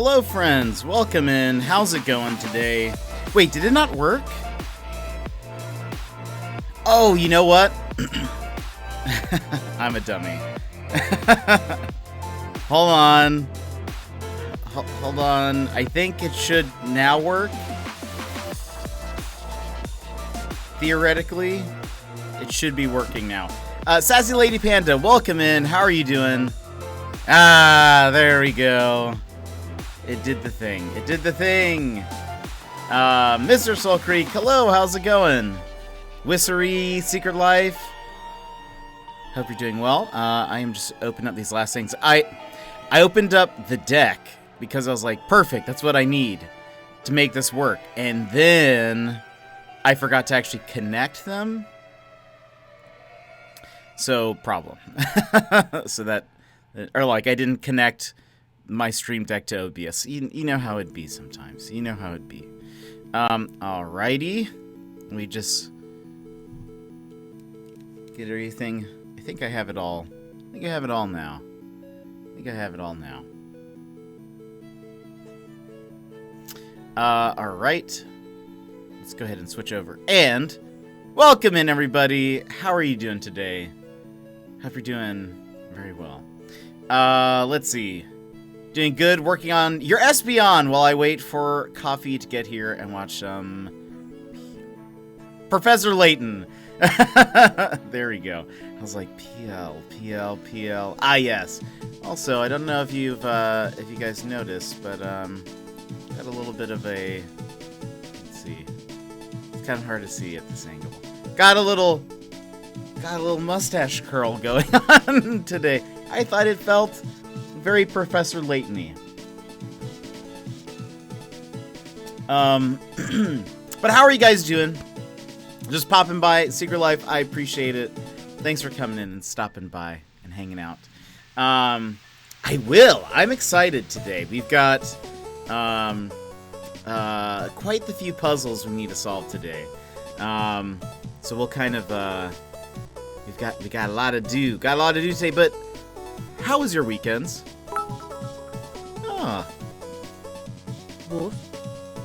Hello, friends. Welcome in. How's it going today? Wait, did it not work? Oh, you know what? I'm a dummy. Hold on. Hold on. I think it should now work. Theoretically, it should be working now. Sassy Lady Panda, welcome in. How are you doing? Ah, there we go. It did the thing. It did the thing. Mr. Soul Creek, hello. How's it going? Wissery, Secret Life. Hope you're doing well. I am just opening up these last things. I opened up the deck because I was like, perfect. That's what I need to make this work. And then I forgot to actually connect them. So, problem. So that, or like I didn't connect my stream deck to OBS. You know how it'd be sometimes. You know how it'd be. Alrighty. We just get everything. I think I have it all. I think I have it all now. Alright. Let's go ahead and switch over. And welcome in, everybody. How are you doing today? Hope you're doing very well. Let's see. Doing good, working on your Espeon while I wait for coffee to get here and watch Professor Layton. There we go. I was like, PL. Ah, yes. Also, I don't know if you guys noticed, but got a little bit of a, let's see. It's kind of hard to see at this angle. Got a little mustache curl going on today. I thought it felt very Professor Layton-y. But how are you guys doing? Just popping by. Secret Life, I appreciate it. Thanks for coming in and stopping by and hanging out. I will. I'm excited today. We've got quite the few puzzles we need to solve today. So we'll kind of we got a lot to do. Got a lot to do today, but how was your weekends? Ah.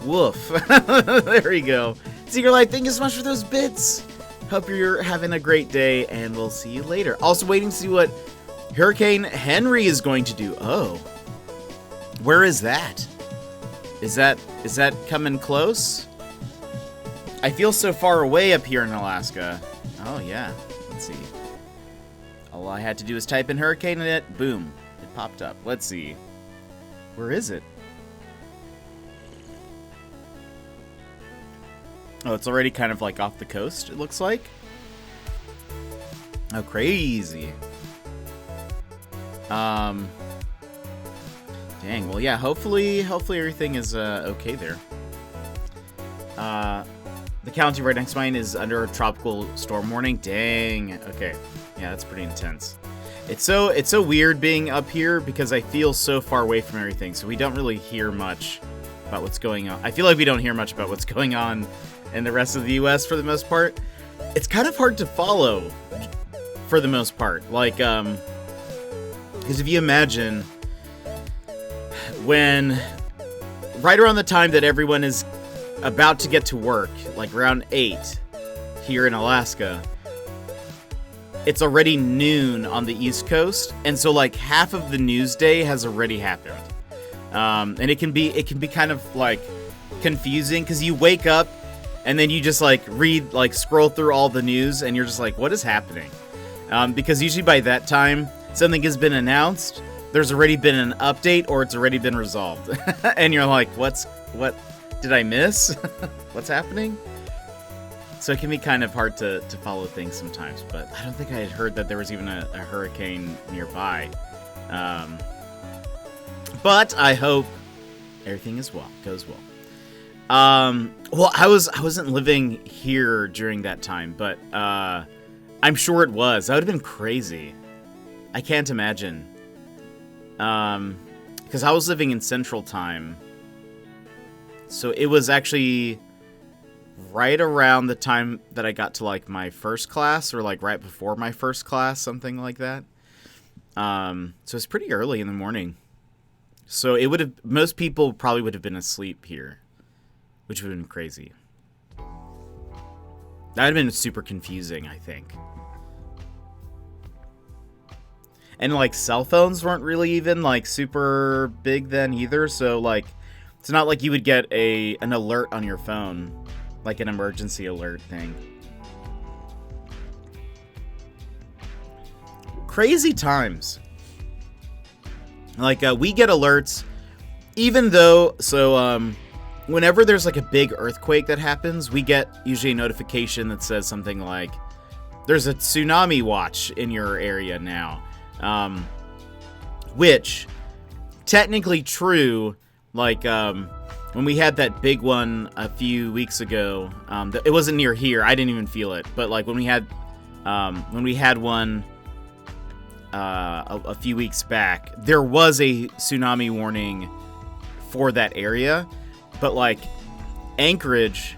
Woof. There we go. Secret Life, thank you so much for those bits. Hope you're having a great day, and we'll see you later. Also waiting to see what Hurricane Henry is going to do. Oh. Where is that? Is that coming close? I feel so far away up here in Alaska. Oh, yeah. Let's see. All I had to do was type in hurricane and it, boom, it popped up. Let's see. Where is it? Oh, it's already kind of like off the coast, it looks like. Oh, crazy. Dang, well, yeah, hopefully everything is okay there. The county right next to mine is under a tropical storm warning. Dang. Okay. Yeah, that's pretty intense. It's so weird being up here because I feel so far away from everything, so we don't really hear much about what's going on. I feel like we don't hear much about what's going on in the rest of the US for the most part. It's kind of hard to follow for the most part. Like, because if you imagine when right around the time that everyone is about to get to work, like around 8 here in Alaska, it's already noon on the East Coast, and so like half of the news day has already happened. And it can be kind of like confusing because you wake up and then you just like scroll through all the news and you're just like, what is happening? Because usually by that time something has been announced, there's already been an update, or it's already been resolved. And you're like, what did I miss? What's happening? So it can be kind of hard to follow things sometimes, but I don't think I had heard that there was even a hurricane nearby. But I hope everything goes well. Well, I wasn't living here during that time, but I'm sure it was. That would have been crazy. I can't imagine. Because I was living in Central Time. So it was actually right around the time that I got to like my first class, or like right before my first class, something like that. So it's pretty early in the morning. So it would have, most people probably would have been asleep here, which would have been crazy. That would have been super confusing, I think. And, like, cell phones weren't really even, like, super big then either. So, like, it's not like you would get an alert on your phone. Like an emergency alert thing. Crazy times. Like, we get alerts, even though, so, whenever there's, like, a big earthquake that happens, we get usually a notification that says something like, there's a tsunami watch in your area now. Which, technically true, like, when we had that big one a few weeks ago, it wasn't near here, I didn't even feel it, but, like, when we had one, a few weeks back, there was a tsunami warning for that area, but, like, Anchorage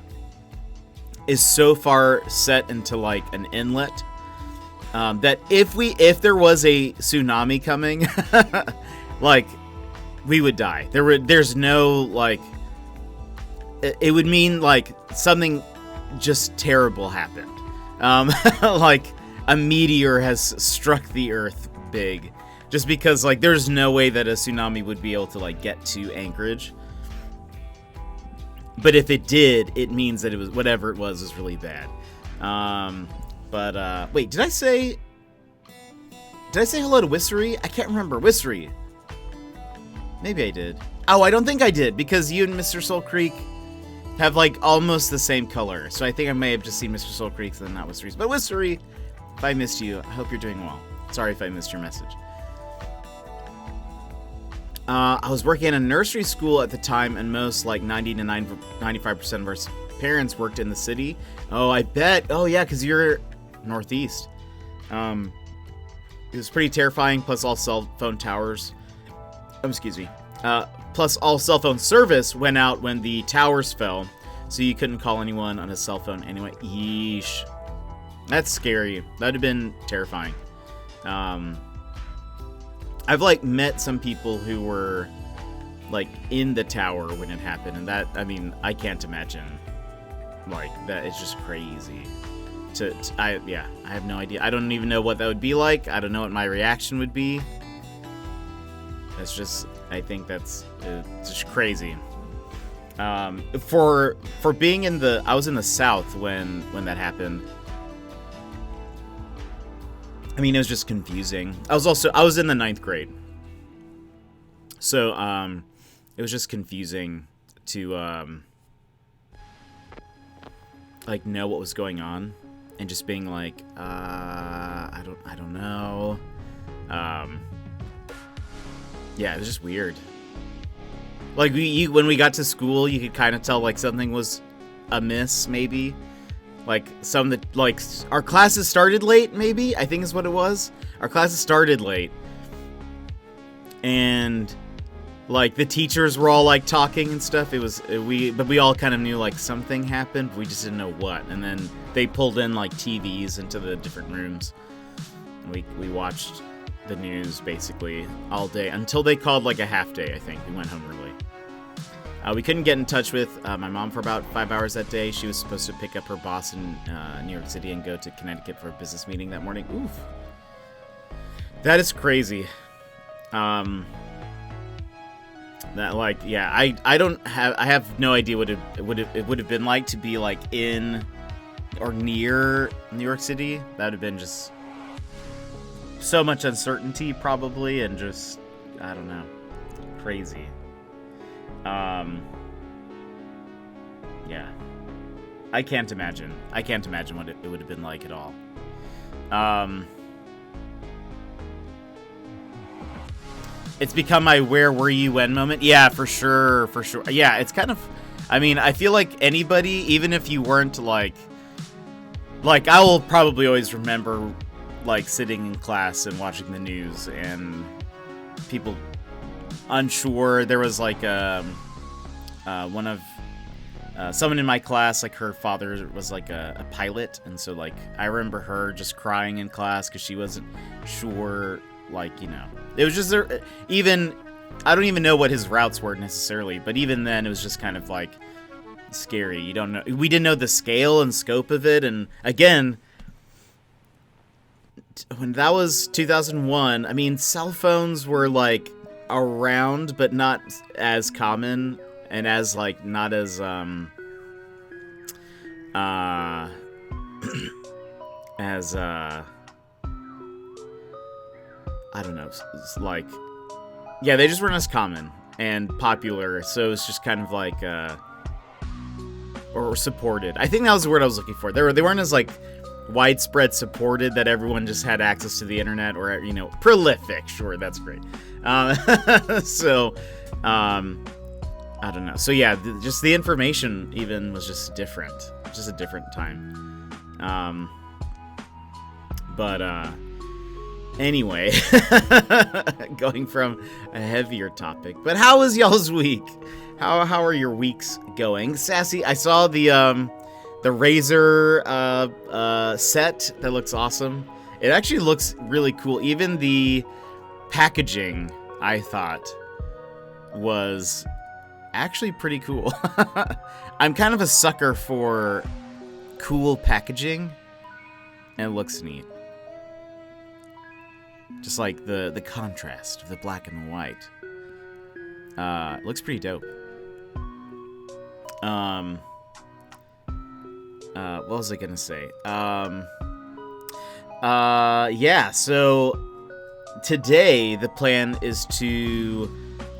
is so far set into, like, an inlet, that if there was a tsunami coming, like, we would die. There's no, like, it would mean, like, something just terrible happened. Like, a meteor has struck the earth big. Just because, like, there's no way that a tsunami would be able to, like, get to Anchorage. But if it did, it means that it was, whatever it was really bad. But, wait, did I say hello to Wissery? I can't remember. Wissery. Maybe I did. Oh, I don't think I did, because you and Mr. Soul Creek have, like, almost the same color. So I think I may have just seen Mr. Soul Creek's and not Wissery's. But Wissery, if I missed you, I hope you're doing well. Sorry if I missed your message. I was working in a nursery school at the time, and most, like, 90 to 95% of our parents worked in the city. Oh, I bet. Oh, yeah, because you're northeast. It was pretty terrifying, plus all cell phone towers... excuse me. Plus all cell phone service went out when the towers fell, so you couldn't call anyone on a cell phone anyway. Yeesh. That's scary. That would have been terrifying. I've, like, met some people who were, like, in the tower when it happened, and that, I mean, I can't imagine. Like, that is just crazy. I have no idea. I don't even know what that would be like. I don't know what my reaction would be. It's just, I think it's just crazy. For being I was in the South when that happened. I mean, it was just confusing. I was in the 9th grade. So, it was just confusing to, like, know what was going on. And just being like, I don't know. Yeah, it was just weird. Like, when we got to school, you could kind of tell, like, something was amiss, maybe. Like, our classes started late, maybe? I think is what it was. Our classes started late. And, like, the teachers were all, like, talking and stuff. But we all kind of knew, like, something happened. We just didn't know what. And then they pulled in, like, TVs into the different rooms. And we watched the news, basically, all day. Until they called, like, a half day, I think. We went home early. We couldn't get in touch with my mom for about 5 hours that day. She was supposed to pick up her boss in New York City and go to Connecticut for a business meeting that morning. Oof. That is crazy. That, like, yeah, I have no idea what it would have been like to be, like, in or near New York City. That would have been just so much uncertainty, probably, and just, I don't know, crazy. Yeah. I can't imagine what it would have been like at all. It's become my where were you when moment. Yeah, for sure. Yeah, it's kind of, I mean, I feel like anybody, even if you weren't like I will probably always remember, like, sitting in class and watching the news and people unsure. There was, like, someone in my class, like, her father was, like, a pilot, and so, like, I remember her just crying in class because she wasn't sure, like, you know, it was just even I don't even know what his routes were necessarily, but even then it was just kind of like scary. You don't know. We didn't know the scale and scope of it, and again, when that was 2001, I mean, cell phones were like around, but not as common and as like not as as I don't know, it's like, yeah, they just weren't as common and popular, so it's just kind of like or supported. I think that was the word I was looking for. They weren't as like widespread supported that everyone just had access to the internet, or, you know, prolific. Sure, that's great. So I don't know. So yeah, just the information even was just different. Just a different time. But anyway, going from a heavier topic. But how was y'all's week? How are your weeks going? Sassy, I saw the Razer set that looks awesome. It actually looks really cool. Even the packaging, I thought, was actually pretty cool. I'm kind of a sucker for cool packaging, and it looks neat. Just like the contrast of the black and the white. It looks pretty dope. What was I gonna say? Yeah, so today the plan is to,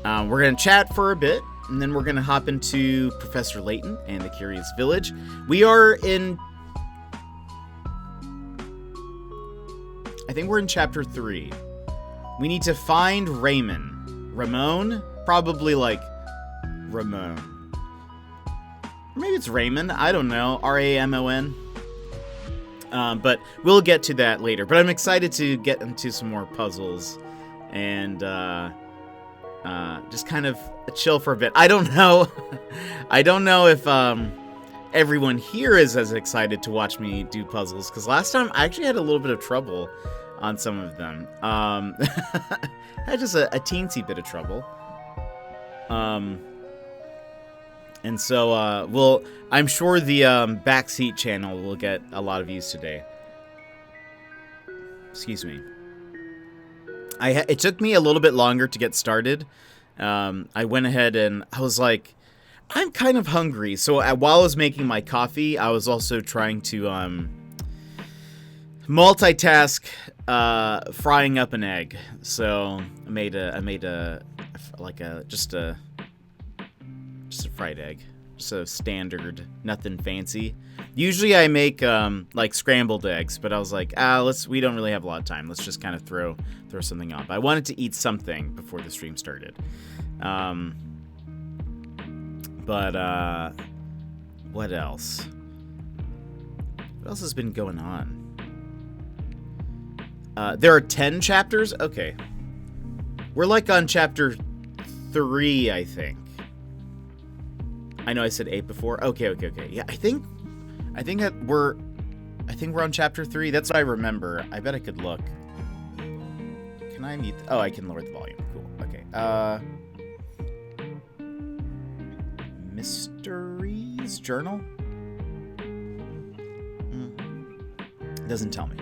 we're gonna chat for a bit, and then we're gonna hop into Professor Layton and the Curious Village. We are in, I think we're in chapter 3. We need to find Ramon? Probably like Ramon. Or maybe it's Raymond, I don't know, R-A-M-O-N. But we'll get to that later. But I'm excited to get into some more puzzles and just kind of chill for a bit. I don't know. I don't know if everyone here is as excited to watch me do puzzles, because last time I actually had a little bit of trouble on some of them. I had just a teensy bit of trouble. And so, I'm sure the Backseat channel will get a lot of views today. Excuse me. It took me a little bit longer to get started. I went ahead and I was like, I'm kind of hungry. So while I was making my coffee, I was also trying to multitask frying up an egg. So I made just a fried egg. So standard, nothing fancy. Usually I make like scrambled eggs, but I was like, we don't really have a lot of time. Let's just kind of throw something up. I wanted to eat something before the stream started. But what else? What else has been going on? There are 10 chapters? Okay. We're like on chapter 3, I think. I know I said 8 before. Okay. Yeah, I think we're on chapter 3. That's what I remember. I bet I could look. Can I mute? Oh, I can lower the volume. Cool. Okay. Mysteries Journal? It doesn't tell me.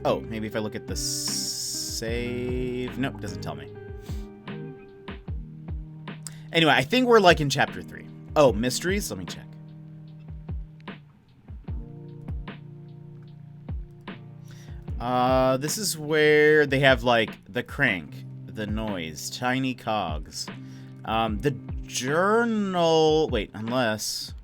Oh, maybe if I look at the save. Nope, doesn't tell me. Anyway, I think we're like in chapter 3. Oh, mysteries? Let me check. This is where they have like the crank, the noise, tiny cogs. The journal. Wait, unless.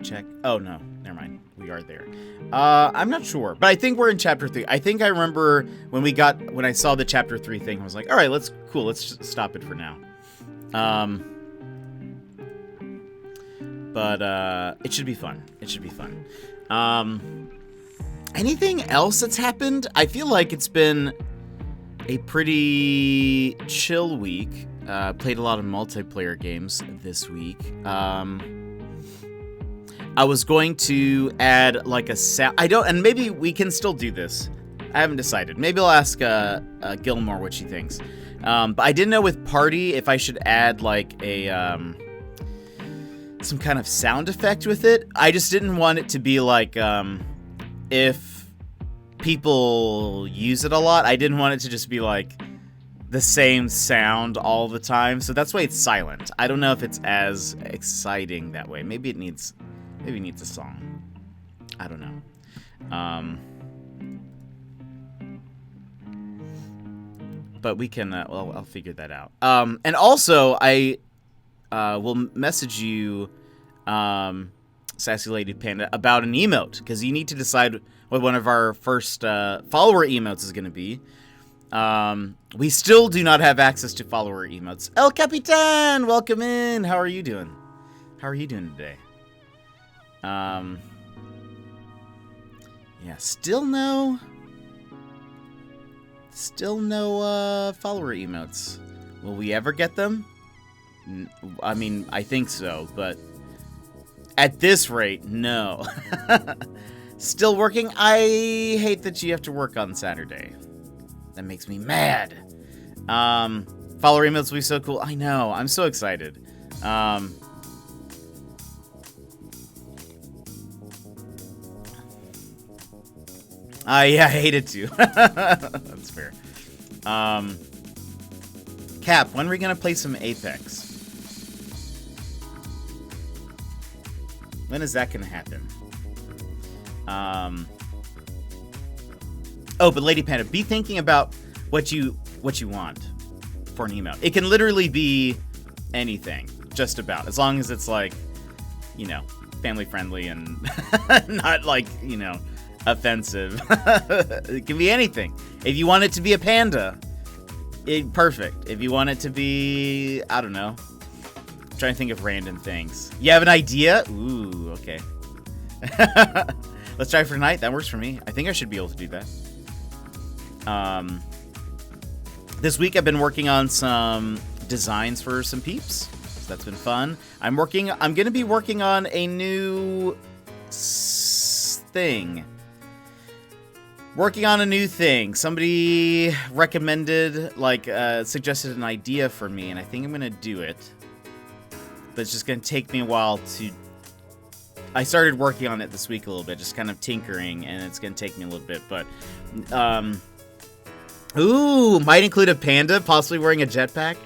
Check. Oh, no. Never mind. We are there. I'm not sure, but I think we're in chapter 3. I think I remember when I saw the chapter 3 thing, I was like, all right, let's just stop it for now. But it should be fun. Anything else that's happened? I feel like it's been a pretty chill week. Played a lot of multiplayer games this week. I was going to add like a sound. And maybe we can still do this. I haven't decided. Maybe I'll ask Gilmore what she thinks. But I didn't know with Party if I should add like a some kind of sound effect with it. I just didn't want it to be like if people use it a lot. I didn't want it to just be like the same sound all the time. So that's why it's silent. I don't know if it's as exciting that way. Maybe it needs a song. I don't know. But we can, I'll figure that out. And also, I will message you, Sassy Lady Panda, about an emote, because you need to decide what one of our first follower emotes is going to be. We still do not have access to follower emotes. El Capitan, welcome in. How are you doing? How are you doing today? Yeah, still no follower emotes. Will we ever get them? I mean, I think so, but at this rate, no. Still working? I hate that you have to work on Saturday. That makes me mad. Follower emotes will be so cool. I know. I'm so excited. Yeah, I hate it too. That's fair. Cap, when are we gonna play some Apex? When is that gonna happen? Oh, but Lady Panda, be thinking about what you want for an emote. It can literally be anything, just about, as long as it's like, you know, family friendly and not like, you know, offensive. It can be anything. If you want it to be a panda, perfect. If you want it to be, I don't know, I'm trying to think of random things. You have an idea? Ooh, okay. Let's try for tonight. That works for me. I think I should be able to do that. This week I've been working on some designs for some peeps. So that's been fun. I'm going to be working on a new thing. Working on a new thing. Somebody recommended, suggested an idea for me, and I think I'm going to do it. But it's just going to take me a while to... I started working on it this week a little bit, just kind of tinkering, and it's going to take me a little bit, but... Ooh, might include a panda, possibly wearing a jetpack.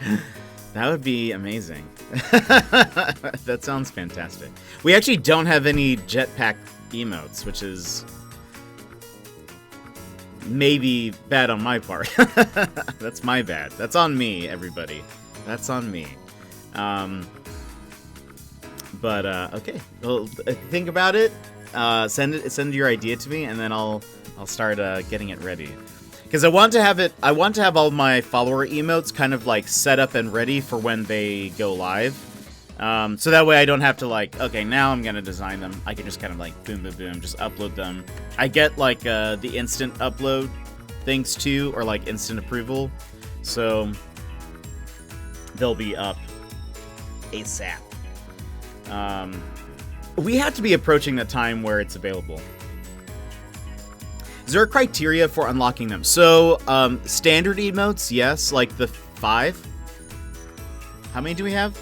That would be amazing. That sounds fantastic. We actually don't have any jetpack emotes, which is... maybe bad on my part. That's my bad. That's on me, everybody. That's on me. Okay. Well, think about it. Send your idea to me, and then I'll start getting it ready. Because I want to have all my follower emotes kind of like set up and ready for when they go live. So that way I don't have to okay, now I'm going to design them. I can just kind of boom, boom, boom, just upload them. I get the instant upload things too, or instant approval. So they'll be up ASAP. We have to be approaching the time where it's available. Is there a criteria for unlocking them? So, standard emotes, yes, like the 5. How many do we have?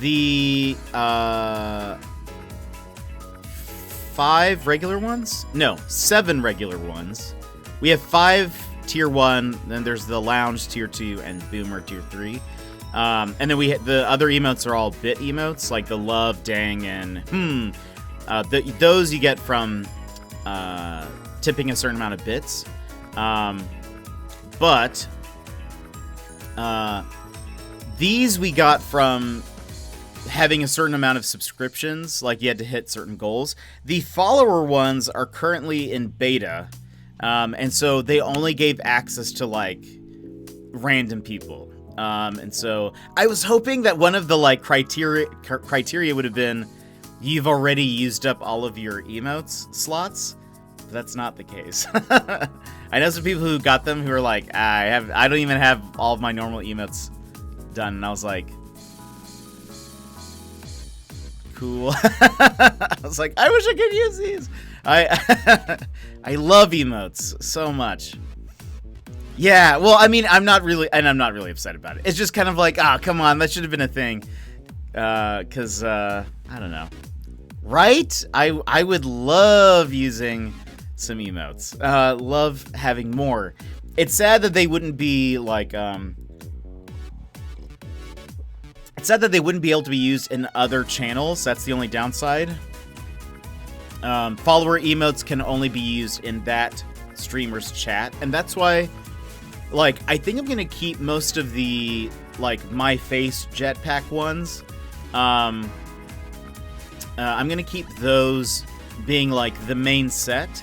The 5 regular ones? No, 7 regular ones. We have 5 tier 1, then there's the lounge tier 2 and boomer tier 3. And then the other emotes are all bit emotes, like the love, dang, and those you get from tipping a certain amount of bits. But these we got from having a certain amount of subscriptions, like you had to hit certain goals. The follower ones are currently in beta, and so they only gave access to random people. And so I was hoping that one of the criteria would have been you've already used up all of your emotes slots. But that's not the case. I know some people who got them who are like, I don't even have all of my normal emotes done. And I was like, cool. I was like, I wish I could use these. I love emotes so much. Yeah, well, I mean, I'm not really upset about it. It's just kind of like, come on, that should have been a thing. Cause I don't know. Right? I would love using some emotes. Love having more. It's sad that they wouldn't be like, it's sad that they wouldn't be able to be used in other channels. That's the only downside. Follower emotes can only be used in that streamer's chat, and that's why, like, I think I'm gonna keep most of the, like, my face jetpack ones. I'm gonna keep those being, like, the main set,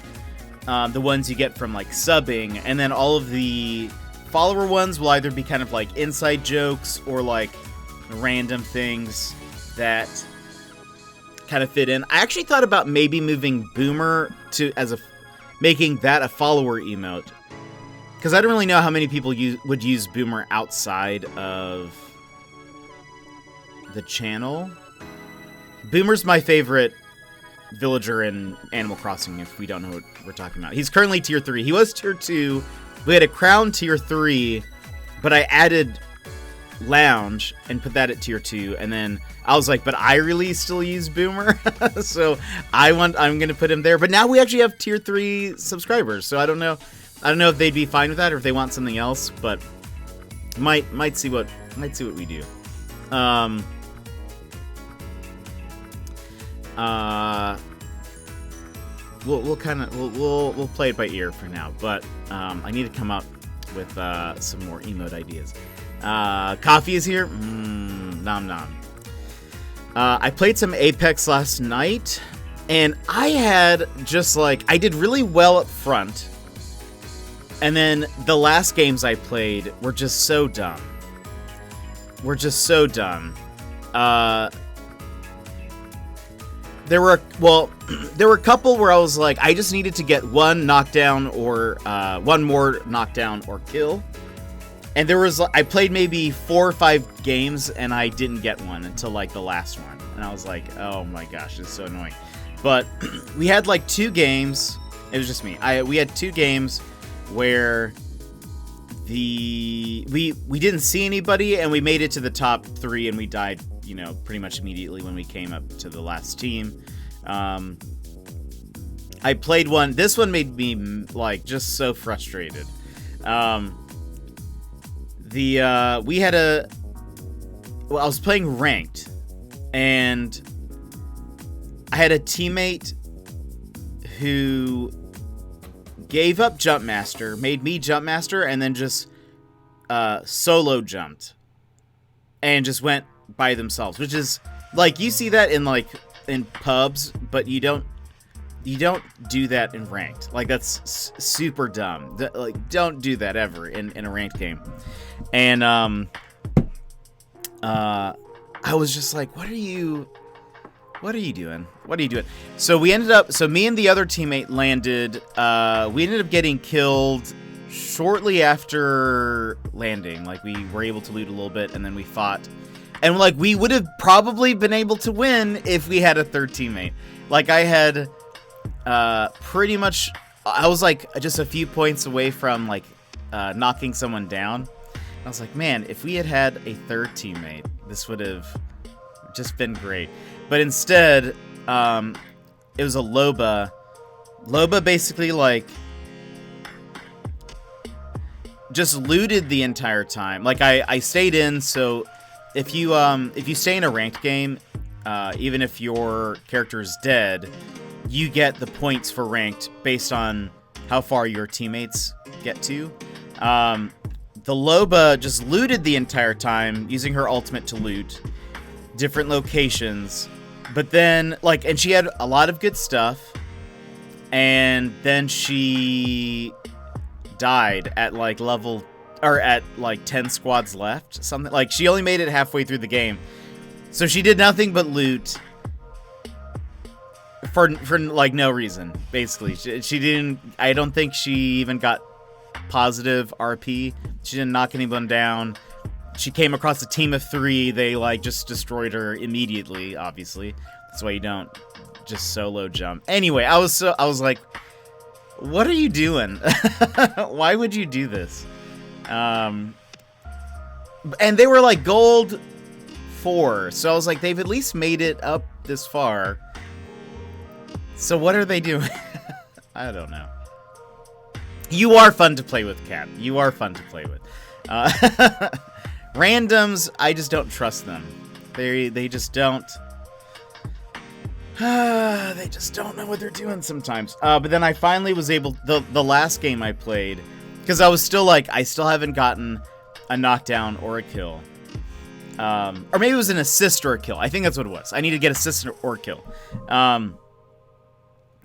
the ones you get from, like, subbing, and then all of the follower ones will either be kind of, like, inside jokes or, like, random things that kind of fit in. I actually thought about maybe moving Boomer to making that a follower emote, because I don't really know how many people would use Boomer outside of the channel. Boomer's my favorite villager in Animal Crossing, if we don't know what we're talking about. He's currently tier 3. He was tier 2. We had a crown tier 3, but I added Lounge and put that at tier 2, and then I was like, but I really still use Boomer. So I'm gonna put him there. But now we actually have tier 3 subscribers, so I don't know if they'd be fine with that or if they want something else, but might see what we do. We'll play it by ear for now, but I need to come up with some more emote ideas. Coffee is here. Nom nom. I played some Apex last night, and I had I did really well up front, and then the last games I played were just so dumb. There were a couple where I was like, I just needed to get one knockdown or one more knockdown or kill. And I played maybe 4 or 5 games and I didn't get one until like the last one. And I was like, oh my gosh, it's so annoying. But we had like 2 games. It was just me. We had 2 games where we didn't see anybody and we made it to the top 3 and we died, pretty much immediately when we came up to the last team. I played one. This one made me like just so frustrated. I was playing ranked, and I had a teammate who gave up Jump Master, made me Jump Master, and then just solo jumped and just went by themselves, which is like, you see that in pubs, but you don't do that in ranked. Like, that's super dumb. Don't do that ever in a ranked game. And I was just like, what are you doing? So me and the other teammate landed. We ended up getting killed shortly after landing. Like, we were able to loot a little bit, and then we fought. And like, we would have probably been able to win if we had a third teammate. Like, I had pretty much, I was like just a few points away from like knocking someone down. I was like, man, if we had a third teammate, this would have just been great. But instead, it was a Loba. Loba basically like just looted the entire time. Like, I stayed in, so if you stay in a ranked game, even if your character is dead, you get the points for ranked based on how far your teammates get to. The Loba just looted the entire time, using her ultimate to loot different locations. But then, like, and she had a lot of good stuff, and then she died at like level, or at like 10 squads left, something like, she only made it halfway through the game. So she did nothing but loot, for like no reason, basically. She didn't. I don't think she even got positive RP. She didn't knock anyone down. She came across a team of 3. They like just destroyed her immediately. Obviously, that's why you don't just solo jump. Anyway, I was like, what are you doing? Why would you do this? And they were like gold 4, so I was like, they've at least made it up this far. So what are they doing? I don't know. You are fun to play with, Cat. You are fun to play with. Randoms, I just don't trust them. They just don't. They just don't know what they're doing sometimes. But then I finally was able. The last game I played, because I was still like, I still haven't gotten a knockdown or a kill. Or maybe it was an assist or a kill. I think that's what it was. I need to get assist or kill.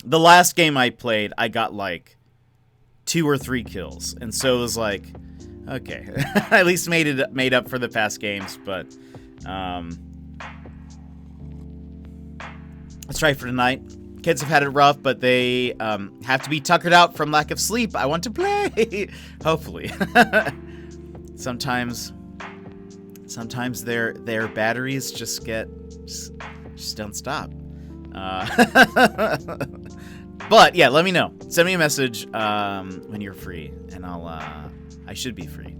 The last game I played, I got like 2 or 3 kills, and so it was like, okay, I at least made up for the past games. But let's try for tonight. Kids have had it rough, but they have to be tuckered out from lack of sleep. I want to play. Hopefully, sometimes their batteries just don't stop. But yeah, let me know. Send me a message when you're free, and I should be free.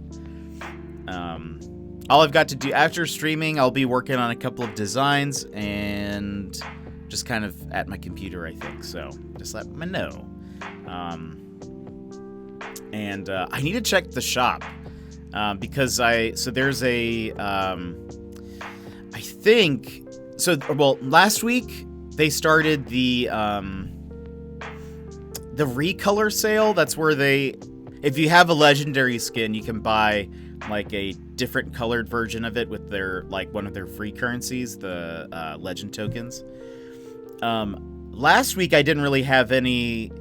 All I've got to do after streaming, I'll be working on a couple of designs and just kind of at my computer, I think. So just let me know. And I need to check the shop because there's a I think so. Well, last week they started the recolor sale. That's where if you have a legendary skin, you can buy like a different colored version of it with their like one of their free currencies, the legend tokens. Last week I didn't really have any.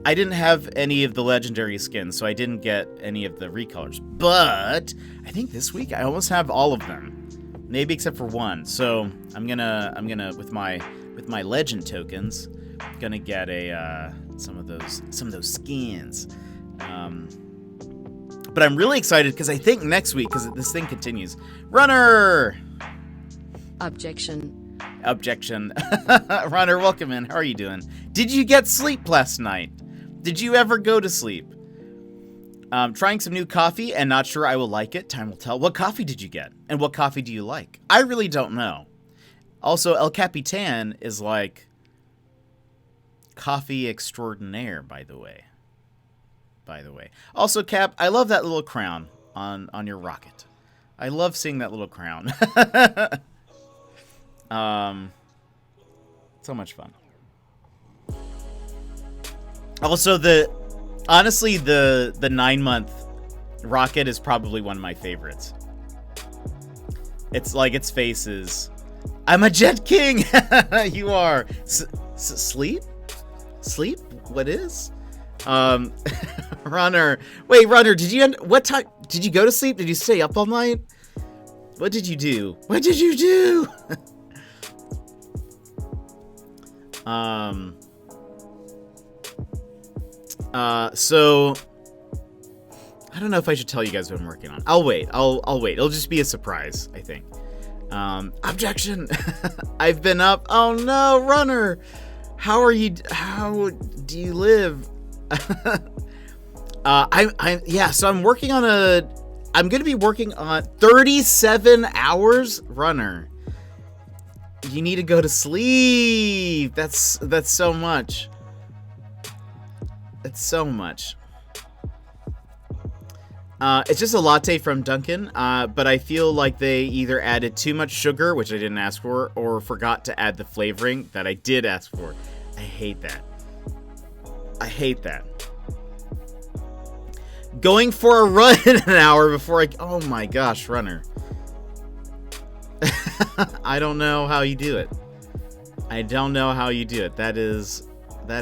I didn't have any of the legendary skins, so I didn't get any of the recolors. But I think this week I almost have all of them, maybe except for one. So I'm gonna with my legend tokens, gonna get some of those skins. But I'm really excited because I think next week, because this thing continues. Runner. Objection. Runner, welcome in. How are you doing? Did you get sleep last night? Did you ever go to sleep? Trying some new coffee and not sure I will like it. Time will tell. What coffee did you get? And what coffee do you like? I really don't know. Also, El Capitan is like coffee extraordinaire, by the way. Also, Cap, I love that little crown on your rocket. I love seeing that little crown. So much fun. Also, honestly, the 9-month rocket is probably one of my favorites. It's like its face is, I'm a Jet King. You are. Sleep? What is? Runner. Wait, Runner, what time did you go to sleep? Did you stay up all night? What did you do? So I don't know if I should tell you guys what I'm working on. I'll wait. It'll just be a surprise, I think. Objection. I've been up. Oh no, Runner. How do you live? So I'm working on I'm going to be working on 37 hours, Runner. You need to go to sleep. That's so much. It's so much. It's just a latte from Dunkin', but I feel like they either added too much sugar, which I didn't ask for, or forgot to add the flavoring that I did ask for. I hate that. Going for a run in an hour before oh my gosh, Runner. I don't know how you do it. That is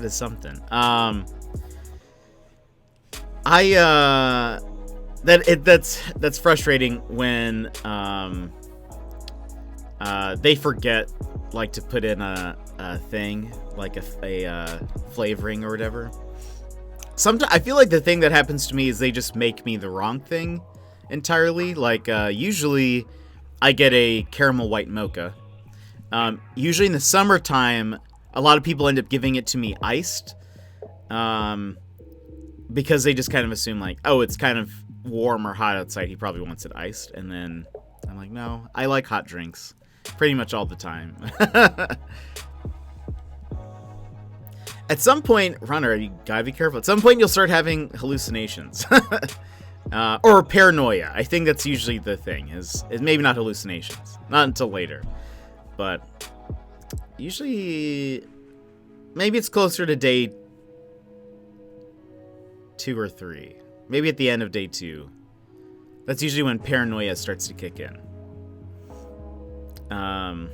something. That's frustrating when they forget like to put in thing, like a flavoring or whatever. Sometimes I feel like the thing that happens to me is they just make me the wrong thing entirely. Like usually I get a caramel white mocha. Usually in the summertime, a lot of people end up giving it to me iced, because they just kind of assume like, oh, it's kind of warm or hot outside, he probably wants it iced. And then I'm like, no, I like hot drinks pretty much all the time. At some point, Runner, you gotta be careful. At some point, you'll start having hallucinations. Or paranoia. I think that's usually the thing, is maybe not hallucinations. Not until later. But usually, maybe it's closer to day 2 or 3. Maybe at the end of day 2. That's usually when paranoia starts to kick in. I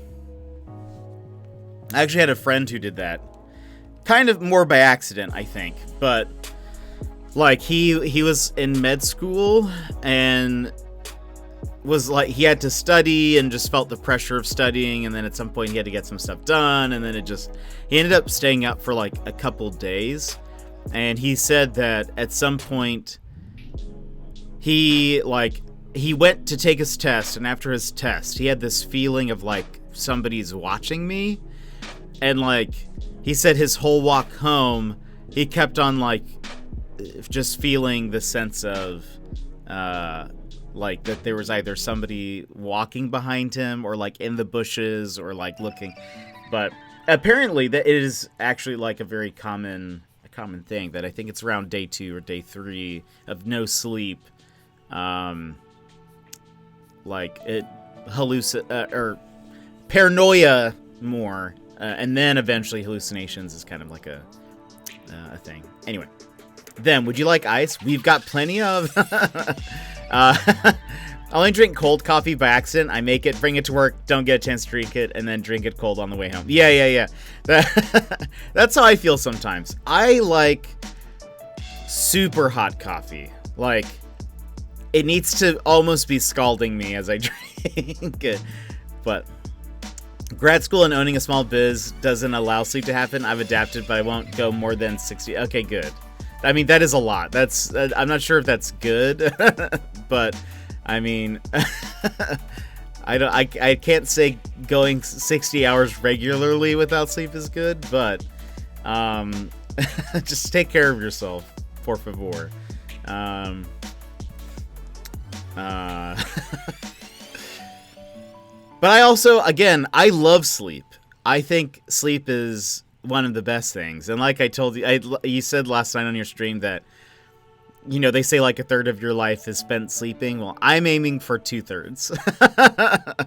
actually had a friend who did that. Kind of more by accident, I think. But, like, he was in med school and was like, he had to study and just felt the pressure of studying. And then at some point he had to get some stuff done. And then he ended up staying up for like a couple days. And he said that at some point he went to take his test. And after his test, he had this feeling of like somebody's watching me. And like, he said his whole walk home, he kept on like just feeling the sense of like that there was either somebody walking behind him or like in the bushes or like looking. But apparently that it is actually like a very common thing, that I think it's around day 2 or day 3 of no sleep. Like it or paranoia more. And then eventually hallucinations is kind of like a thing. Anyway, then would you like ice? We've got plenty of. I only drink cold coffee by accident. I make it, bring it to work, don't get a chance to drink it, and then drink it cold on the way home. Yeah. That's how I feel sometimes. I like super hot coffee. Like, it needs to almost be scalding me as I drink it. But grad school and owning a small biz doesn't allow sleep to happen. I've adapted, but I won't go more than 60. Okay, good. I mean, that is a lot. That's I'm not sure if that's good, but I mean, I can't say going 60 hours regularly without sleep is good, but just take care of yourself, por favor. But I also, again, I love sleep. I think sleep is one of the best things. And like I told you, you said last night on your stream that, you know, they say like a third of your life is spent sleeping. Well, I'm aiming for 2/3.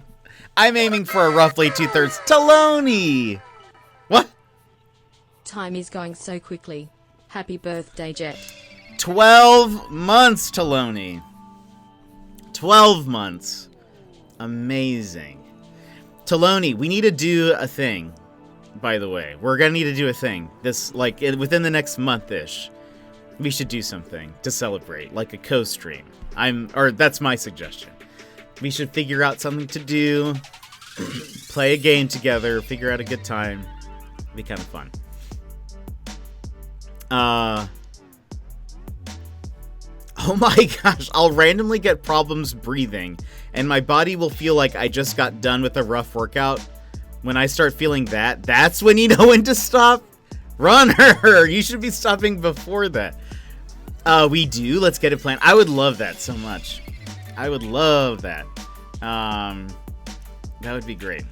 I'm aiming for a roughly 2/3. Taloni! What? Time is going so quickly. Happy birthday, Jet. 12 months, Taloni. 12 months. Amazing. Taloni, we need to do a thing, by the way. We're gonna need to do a thing. This, like, within the next month-ish. We should do something to celebrate, like a co-stream. That's my suggestion. We should figure out something to do, play a game together, figure out a good time. It'd be kind of fun. Oh my gosh, I'll randomly get problems breathing, and my body will feel like I just got done with a rough workout. When I start feeling that, that's when you know when to stop. Runner, you should be stopping before that. We do. Let's get it planned. I would love that so much. I would love that. That would be great.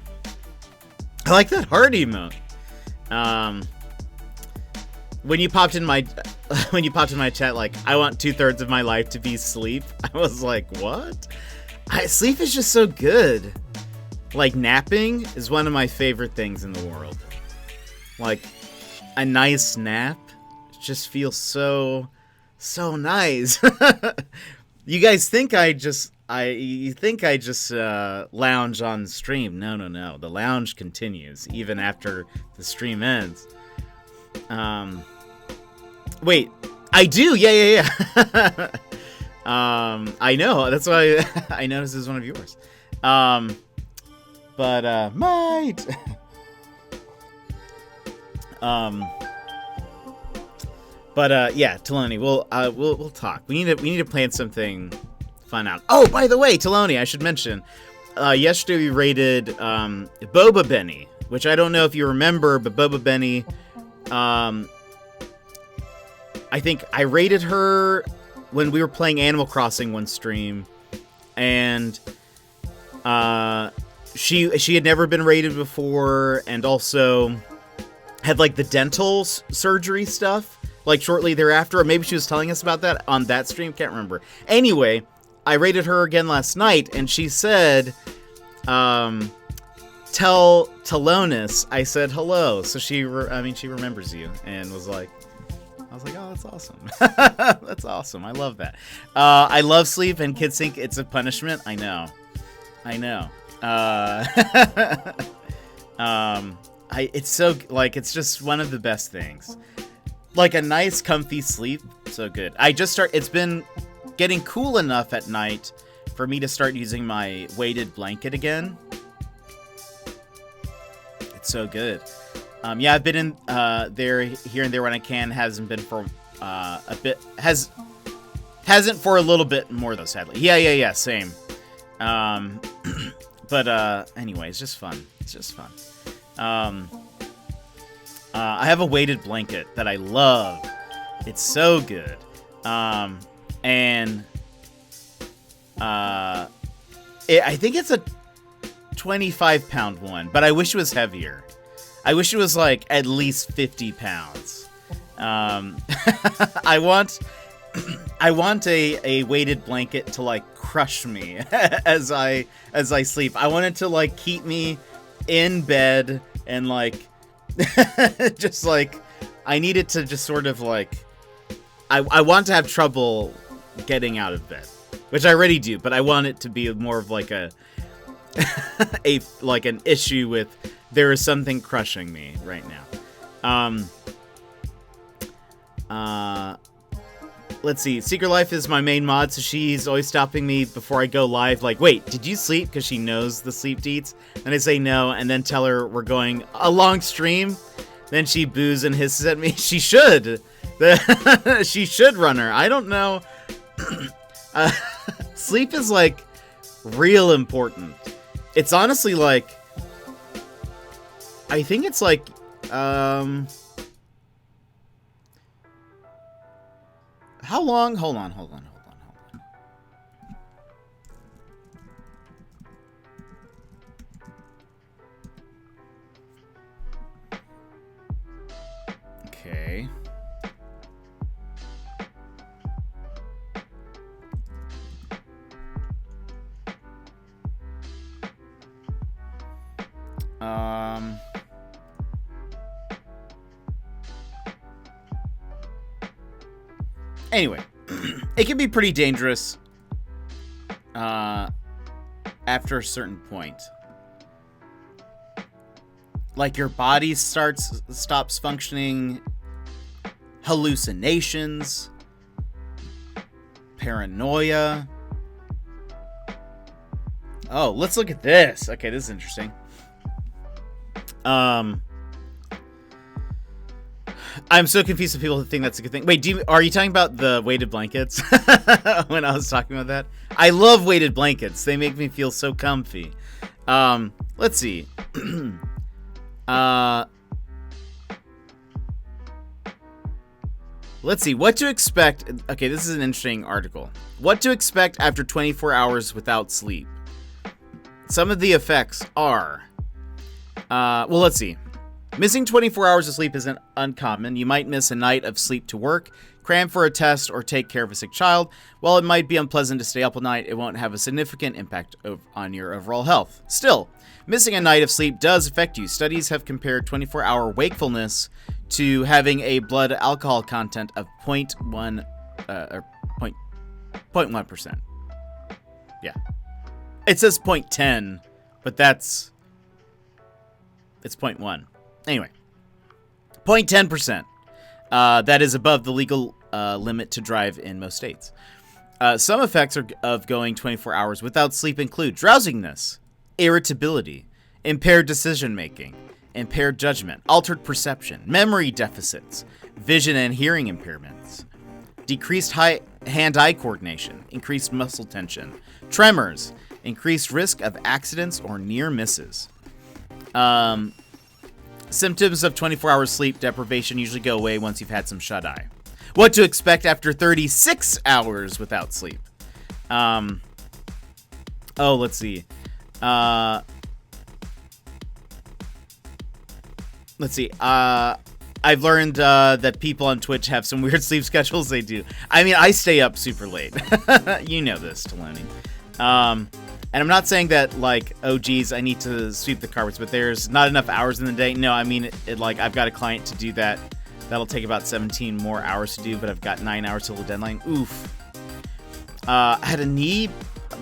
I like that heart emote. When you popped in my chat, like, I want 2/3 of my life to be sleep, I was like, what? Sleep is just so good. Like, napping is one of my favorite things in the world. Like, a nice nap just feels so nice. You guys think I just lounge on stream? No. The lounge continues even after the stream ends. Wait, I do. Yeah. I know. That's why I noticed this is one of yours. But might. Um, yeah, Taloni, we'll talk. We need to plan something fun out. Oh, by the way, Taloni, I should mention, yesterday we rated Boba Benny, which I don't know if you remember, but Boba Benny, I think I rated her when we were playing Animal Crossing one stream, and she had never been rated before, and also had like the dental surgery stuff like shortly thereafter, or maybe she was telling us about that on that stream, can't remember. Anyway, I rated her again last night, and she said, tell Talonis I said hello. So she remembers you, and was like, I was like, oh, that's awesome. That's awesome. I love that. I love sleep, and kids think it's a punishment. I know. It's so, like, it's just one of the best things. Like a nice, comfy sleep. So good. It's been getting cool enough at night for me to start using my weighted blanket again. It's so good. Yeah, I've been in there, here and there when I can. Hasn't been for a bit. Hasn't for a little bit more though, sadly. Yeah, same. But anyway, it's just fun. It's just fun. I have a weighted blanket that I love. It's so good. I think it's a 25-pound one, but I wish it was heavier. I wish it was like at least 50 pounds. I want a weighted blanket to like crush me as I sleep. I want it to like keep me in bed and like just like I need it to just sort of like I want to have trouble getting out of bed, which I already do, but I want it to be more of like a like an issue with there is something crushing me right now. Let's see. Secret Life is my main mod, so she's always stopping me before I go live. Like, wait, did you sleep? Because she knows the sleep deets. And I say no, and then tell her we're going a long stream. Then she boos and hisses at me. She should. She should, Runner. I don't know. Sleep is, like, real important. It's honestly, like... I think it's, like, how long? Hold on. Okay. Anyway, it can be pretty dangerous after a certain point. Like your body stops functioning, hallucinations, paranoia. Oh, let's look at this. Okay, this is interesting. I'm so confused with people who think that's a good thing. Wait, are you talking about the weighted blankets? When I was talking about that? I love weighted blankets. They make me feel so comfy. Let's see. Let's see. What to expect. Okay, this is an interesting article. What to expect after 24 hours without sleep. Some of the effects are... well, let's see. Missing 24 hours of sleep isn't uncommon. You might miss a night of sleep to work, cram for a test, or take care of a sick child. While it might be unpleasant to stay up all night, it won't have a significant impact on your overall health. Still, missing a night of sleep does affect you. Studies have compared 24-hour wakefulness to having a blood alcohol content of 0.1%. Yeah. It says 0.10, but it's 0.1. Anyway, 0.10%. That is above the legal limit to drive in most states. Some effects of going 24 hours without sleep include drowsiness, irritability, impaired decision-making, impaired judgment, altered perception, memory deficits, vision and hearing impairments, decreased hand-eye coordination, increased muscle tension, tremors, increased risk of accidents or near misses. Symptoms of 24-hour sleep deprivation usually go away once you've had some shut-eye. What to expect after 36 hours without sleep. Let's see. I've learned that people on Twitch have some weird sleep schedules. They do. I mean, I stay up super late. You know this, Taloni. And I'm not saying that, like, oh, geez, I need to sweep the carpets, but there's not enough hours in the day. No, I mean, I've got a client to do that. That'll take about 17 more hours to do, but I've got 9 hours till the deadline. Oof. I had a knee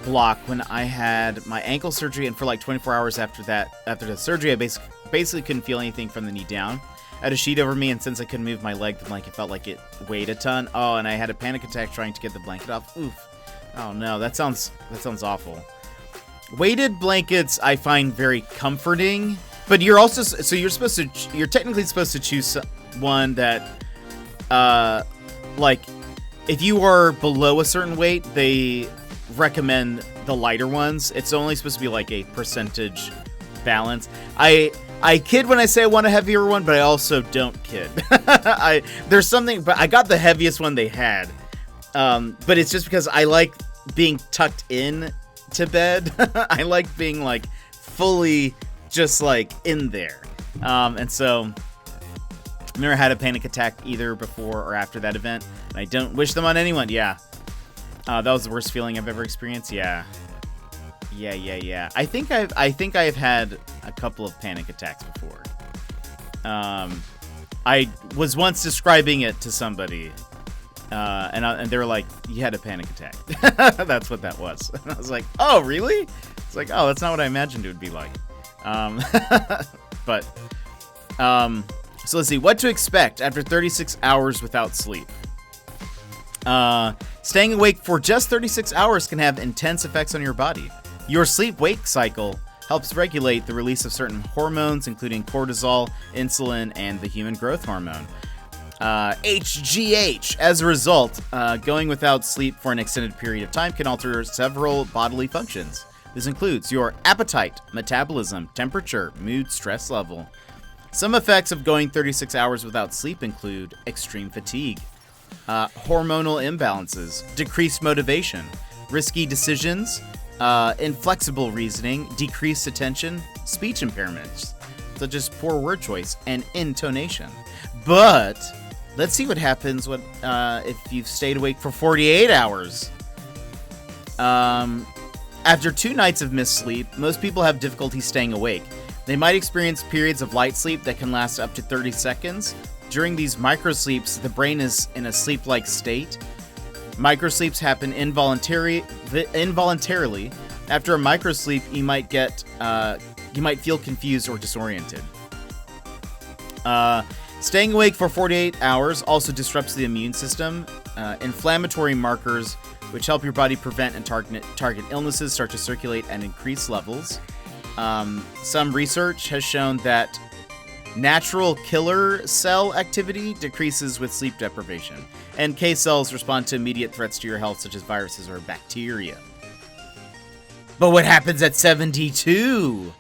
block when I had my ankle surgery, and for like 24 hours after the surgery, I basically couldn't feel anything from the knee down. I had a sheet over me, and since I couldn't move my leg, the blanket felt like it weighed a ton. Oh, and I had a panic attack trying to get the blanket off. Oof. Oh no, that sounds awful. Weighted blankets I find very comforting, but you're technically supposed to choose one that, like, if you are below a certain weight, they recommend the lighter ones. It's only supposed to be like a percentage balance. I kid when I say I want a heavier one, but I also don't kid. There's something, but I got the heaviest one they had. But it's just because I like being tucked in to bed. I like being like fully just like in there. And so I've never had a panic attack either before or after that event. And I don't wish them on anyone. Yeah. That was the worst feeling I've ever experienced. Yeah. I think I've had a couple of panic attacks before. I was once describing it to somebody, and they were like, "You had a panic attack." That's what that was. And I was like, "Oh, really?" It's like, "Oh, that's not what I imagined it would be like." So let's see what to expect after 36 hours without sleep. Staying awake for just 36 hours can have intense effects on your body. Your sleep-wake cycle helps regulate the release of certain hormones, including cortisol, insulin, and the human growth hormone, HGH. As a result, going without sleep for an extended period of time can alter several bodily functions. This includes your appetite, metabolism, temperature, mood, stress level. Some effects of going 36 hours without sleep include extreme fatigue, hormonal imbalances, decreased motivation, risky decisions, inflexible reasoning, decreased attention, speech impairments, such as poor word choice and intonation. But let's see what happens if you've stayed awake for 48 hours. After 2 nights of missed sleep, most people have difficulty staying awake. They might experience periods of light sleep that can last up to 30 seconds. During these microsleeps, the brain is in a sleep-like state. Microsleeps happen involuntarily. After a microsleep, you might feel confused or disoriented. Staying awake for 48 hours also disrupts the immune system. Inflammatory markers, which help your body prevent and target illnesses, start to circulate at increased levels. Some research has shown that natural killer cell activity decreases with sleep deprivation. NK cells respond to immediate threats to your health, such as viruses or bacteria. But what happens at 72?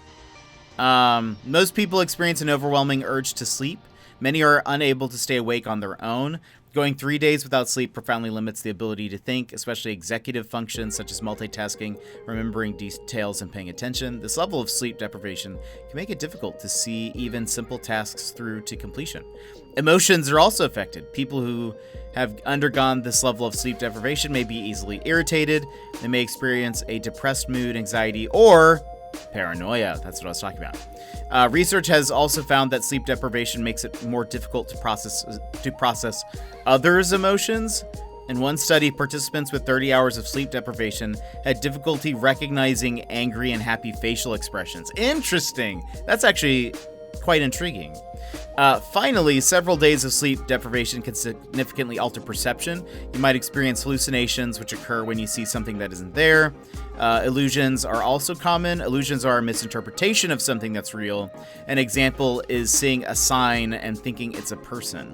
Most people experience an overwhelming urge to sleep. Many are unable to stay awake on their own. Going 3 days without sleep profoundly limits the ability to think, especially executive functions such as multitasking, remembering details, and paying attention. This level of sleep deprivation can make it difficult to see even simple tasks through to completion. Emotions are also affected. People who have undergone this level of sleep deprivation may be easily irritated. They may experience a depressed mood, anxiety, or paranoia. That's what I was talking about. Research has also found that sleep deprivation makes it more difficult to process others' emotions. In one study, participants with 30 hours of sleep deprivation had difficulty recognizing angry and happy facial expressions. Interesting. That's actually quite intriguing. Finally, several days of sleep deprivation can significantly alter perception. You might experience hallucinations, which occur when you see something that isn't there. Illusions are also common. Illusions are a misinterpretation of something that's real. An example is seeing a sign and thinking it's a person.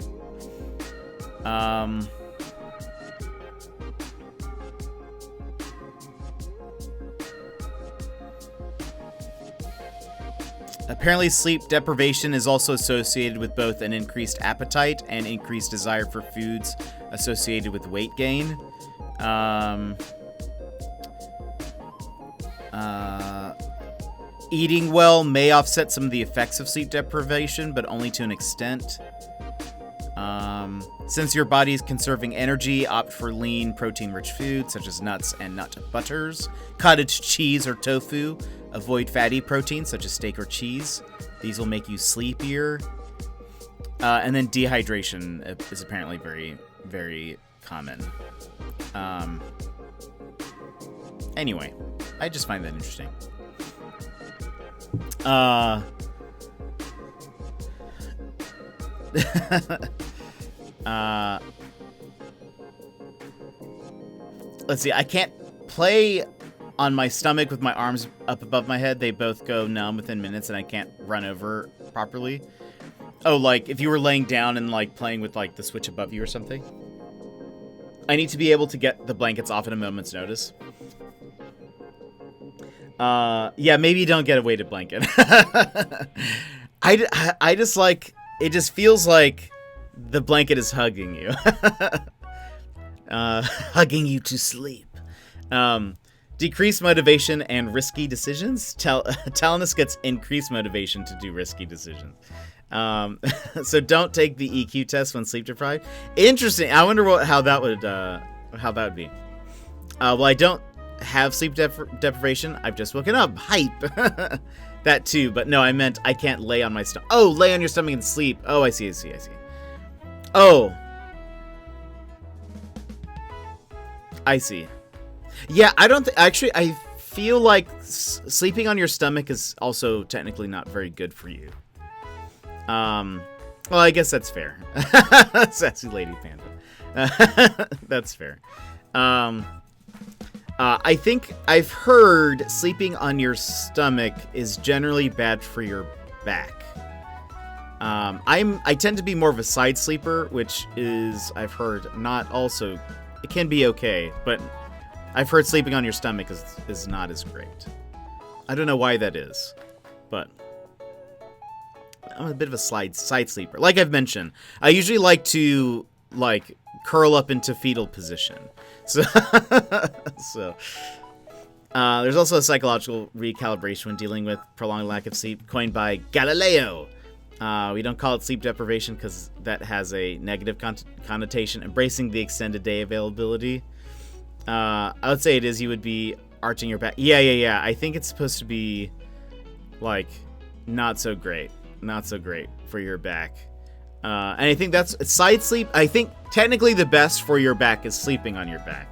Apparently, sleep deprivation is also associated with both an increased appetite and increased desire for foods associated with weight gain. Eating well may offset some of the effects of sleep deprivation, but only to an extent. Since your body is conserving energy, opt for lean, protein-rich foods such as nuts and nut butters, cottage cheese or tofu. Avoid fatty proteins such as steak or cheese. These will make you sleepier. And then dehydration is apparently very, very common. Anyway, I just find that interesting. Let's see. I can't play on my stomach with my arms up above my head. They both go numb within minutes, and I can't run over properly. Oh, like if you were laying down and like playing with like the switch above you or something. I need to be able to get the blankets off at a moment's notice. Yeah, maybe you don't get a weighted blanket. I just like, it just feels like the blanket is hugging you. Hugging you to sleep. Decreased motivation and risky decisions. Talenus gets increased motivation to do risky decisions. So don't take the EQ test when sleep deprived. Interesting. I wonder how that would be. Well, I don't have sleep deprivation. I've just woken up. Hype. That too. But no, I meant I can't lay on my stomach. Oh, lay on your stomach and sleep. Oh, I see. Oh. I see. Yeah, I don't actually, I feel like sleeping on your stomach is also technically not very good for you. Well, I guess that's fair. Sassy Lady Panda. That's fair. I think I've heard sleeping on your stomach is generally bad for your back. I tend to be more of a side sleeper, which is, I've heard, not also, it can be okay, but I've heard sleeping on your stomach is not as great. I don't know why that is, but I'm a bit of a side sleeper. Like I've mentioned, I usually like to like curl up into fetal position. So, there's also a psychological recalibration when dealing with prolonged lack of sleep, coined by Galileo. We don't call it sleep deprivation because that has a negative connotation. Embracing the extended day availability. I would say it is. You would be arching your back. Yeah. I think it's supposed to be like not so great for your back. And I think that's side sleep. I think technically the best for your back is sleeping on your back.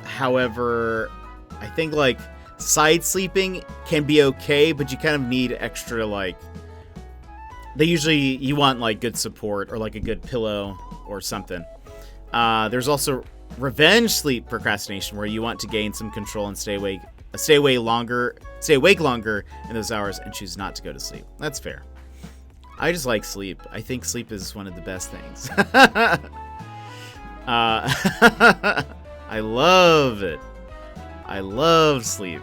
However, I think like side sleeping can be okay, but you kind of need extra like. You want like good support or like a good pillow or something. There's also revenge sleep procrastination, where you want to gain some control and stay awake longer in those hours and choose not to go to sleep. That's fair. I just like sleep. I think sleep is one of the best things. I love it. I love sleep.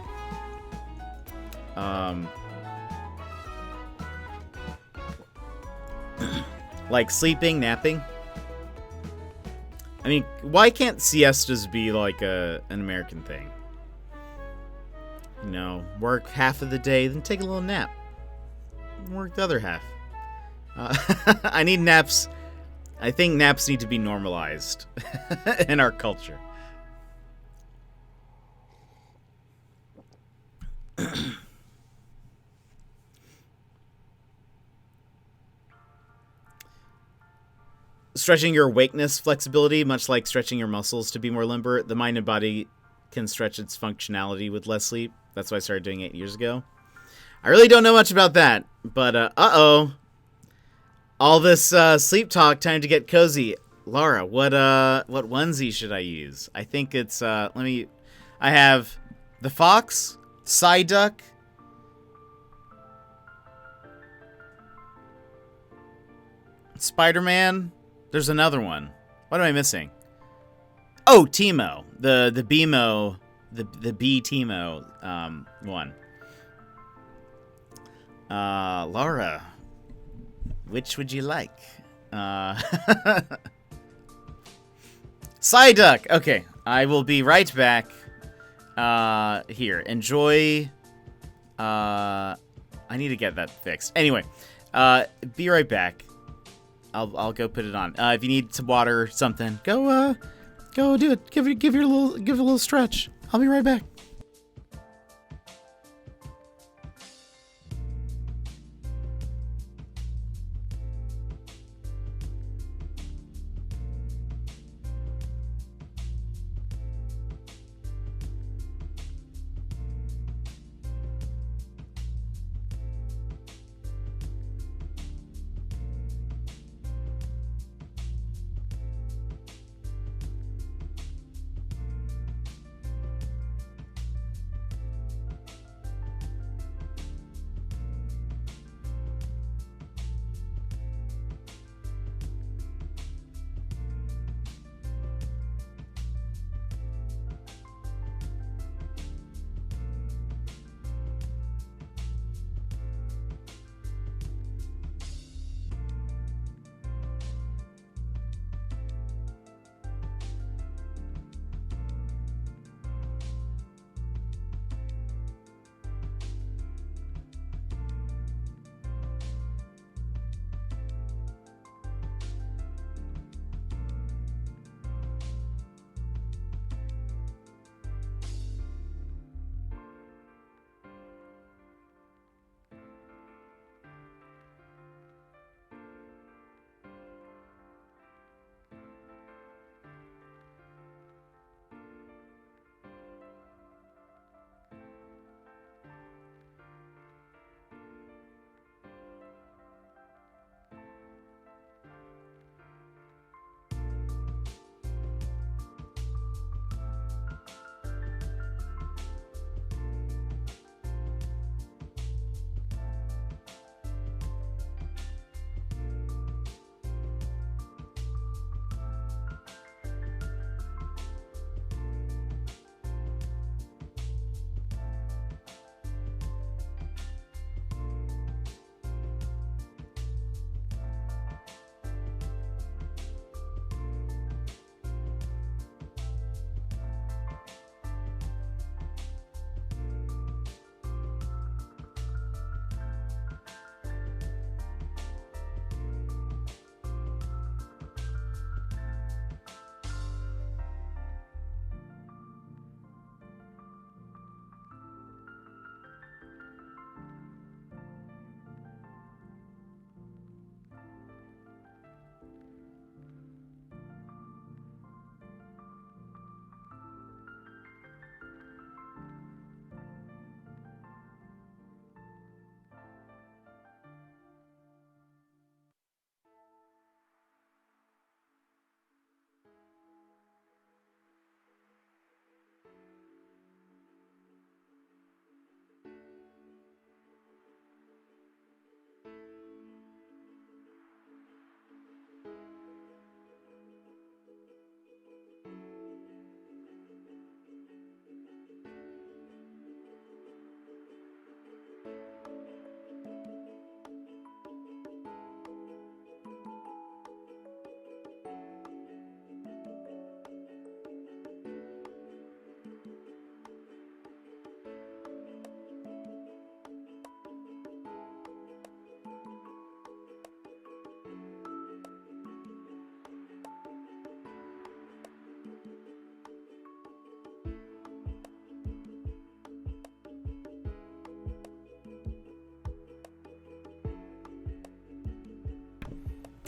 Like sleeping, napping. I mean, why can't siestas be like an American thing? You know, work half of the day, then take a little nap. Work the other half. I need naps. I think naps need to be normalized in our culture. Stretching your awakeness flexibility, much like stretching your muscles to be more limber. The mind and body can stretch its functionality with less sleep. That's why I started doing it 8 years ago. I really don't know much about that, but uh-oh. All this sleep talk, time to get cozy. Laura, what onesie should I use? I think it's, I have the Fox, Psyduck, Spider-Man. There's another one. What am I missing? Oh, Teemo. The BMO, the B Teemo one. Laura, which would you like? Psyduck. Okay, I will be right back. Here, enjoy. I need to get that fixed. Anyway, be right back. I'll go put it on. If you need some water or something, go do it. Give it a little stretch. I'll be right back.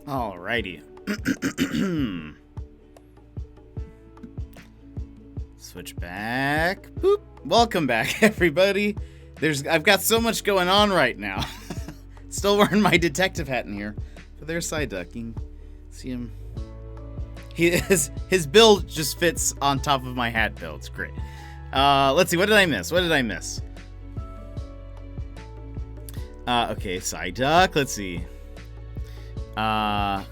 Alrighty. Switch back. Boop. Welcome back, everybody. I've got so much going on right now. Still wearing my detective hat in here. But there's Psyduck. You can see him. His build just fits on top of my hat build. It's great. Let's see. What did I miss? Okay, Psyduck. Let's see. Oh.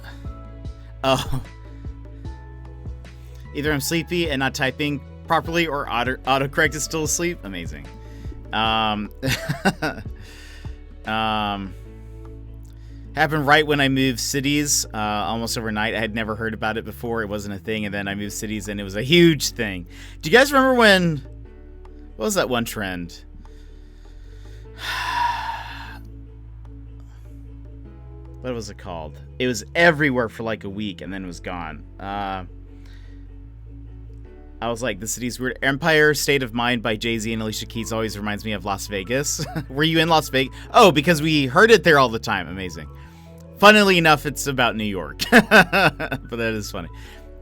Either I'm sleepy and not typing properly, or autocorrect is still asleep. Amazing. Happened right when I moved cities, almost overnight. I had never heard about it before. It wasn't a thing, and then I moved cities, and it was a huge thing. Do you guys remember when... What was that one trend? What was it called? It was everywhere for like a week, and then it was gone. I was like, the city's weird. Empire State of Mind by Jay-Z and Alicia Keys always reminds me of Las Vegas. Were you in Las Vegas? Oh, because we heard it there all the time. Amazing. Funnily enough, it's about New York. But that is funny.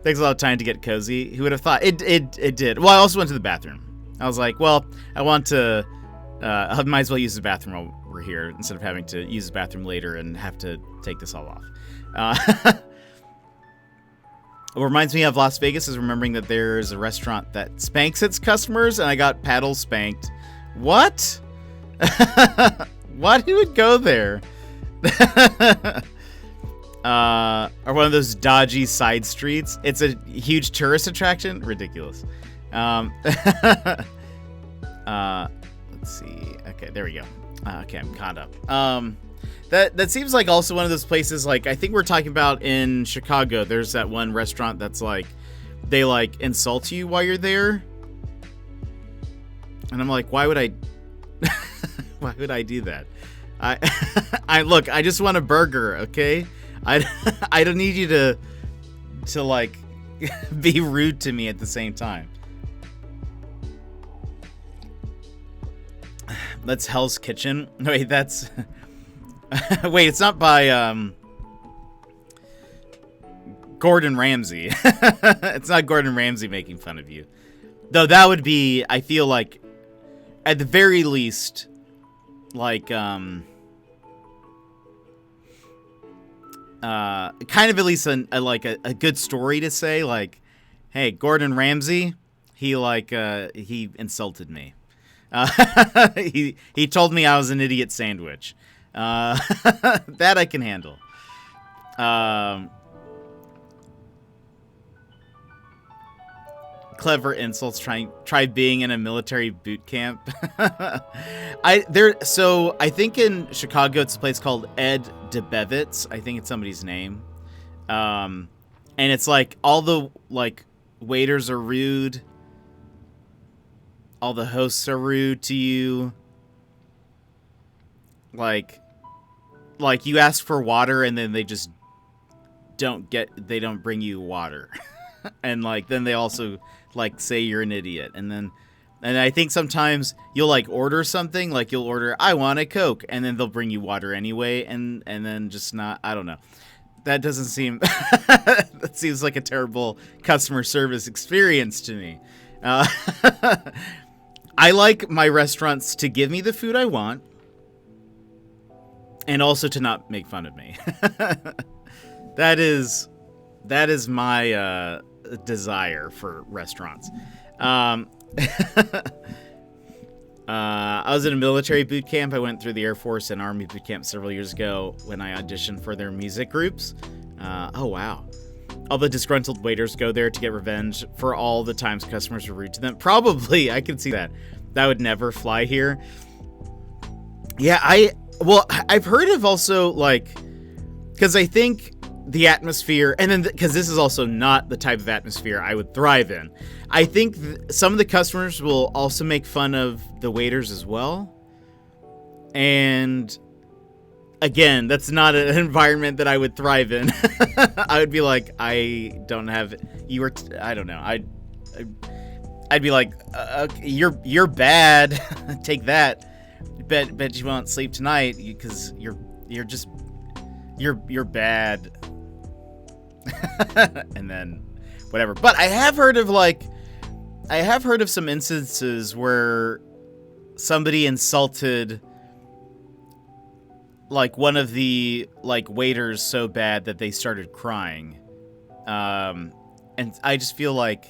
Takes a lot of time to get cozy. Who would have thought? It did. Well, I also went to the bathroom. I was like, well, I want to... I might as well use the bathroom while we're here instead of having to use the bathroom later and have to take this all off. What reminds me of Las Vegas is remembering that there's a restaurant that spanks its customers, and I got paddle spanked. What? What? Who would go there? Or one of those dodgy side streets. It's a huge tourist attraction. Ridiculous. Let's see. Okay, there we go. Okay, I'm caught up. That seems like also one of those places, like, I think we're talking about in Chicago. There's that one restaurant that's like, they like insult you while you're there. And I'm like, why would I do that? Look, I just want a burger, okay? I don't need you to like be rude to me at the same time. That's Hell's Kitchen. Wait, that's wait, it's not by Gordon Ramsay. It's not Gordon Ramsay making fun of you. Though that would be, I feel like, at the very least, like, kind of at least a good story to say, like, hey, Gordon Ramsay, he insulted me. He told me I was an idiot sandwich. That I can handle. Clever insults. Try being in a military boot camp. So I think in Chicago it's a place called Ed DeBevitz. I think it's somebody's name. And it's like all the like waiters are rude. All the hosts are rude to you. Like you ask for water and then they just don't bring you water. And like then they also like say you're an idiot. And I think sometimes you'll like order something, like you'll order, I want a Coke, and then they'll bring you water anyway, and then just not, I don't know. That doesn't seem that seems like a terrible customer service experience to me. I like my restaurants to give me the food I want, and also to not make fun of me. That is my desire for restaurants. I was in a military boot camp. I went through the Air Force and Army boot camp several years ago when I auditioned for their music groups. Oh, wow. All the disgruntled waiters go there to get revenge for all the times customers were rude to them. Probably, I could see that. That would never fly here. Yeah, I've heard of also, like, because I think the atmosphere, and then because this is also not the type of atmosphere I would thrive in, I think some of the customers will also make fun of the waiters as well. And again, that's not an environment that I would thrive in. I would be like, I don't know. I'd be like, you're bad. Take that. Bet you won't sleep tonight because you're bad. And then whatever. But I have heard of like I have heard of some instances where somebody insulted like one of the like waiters so bad that they started crying. And I just feel like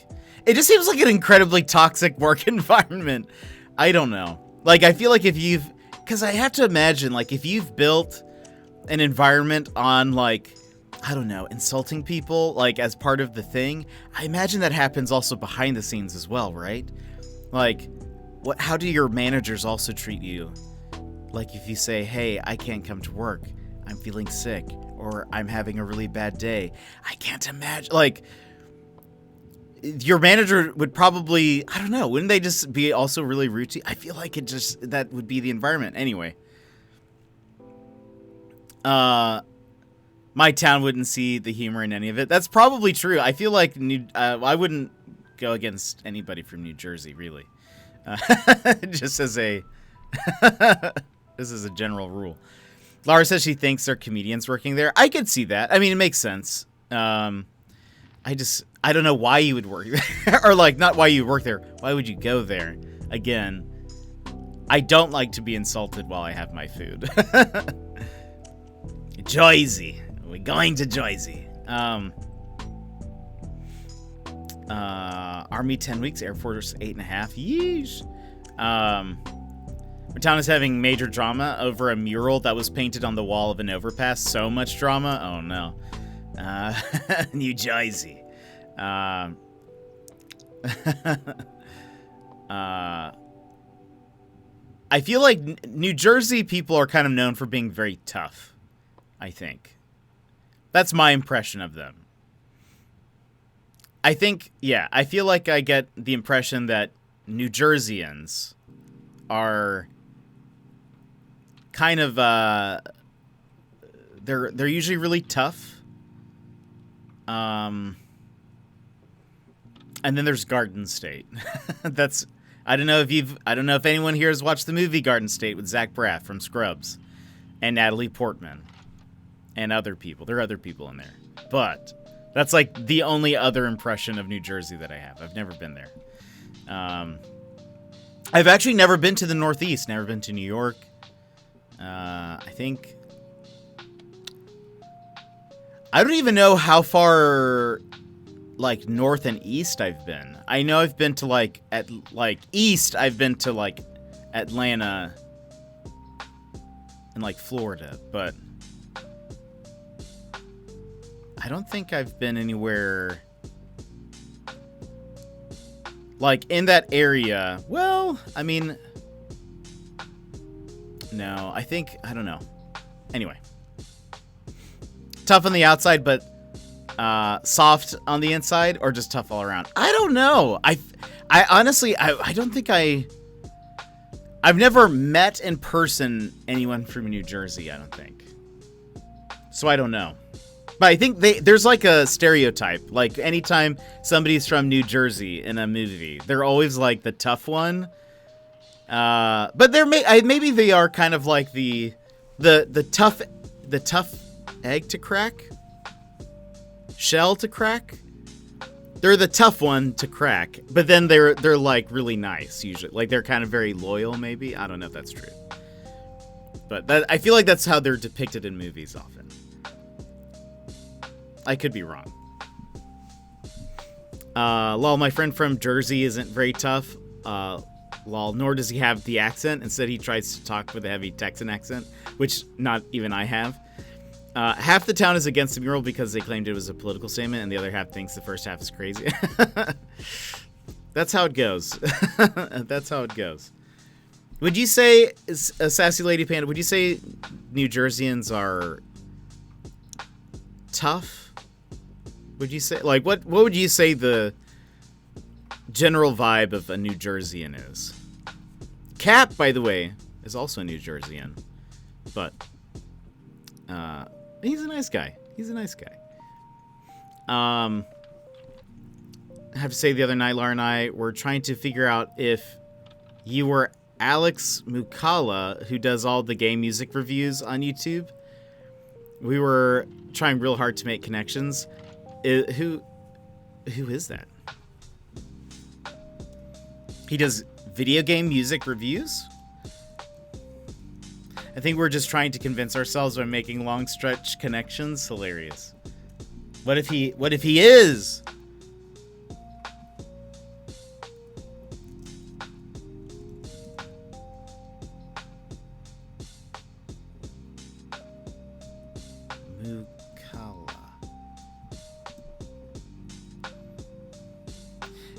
it just seems like an incredibly toxic work environment. I don't know. Like, I feel like because I have to imagine, like, if you've built an environment on, like, I don't know, insulting people, like, as part of the thing, I imagine that happens also behind the scenes as well, right? Like, how do your managers also treat you? Like, if you say, hey, I can't come to work, I'm feeling sick, or I'm having a really bad day, I can't imagine, like, your manager would probably, I don't know, wouldn't they just be also really rude to you? I feel like that would be the environment. Anyway. My town wouldn't see the humor in any of it. That's probably true. I feel like I wouldn't go against anybody from New Jersey, really. Just as a, this is a general rule. Laura says she thinks there are comedians working there. I could see that. I mean, it makes sense. I don't know why you would work there. Or, like, not why you work there. Why would you go there? Again, I don't like to be insulted while I have my food. Jersey. We're going to Jersey. Army 10 weeks, Air Force 8.5. Yeesh. Our town is having major drama over a mural that was painted on the wall of an overpass. So much drama. Oh, no. New Jersey. I feel like New Jersey people are kind of known for being very tough, I think. That's my impression of them. I feel like I get the impression that New Jerseyans are kind of, they're usually really tough. And then there's Garden State. I don't know if anyone here has watched the movie Garden State with Zach Braff from Scrubs and Natalie Portman and other people. There are other people in there. But that's like the only other impression of New Jersey that I have. I've never been there. I've actually never been to the Northeast, never been to New York. I think I don't even know how far like north and east I've been. I know I've been to east, I've been to like Atlanta and like Florida, but I don't think I've been anywhere like in that area. Well, I mean, no, I don't know. Anyway, tough on the outside, but soft on the inside, or just tough all around? I don't know. I honestly, I don't think I've never met in person anyone from New Jersey, I don't think. So I don't know. But I think there's like a stereotype. Like anytime somebody's from New Jersey in a movie, they're always like the tough one. But maybe they are kind of like the tough egg to crack. Shell to crack. They're the tough one to crack, but then they're like really nice usually. Like they're kind of very loyal, maybe. I don't know if that's true, but I feel like that's how they're depicted in movies often. I could be wrong. Lol, my friend from Jersey isn't very tough. Lol, nor does he have the accent. Instead, he tries to talk with a heavy Texan accent, which not even I have. Half the town is against the mural because they claimed it was a political statement, and the other half thinks the first half is crazy. That's how it goes. That's how it goes. Would you say, Sassy Lady Panda, would you say New Jerseyans are tough? Would you say, like, what would you say the general vibe of a New Jerseyan is? Cap, by the way, is also a New Jerseyan, but he's a nice guy. He's a nice guy. I have to say, the other night, Laura and I were trying to figure out if you were Alex Mukala, who does all the game music reviews on YouTube. We were trying real hard to make connections. Who is that? He does video game music reviews. I think we're just trying to convince ourselves by making long stretch connections. Hilarious. What if he is?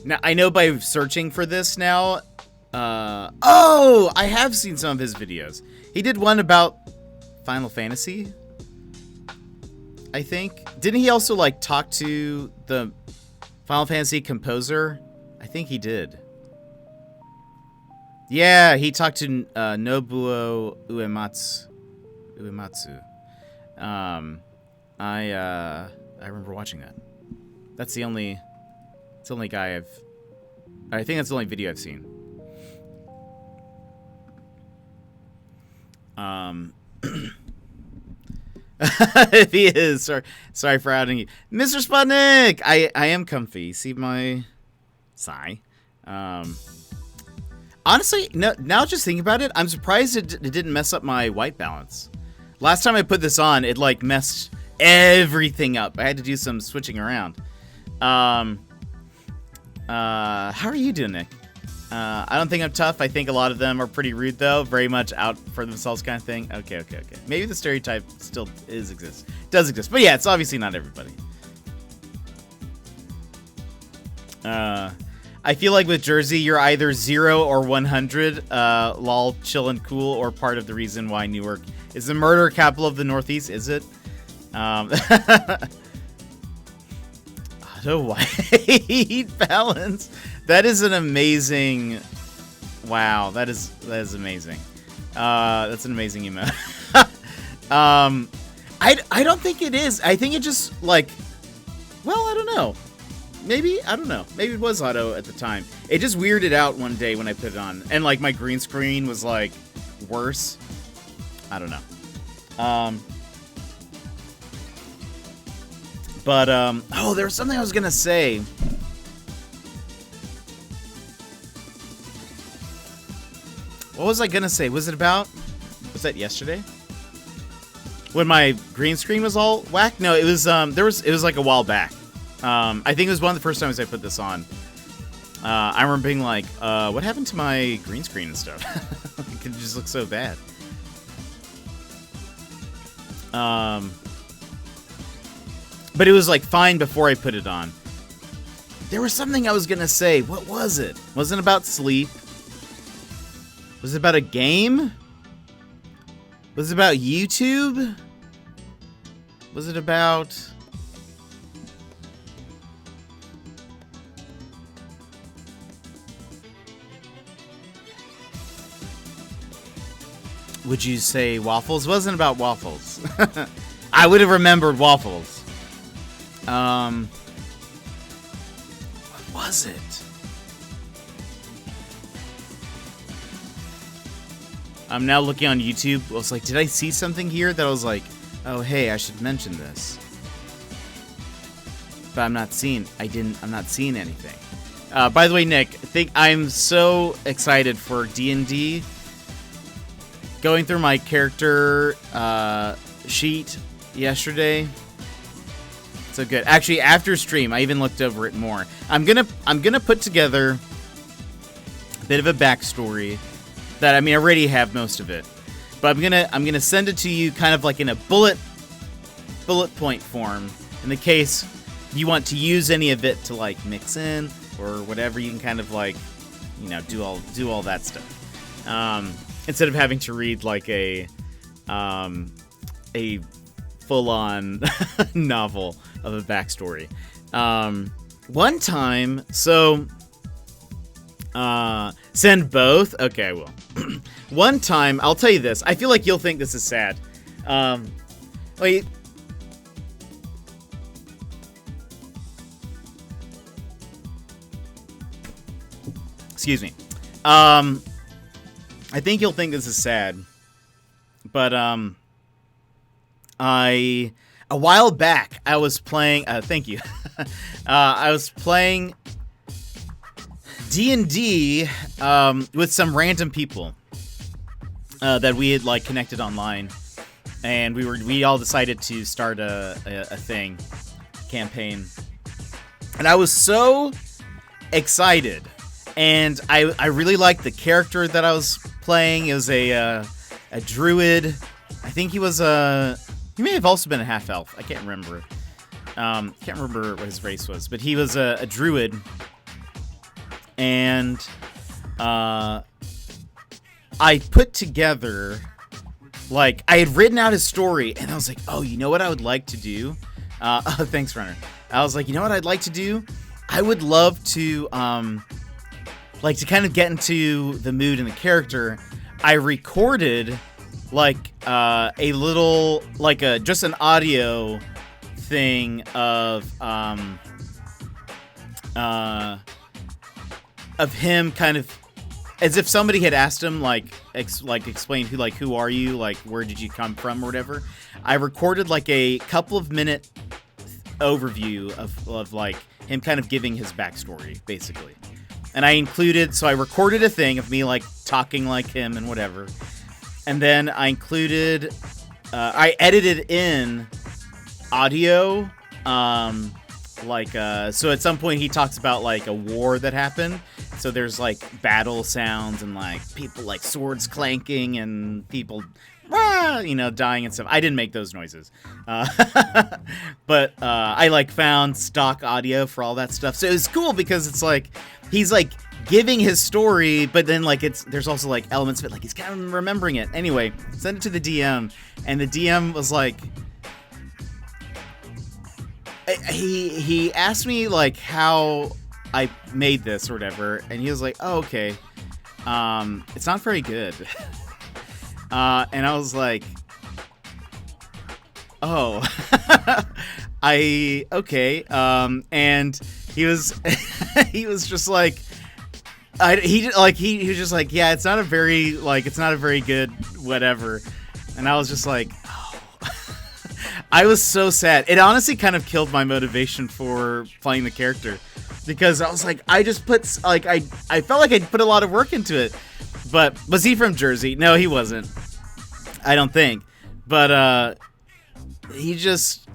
Now, I know by searching for this now, oh, I have seen some of his videos. He did one about Final Fantasy, I think. Didn't he also, like, talk to the Final Fantasy composer? I think he did. Yeah, he talked to Nobuo Uematsu. I remember watching that. That's the only guy I think that's the only video I've seen. If he is, sorry for outing you, Mr. Sputnik. I am comfy. See my sigh. Honestly, no. Now just thinking about it, I'm surprised it didn't mess up my white balance. Last time I put this on, it like messed everything up. I had to do some switching around. How are you doing, Nick? I don't think I'm tough. I think a lot of them are pretty rude, though. Very much out for themselves kind of thing. Okay. Maybe the stereotype still does exist. But yeah, it's obviously not everybody. I feel like with Jersey, you're either 0 or 100. Lol, chillin' cool, or part of the reason why Newark is the murder capital of the Northeast, is it? Auto white balance. That is an amazing. Wow, that is amazing. That's an amazing emote. I don't think it is. I think it just like. Well, I don't know. Maybe, I don't know. Maybe it was auto at the time. It just weirded out one day when I put it on, and like my green screen was like worse. I don't know. Oh, there was something I was gonna say. What was I gonna say? Was it about? Was that yesterday? When my green screen was all whack? No, it was it was like a while back. I think it was one of the first times I put this on. I remember being like, what happened to my green screen and stuff? It just looks so bad. But it was like fine before I put it on. There was something I was gonna say. What was it? Wasn't about sleep. Was it about a game? Was it about YouTube? Was it about... Would you say waffles? It wasn't about waffles. I would have remembered waffles. What was it? I'm now looking on YouTube. I was like, did I see something here that I was like, oh, hey, I should mention this. But I'm not seeing anything. By the way, Nick, I'm so excited for D&D. Going through my character sheet yesterday. So good. Actually, after stream, I even looked over it more. I'm gonna put together a bit of a backstory that, I mean, I already have most of it, but I'm gonna send it to you kind of like in a bullet point form. In the case you want to use any of it to like mix in or whatever, you can kind of like, you know, do all that stuff. Instead of having to read like a full-on novel of a backstory. One time, so send both. Okay, I will. One time, I'll tell you this. I feel like you'll think this is sad. Wait. Excuse me. I think you'll think this is sad, but a while back I was playing. Thank you. I was playing D&D with some random people that we had like connected online, and we all decided to start a campaign, and I was so excited, and I really liked the character that I was playing. It was a druid. I think he may have also been a half elf. I can't remember. Can't remember what his race was, but he was a druid. And I put together, like, I had written out his story, and I was like, oh, you know what I would like to do? Oh, thanks, Runner. I was like, you know what I'd like to do? I would love to, like, to kind of get into the mood and the character. I recorded, like, a little, like, just an audio thing of him kind of as if somebody had asked him explain who are you, like where did you come from or whatever. I recorded like a couple of minute overview of like him kind of giving his backstory basically. And I recorded a thing of me like talking like him and whatever. And then I included I edited in audio so at some point he talks about like a war that happened. So there's like battle sounds and like people like swords clanking and people, dying and stuff. I didn't make those noises, but I like found stock audio for all that stuff. So it was cool because it's like he's like giving his story, but then like there's also like elements of it, like he's kind of remembering it. Anyway, sent it to the DM, and the DM was like, he asked me like how I made this or whatever, and he was like, oh, okay, it's not very good. And I was like, oh, okay. And he was he was just like, he was just like, yeah, it's not a very good whatever. And I was just like, oh. I was so sad. It honestly kind of killed my motivation for playing the character, because I was like, I just put like I felt like I'd put a lot of work into it. But was he from Jersey? No, he wasn't. I don't think. But he just,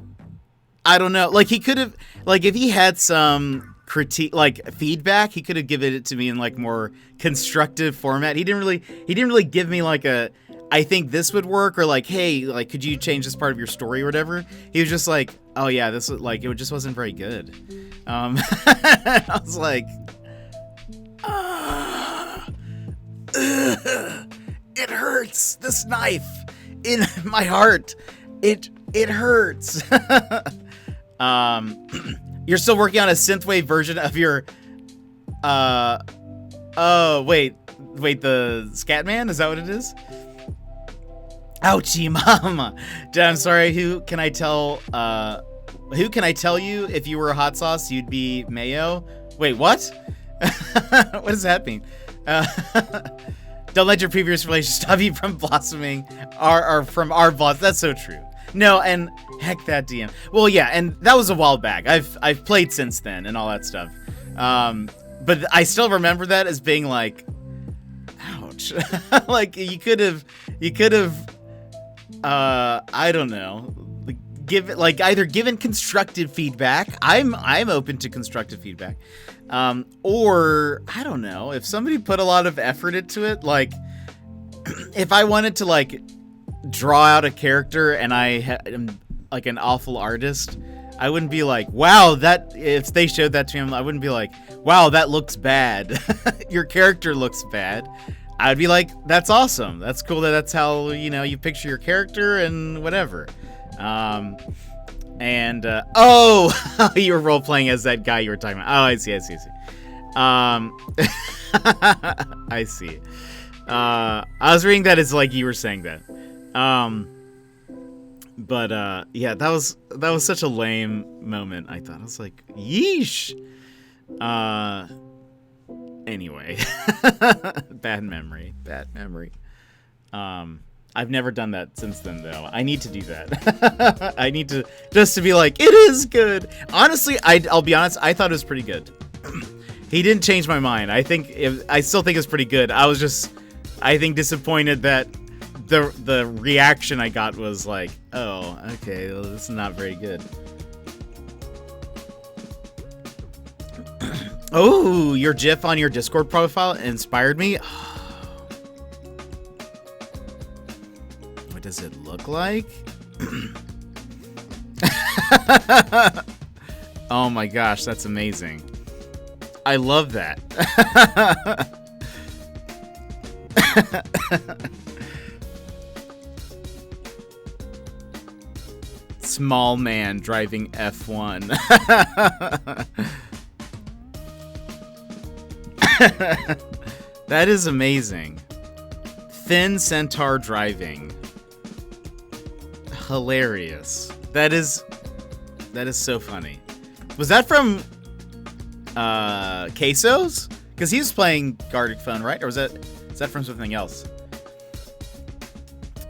I don't know. Like he could have, like if he had some critique, like feedback, he could have given it to me in like more constructive format. He didn't really give me like I think this would work, or like, hey, like could you change this part of your story or whatever. He was just like, oh yeah, this was like, it just wasn't very good. I was like, it hurts. This knife in my heart, it hurts. You're still working on a synthwave version of your wait, the Scatman, is that what it is? Ouchie mama. I'm sorry, who can I tell you if you were a hot sauce you'd be mayo? Wait, what? What does that mean? Don't let your previous relationship stop you from blossoming or from our blossom. That's so true. No, and heck that DM. Well, yeah, and that was a while back. I've played since then and all that stuff. But I still remember that as being like, ouch. Like you could have I don't know, either given constructive feedback. I'm open to constructive feedback. Or I don't know, if somebody put a lot of effort into it, like if I wanted to like draw out a character and I am like an awful artist, I wouldn't be like, wow, that, if they showed that to me, I wouldn't be like, wow, that looks bad. Your character looks bad. I'd be like, that's awesome. That's cool that's how, you picture your character and whatever. You were role-playing as that guy you were talking about. Oh, I see. I see. I was reading that as like you were saying that. Yeah, that was such a lame moment, I thought. I was like, yeesh. Anyway. Bad memory. I've never done that since then, though. I need to do that. I need to, just to be like, it is good. Honestly, I'll be honest, I thought it was pretty good. He didn't change my mind. I still think it's pretty good. I was just, I think, disappointed that the reaction I got was like, oh, okay, well, this is not very good. Oh, your GIF on your Discord profile inspired me. What does it look like? Oh my gosh, that's amazing. I love that. Small man driving F1. That is amazing. Thin centaur driving. Hilarious. That is so funny. Was that from Queso's? Because he was playing Gartic Phone, right? Or is that from something else?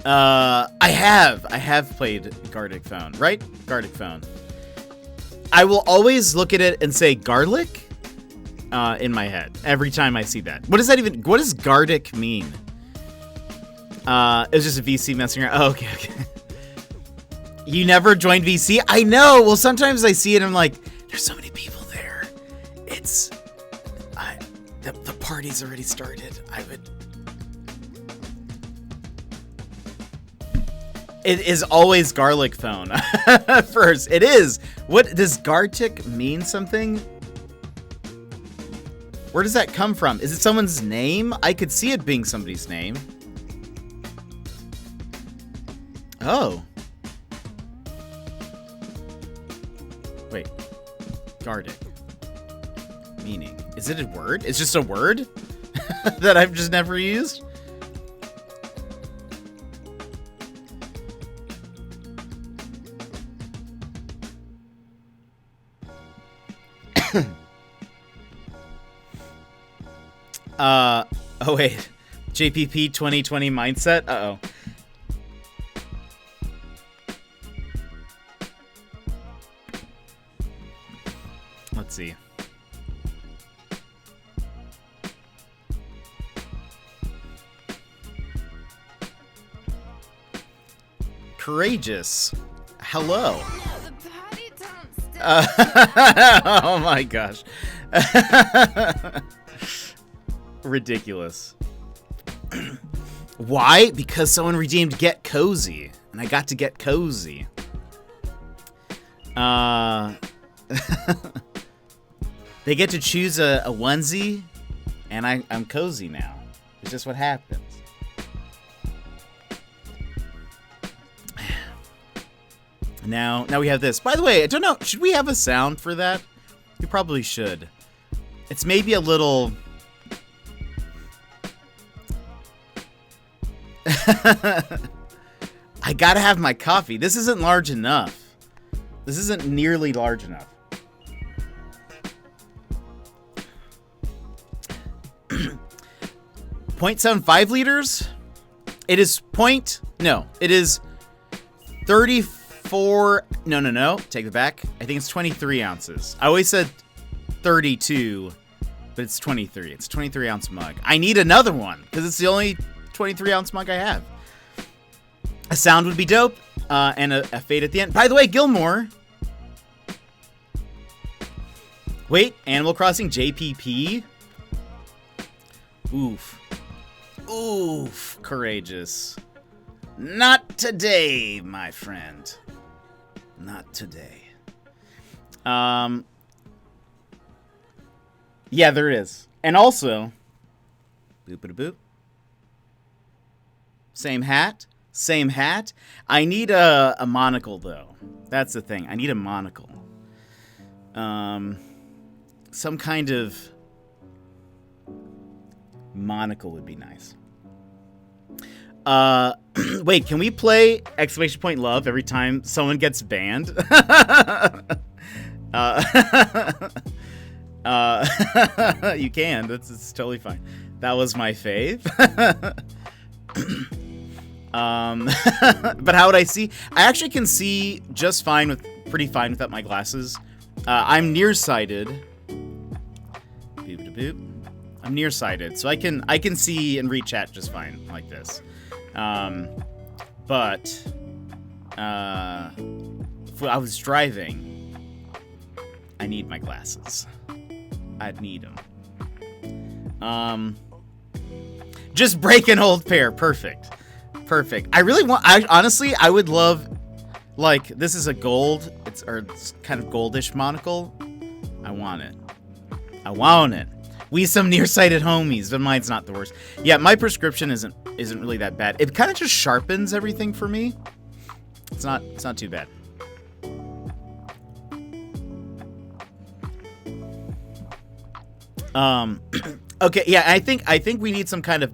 I have played Gartic Phone, right? Gartic Phone. I will always look at it and say garlic in my head every time I see that. What does Gartic mean? It was just a VC messing around. Oh, okay. You never joined VC? I know. Well, sometimes I see it and I'm like, there's so many people there. The party's already started. It is always garlic phone first. It is. What does Gartic mean? Something? Where does that come from? Is it someone's name? I could see it being somebody's name. Oh. Wait. Gartic. Meaning. Is it a word? It's just a word that I've just never used? Oh wait. JPP 2020 mindset? Uh-oh. Let's see. Courageous. Hello. Oh my gosh. Ridiculous. Why? Because someone redeemed Get Cozy, and I got to get cozy. They get to choose a onesie, and I'm cozy now. It's just what happens. Now we have this. By the way, I don't know. Should we have a sound for that? We probably should. It's maybe a little... I gotta have my coffee. This isn't large enough. This isn't nearly large enough. 0.75 liters? It is it is 34... No. Take it back. I think it's 23 ounces. I always said 32, but it's 23. It's a 23 ounce mug. I need another one, because it's the only 23 ounce mug I have. A sound would be dope, and a fade at the end. By the way, Gilmore. Wait, Animal Crossing JPP? Oof. Oof, courageous. Not today, my friend. Not today. Yeah, there is. And also, boop-a-da-boop. Same hat. Same hat. I need a monocle, though. That's the thing. I need a monocle. Some kind of monocle would be nice. Wait, can we play exclamation point love every time someone gets banned? You can. It's totally fine. That was my fave. But how would I see? I actually can see just pretty fine without my glasses. I'm nearsighted. Boop, boop. I'm nearsighted, so I can see and read chat just fine like this. But if I was driving, I need my glasses. I'd need them. Just break an old pair. Perfect. I really want. Honestly, I would love. Like, this is a gold. It's kind of goldish monocle. I want it. We some nearsighted homies, but mine's not the worst. Yeah, my prescription isn't really that bad. It kind of just sharpens everything for me. It's not too bad. Okay, yeah, I think we need some kind of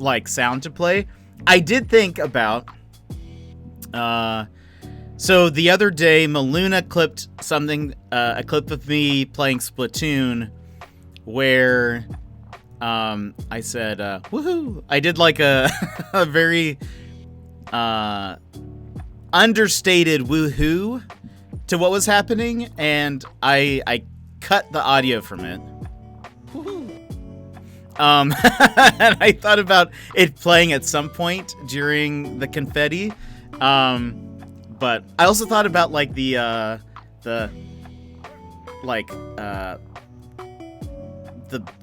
like sound to play. I did think about so the other day Maluna clipped something, a clip of me playing Splatoon where I said woohoo. I did like a a very understated woohoo to what was happening, and I cut the audio from it. And I thought about it playing at some point during the confetti. But I also thought about like the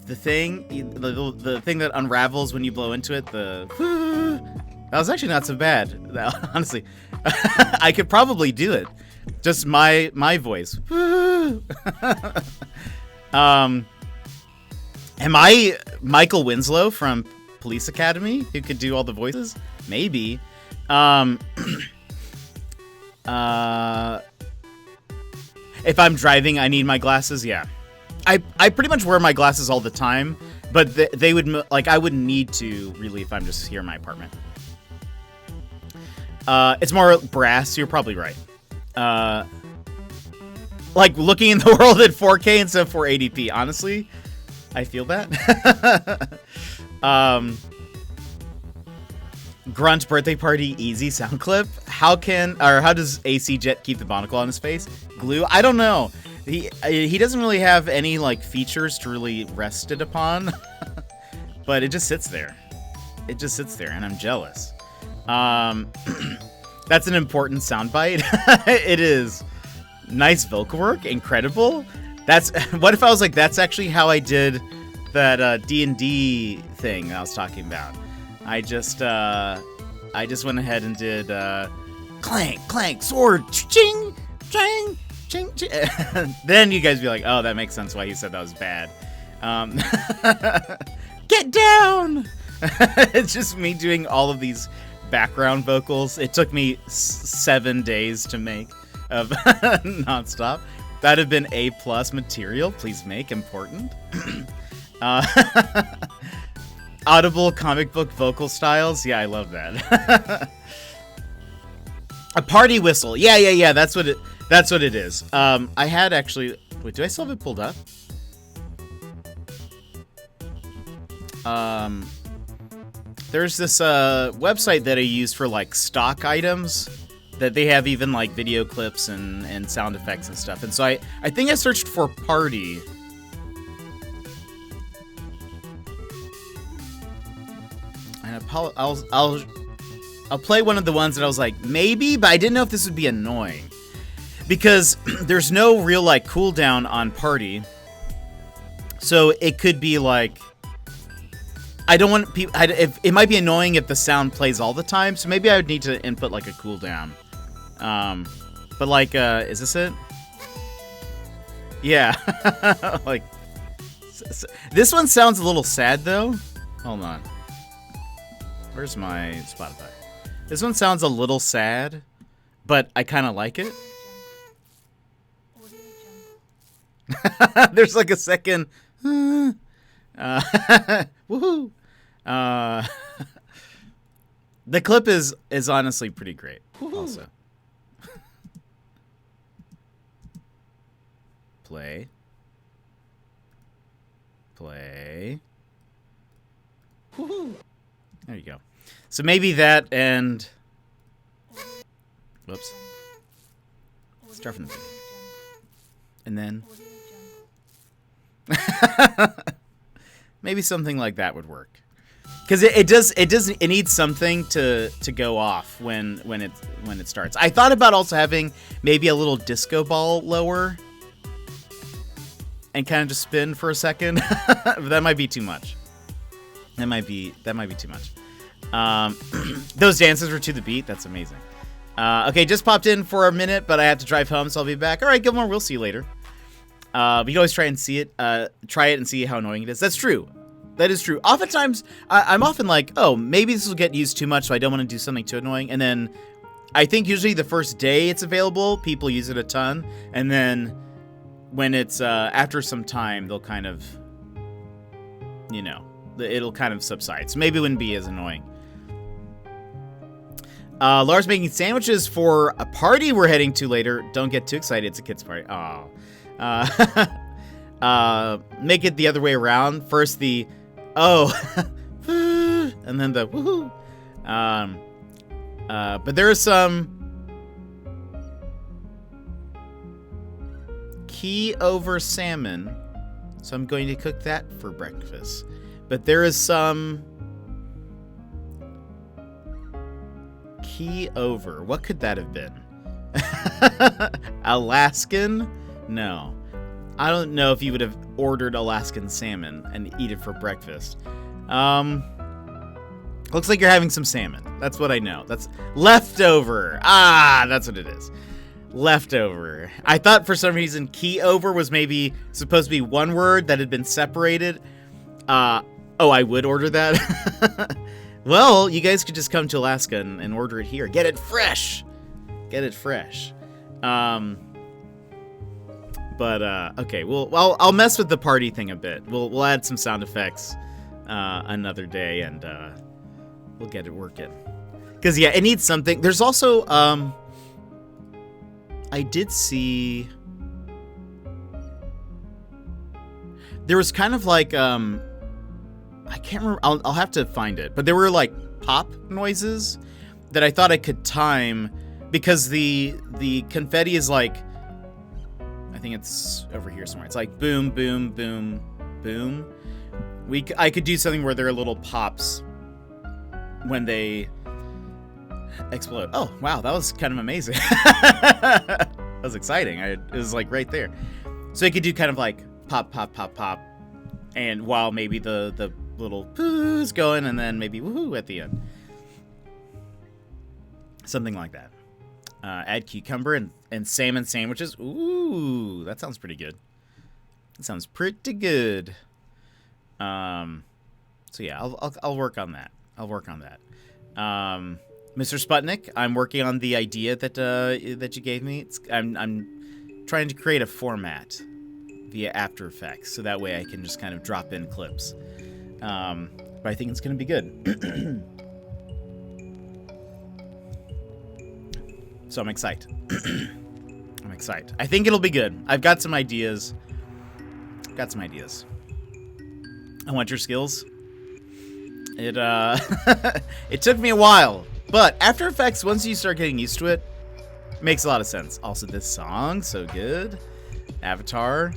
thing, the thing that unravels when you blow into it. That was actually not so bad, honestly. I could probably do it. Just my voice. Am I Michael Winslow from Police Academy who could do all the voices? Maybe. If I'm driving, I need my glasses. Yeah, I pretty much wear my glasses all the time, but they would like I wouldn't need to really if I'm just here in my apartment. It's more brass. You're probably right. Like looking in the world at 4K instead of 480p. Honestly, I feel that. Grunt birthday party easy sound clip. How does AC Jet keep the monocle on his face? Glue? I don't know. He doesn't really have any like features to really rest it upon. But it just sits there. And I'm jealous. That's an important soundbite. It is. Nice vocal work, incredible. What if I was like, that's actually how I did that D&D thing I was talking about. I just went ahead and did clank, clank, sword, ching, ching, ching, ching. Then you guys be like, oh, that makes sense why he said that was bad. Get down! It's just me doing all of these background vocals. It took me 7 days to make of nonstop. That'd have been A+ material. Please make important. Audible comic book vocal styles. Yeah, I love that. A party whistle. Yeah. That's what it is. I had actually. Wait, do I still have it pulled up? There's this website that I use for like stock items that they have even like video clips and sound effects and stuff. And so I think I searched for party. And I'll play one of the ones that I was like, maybe, but I didn't know if this would be annoying. Because there's no real like cooldown on party. So it could be like, I don't want people. It might be annoying if the sound plays all the time. So maybe I would need to input like a cooldown. But like, is this it? Yeah. Like, this one sounds a little sad though. Hold on. Where's my Spotify? This one sounds a little sad, but I kind of like it. There's like a second. Woohoo! The clip is honestly pretty great. Also, play. There you go. So maybe that and whoops. Start from the beginning. And then Maybe something like that would work. Because it needs something to go off when it starts. I thought about also having maybe a little disco ball lower and kind of just spin for a second. But that might be too much. That might be too much. Those dances were to the beat. That's amazing. Okay, just popped in for a minute, but I have to drive home, so I'll be back. All right, Gilmore, we'll see you later. But you can always try and see it. Try it and see how annoying it is. That's true. That is true. Oftentimes, I'm often like, oh, maybe this will get used too much, so I don't want to do something too annoying. And then I think usually the first day it's available, people use it a ton. And then when it's after some time, they'll kind of, it'll kind of subside. So maybe it wouldn't be as annoying. Lars making sandwiches for a party we're heading to later. Don't get too excited. It's a kid's party. Oh. Make it the other way around. First the oh, and then the woohoo. But there is some key over salmon, so I'm going to cook that for breakfast. But there is some key over. What could that have been? Alaskan? No. I don't know if you would have ordered Alaskan salmon and eat it for breakfast. Looks like you're having some salmon. That's what I know. That's leftover. That's what it is. Leftover. I thought for some reason key over was maybe supposed to be one word that had been separated. I would order that. Well, you guys could just come to Alaska and order it here. Get it fresh. But okay, I'll mess with the party thing a bit. We'll add some sound effects another day, and we'll get it working. Because yeah, it needs something. There's also I did see there was kind of like I can't remember. I'll have to find it, but there were like pop noises that I thought I could time because the confetti is like. I think it's over here somewhere. It's like boom, boom, boom, boom. I could do something where there are little pops when they explode. Oh, wow, that was kind of amazing. That was exciting. It was like right there. So you could do kind of like pop, pop, pop, pop. And while maybe the little poo's going and then maybe woohoo at the end. Something like that. Add cucumber and salmon sandwiches. Ooh, that sounds pretty good. So yeah, I'll work on that. Mr. Sputnik, I'm working on the idea that you gave me. I'm trying to create a format via After Effects, so that way I can just kind of drop in clips. But I think it's going to be good. So I'm excited. I think it'll be good. I've got some ideas. I want your skills. It it took me a while, but After Effects, once you start getting used to it, makes a lot of sense. Also, this song, so good. Avatar.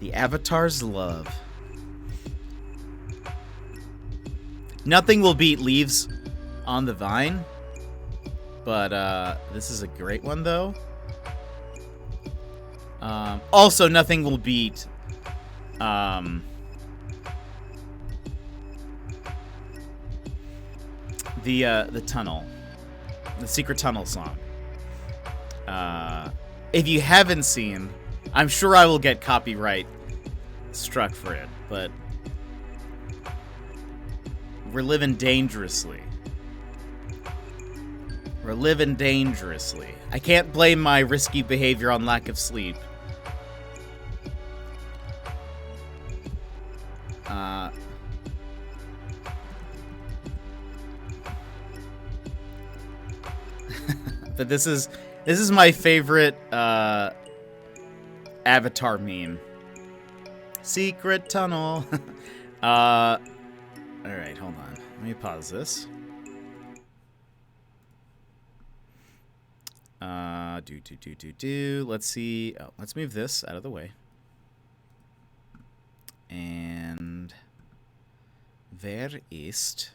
The Avatar's love. Nothing will beat Leaves on the Vine. But this is a great one, though. Also, nothing will beat the tunnel, the Secret Tunnel song. If you haven't seen, I'm sure I will get copyright struck for it, but we're living dangerously. I can't blame my risky behavior on lack of sleep. But this is my favorite Avatar meme. Secret tunnel. All right, hold on. Let me pause this. Let's see. Oh, let's move this out of the way. And Wer ist...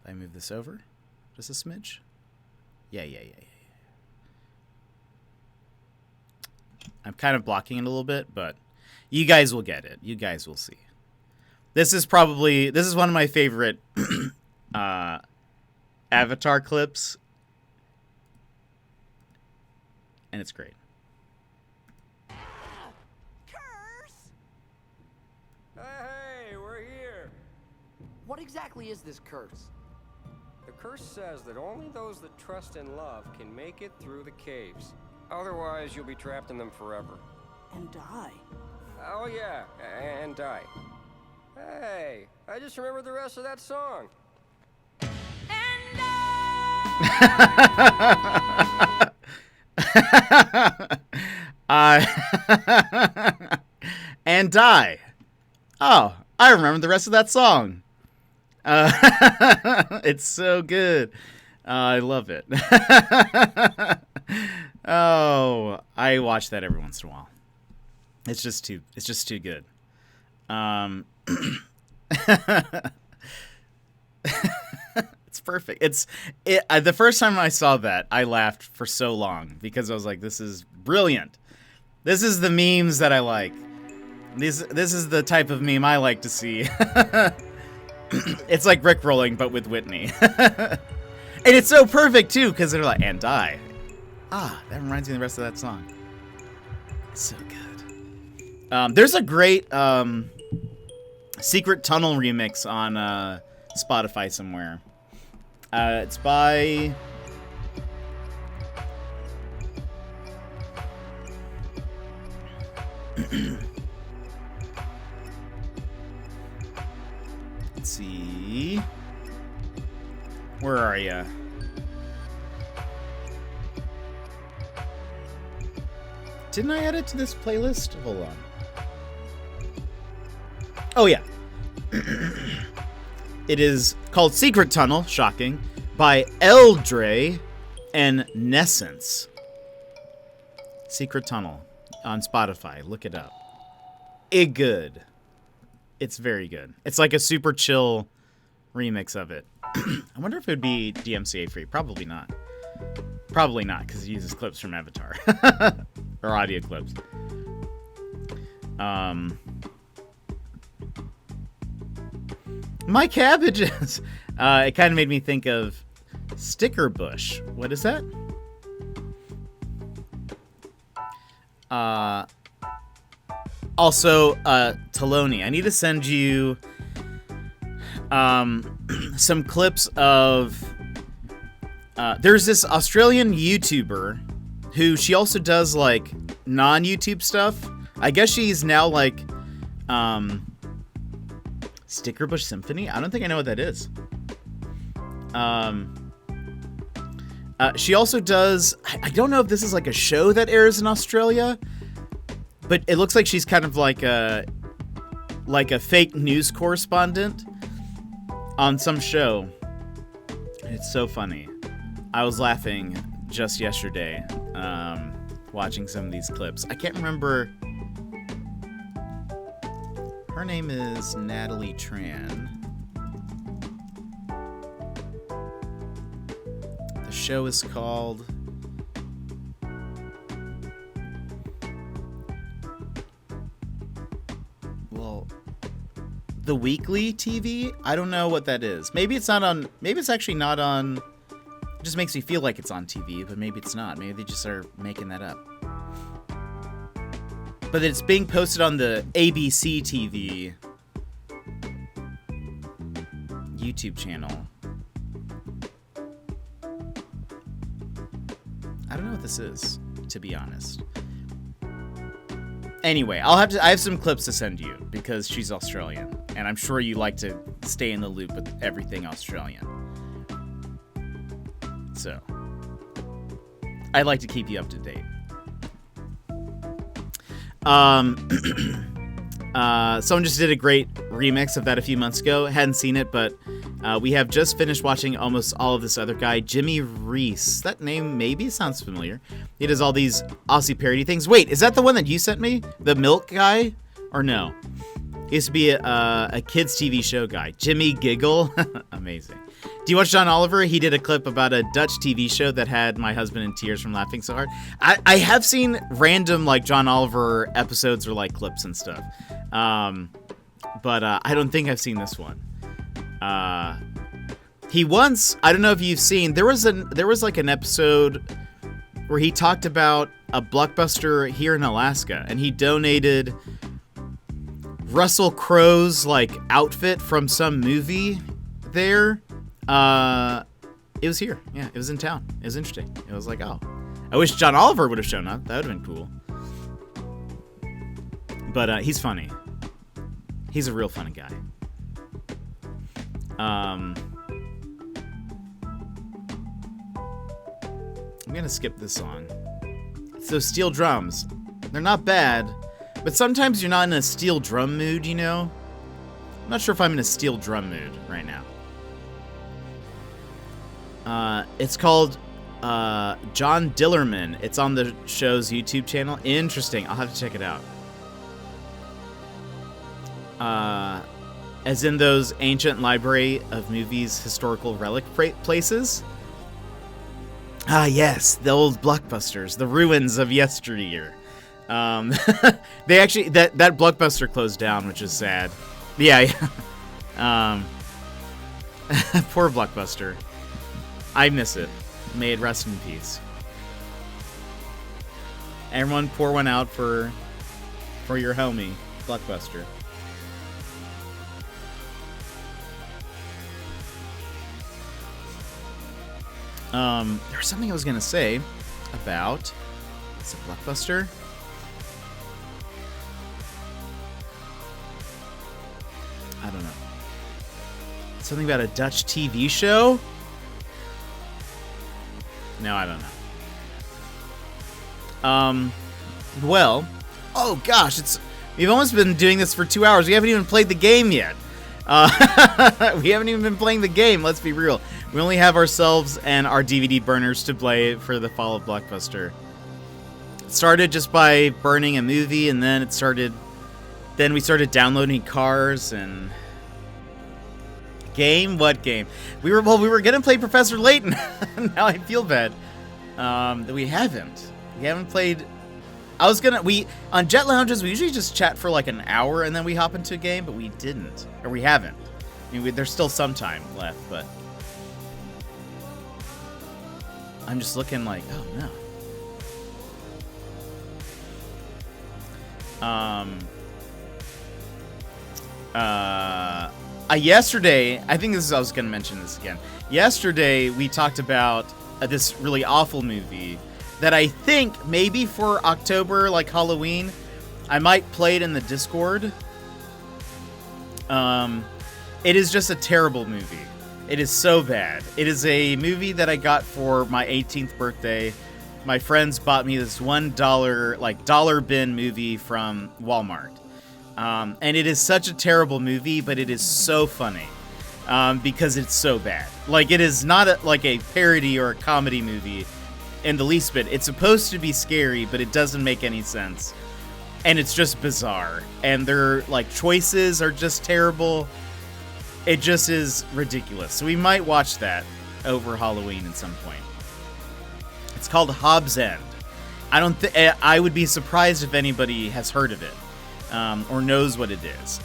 I move this over just a smidge. Yeah. I'm kind of blocking it a little bit, but you guys will get it. You guys will see. This is one of my favorite Avatar clips, and it's great. Curse! Hey, we're here. What exactly is this curse? The curse says that only those that trust and love can make it through the caves. Otherwise, you'll be trapped in them forever. And die. Oh yeah, and die. Hey, I just remembered the rest of that song. And die. Oh, I remember the rest of that song. It's so good. I love it. Oh, I watch that every once in a while. It's just too good. It's perfect. The first time I saw that, I laughed for so long because I was like, this is brilliant. This is the memes that I like. This is the type of meme I like to see. It's like Rickrolling, but with Whitney. And it's so perfect, too, because they're like, and die. Ah, that reminds me of the rest of that song. It's so good. There's a great Secret Tunnel remix on Spotify somewhere. It's by... Let's see. Where are ya? Didn't I add it to this playlist? Hold on. Oh, yeah. It is called Secret Tunnel, shocking, by Eldre and Nessence. Secret Tunnel on Spotify. Look it up. Good. It's very good. It's like a super chill remix of it. I wonder if it would be DMCA free. Probably not. Probably not, because it uses clips from Avatar. Or audio clips. My cabbages! It kind of made me think of Sticker Bush. What is that? Also, Taloni, I need to send you some clips of... there's this Australian YouTuber who she also does, like, non-YouTube stuff. I guess she's now, like, Sticker Bush Symphony? I don't think I know what that is. She also does... I don't know if this is, like, a show that airs in Australia, but it looks like she's kind of like a fake news correspondent on some show. It's so funny. I was laughing just yesterday watching some of these clips. I can't remember. Her name is Natalie Tran. The show is called... The Weekly TV? I don't know what that is. Maybe it's not on... Maybe it's actually not on... It just makes me feel like it's on TV, but maybe it's not. Maybe they just are making that up. But it's being posted on the ABC TV YouTube channel. I don't know what this is, to be honest. Anyway, I have some clips to send you because she's Australian, and I'm sure you like to stay in the loop with everything Australian. So, I'd like to keep you up to date. Someone just did a great remix of that a few months ago. Hadn't seen it, but we have just finished watching almost all of this other guy, Jimmy Reese. That name maybe sounds familiar. He does all these Aussie parody things. Wait, is that the one that you sent me? The milk guy Or no. He used to be a kids TV show guy. Jimmy Giggle. Amazing. Do you watch John Oliver? He did a clip about a Dutch TV show that had my husband in tears from laughing so hard. I have seen random like John Oliver episodes or like clips and stuff. But I don't think I've seen this one. He once, I don't know if you've seen, there was like an episode where he talked about a Blockbuster here in Alaska, and he donated Russell Crowe's like outfit from some movie there. It was here. Yeah, it was in town. It was interesting. It was like, oh, I wish John Oliver would have shown up. That would have been cool. But he's funny. He's a real funny guy. I'm gonna skip this song. It's those steel drums. They're not bad, but sometimes you're not in a steel drum mood, you know? I'm not sure if I'm in a steel drum mood right now. It's called John Dillerman. It's on the show's YouTube channel. Interesting. I'll have to check it out. As in those ancient library of movies, historical relic places. Ah, yes, the old Blockbusters, the ruins of yesteryear. They actually that Blockbuster closed down, which is sad. Yeah. Poor Blockbuster. I miss it. May it rest in peace. Everyone, pour one out for your homie, Blockbuster. There was something I was gonna say about. Is it Blockbuster? I don't know. Something about a Dutch TV show? No, I don't know. Well, oh gosh, we've almost been doing this for 2 hours. We haven't even played the game yet. We haven't even been playing the game, let's be real. We only have ourselves and our DVD burners to play for the fall of Blockbuster. It started just by burning a movie, and then we started downloading cars and... Game? What game? We were gonna play Professor Layton. Now I feel bad. That we haven't. We haven't played... on Jet Lounges, we usually just chat for like an hour and then we hop into a game, but we didn't. Or we haven't. I mean, there's still some time left, but... I'm just looking like, oh no. Yesterday, I think I was going to mention this again. Yesterday, we talked about this really awful movie that I think maybe for October, like Halloween, I might play it in the Discord. It is just a terrible movie. It is so bad. It is a movie that I got for my 18th birthday. My friends bought me this $1 like dollar bin movie from Walmart. And it is such a terrible movie, but it is so funny because it's so bad. Like, it is not like a parody or a comedy movie in the least bit. It's supposed to be scary, but it doesn't make any sense. And it's just bizarre. And their like choices are just terrible. It just is ridiculous. So we might watch that over Halloween at some point. It's called Hobbs End. I would be surprised if anybody has heard of it. Or knows what it is.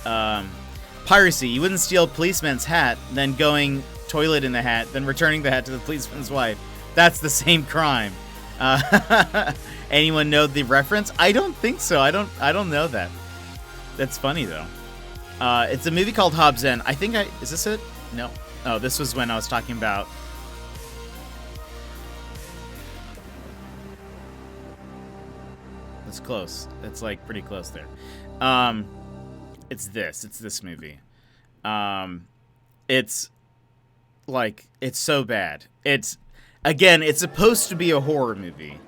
Piracy. You wouldn't steal a policeman's hat, then going toilet in the hat, then returning the hat to the policeman's wife. That's the same crime. Anyone know the reference? I don't think so. I don't know that. That's funny though. It's a movie called Hobbs End. Is this it? No. Oh, this was when I was talking about... It's close. It's like pretty close there. It's this movie. It's so bad. It's supposed to be a horror movie.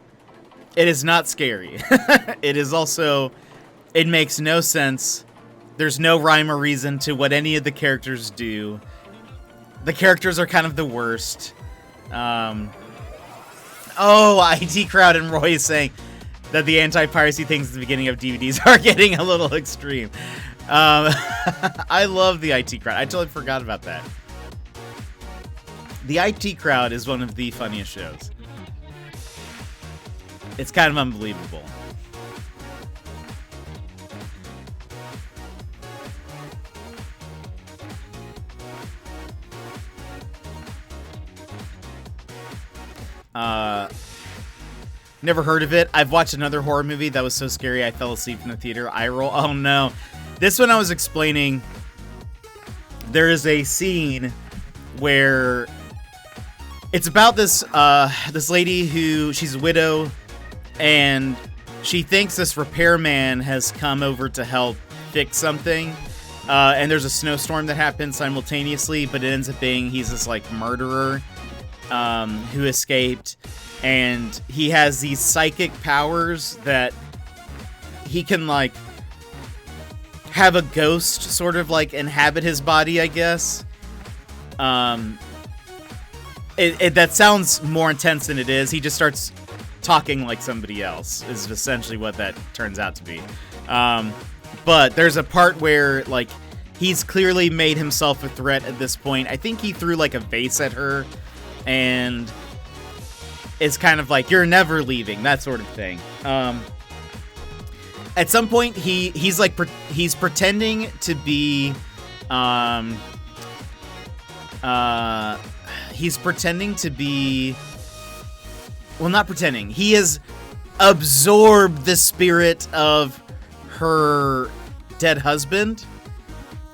It is not scary. It is also, it makes no sense. There's no rhyme or reason to what any of the characters do. The characters are kind of the worst. IT Crowd and Roy is saying, that the anti-piracy things at the beginning of DVDs are getting a little extreme. I love the IT crowd. I totally forgot about that. The IT crowd is one of the funniest shows. It's kind of unbelievable. Never heard of it. I've watched another horror movie that was so scary I fell asleep in the theater. Eye roll. Oh no. This one I was explaining. There is a scene where it's about this this lady who, she's a widow, and she thinks this repairman has come over to help fix something. And there's a snowstorm that happens simultaneously, but it ends up being he's this like murderer who escaped, and he has these psychic powers that he can like have a ghost sort of like inhabit his body, I guess. That sounds more intense than it is. He just starts talking like somebody else is essentially what that turns out to be. But there's a part where like he's clearly made himself a threat at this point. I think he threw like a vase at her and it's kind of like, you're never leaving, that sort of thing. At some point he's like he's pretending to be he's pretending to be, well, not pretending. He has absorbed the spirit of her dead husband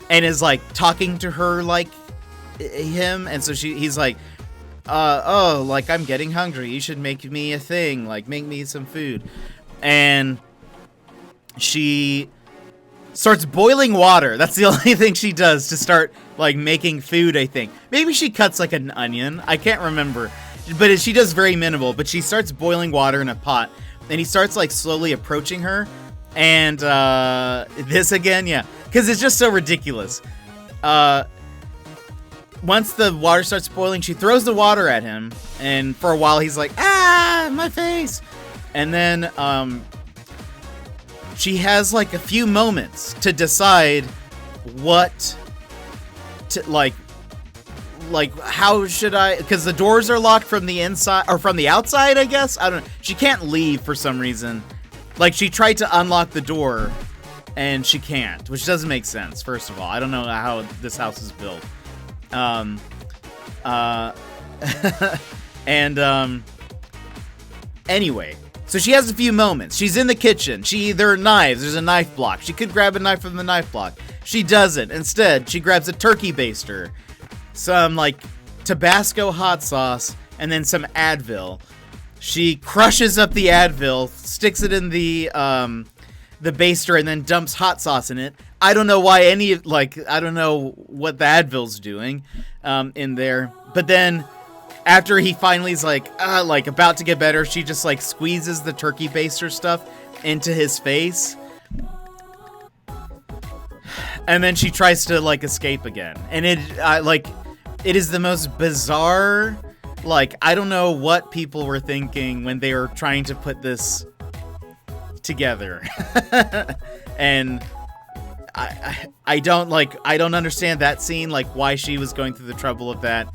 and is like talking to her like him, and so he's like, oh, like, I'm getting hungry, you should make me a thing, like make me some food. And she starts boiling water. That's the only thing she does to start like making food, I think. Maybe she cuts like an onion, I can't remember, but she does very minimal. But she starts boiling water in a pot, and he starts like slowly approaching her. And this again, yeah, because it's just so ridiculous. Once the water starts boiling, she throws the water at him, and for a while he's like, ah, my face. And then she has like a few moments to decide what to like how should I, because the doors are locked from the inside or from the outside, I guess. I don't know. She can't leave for some reason. Like, she tried to unlock the door and she can't, which doesn't make sense. First of all, I don't know how this house is built. Anyway, so she has a few moments. She's in the kitchen. There are knives. There's a knife block. She could grab a knife from the knife block. She doesn't. Instead, she grabs a turkey baster, some like Tabasco hot sauce, and then some Advil. She crushes up the Advil, sticks it in the baster, and then dumps hot sauce in it. I don't know why I don't know what the Advil's doing in there. But then after he finally is like about to get better, she just like squeezes the turkey baster stuff into his face. And then she tries to like escape again. And it is the most bizarre, like, I don't know what people were thinking when they were trying to put this together. And I don't understand that scene, like why she was going through the trouble of that.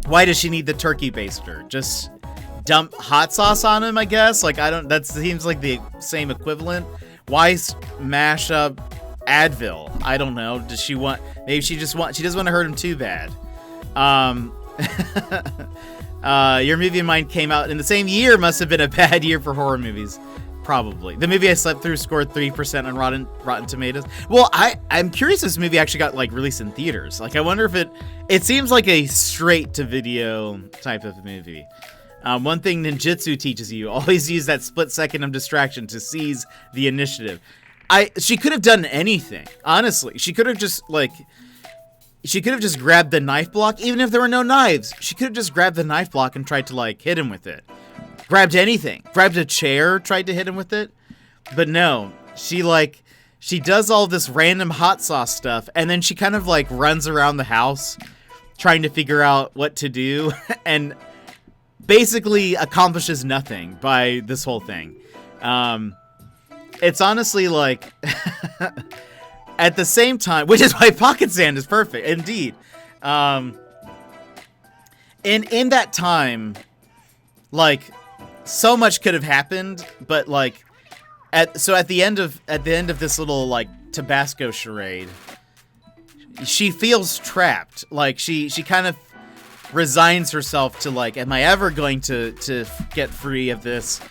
Why does she need the turkey baster? Just dump hot sauce on him, I guess? Like, that seems like the same equivalent. Why smash up Advil? I don't know. Maybe she doesn't want to hurt him too bad. Your Movie of Mine came out in the same year. Must have been a bad year for horror movies. Probably. The movie I slept through scored 3% on Rotten Tomatoes. Well, I'm curious if this movie actually got like released in theaters. Like, I wonder if it seems like a straight to video type of movie. One thing ninjutsu teaches you: always use that split second of distraction to seize the initiative. She could have done anything. Honestly, she could have just grabbed the knife block, even if there were no knives. She could have just grabbed the knife block and tried to like hit him with it. Grabbed anything. Grabbed a chair, tried to hit him with it. But no, she does all this random hot sauce stuff, and then she kind of like runs around the house trying to figure out what to do. And basically accomplishes nothing by this whole thing. It's honestly like, at the same time, which is why Pocket Sand is perfect, indeed. And in that time, like, so much could have happened, but like, at the end of this little like Tabasco charade, she feels trapped. Like she kind of resigns herself to like, am I ever going to get free of this?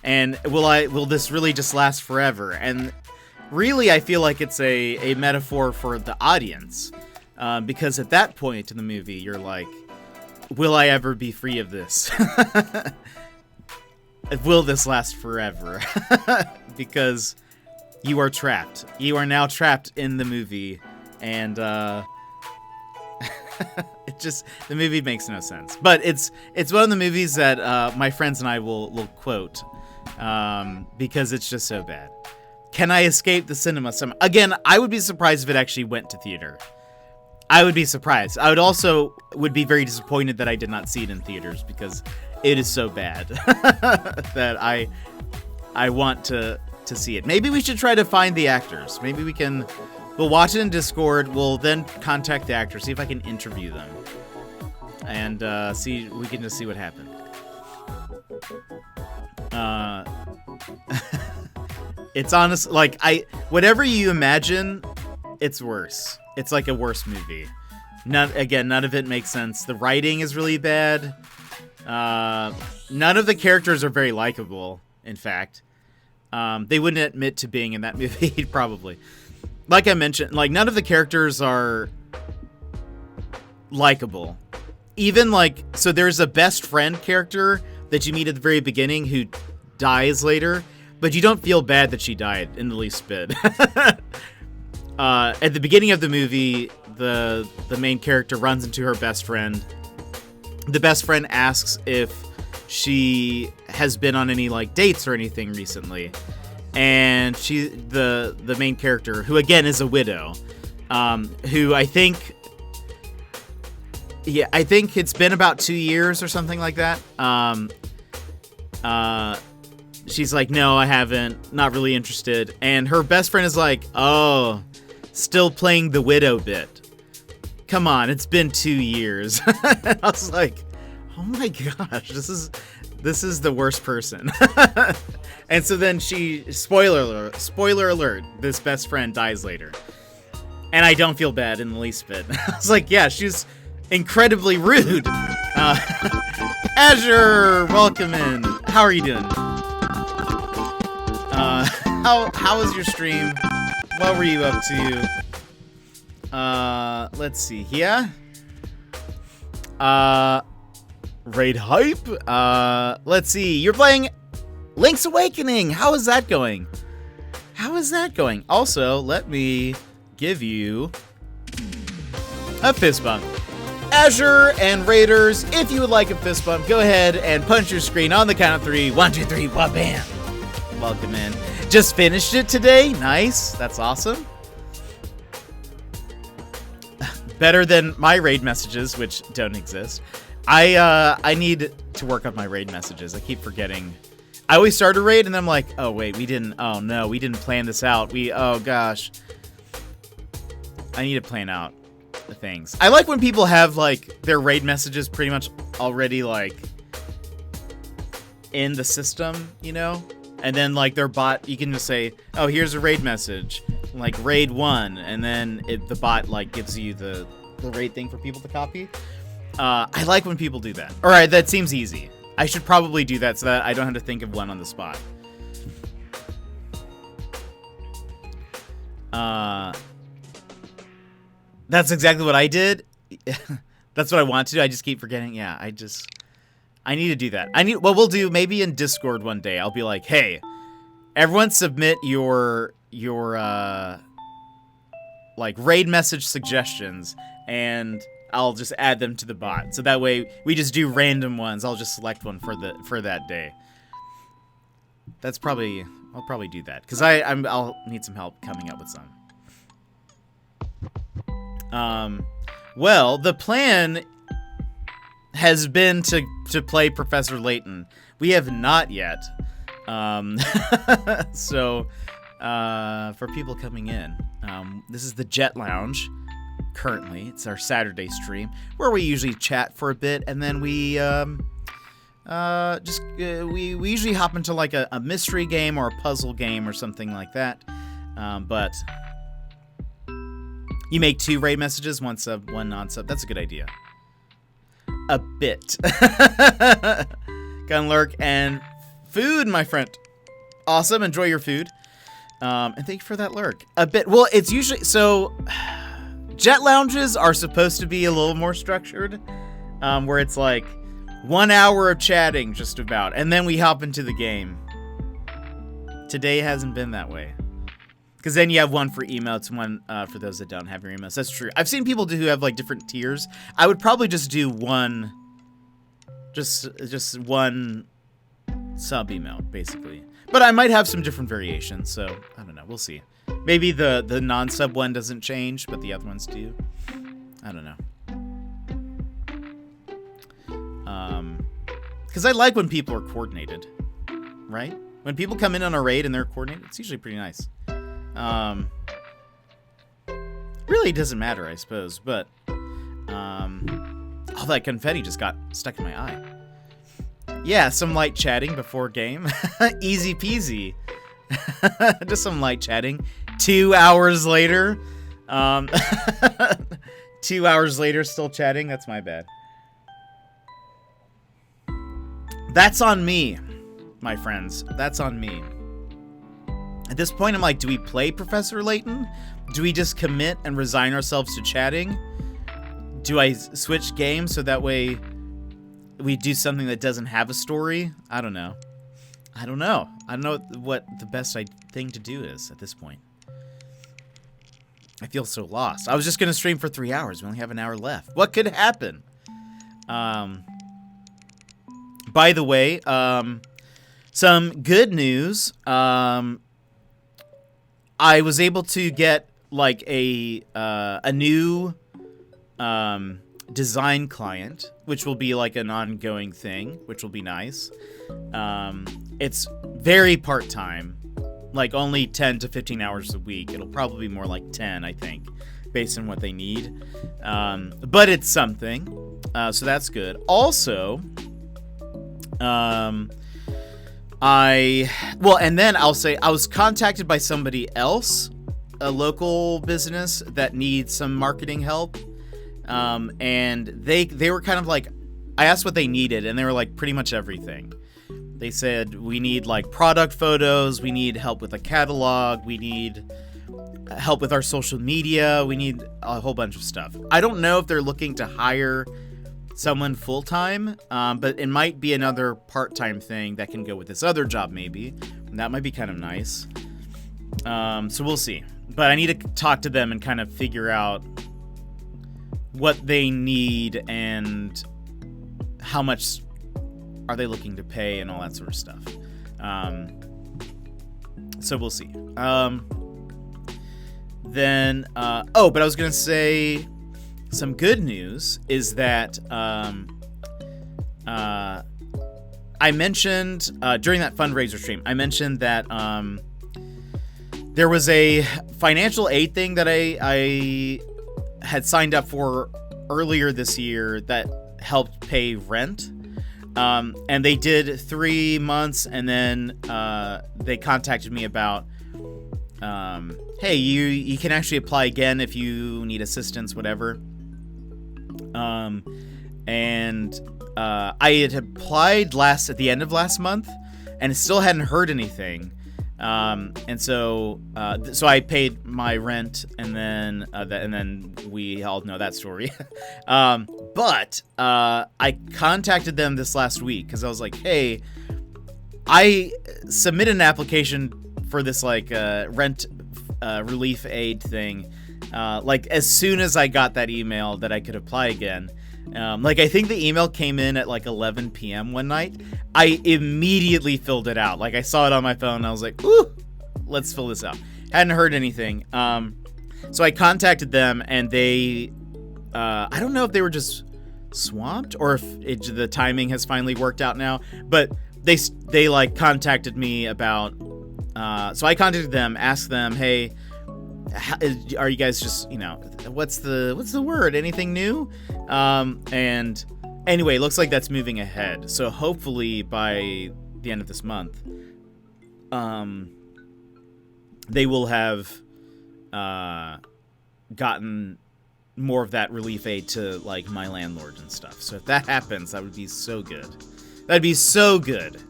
And will this really just last forever? And really, I feel like it's a metaphor for the audience, because at that point in the movie, you're like, will I ever be free of this? Will this last forever? Because you are trapped. You are now trapped in the movie, and the movie makes no sense. But it's one of the movies that my friends and I will quote, because it's just so bad. Can I escape the cinema? Again, I would be surprised if it actually went to theater. I would be surprised. I would be very disappointed that I did not see it in theaters, because it is so bad that I want to see it. Maybe we should try to find the actors. Maybe we'll watch it in Discord. We'll then contact the actors, see if I can interview them, and we can just see what happened. It's honest, like, whatever you imagine, it's worse. It's like a worse movie. None of it makes sense. The writing is really bad. None of the characters are very likable, in fact. They wouldn't admit to being in that movie, probably. Like I mentioned, like, none of the characters are likable. Even, like, so there's a best friend character that you meet at the very beginning who dies later, but you don't feel bad that she died in the least bit. At the beginning of the movie, the main character runs into her best friend. The best friend asks if she has been on any like dates or anything recently, and the main character, who again is a widow, who I think it's been about 2 years or something like that. She's like, no, I haven't, not really interested. And her best friend is like, oh, still playing the widow bit. Come on, it's been 2 years. I was like, oh my gosh, this is the worst person. And so then spoiler alert, this best friend dies later. And I don't feel bad in the least bit. I was like, yeah, she's incredibly rude. Azure, welcome in. How are you doing? How was your stream? What were you up to? Let's see here. Raid hype. Let's see. You're playing Link's Awakening. How is that going? Also, let me give you a fist bump. Azure and Raiders, if you would like a fist bump, go ahead and punch your screen on the count of 3. 1, 2, 3, wha-bam. Welcome in. Just finished it today. Nice. That's awesome. Better than my raid messages, which don't exist. I need to work on my raid messages. I keep forgetting. I always start a raid and then I'm like, oh wait, we didn't plan this out. Oh gosh. I need to plan out the things. I like when people have like their raid messages pretty much already like in the system, you know? And then like their bot, you can just say, oh, here's a raid message, like raid 1, and then the bot like gives you the raid thing for people to copy. I like when people do that. All right, that seems easy. I should probably do that so that I don't have to think of one on the spot. That's exactly what I did. That's what I want to do. I just keep forgetting. Yeah, I need to do that. What we'll do maybe in Discord one day. I'll be like, hey, everyone submit your like raid message suggestions, and I'll just add them to the bot. So that way we just do random ones. I'll just select one for that day. I'll probably do that because I'll need some help coming up with some. Well, the plan has been to play Professor Layton. We have not yet. So, for people coming in, this is the Jet Lounge. Currently, it's our Saturday stream where we usually chat for a bit, and then we we usually hop into like a mystery game or a puzzle game or something like that. But you make 2 raid messages, 1 sub, 1 non-sub. That's a good idea. A bit. Gun lurk and food, my friend. Awesome. Enjoy your food. And thank you for that lurk. A bit. Well, it's usually so. Jet lounges are supposed to be a little more structured, where it's like 1 hour of chatting just about, and then we hop into the game. Today hasn't been that way. Because then you have 1 for emotes, 1 for those that don't have your emotes. That's true. I've seen people who have like different tiers. I would probably just do 1, just 1 sub emote, basically. But I might have some different variations, so I don't know. We'll see. Maybe the non-sub one doesn't change, but the other ones do. I don't know. Because I like when people are coordinated, right? When people come in on a raid and they're coordinated, it's usually pretty nice. Really doesn't matter, I suppose, but all that confetti just got stuck in my eye. Yeah, some light chatting before game. Easy peasy. Just some light chatting. 2 hours later. 2 hours later, still chatting. That's my bad. That's on me, my friends. That's on me. At this point, I'm like, do we play Professor Layton? Do we just commit and resign ourselves to chatting? Do I switch games so that way we do something that doesn't have a story? I don't know. I don't know what the best thing to do is at this point. I feel so lost. I was just going to stream for 3 hours. We only have an hour left. What could happen? By the way, some good news. I was able to get like a new design client, which will be like an ongoing thing, which will be nice. It's very part-time, like only 10 to 15 hours a week. It'll probably be more like 10, I think, based on what they need. But it's something, so that's good. Also, and then I'll say I was contacted by somebody else, a local business that needs some marketing help. And they were kind of like, I asked what they needed, and they were like pretty much everything. They said, we need like product photos, we need help with a catalog, we need help with our social media, we need a whole bunch of stuff. I don't know if they're looking to hire someone full-time, but it might be another part-time thing that can go with this other job maybe. And that might be kind of nice. So we'll see. But I need to talk to them and kind of figure out what they need and how much are they looking to pay and all that sort of stuff. So we'll see. But I was going to say some good news is that I mentioned during that fundraiser stream, I mentioned that there was a financial aid thing that I had signed up for earlier this year that helped pay rent. And they did 3 months, and then they contacted me about, hey, you can actually apply again if you need assistance, whatever. I had applied at the end of last month, and still hadn't heard anything. And so I paid my rent, and then we all know that story. But I contacted them this last week because I was like, hey, I submitted an application for this like rent relief aid thing, like as soon as I got that email that I could apply again. I think the email came in at like 11 p.m. one night. I immediately filled it out. Like I saw it on my phone and I was like, ooh, let's fill this out. Hadn't heard anything. So I contacted them and they, I don't know if they were just swamped, or if the timing has finally worked out now. But they like contacted me about. So I contacted them, asked them, hey, are you guys just, what's the word? Anything new? And anyway, looks like that's moving ahead. So hopefully by the end of this month, they will have gotten more of that relief aid to like my landlord and stuff. So if that happens, that would be so good. That'd be so good.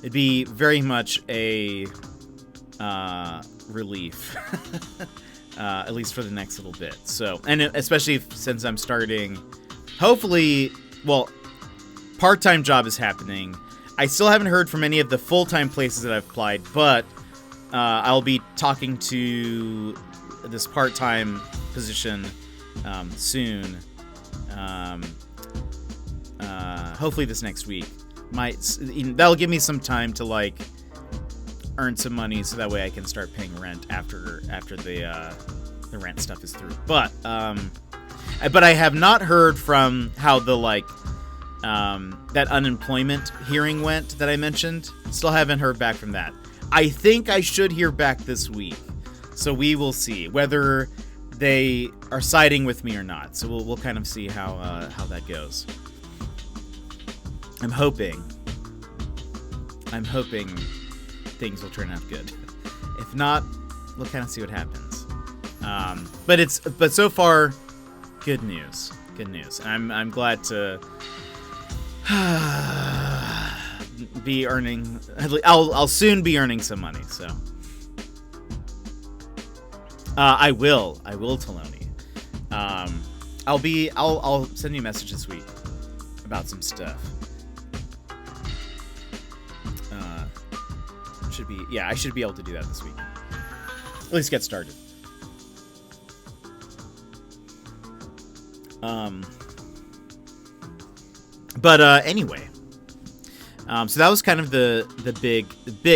It'd be very much a relief, at least for the next little bit. So, and especially since I'm starting, hopefully, well, part-time job is happening. I still haven't heard from any of the full-time places that I've applied, but I'll be talking to this part-time position soon. Hopefully this next week. That'll give me some time to like earn some money, so that way I can start paying rent after the rent stuff is through. But I have not heard from how the that unemployment hearing went that I mentioned. Still haven't heard back from that. I think I should hear back this week, so we will see whether they are siding with me or not. So we'll kind of see how that goes. I'm hoping things will turn out good. If not, we'll kind of see what happens. But so far, good news. Good news. And I'm glad to be earning. I'll soon be earning some money. So I will, Taloni. I'll send you a message this week about some stuff. I should be able to do that this week. At least get started. Anyway. So that was kind of the big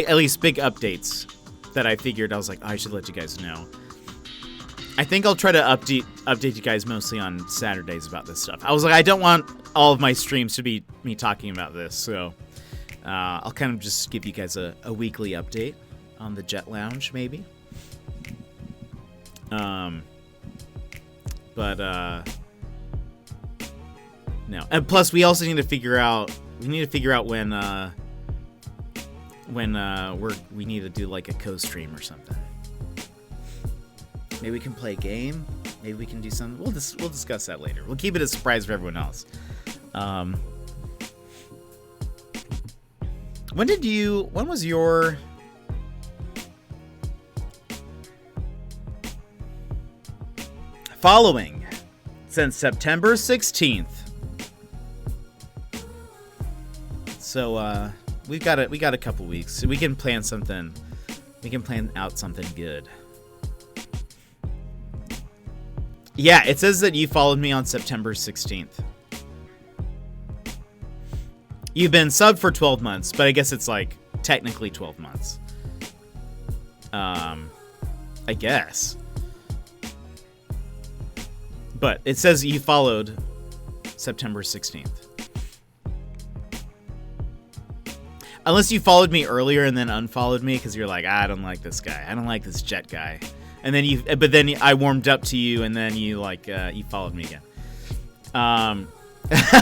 at least big updates that I figured. I was like, I should let you guys know. I think I'll try to update you guys mostly on Saturdays about this stuff. I was like, I don't want all of my streams to be me talking about this, so I'll kind of just give you guys a weekly update on the Jet Lounge, maybe. No. And plus, we also need to figure out when we need to do like a co-stream or something. Maybe we can play a game. Maybe we can do something. We'll discuss that later. We'll keep it a surprise for everyone else. When was your following since September 16th? So we got a couple weeks. So we can plan something. We can plan out something good. Yeah, it says that you followed me on September 16th. You've been subbed for 12 months, but I guess it's like technically 12 months. I guess. But it says you followed September 16th. Unless you followed me earlier and then unfollowed me because you're like, I don't like this guy. I don't like this Jet guy. And then I warmed up to you and then you you followed me again.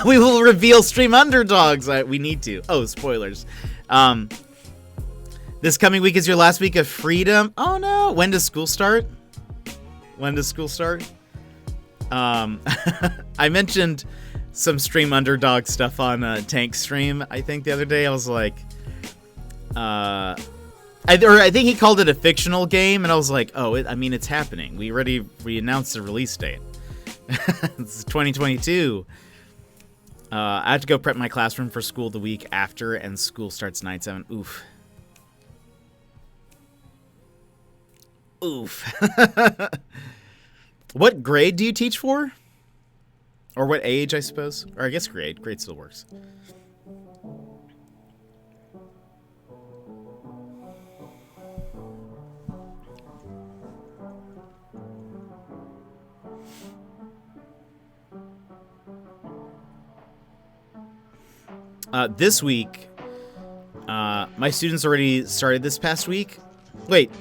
We will reveal stream underdogs. We need to. Oh, spoilers. This coming week is your last week of freedom. Oh no. When does school start? I mentioned some stream underdog stuff on Tank stream. I think the other day I was like, I think he called it a fictional game, and I was like, oh, it's happening. We announced the release date. It's 2022. I have to go prep my classroom for school the week after, and school starts 9/7. Oof. What grade do you teach for? Or what age, I suppose? Or I guess grade. Grade still works. This week, my students already started this past week. Wait.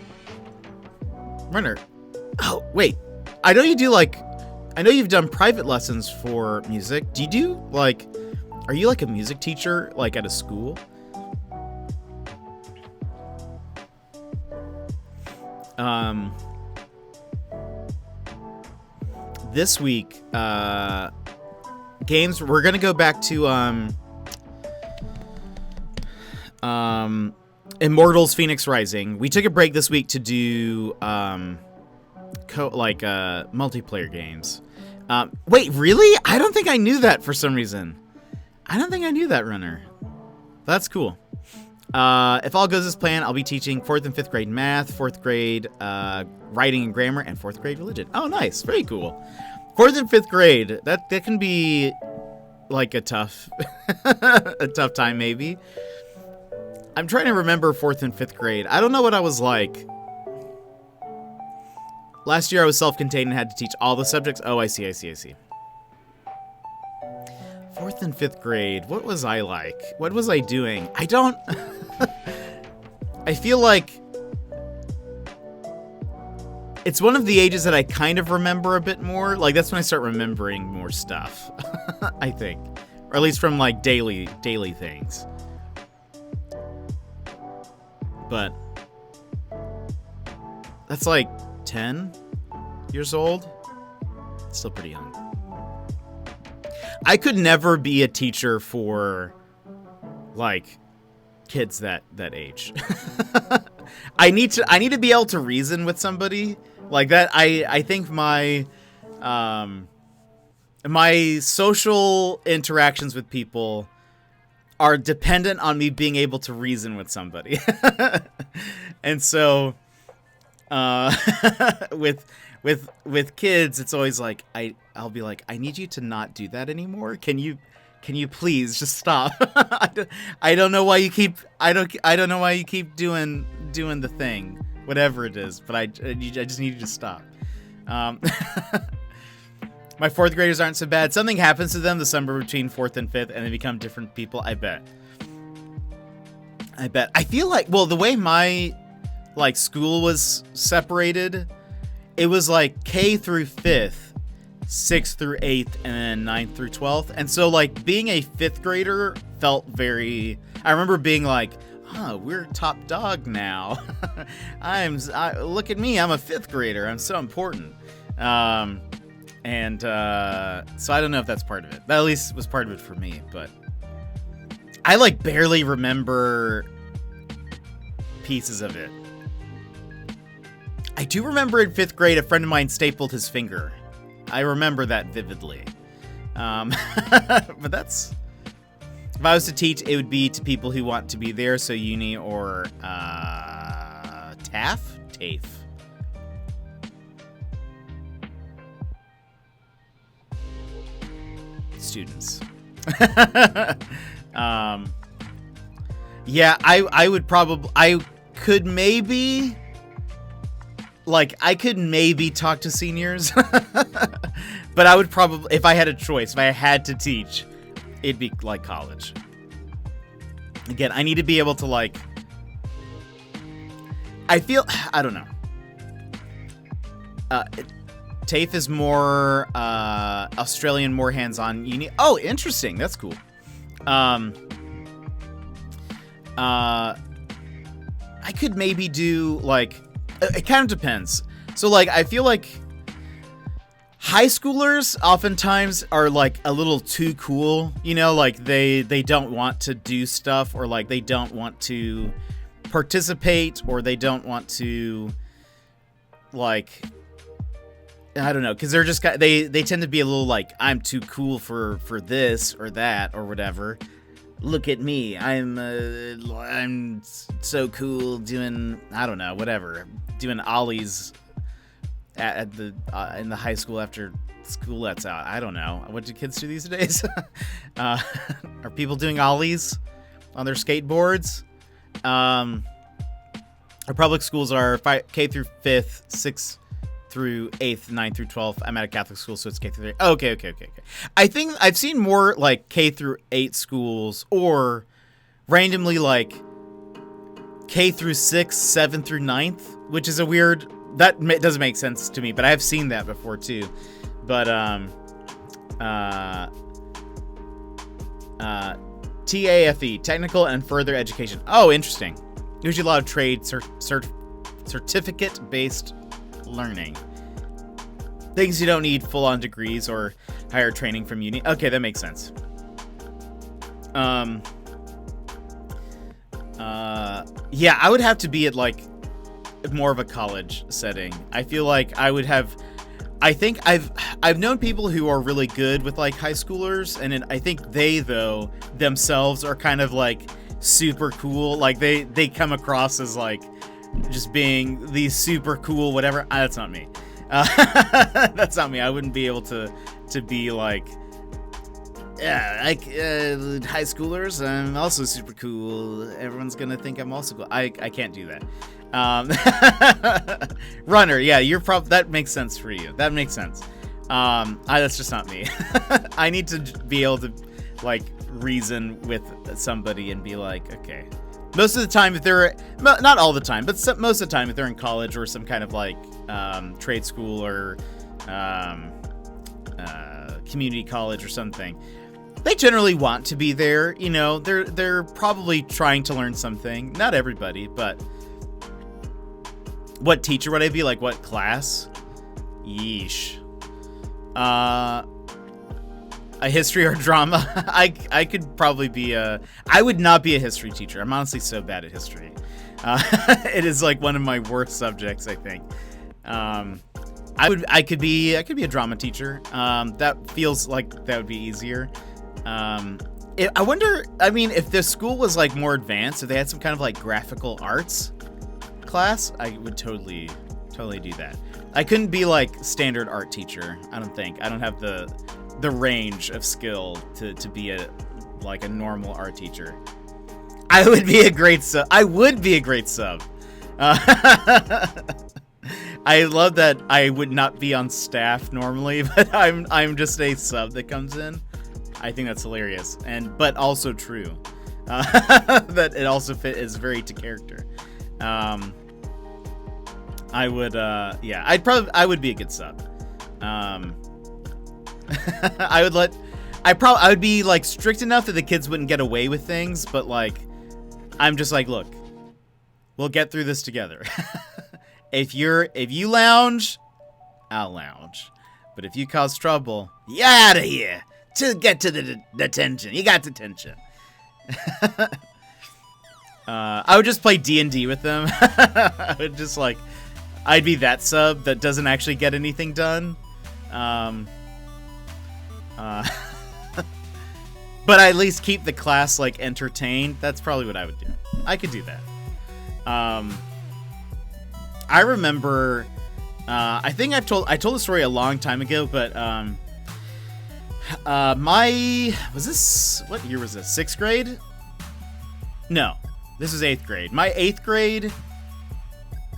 Runner. Oh, wait. I know you've done private lessons for music. Do you do, like, are you like a music teacher, like at a school? This week, games, we're gonna go back to, Immortals Phoenix Rising. We took a break this week to do, multiplayer games. Wait, really? I don't think I knew that for some reason. I don't think I knew that, Runner. That's cool. If all goes as planned, I'll be teaching 4th and 5th grade math, 4th grade writing and grammar, and 4th grade religion. Oh, nice. Very cool. 4th and 5th grade, that can be like a tough time maybe. I'm trying to remember 4th and 5th grade. I don't know what I was like. Last year I was self-contained and had to teach all the subjects. Oh, I see. 4th and 5th grade. What was I like? What was I doing? I don't... I feel like... It's one of the ages that I kind of remember a bit more. Like, that's when I start remembering more stuff. I think. Or at least from, like, daily things. But... That's like 10 years old. Still pretty young. I could never be a teacher for, like, kids that age. I need to be able to reason with somebody like that. I think my my social interactions with people are dependent on me being able to reason with somebody. And so with kids, it's always like I'll be like, I need you to not do that anymore. Can you please just stop? I don't know why you keep doing the thing, whatever it is, but I just need you to stop. My 4th graders aren't so bad. Something happens to them the summer between 4th and 5th, and they become different people. I bet. I feel like, well, the way my like school was separated, it was like K through 5th, 6th through 8th, and then 9th through 12th. And so like being a 5th grader felt very, I remember being like, we're top dog now. Look at me, I'm a 5th grader. I'm so important. So I don't know if that's part of it. That at least was part of it for me, but I like barely remember pieces of it. I do remember in 5th grade, a friend of mine stapled his finger. I remember that vividly. But that's... If I was to teach, it would be to people who want to be there, so uni or TAFE? Students. Yeah, I would probably... I could maybe talk to seniors. But I would probably, if I had a choice, if I had to teach, it'd be like college. Again, I need to be able to like, I don't know. TAFE is more Australian, more hands-on. Oh, interesting. That's cool. I could maybe do like, it kind of depends. So like, I feel like high schoolers oftentimes are like a little too cool, you know, like they don't want to do stuff, or like they don't want to participate, or they don't want to, like, I don't know, because they're just they tend to be a little like, I'm too cool for this or that or whatever. Look at me, I'm so cool doing, I don't know, whatever, doing ollies at the in the high school after school lets out. I don't know. What do kids do these days? Are people doing ollies on their skateboards? Our public schools are K through 5th, 6th through 8th, 9th through 12th. I'm at a Catholic school, so it's K through 3. Okay. I think I've seen more like K through 8 schools, or randomly like K through 6, 7 through 9th, which is a weird, that doesn't make sense to me, but I have seen that before too. But TAFE, technical and further education. Oh, interesting. Usually a lot of trade certificate-based learning. Things you don't need full-on degrees or higher training from uni. Okay, that makes sense. Yeah, I would have to be at like more of a college setting. I feel like I would have. I think I've known people who are really good with like high schoolers, and I think they though themselves are kind of like super cool. Like they come across as like just being these super cool whatever. That's not me. That's not me. I wouldn't be able to be like, yeah, like high schoolers. I'm also super cool. Everyone's gonna think I'm also cool. I can't do that. Runner, yeah, that makes sense for you. That makes sense. That's just not me. I need to be able to like reason with somebody and be like, okay. Most of the time, if they're not all the time, but most of the time, if they're in college or some kind of like trade school or community college or something, they generally want to be there. You know, they're probably trying to learn something. Not everybody, but what teacher would I be? Like what class? Yeesh. A history or drama? I could probably be I would not be a history teacher. I'm honestly so bad at history. It is like one of my worst subjects, I think. I could be a drama teacher. That feels like that would be easier. I wonder, I mean, if the school was like more advanced, if they had some kind of like graphical arts class, I would totally do that. I couldn't be like standard art teacher. I don't think. I don't have the range of skill to be a normal art teacher. I would be a great sub. I love that I would not be on staff normally, but I'm just a sub that comes in. I think that's hilarious, but also true. That it also is very to character. I would I would be a good sub. I would be like strict enough that the kids wouldn't get away with things, but like I'm just like, look, we'll get through this together. If you lounge, I'll lounge. But if you cause trouble, you're out of here. To get to the detention. You got detention. I would just play D&D with them. I would just like, I'd be that sub that doesn't actually get anything done. But I at least keep the class like entertained. That's probably what I would do. I could do that. I remember, I think I told the story a long time ago, but what year was this? 6th grade? No, this was 8th grade. My 8th grade,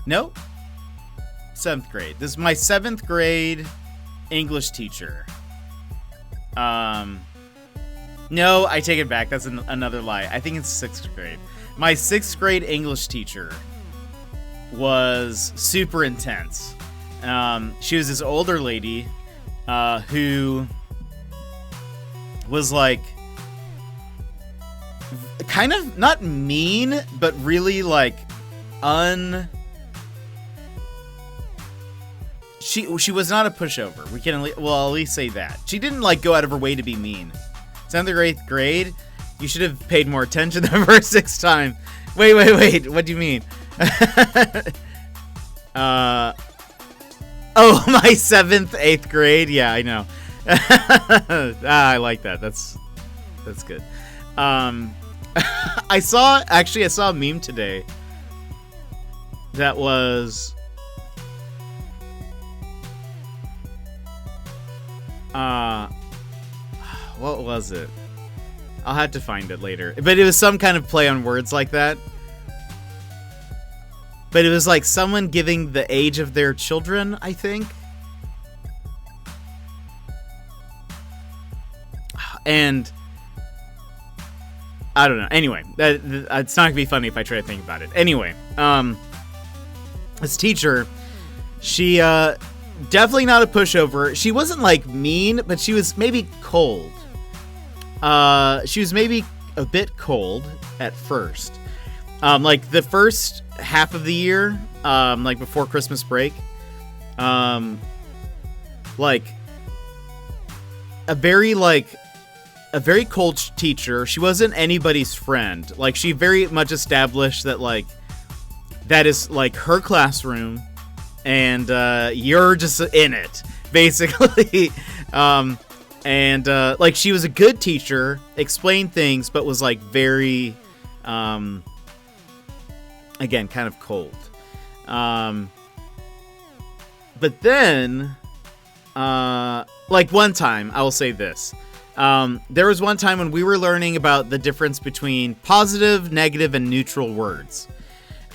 no, 7th grade. This is my 7th grade English teacher. No, I take it back. That's another lie. I think it's 6th grade. My 6th grade English teacher was super intense. She was this older lady who was like kind of not mean, but really like she was not a pushover. We can at least say that. She didn't like go out of her way to be mean. 7th or 8th grade, you should have paid more attention the first 6 times. Wait. What do you mean? Oh, my 7th, 8th grade. Yeah, I know. I like that. That's good. I saw a meme today that was what was it? I'll have to find it later. But it was some kind of play on words like that. but it was like someone giving the age of their children, I think. And I don't know. Anyway, it's not gonna be funny if I try to think about it. Anyway, this teacher, she definitely not a pushover. She wasn't like mean, but she was maybe cold. She was maybe a bit cold at first. Like the first half of the year, like before Christmas break, like a very cold teacher. She wasn't anybody's friend. Like, she very much established that, like, that is, like, her classroom, and you're just in it, basically. Like, she was a good teacher, explained things, but was, like, very, again, kind of cold. But then, like, one time, I will say this. There was one time when we were learning about the difference between positive, negative, and neutral words.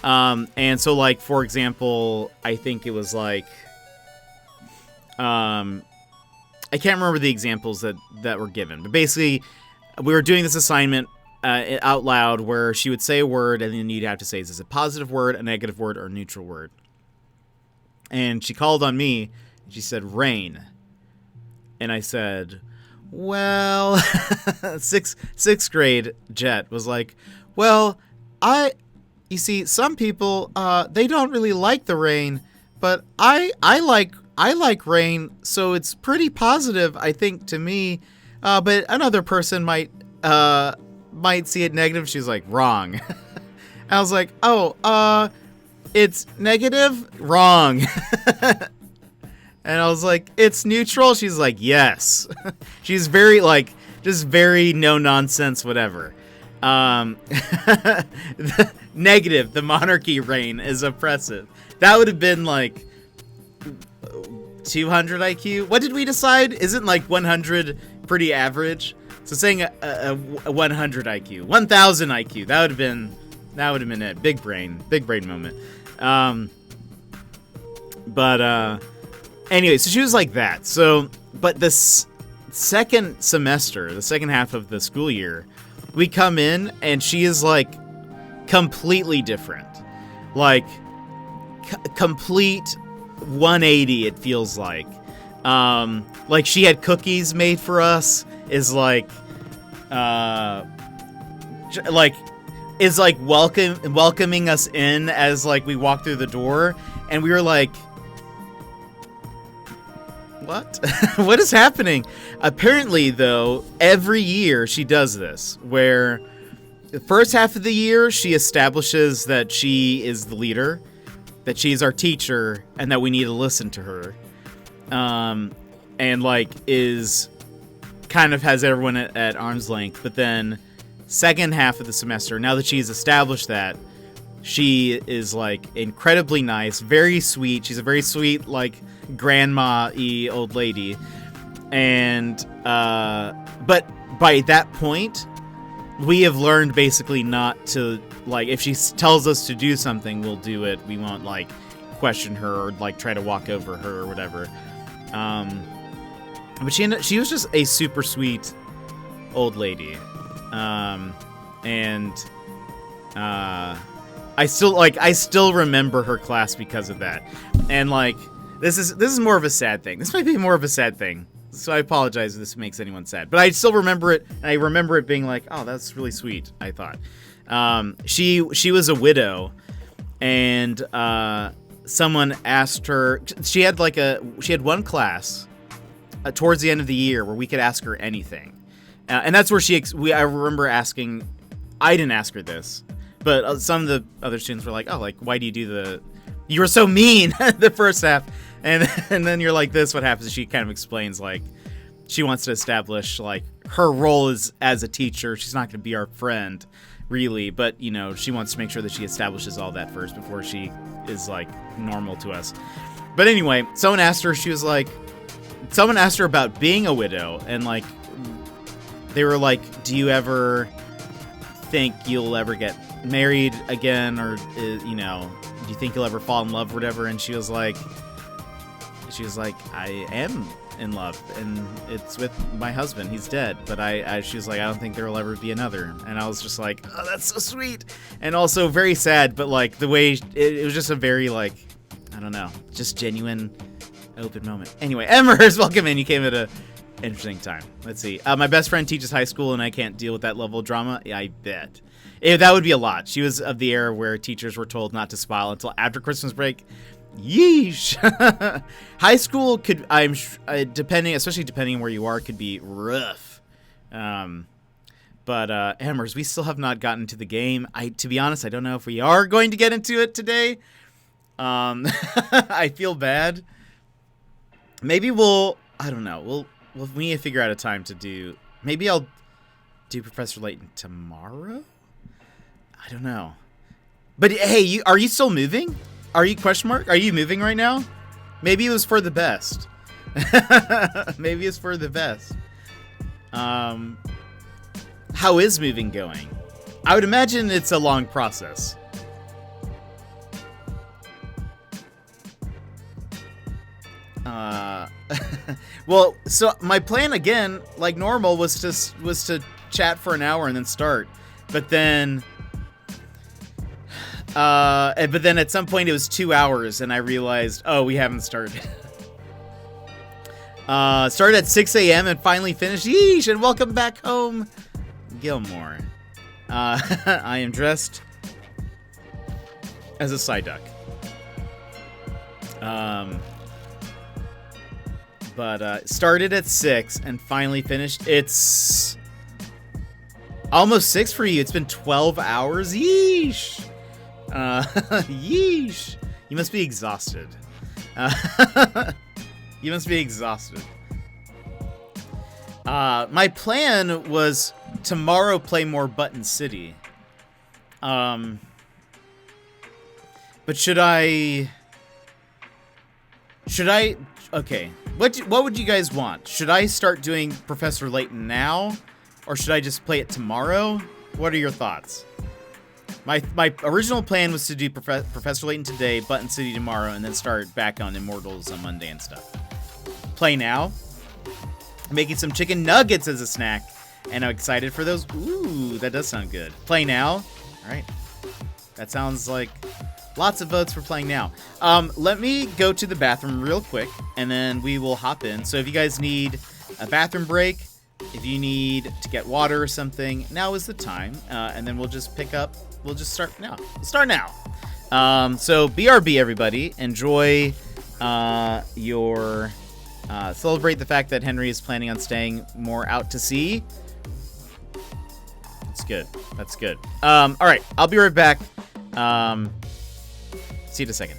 And so, like, for example, I think it was like, I can't remember the examples that were given, but basically we were doing this assignment out loud where she would say a word and then you'd have to say, is this a positive word, a negative word, or a neutral word? And she called on me and she said, rain. And I said, well, sixth grade Jet was like, well, you see, some people, they don't really like the rain, but I like rain, so it's pretty positive, I think, to me. But another person might see it negative. She's like, wrong. I was like, oh, it's negative? Wrong. And I was like, it's neutral? She's like, yes. She's very, like, just very no-nonsense, whatever. Negative, the monarchy reign is oppressive. That would have been, like, 200 IQ? What did we decide? Isn't, like, 100 pretty average? So saying a 100 IQ. 1,000 IQ. That would have been it. Big brain moment. Anyway, so she was like that. So, but this second semester, the second half of the school year, we come in and she is like completely different. Like complete 180, it feels like. Like she had cookies made for us, is like welcoming us in as like we walk through the door, and we were like, what? What is happening? Apparently, though, every year she does this, where the first half of the year she establishes that she is the leader, that she's our teacher, and that we need to listen to her. And like is kind of has everyone at arm's length. But then second half of the semester, now that she's established that, she is like incredibly nice, very sweet. She's a very sweet, like, grandma-y old lady. And but by that point, we have learned basically not to, like, if she tells us to do something, we'll do it. We won't like question her or like try to walk over her or whatever. But she was just a super sweet old lady. I still remember her class because of that. And like, this is more of a sad thing. This might be more of a sad thing. So I apologize if this makes anyone sad. But I still remember it, and I remember it being like, oh, that's really sweet, I thought. She was a widow, and someone asked her, she had one class towards the end of the year where we could ask her anything. And that's where I remember asking, I didn't ask her this, but some of the other students were like, oh, like, why do you do you were so mean the first half. And then you're like this, what happens? She kind of explains, like, she wants to establish, like, her role is as a teacher. She's not going to be our friend, really. But, you know, she wants to make sure that she establishes all that first before she is, like, normal to us. But anyway, someone asked her about being a widow. And, like, they were like, do you ever think you'll ever get married again, or you know, do you think you'll ever fall in love or whatever? And she was like, I am in love, and it's with my husband. He's dead, but she was like, I don't think there will ever be another. And I was just like, oh, that's so sweet, and also very sad. But like the way it was just a very like, I don't know, just genuine, open moment. Anyway, Emmers, welcome in. You came at a interesting time. Let's see. My best friend teaches high school, and I can't deal with that level of drama. Yeah, I bet. That would be a lot. She was of the era where teachers were told not to smile until after Christmas break. Yeesh. High school could, especially depending on where you are, could be rough. But Emmers, we still have not gotten to the game. To be honest, I don't know if we are going to get into it today. I feel bad. Maybe I don't know. We need to figure out a time to do. Maybe I'll do Professor Layton tomorrow. I don't know. But hey, are you still moving? Are you Are you moving right now? Maybe it was for the best. Maybe it's for the best. How is moving going? I would imagine it's a long process. Well, so my plan again, like normal, was to chat for an hour and then start. But then at some point it was 2 hours, and I realized, oh, we haven't started. Started at 6 a.m. and finally finished. Yeesh, and welcome back home, Gilmore. I am dressed as a side duck. But started at 6 and finally finished. It's almost 6 for you. It's been 12 hours. Yeesh. Yeesh. You must be exhausted. You must be exhausted. My plan was tomorrow play more Button City. But should I... Okay. What would you guys want? Should I start doing Professor Layton now? Or should I just play it tomorrow? What are your thoughts? My original plan was to do Professor Layton today, Button City tomorrow, and then start back on Immortals on Monday and stuff. Play now. Making some chicken nuggets as a snack. And I'm excited for those. Ooh, that does sound good. Play now. All right. That sounds like lots of votes for playing now. Let me go to the bathroom real quick, and then we will hop in. So if you guys need a bathroom break, if you need to get water or something, now is the time. And then we'll just pick up. We'll just start now. Start now. So BRB, everybody. Enjoy your... celebrate the fact that Henry is planning on staying more out to sea. That's good. That's good. All right. I'll be right back. See you in a second.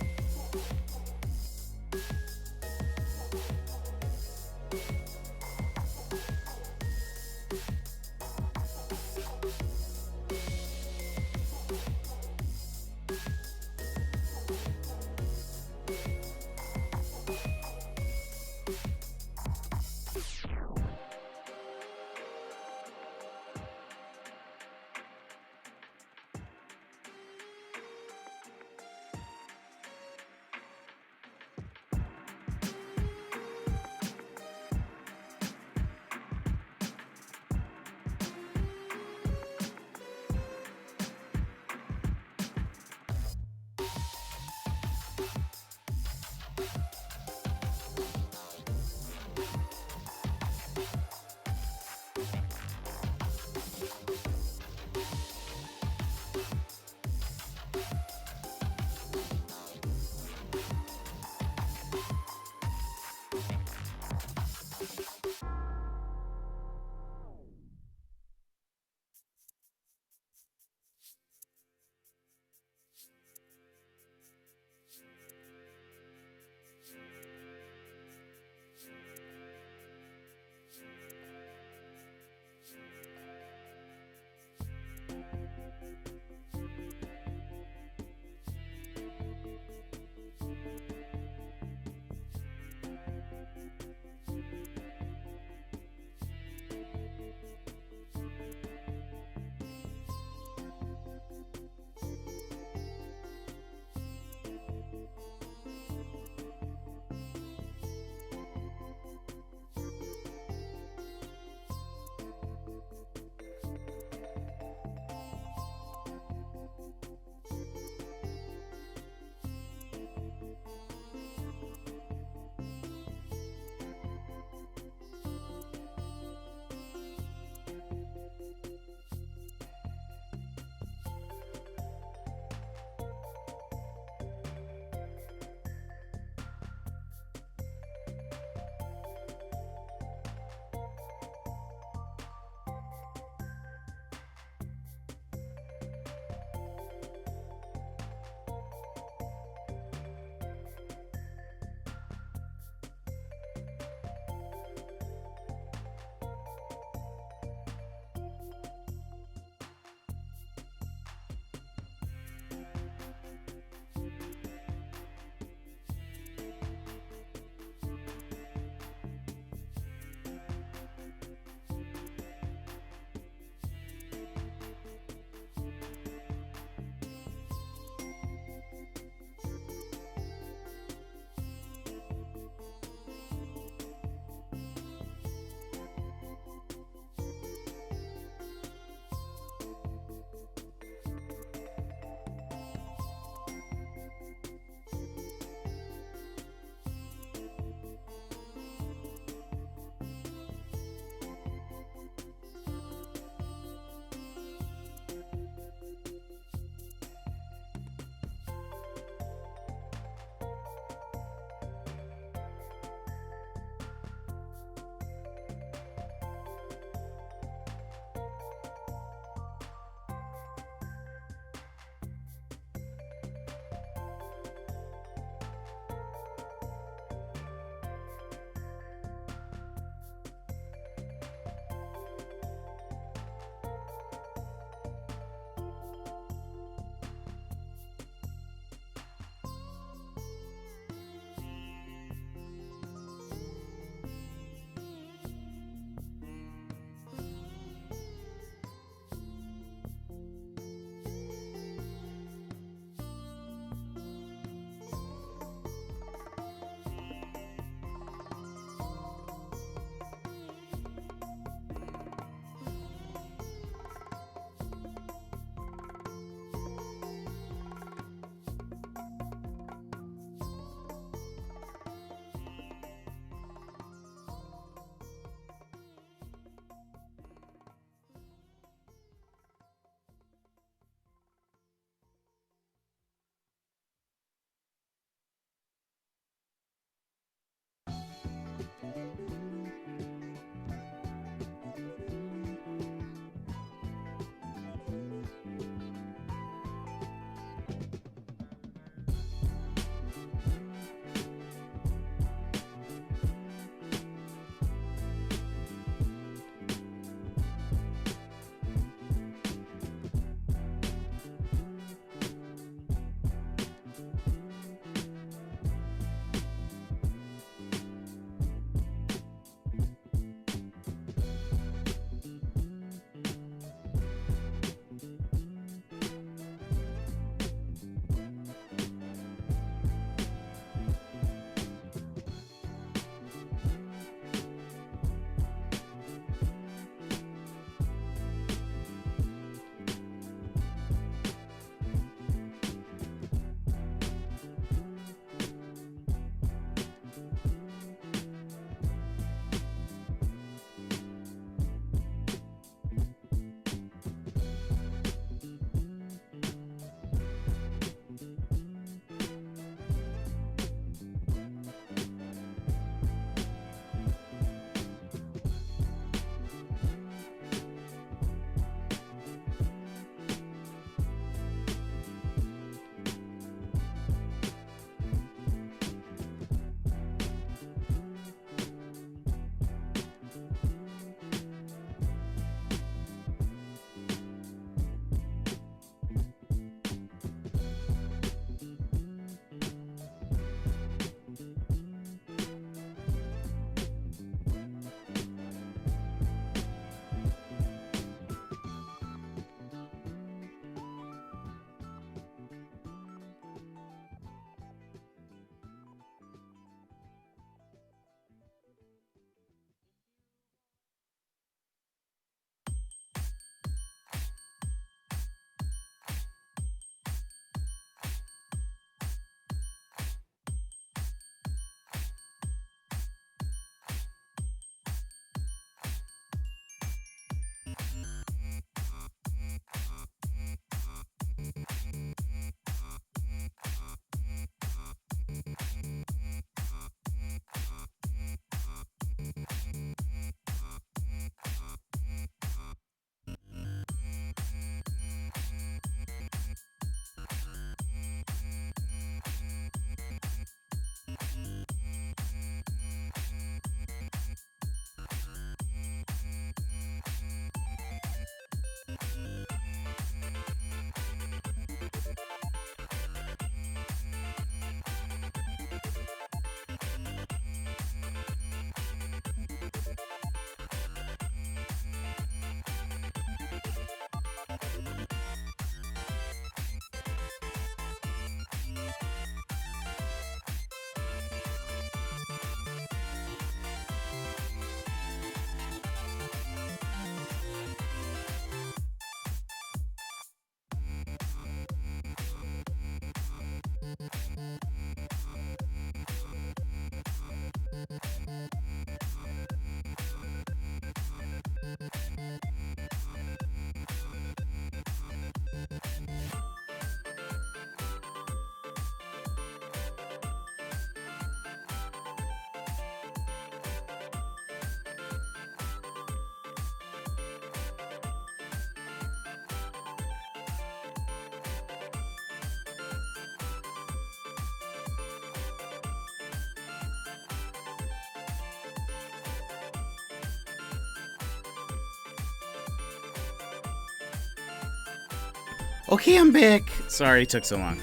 Okay, I'm back. Sorry it took so long.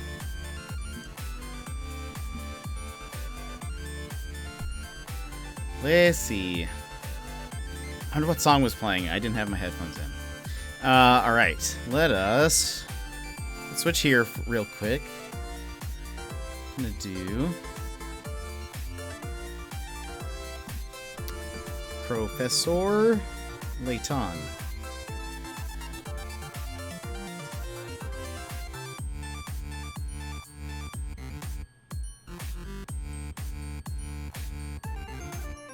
Let's see. I wonder what song was playing. I didn't have my headphones in. Alright. Let's switch here real quick. I'm gonna do Professor Layton.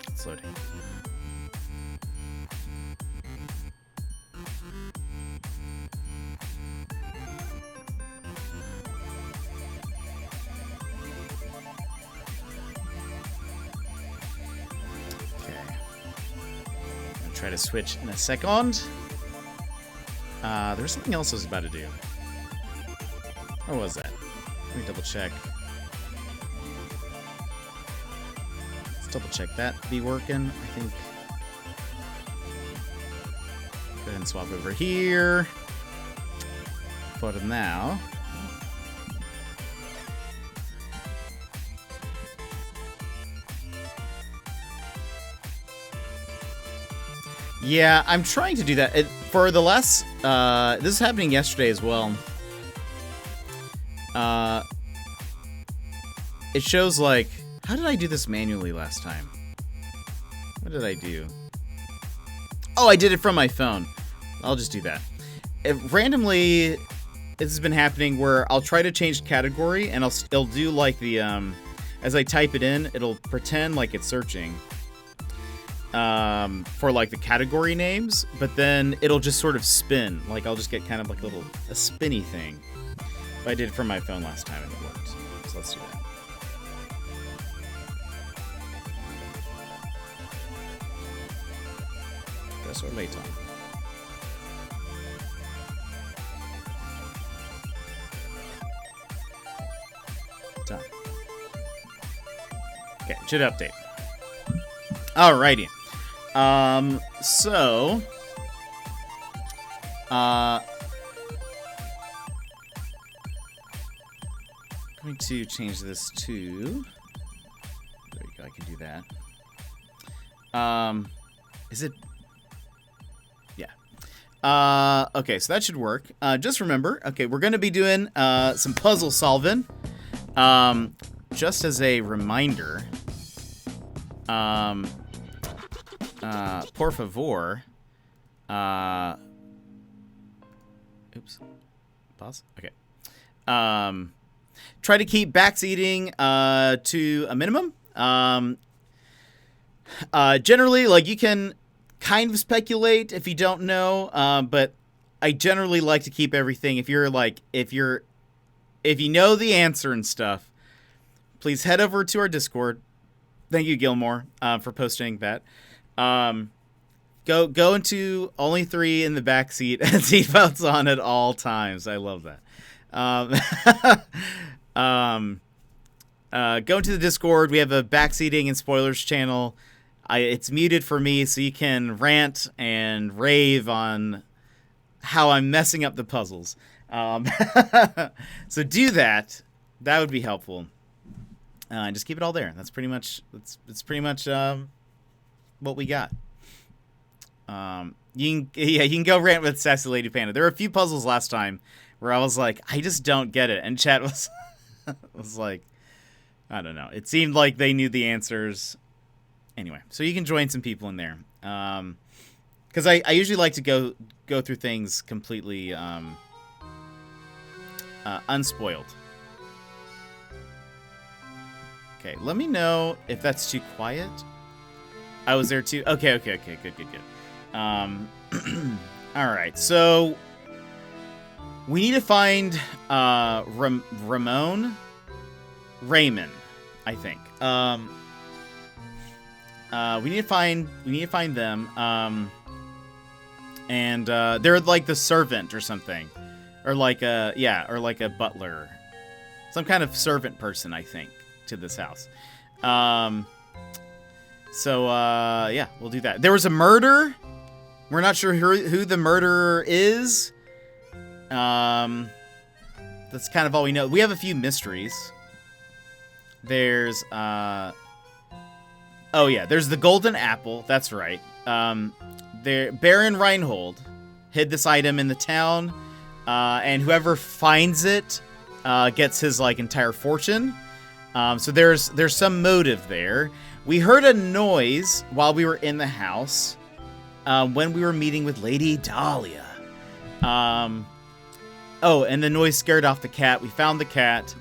It's loading. Try to switch in a second. There's something else I was about to do. What was that? Let me double check. Let's double check that be working. I think. Go ahead and swap over here. For now. Yeah, I'm trying to do that. For the last... this is happening yesterday as well. It shows, like... How did I do this manually last time? What did I do? Oh, I did it from my phone. I'll just do that. Randomly, this has been happening where I'll try to change category, and it'll do, like, the... as I type it in, it'll pretend like it's searching. For like the category names, but then it'll just sort of spin. Like I'll just get kind of like a spinny thing. But I did it from my phone last time and it worked. So let's do that. Professor Layton. Done. Okay, should update. Alrighty. So going to change this to, there you go, I can do that. Is it, yeah. Okay, so that should work. Just remember, okay, we're going to be doing, some puzzle solving. Just as a reminder, por favor, oops, pause, okay, try to keep backseating, to a minimum. Generally, like, you can kind of speculate if you don't know, but I generally like to keep everything, if you know the answer and stuff, please head over to our Discord. Thank you, Gilmore, for posting that. Go into only 3 in the back seat and seatbelts on at all times. I love that. Go into the Discord. We have a backseating and spoilers channel. It's muted for me, so you can rant and rave on how I'm messing up the puzzles. So do that. That would be helpful. And just keep it all there. That's pretty much what we got. You can go rant with Sassy Lady Panda. There were a few puzzles last time where I was like, I just don't get it, and chat was was like, I don't know. It seemed like they knew the answers. Anyway, so you can join some people in there. Because I usually like to go through things completely unspoiled. Okay, let me know if that's too quiet. I was there too. Okay, good. All right, so we need to find Raymond, I think. We need to find them. And they're like the servant or something, or like a butler, some kind of servant person, I think, to this house. So yeah, we'll do that. There was a murder. We're not sure who the murderer is. That's kind of all we know. We have a few mysteries. There's, oh yeah, there's the golden apple. That's right. Baron Reinhold hid this item in the town, and whoever finds it gets his like entire fortune. So there's some motive there. We heard a noise while we were in the house when we were meeting with Lady Dahlia. Oh, and the noise scared off the cat. We found the cat.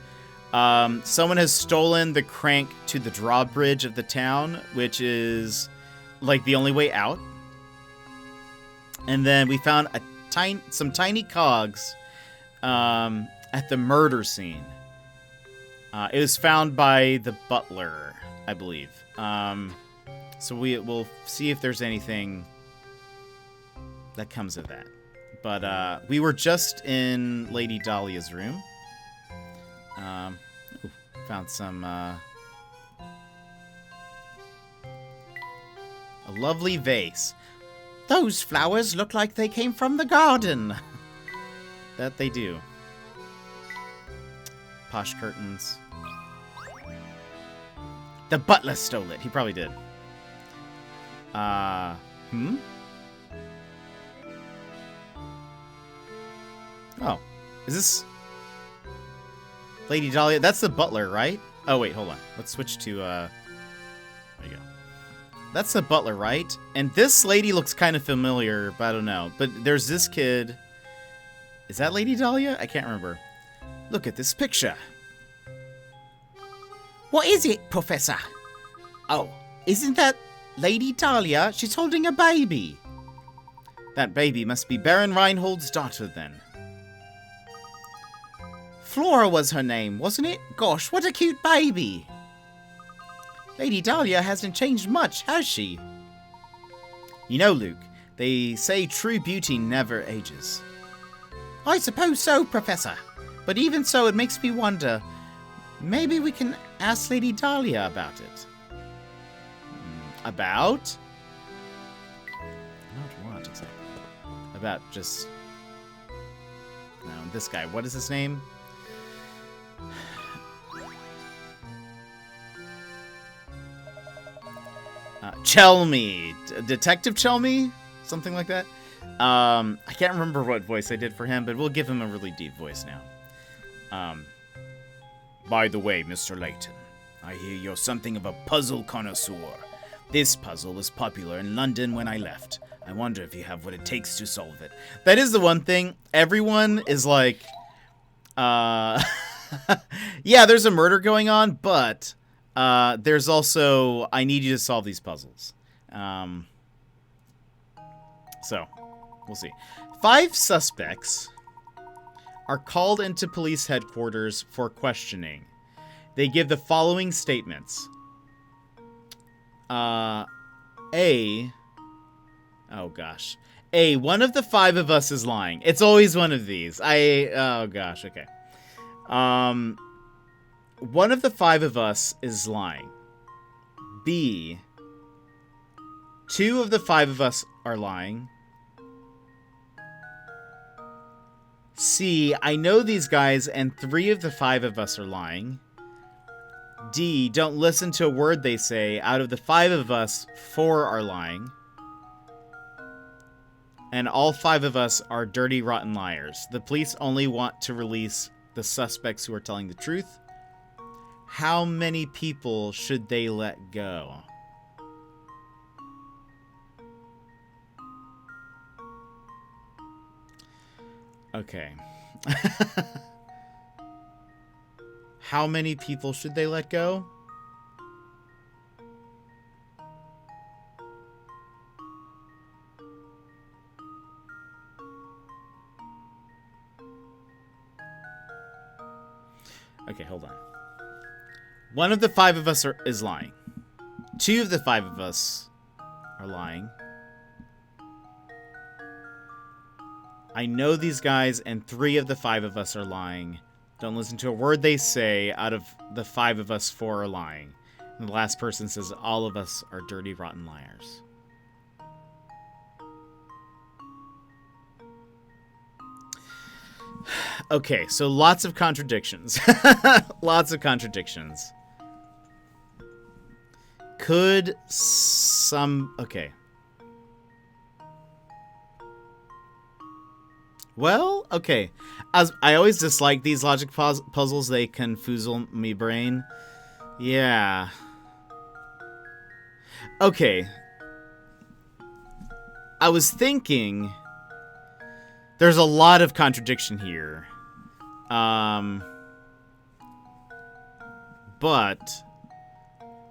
Someone has stolen the crank to the drawbridge of the town, which is like the only way out. And then we found some tiny cogs at the murder scene. It was found by the butler, I believe. So we'll see if there's anything that comes of that. But we were just in Lady Dahlia's room. Found some a lovely vase. Those flowers look like they came from the garden. That they do. Posh curtains. The butler stole it. He probably did. Oh. Is this Lady Dahlia? That's the butler, right? Oh, wait, hold on. Let's switch to, there you go. That's the butler, right? And this lady looks kind of familiar, but I don't know. But there's this kid. Is that Lady Dahlia? I can't remember. Look at this picture. What is it, Professor? Oh, isn't that Lady Dahlia? She's holding a baby. That baby must be Baron Reinhold's daughter, then. Flora was her name, wasn't it? Gosh, what a cute baby. Lady Dahlia hasn't changed much, has she? You know, Luke, they say true beauty never ages. I suppose so, Professor. But even so, it makes me wonder. Maybe we can ask Lady Dahlia about it. About? Not what, exactly? About just... No, this guy. What is his name? Chelmy. Detective Chelmy? Something like that? I can't remember what voice I did for him, but we'll give him a really deep voice now. By the way, Mr. Layton, I hear you're something of a puzzle connoisseur. This puzzle was popular in London when I left. I wonder if you have what it takes to solve it. That is the one thing. Everyone is like, yeah, there's a murder going on, but there's also, I need you to solve these puzzles. So, we'll see. 5 suspects are called into police headquarters for questioning. They give the following statements. Oh gosh. One of the 5 of us is lying. It's always one of these. Oh gosh, okay. One of the 5 of us is lying. B, 2 of the 5 of us are lying. C, I know these guys and 3 of the 5 of us are lying. D, don't listen to a word they say. Out of the 5 of us, 4 are lying. And all 5 of us are dirty, rotten liars. The police only want to release the suspects who are telling the truth. How many people should they let go? Okay. How many people should they let go? Okay, hold on. One of the 5 of us is lying. 2 of the 5 of us are lying. I know these guys, and 3 of the 5 of us are lying. Don't listen to a word they say. Out of the 5 of us, 4 are lying. And the last person says all of us are dirty, rotten liars. Okay, so lots of contradictions. Lots of contradictions. Could some... Okay. Well, okay. As I always dislike these logic puzzles. They confoozle me brain. Yeah. Okay. I was thinking... There's a lot of contradiction here. But...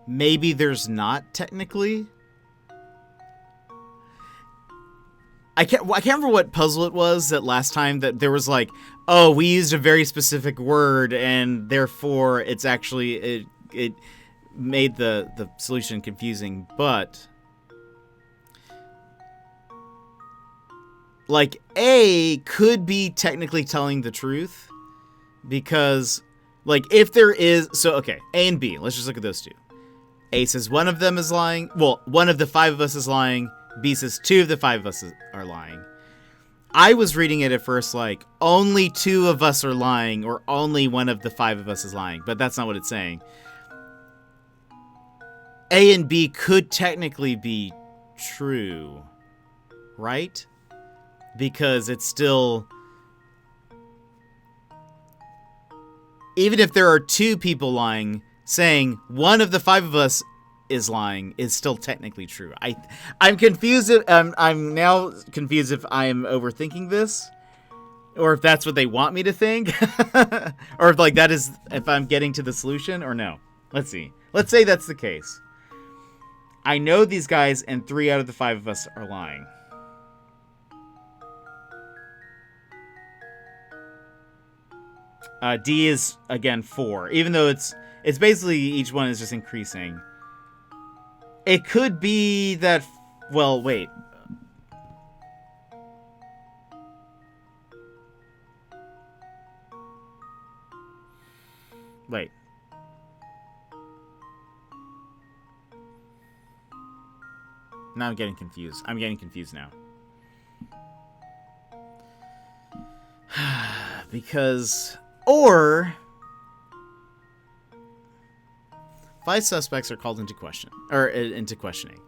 maybe there's not, technically. I can't remember what puzzle it was that last time that there was like, oh, we used a very specific word and therefore it's actually it made the solution confusing, but like A could be technically telling the truth because like if there is, so okay, A and B, let's just look at those two. A says one of them is lying. Well, one of the five of us is lying. B says two of the five of us are lying. I was reading it at first like only two of us are lying or only one of the five of us is lying, but that's not what it's saying. A and B could technically be true, right? Because it's still... even if there are two people lying, saying one of the five of us is lying is still technically true. I'm confused. I'm now confused if I'm overthinking this, or if that's what they want me to think, or if like that is if I'm getting to the solution or no. Let's see. Let's say that's the case. I know these guys, and 3 out of the 5 of us are lying. D is again 4, even though it's basically each one is just increasing. It could be that... well, wait. Wait. Now I'm getting confused. I'm getting confused now. Because... or... 5 suspects are called into questioning.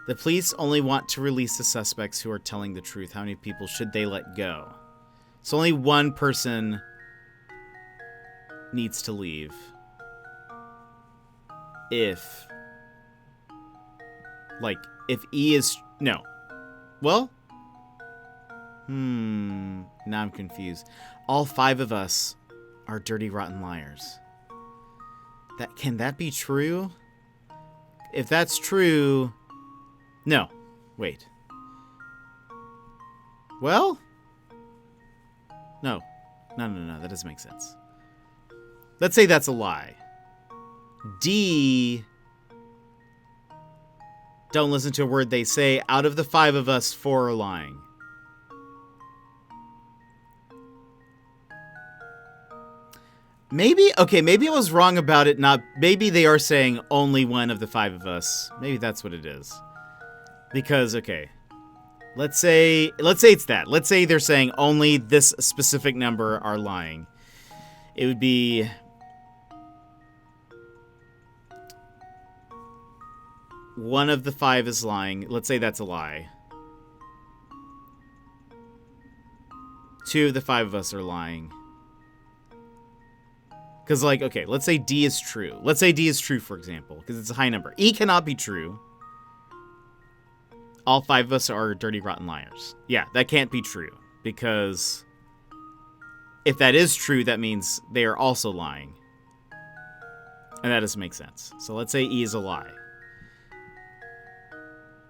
The police only want to release the suspects who are telling the truth. How many people should they let go? So only one person needs to leave. If E is... no. Well? Now I'm confused. All 5 of us are dirty, rotten liars. Can that be true? If that's true... no. Wait. Well? No. No. That doesn't make sense. Let's say that's a lie. D... don't listen to a word they say. Out of the 5 of us, 4 are lying. Maybe I was wrong about it. Maybe they are saying only one of the 5 of us. Maybe that's what it is. Because, okay. Let's say it's that. Let's say they're saying only this specific number are lying. It would be... one of the 5 is lying. Let's say that's a lie. 2 of the 5 of us are lying. Because, like, okay, let's say D is true. Let's say D is true, for example, because it's a high number. E cannot be true. All 5 of us are dirty, rotten liars. Yeah, that can't be true. Because if that is true, that means they are also lying. And that doesn't make sense. So let's say E is a lie.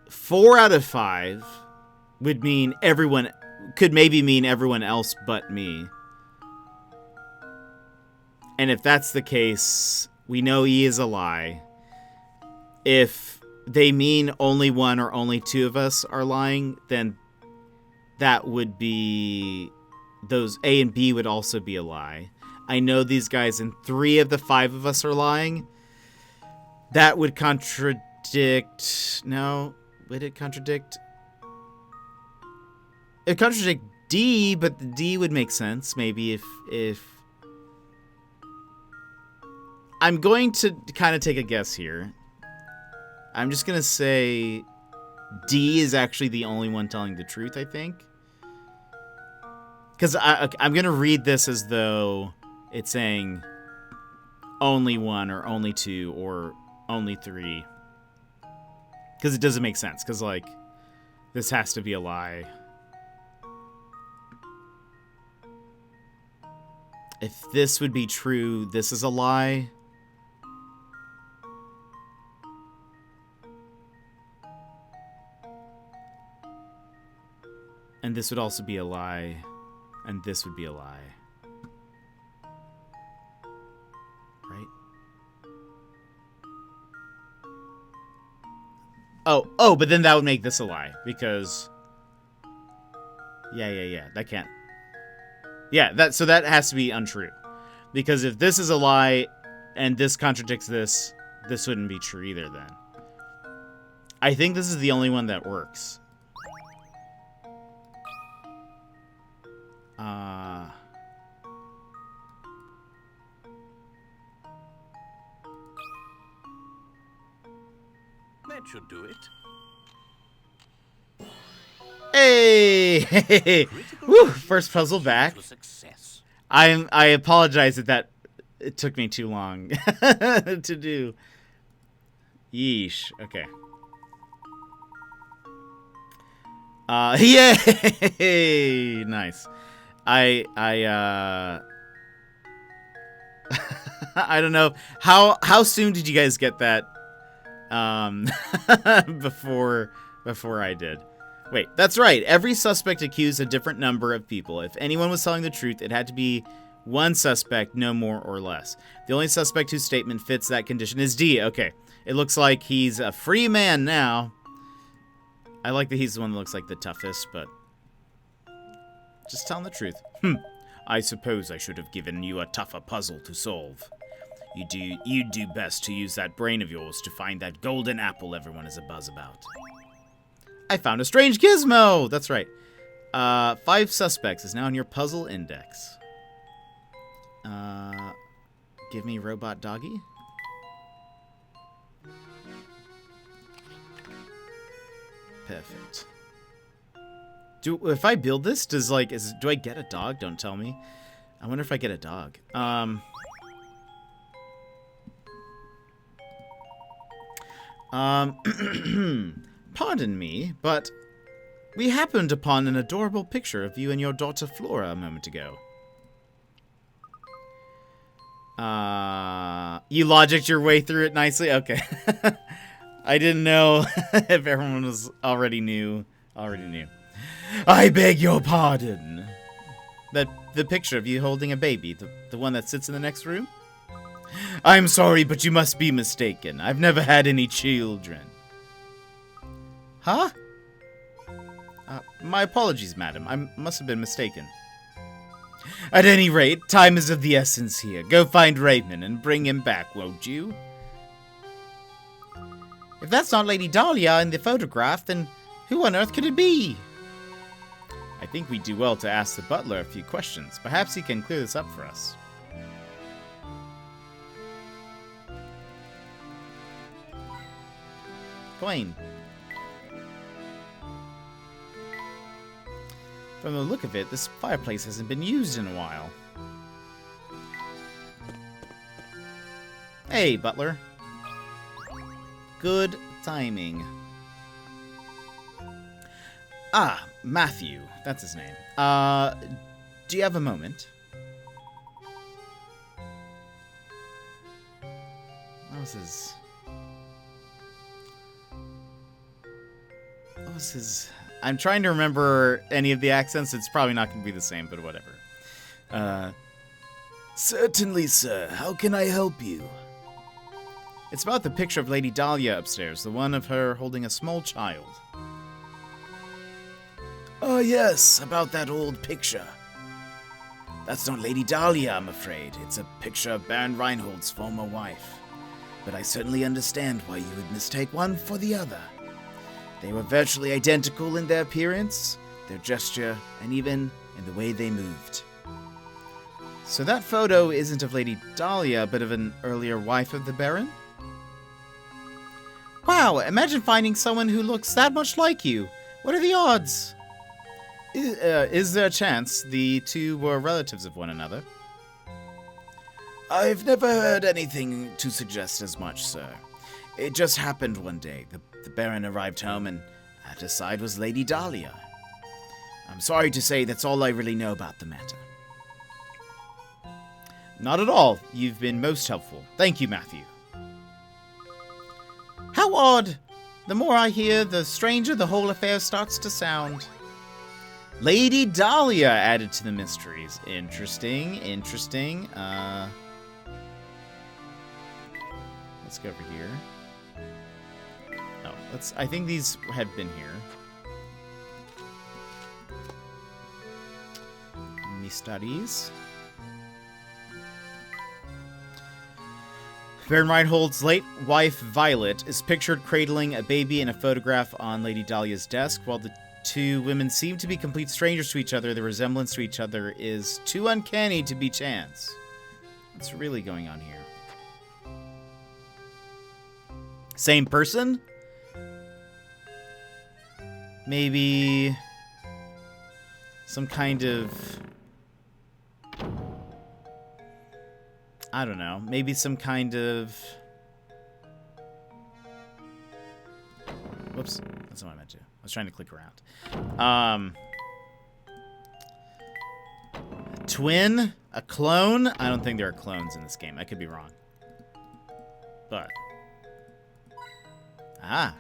4 out of 5 would mean everyone... could maybe mean everyone else but me. And if that's the case, we know E is a lie. If they mean only 1 or only 2 of us are lying, then that would be... those A and B would also be a lie. I know these guys and 3 of the 5 of us are lying. That would contradict... no, would it contradict? It contradict D, but the D would make sense maybe if I'm going to kind of take a guess here. I'm just going to say D is actually the only one telling the truth, I think. Because I'm going to read this as though it's saying only 1 or only 2 or only 3. Because it doesn't make sense. Because, like, this has to be a lie. If this would be true, this is a lie. And this would also be a lie. And this would be a lie. Right? Oh, but then that would make this a lie. Because... Yeah. That can't... Yeah, so that has to be untrue. Because if this is a lie and this contradicts this, this wouldn't be true either then. I think this is the only one that works. That should do it. Hey! Woo! First puzzle back. I apologize that it took me too long to do. Yeesh. Okay. Yay! Nice. I I don't know how soon did you guys get that before I did. Wait, that's right. Every suspect accused a different number of people. If anyone was telling the truth, it had to be one suspect, no more or less. The only suspect whose statement fits that condition is D. Okay. It looks like he's a free man now. I like that he's the one that looks like the toughest, but just telling the truth. I suppose I should have given you a tougher puzzle to solve. You'd do best to use that brain of yours to find that golden apple everyone is abuzz about. I found a strange gizmo! That's right. 5 suspects is now on your puzzle index. Give me robot doggy. Perfect. If I build this, do I get a dog? Don't tell me. I wonder if I get a dog. Pardon me, but we happened upon an adorable picture of you and your daughter Flora a moment ago. You logicked your way through it nicely? Okay. I didn't know if everyone was already knew. I beg your pardon. The picture of you holding a baby, the one that sits in the next room? I'm sorry, but you must be mistaken. I've never had any children. Huh? My apologies, madam. I must have been mistaken. At any rate, time is of the essence here. Go find Raymond and bring him back, won't you? If that's not Lady Dahlia in the photograph, then who on earth could it be? I think we do well to ask the butler a few questions. Perhaps he can clear this up for us. Coin. From the look of it, this fireplace hasn't been used in a while. Hey, butler. Good timing. Ah, Matthew. That's his name. Do you have a moment? What was his... I'm trying to remember any of the accents. It's probably not going to be the same, but whatever. Certainly, sir. How can I help you? It's about the picture of Lady Dahlia upstairs, the one of her holding a small child. Oh, yes, about that old picture. That's not Lady Dahlia, I'm afraid. It's a picture of Baron Reinhold's former wife. But I certainly understand why you would mistake one for the other. They were virtually identical in their appearance, their gesture, and even in the way they moved. So that photo isn't of Lady Dahlia, but of an earlier wife of the Baron? Wow, imagine finding someone who looks that much like you. What are the odds? Is there a chance the two were relatives of one another? I've never heard anything to suggest as much, sir. It just happened one day. The Baron arrived home, and at his side was Lady Dahlia. I'm sorry to say that's all I really know about the matter. Not at all. You've been most helpful. Thank you, Matthew. How odd! The more I hear, the stranger the whole affair starts to sound. Lady Dahlia added to the mysteries. Interesting, interesting. Let's go over here. Oh, I think these had been here. Me studies. Baron Reinhold's late wife, Violet, is pictured cradling a baby in a photograph on Lady Dahlia's desk. While the two women seem to be complete strangers to each other, the resemblance to each other is too uncanny to be chance. What's really going on here? Same person? Maybe some kind of... I don't know. Maybe some kind of... Whoops. That's what I meant to. I was trying to click around. Twin? A clone? I don't think there are clones in this game. I could be wrong. But... Ah.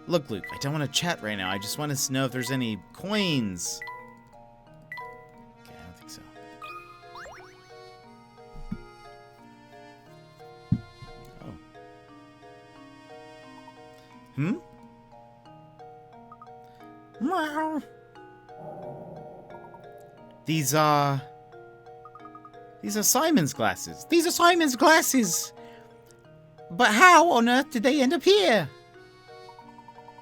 Look, Luke, I don't want to chat right now. I just want to know if there's any coins. Okay, I don't think so. Oh. Meow. These are Simon's glasses. These are Simon's glasses! But how on earth did they end up here?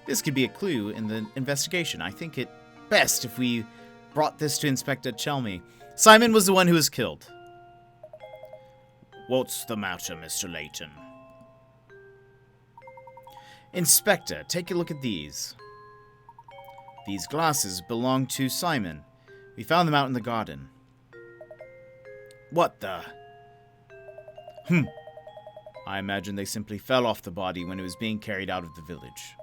This could be a clue in the investigation. I think it best if we brought this to Inspector Chelmy. Simon was the one who was killed. What's the matter, Mr. Layton? Inspector, take a look at these. These glasses belong to Simon. We found them out in the garden. What the? I imagine they simply fell off the body when it was being carried out of the village.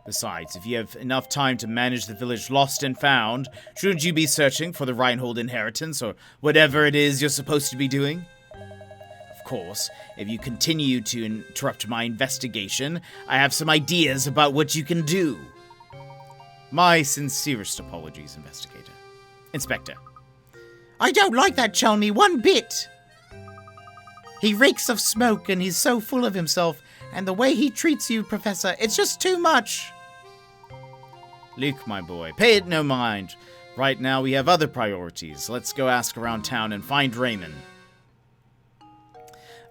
Besides, if you have enough time to manage the village lost and found, shouldn't you be searching for the Reinhold inheritance or whatever it is you're supposed to be doing? Of course, if you continue to interrupt my investigation, I have some ideas about what you can do. My sincerest apologies, Inspector. I don't like that Chelmy one bit. He reeks of smoke and he's so full of himself, and the way he treats you, Professor, it's just too much. Luke, my boy, pay it no mind. Right now we have other priorities. Let's go ask around town and find Raymond.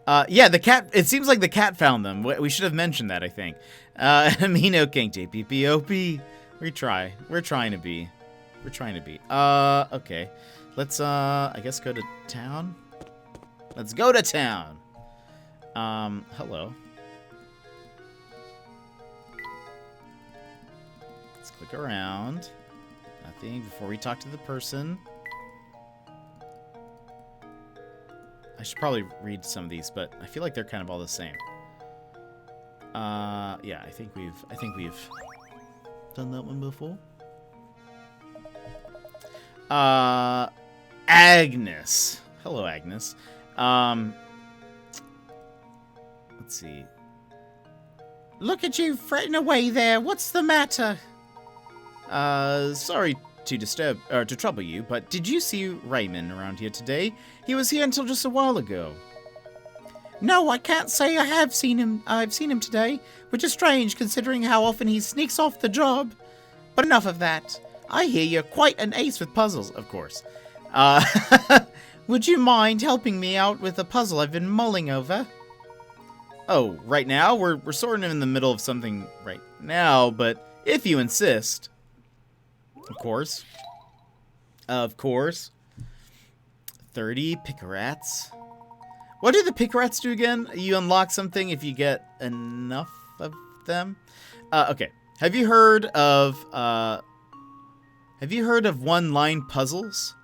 Yeah, the cat, it seems like the cat found them. We should have mentioned that, I think. Amino King, JPPOP. We're trying to be. Okay. Let's, I guess go to town? Let's go to town! Hello. Let's click around. Nothing before we talk to the person. I should probably read some of these, but I feel like they're kind of all the same. Yeah, I think we've done that one before. Agnes. Hello, Agnes. Let's see. Look at you fretting away there. What's the matter? Sorry to trouble you, but did you see Raymond around here today? He was here until just a while ago. No, I can't say I have seen him. I've seen him today, which is strange considering how often he sneaks off the job. But enough of that. I hear you're quite an ace with puzzles, of course. Would you mind helping me out with a puzzle I've been mulling over? Oh, right now? We're sort of in the middle of something right now, but if you insist. Of course. Of course. 30 picarats. What do the picarats do again? You unlock something if you get enough of them? Okay. Have you heard of one-line puzzles?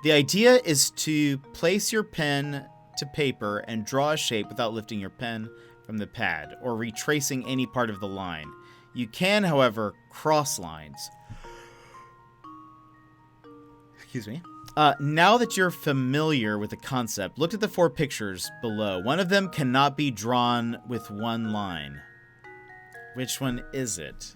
The idea is to place your pen to paper and draw a shape without lifting your pen from the pad or retracing any part of the line. You can, however, cross lines. Excuse me. Now that you're familiar with the concept, look at the 4 pictures below. One of them cannot be drawn with one line. Which one is it?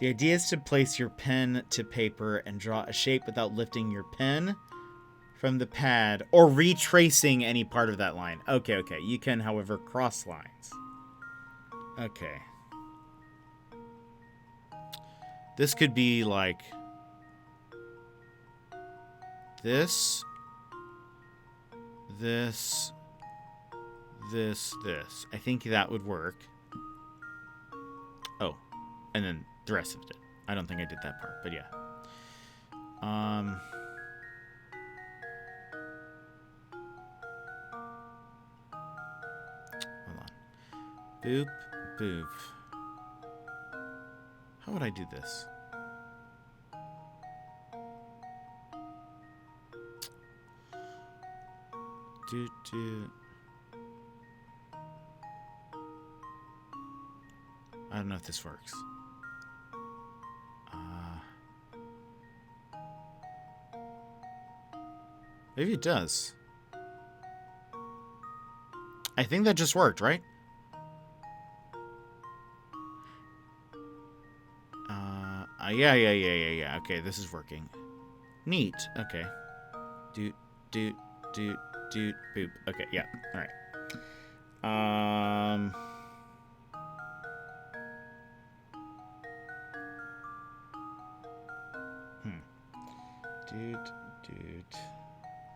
The idea is to place your pen to paper and draw a shape without lifting your pen from the pad or retracing any part of that line. Okay, okay. You can, however, cross lines. Okay. This could be like this, this, this. I think that would work. Oh, and then the rest of it. I don't think I did that part, but yeah. Hold on. Boop, boop. How would I do this? Do. I don't know if this works. Maybe it does. I think that just worked, right? Yeah. Okay, this is working. Neat. Okay. Doot, boop. Okay, yeah. All right. Doot.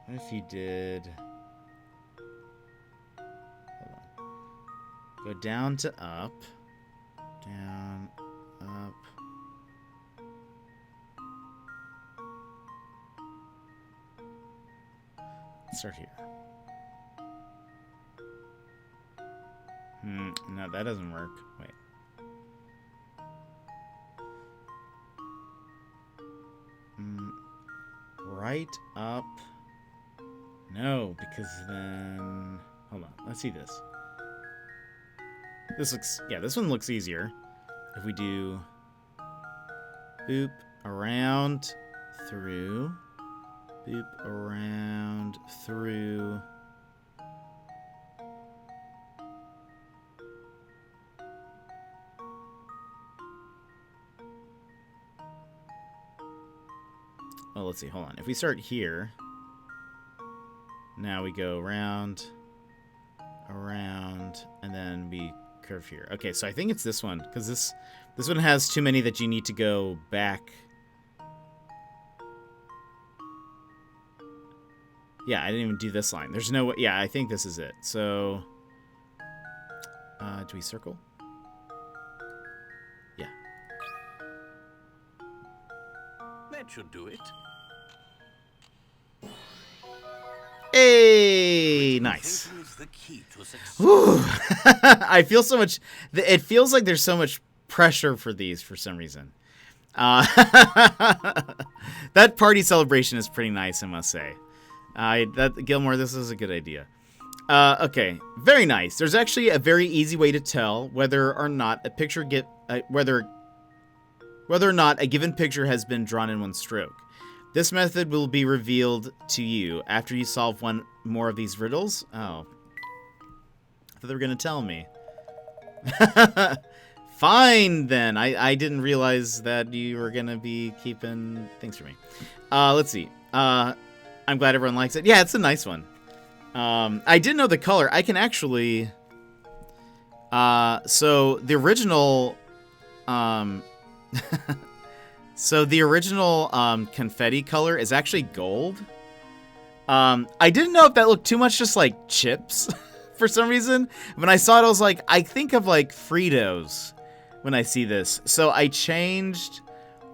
What if you did... Hold on. Go down to up. Down, up. Let's start here. No, that doesn't work. Wait. Right up. No, because then... Hold on. Let's see this. This looks... Yeah, this one looks easier. If we do... Boop, around, through. Boop, around, through. Oh, let's see. Hold on. If we start here... Now we go around, and then we curve here. Okay, so I think it's this one, because this one has too many that you need to go back. Yeah, I didn't even do this line. There's no way. Yeah, I think this is it. So, do we circle? Yeah. That should do it. Hey, nice. Whew. I feel so much. It feels like there's so much pressure for these for some reason. That party celebration is pretty nice, I must say. Gilmore, this is a good idea. Okay, very nice. There's actually a very easy way to tell whether or not a given picture has been drawn in one stroke. This method will be revealed to you after you solve one more of these riddles. Oh. I thought they were going to tell me. Fine, then. I didn't realize that you were going to be keeping things for me. Let's see. I'm glad everyone likes it. Yeah, it's a nice one. I didn't know the color. I can actually... So, the original So the original confetti color is actually gold. I didn't know if that looked too much just like chips for some reason. When I saw it, I was like, I think of like Fritos when I see this. So I changed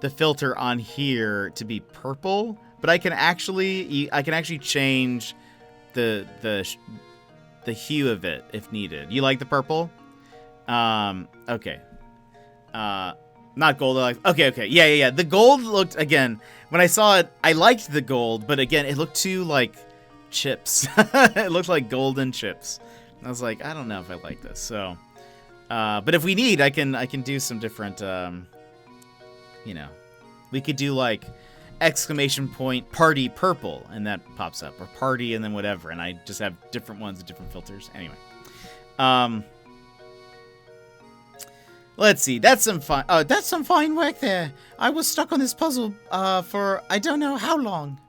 the filter on here to be purple, but I can actually change the hue of it if needed. You like the purple? Okay. Not gold. Okay. Yeah. The gold looked, again, when I saw it, I liked the gold, but again, it looked too like chips. It looked like golden chips. I was like, I don't know if I like this. So, but if we need, I can do some different, you know, we could do like exclamation point party purple, and that pops up, or party and then whatever, and I just have different ones with different filters. Anyway, let's see. That's some fine work there. I was stuck on this puzzle for I don't know how long.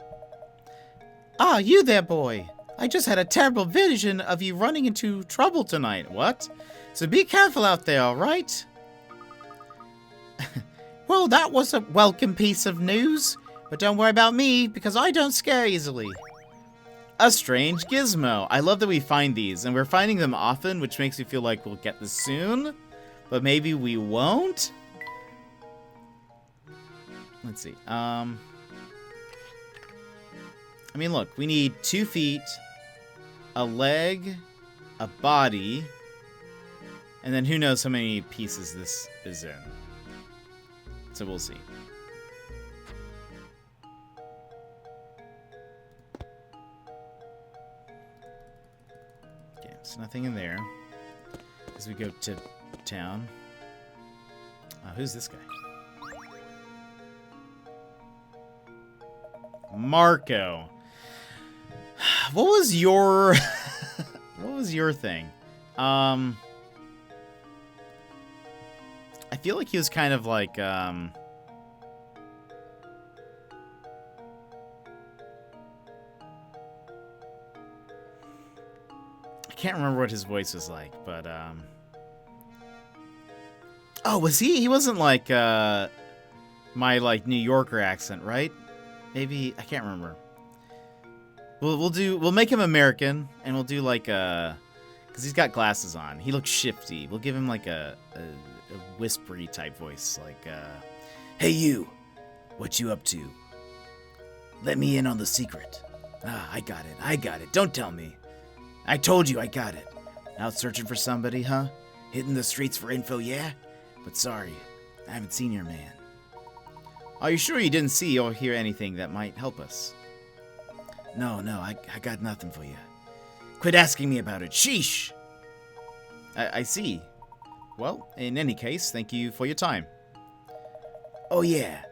Ah, you there, boy. I just had a terrible vision of you running into trouble tonight. What? So be careful out there, all right? Well, that was a welcome piece of news. But don't worry about me, because I don't scare easily. A strange gizmo. I love that we find these, and we're finding them often, which makes me feel like we'll get this soon. But maybe we won't? Let's see. I mean, look, we need 2 feet, a leg, a body, and then who knows how many pieces this is in. So we'll see. Okay, so nothing in there. As we go to town. Who's this guy? Marco. What was your what was your thing? I feel like he was kind of like I can't remember what his voice was like, but oh, was he? He wasn't like my like New Yorker accent, right? Maybe I can't remember. We'll make him American, and we'll do like because he's got glasses on. He looks shifty. We'll give him like a whispery type voice, like hey you, what you up to? Let me in on the secret. Ah, I got it. Don't tell me. I told you I got it. Out searching for somebody, huh? Hitting the streets for info, yeah? But sorry, I haven't seen your man. Are you sure you didn't see or hear anything that might help us? No, I got nothing for you. Quit asking me about it. Sheesh! I see. Well, in any case, thank you for your time. Oh yeah,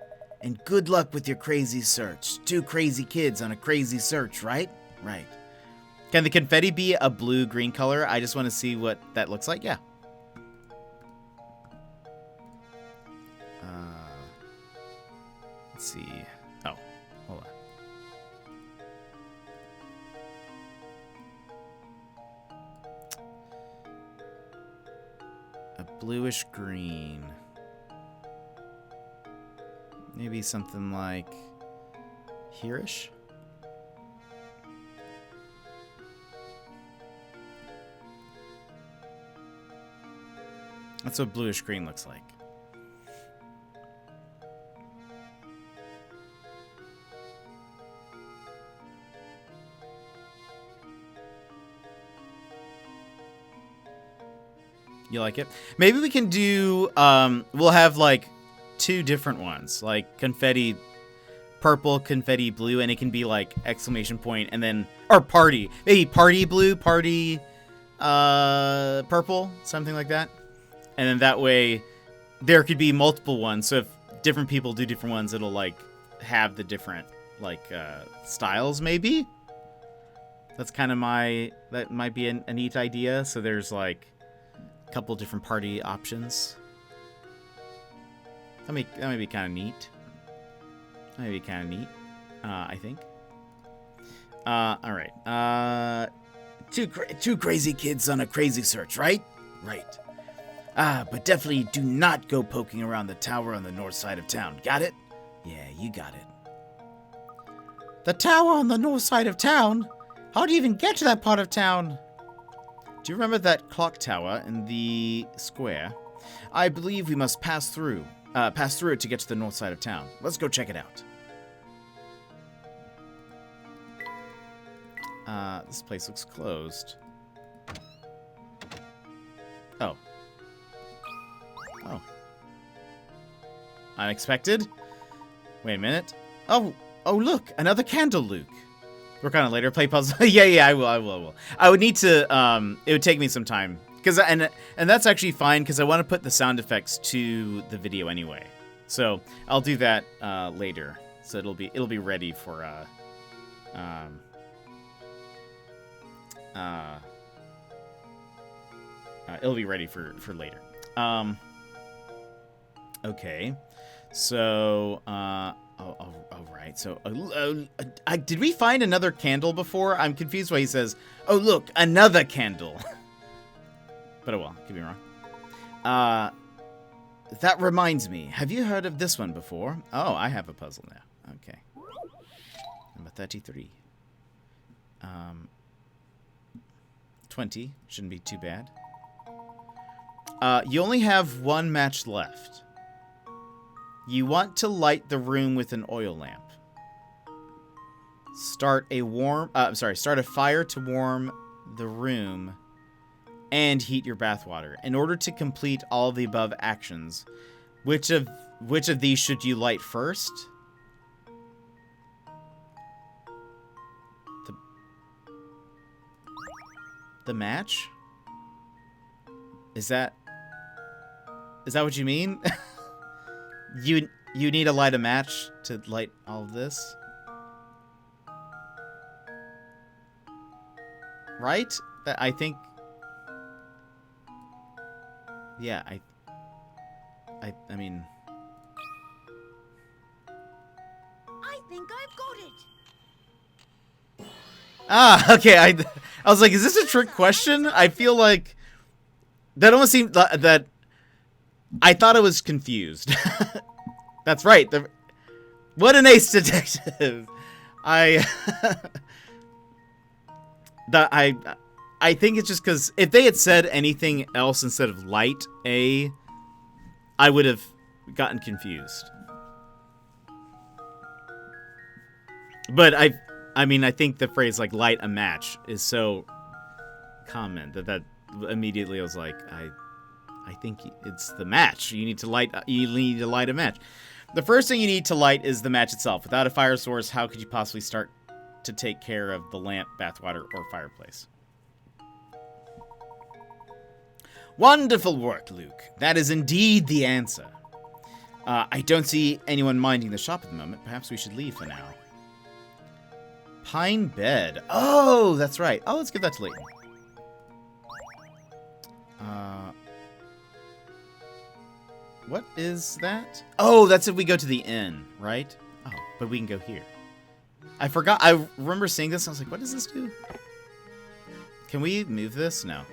and good luck with your crazy search. 2 crazy kids on a crazy search, right? Right. Can the confetti be a blue-green color? I just want to see what that looks like. Yeah. Let's see. Oh, hold on. A bluish green. Maybe something like here-ish? That's what bluish green looks like. You like it? Maybe we can do, we'll have like 2 different ones, like confetti purple, confetti blue, and it can be like exclamation point and then, or party. Maybe party blue, party purple, something like that. And then that way there could be multiple ones. So if different people do different ones, it'll like have the different like styles maybe. That's kind of that might be a neat idea. So there's like couple different party options. That might be kind of neat. That might be kind of neat. I think. All right. 2 crazy kids on a crazy search, right? Right. But definitely do not go poking around the tower on the north side of town. Got it? Yeah, you got it. The tower on the north side of town? How do you even get to that part of town? Do you remember that clock tower in the square? I believe we must pass through it to get to the north side of town. Let's go check it out. This place looks closed. Oh. Oh. Unexpected? Wait a minute. Oh, look, another candle, Luke. Work on it later. Play puzzle. yeah, I will. I would need to. It would take me some time and that's actually fine because I want to put the sound effects to the video anyway. So I'll do that later. So it'll be ready for it'll be ready for later. Okay. So all right. So did we find another candle before? I'm confused why he says, "Oh, look, another candle." But oh well, could be wrong. That reminds me. Have you heard of this one before? Oh, I have a puzzle now. Okay. Number 33. 20. Shouldn't be too bad. You only have one match left. You want to light the room with an oil lamp. Start a fire to warm the room and heat your bathwater. In order to complete all of the above actions, which of these should you light first? The match? Is that what you mean? You need to light a match to light all of this? Right? I think... Yeah, I mean... I think I've got it. Ah, okay, I was like, is this a trick question? I feel like... That almost seemed... That... I thought I was confused. That's right. What an ace detective. I think it's just because if they had said anything else instead of light a, I would have gotten confused. But I mean, I think the phrase like light a match is so common that immediately I was like, I think it's the match. You need to light a match. The first thing you need to light is the match itself. Without a fire source, how could you possibly start to take care of the lamp, bathwater, or fireplace? Wonderful work, Luke. That is indeed the answer. I don't see anyone minding the shop at the moment. Perhaps we should leave for now. Pine bed. Oh, that's right. Oh, let's give that to Layton. What is that? Oh, that's if we go to the inn, right? Oh, but we can go here. I forgot. I remember seeing this. And I was like, what does this do? Can we move this? No.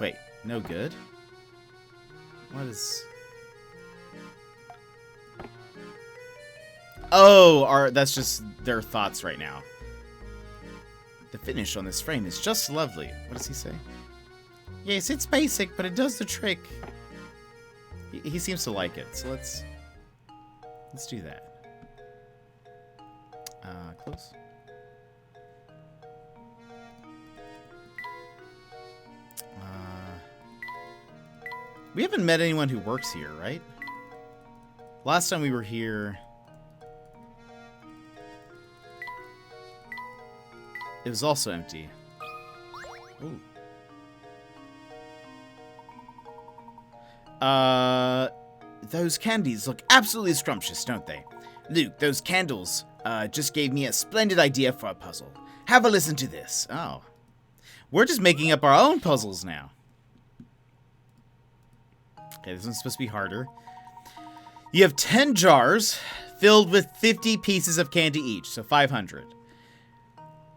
Wait. No good? What is... Oh, that's just their thoughts right now. The finish on this frame is just lovely. What does he say? Yes, it's basic, but it does the trick. He seems to like it, so let's do that. Close. We haven't met anyone who works here, right? Last time we were here, it was also empty. Ooh. Those candies look absolutely scrumptious, don't they? Luke, those candles just gave me a splendid idea for a puzzle. Have a listen to this. Oh. We're just making up our own puzzles now. Okay, this one's supposed to be harder. You have 10 jars filled with 50 pieces of candy each, so 500.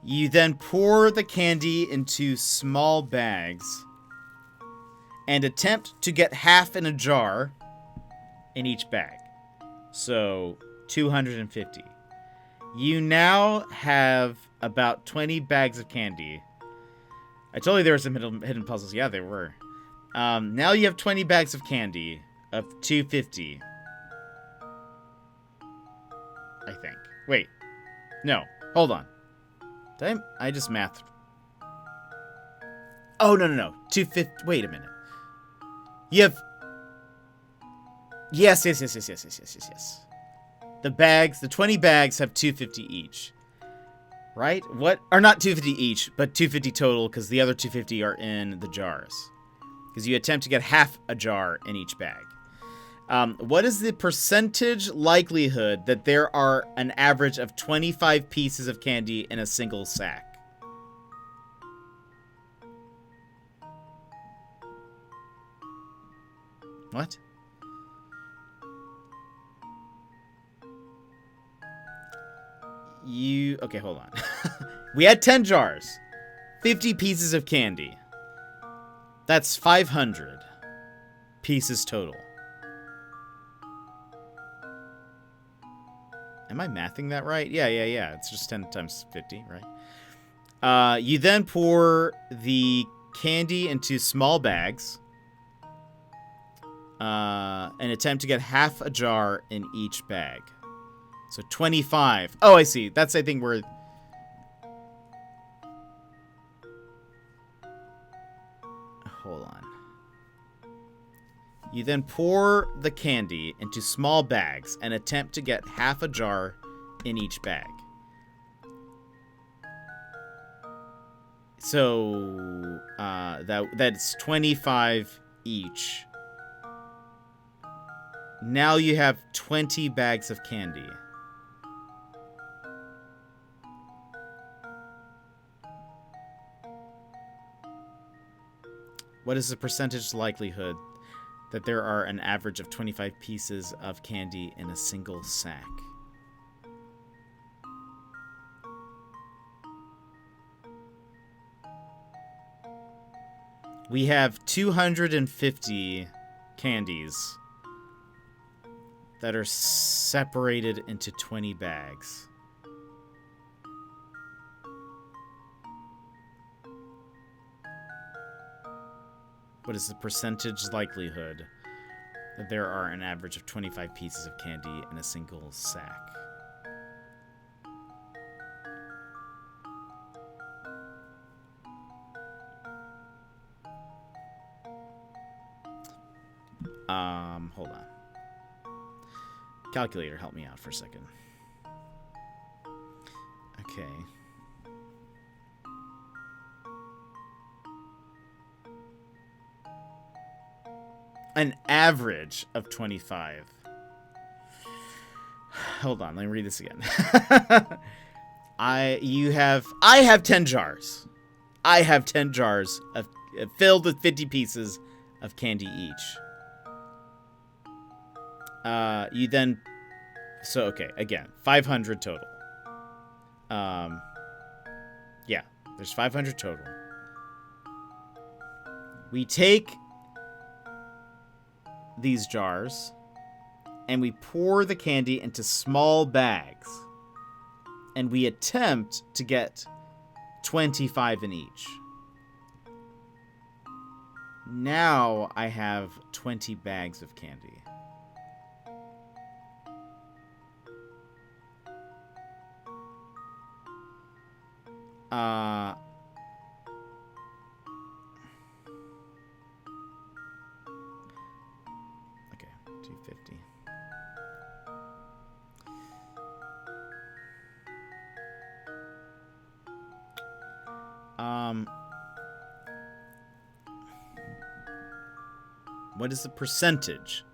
You then pour the candy into small bags and attempt to get half in a jar in each bag. So 250. You now have about 20 bags of candy. I told you there were some hidden puzzles. Yeah, there were. Now you have 20 bags of candy of 250. I think. Wait. No. Hold on. Did I just mathed. Oh, no. 250. Wait a minute. You have... Yes. The 20 bags have 250 each. Right? What? Or not 250 each, but 250 total, because the other 250 are in the jars. Because you attempt to get half a jar in each bag. What is the percentage likelihood that there are an average of 25 pieces of candy in a single sack? What? Okay, hold on. We had 10 jars. 50 pieces of candy. That's 500 pieces total. Am I mathing that right? Yeah. It's just 10 times 50, right? You then pour the candy into small bags. And attempt to get half a jar in each bag. So 25. Oh, I see. That's, I think, where... Hold on. You then pour the candy into small bags and attempt to get half a jar in each bag. So, that's 25 each. Now you have 20 bags of candy. What is the percentage likelihood that there are an average of 25 pieces of candy in a single sack? We have 250 candies that are separated into 20 bags. What is the percentage likelihood that there are an average of 25 pieces of candy in a single sack? Hold on. Calculator, help me out for a second. Okay. An average of 25. Hold on, let me read this again. I have 10 jars. I have 10 jars of filled with 50 pieces of candy each. You then... So, okay, again, 500 total. Yeah, there's 500 total. We take these jars, and we pour the candy into small bags. And we attempt to get 25 in each. Now I have 20 bags of candy. Okay, 250. What is the percentage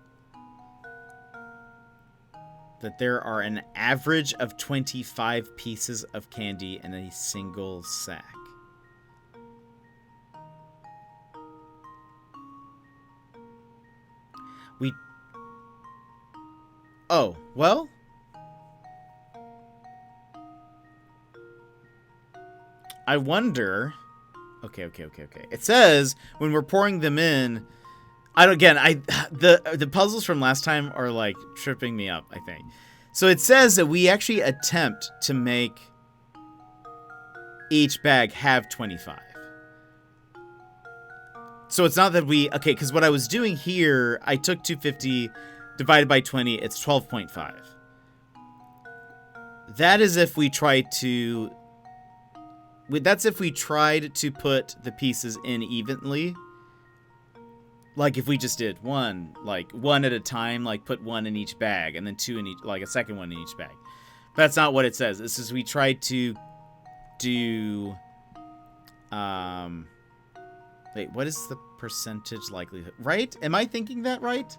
that there are an average of 25 pieces of candy in a single sack? Oh, well... I wonder... Okay. It says when we're pouring them in, I don't. Again, the puzzles from last time are like tripping me up, I think. So it says that we actually attempt to make each bag have 25. So it's not that we... Okay, because what I was doing here, I took 250 divided by 20, it's 12.5. That is if we tried to... That's if we tried to put the pieces in evenly. Like if we just did one at a time, like put one in each bag, and then two in each, like a second one in each bag. But that's not what it says. This is we tried to do... Wait, what is the percentage likelihood? Right? Am I thinking that right?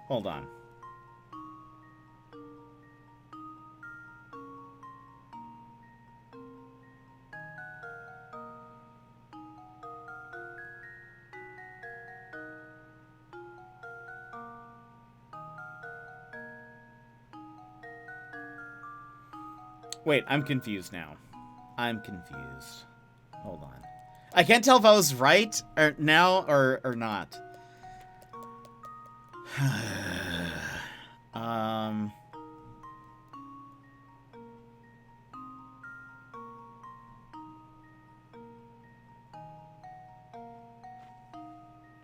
Hold on. Wait, I'm confused now. I'm confused. Hold on. I can't tell if I was right or now or not.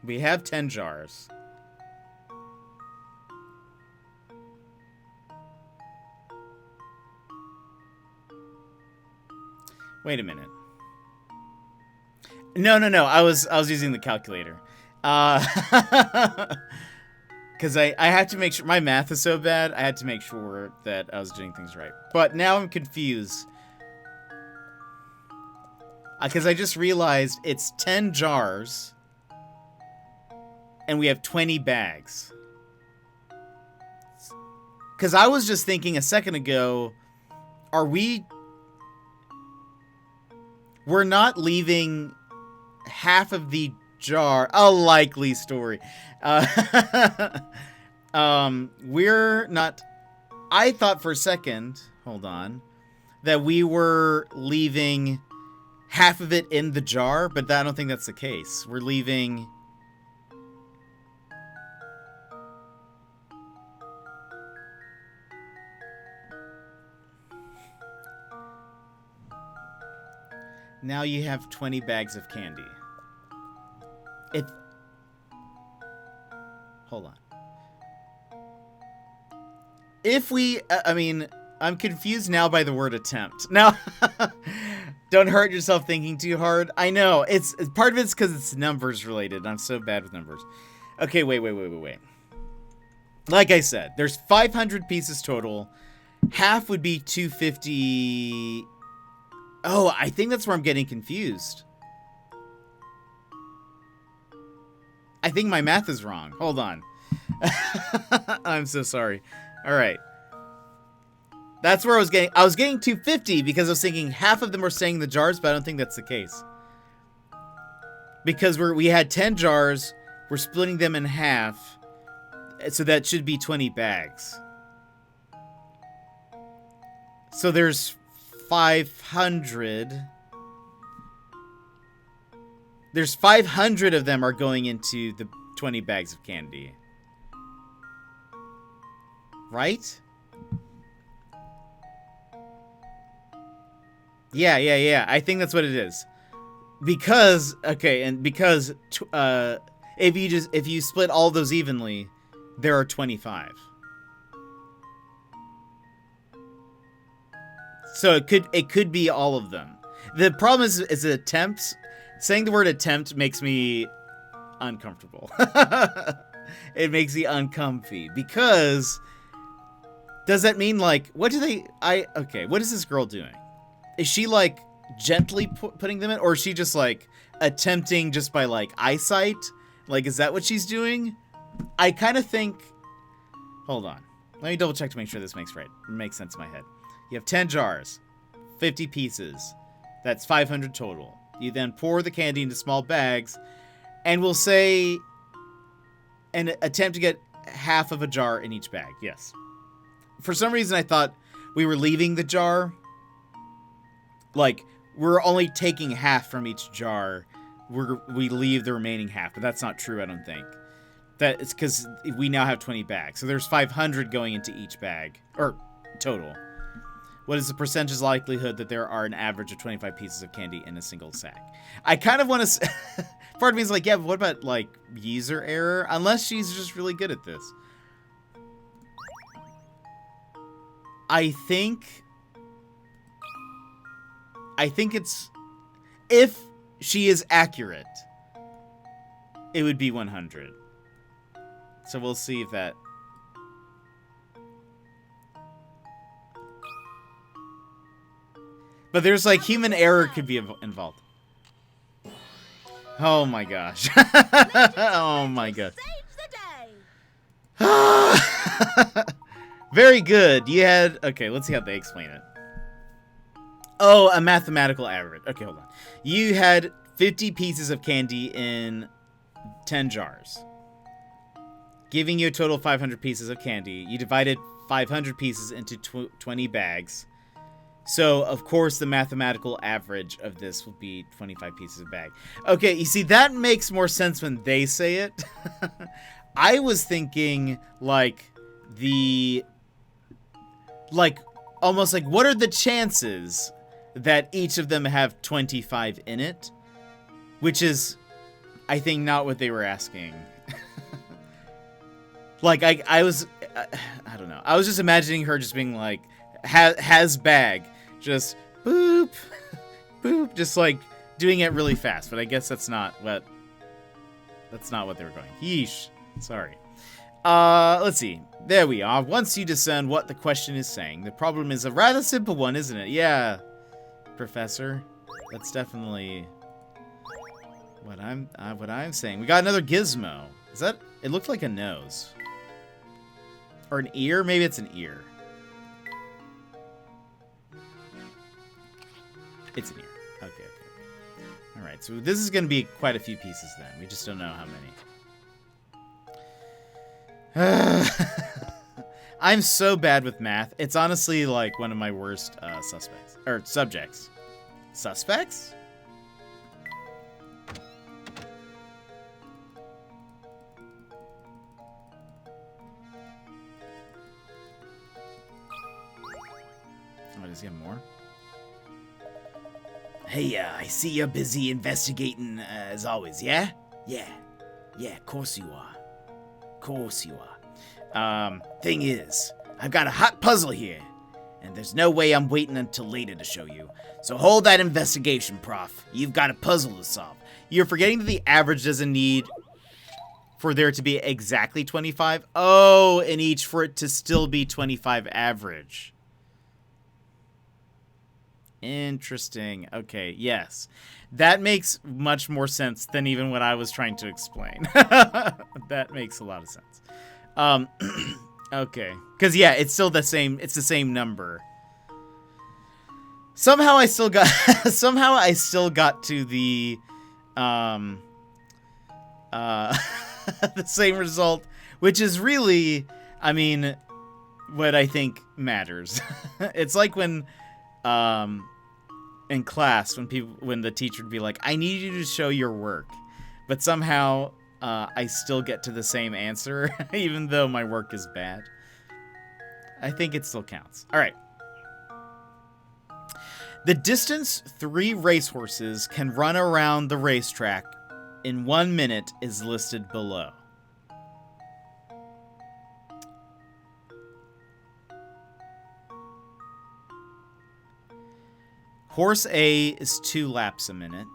We have 10 jars. Wait a minute. No. I was using the calculator. Because I had to make sure... My math is so bad, I had to make sure that I was doing things right. But now I'm confused. Because I just realized it's 10 jars. And we have 20 bags. Because I was just thinking a second ago... We're not leaving half of the jar. A likely story. We're not... I thought for a second, hold on, that we were leaving half of it in the jar, but I don't think that's the case. We're leaving... Now you have 20 bags of candy. Hold on. If we... I mean, I'm confused now by the word attempt. Now, don't hurt yourself thinking too hard. I know. It's part of it's because it's numbers related. I'm so bad with numbers. Okay, wait. Like I said, there's 500 pieces total. Half would be 250... Oh, I think that's where I'm getting confused. I think my math is wrong. Hold on. I'm so sorry. All right. That's where I was getting 250 because I was thinking half of them were staying in the jars, but I don't think that's the case. Because we had 10 jars, we're splitting them in half, so that should be 20 bags. So there's 500. There's 500 of them are going into the 20 bags of candy. Right? Yeah. I think that's what it is. Because, okay, and because if you split all those evenly, there are 25. So it could be all of them. The problem is attempts. Saying the word attempt makes me uncomfortable. It makes me uncomfy because does that mean like what is this girl doing? Is she like gently putting them in, or is she just like attempting just by like eyesight? Like, is that what she's doing? I kind of think. Hold on, let me double check to make sure this makes sense in my head. You have 10 jars, 50 pieces. That's 500 total. You then pour the candy into small bags, and we'll say and attempt to get half of a jar in each bag. Yes. For some reason, I thought we were leaving the jar. Like, we're only taking half from each jar. We leave the remaining half, but that's not true, I don't think. That it's because we now have 20 bags. So there's 500 going into each bag. Or total. What is the percentage likelihood that there are an average of 25 pieces of candy in a single sack? I kind of want to... Part of me is like, yeah, but what about, like, user error? Unless she's just really good at this. I think it's... If she is accurate, it would be 100. So we'll see if that... But there's like human error could be involved. Oh my gosh. Oh my god. Very good. You had... Okay, let's see how they explain it. Oh, a mathematical average. Okay, hold on. You had 50 pieces of candy in 10 jars, giving you a total of 500 pieces of candy. You divided 500 pieces into 20 bags. So, of course, the mathematical average of this will be 25 pieces of bag. Okay, you see, that makes more sense when they say it. I was thinking, like, almost like, what are the chances that each of them have 25 in it? Which is, I think, not what they were asking. Like, I was, I don't know. I was just imagining her just being like, has bag. Just, boop, boop. Just, like, doing it really fast. But I guess that's not what they were going. Yeesh. Sorry. Let's see. There we are. Once you discern what the question is saying, the problem is a rather simple one, isn't it? Yeah, Professor. That's definitely what I'm saying. We got another gizmo. Is that... It looked like a nose. Or an ear? Maybe it's an ear. It's an ear. Okay. Alright, so this is going to be quite a few pieces then. We just don't know how many. I'm so bad with math. It's honestly like one of my worst suspects. Or subjects. Suspects? Oh, does he have more? Hey, I see you're busy investigating as always, yeah? Yeah, of course you are. Thing is, I've got a hot puzzle here, and there's no way I'm waiting until later to show you. So hold that investigation, Prof. You've got a puzzle to solve. You're forgetting that the average doesn't need for there to be exactly 25. Oh, and each for it to still be 25 average. Interesting. Okay, yes. That makes much more sense than even what I was trying to explain. That makes a lot of sense. Okay. Because, yeah, it's still the same. It's the same number. Somehow I still got... somehow I still got to the... the same result. Which is really... I mean... what I think matters. It's like when... in class, when the teacher would be like, I need you to show your work. But somehow... I still get to the same answer, even though my work is bad. I think it still counts. All right. The distance 3 racehorses can run around the racetrack in 1 minute is listed below. Horse A is 2 laps a minute.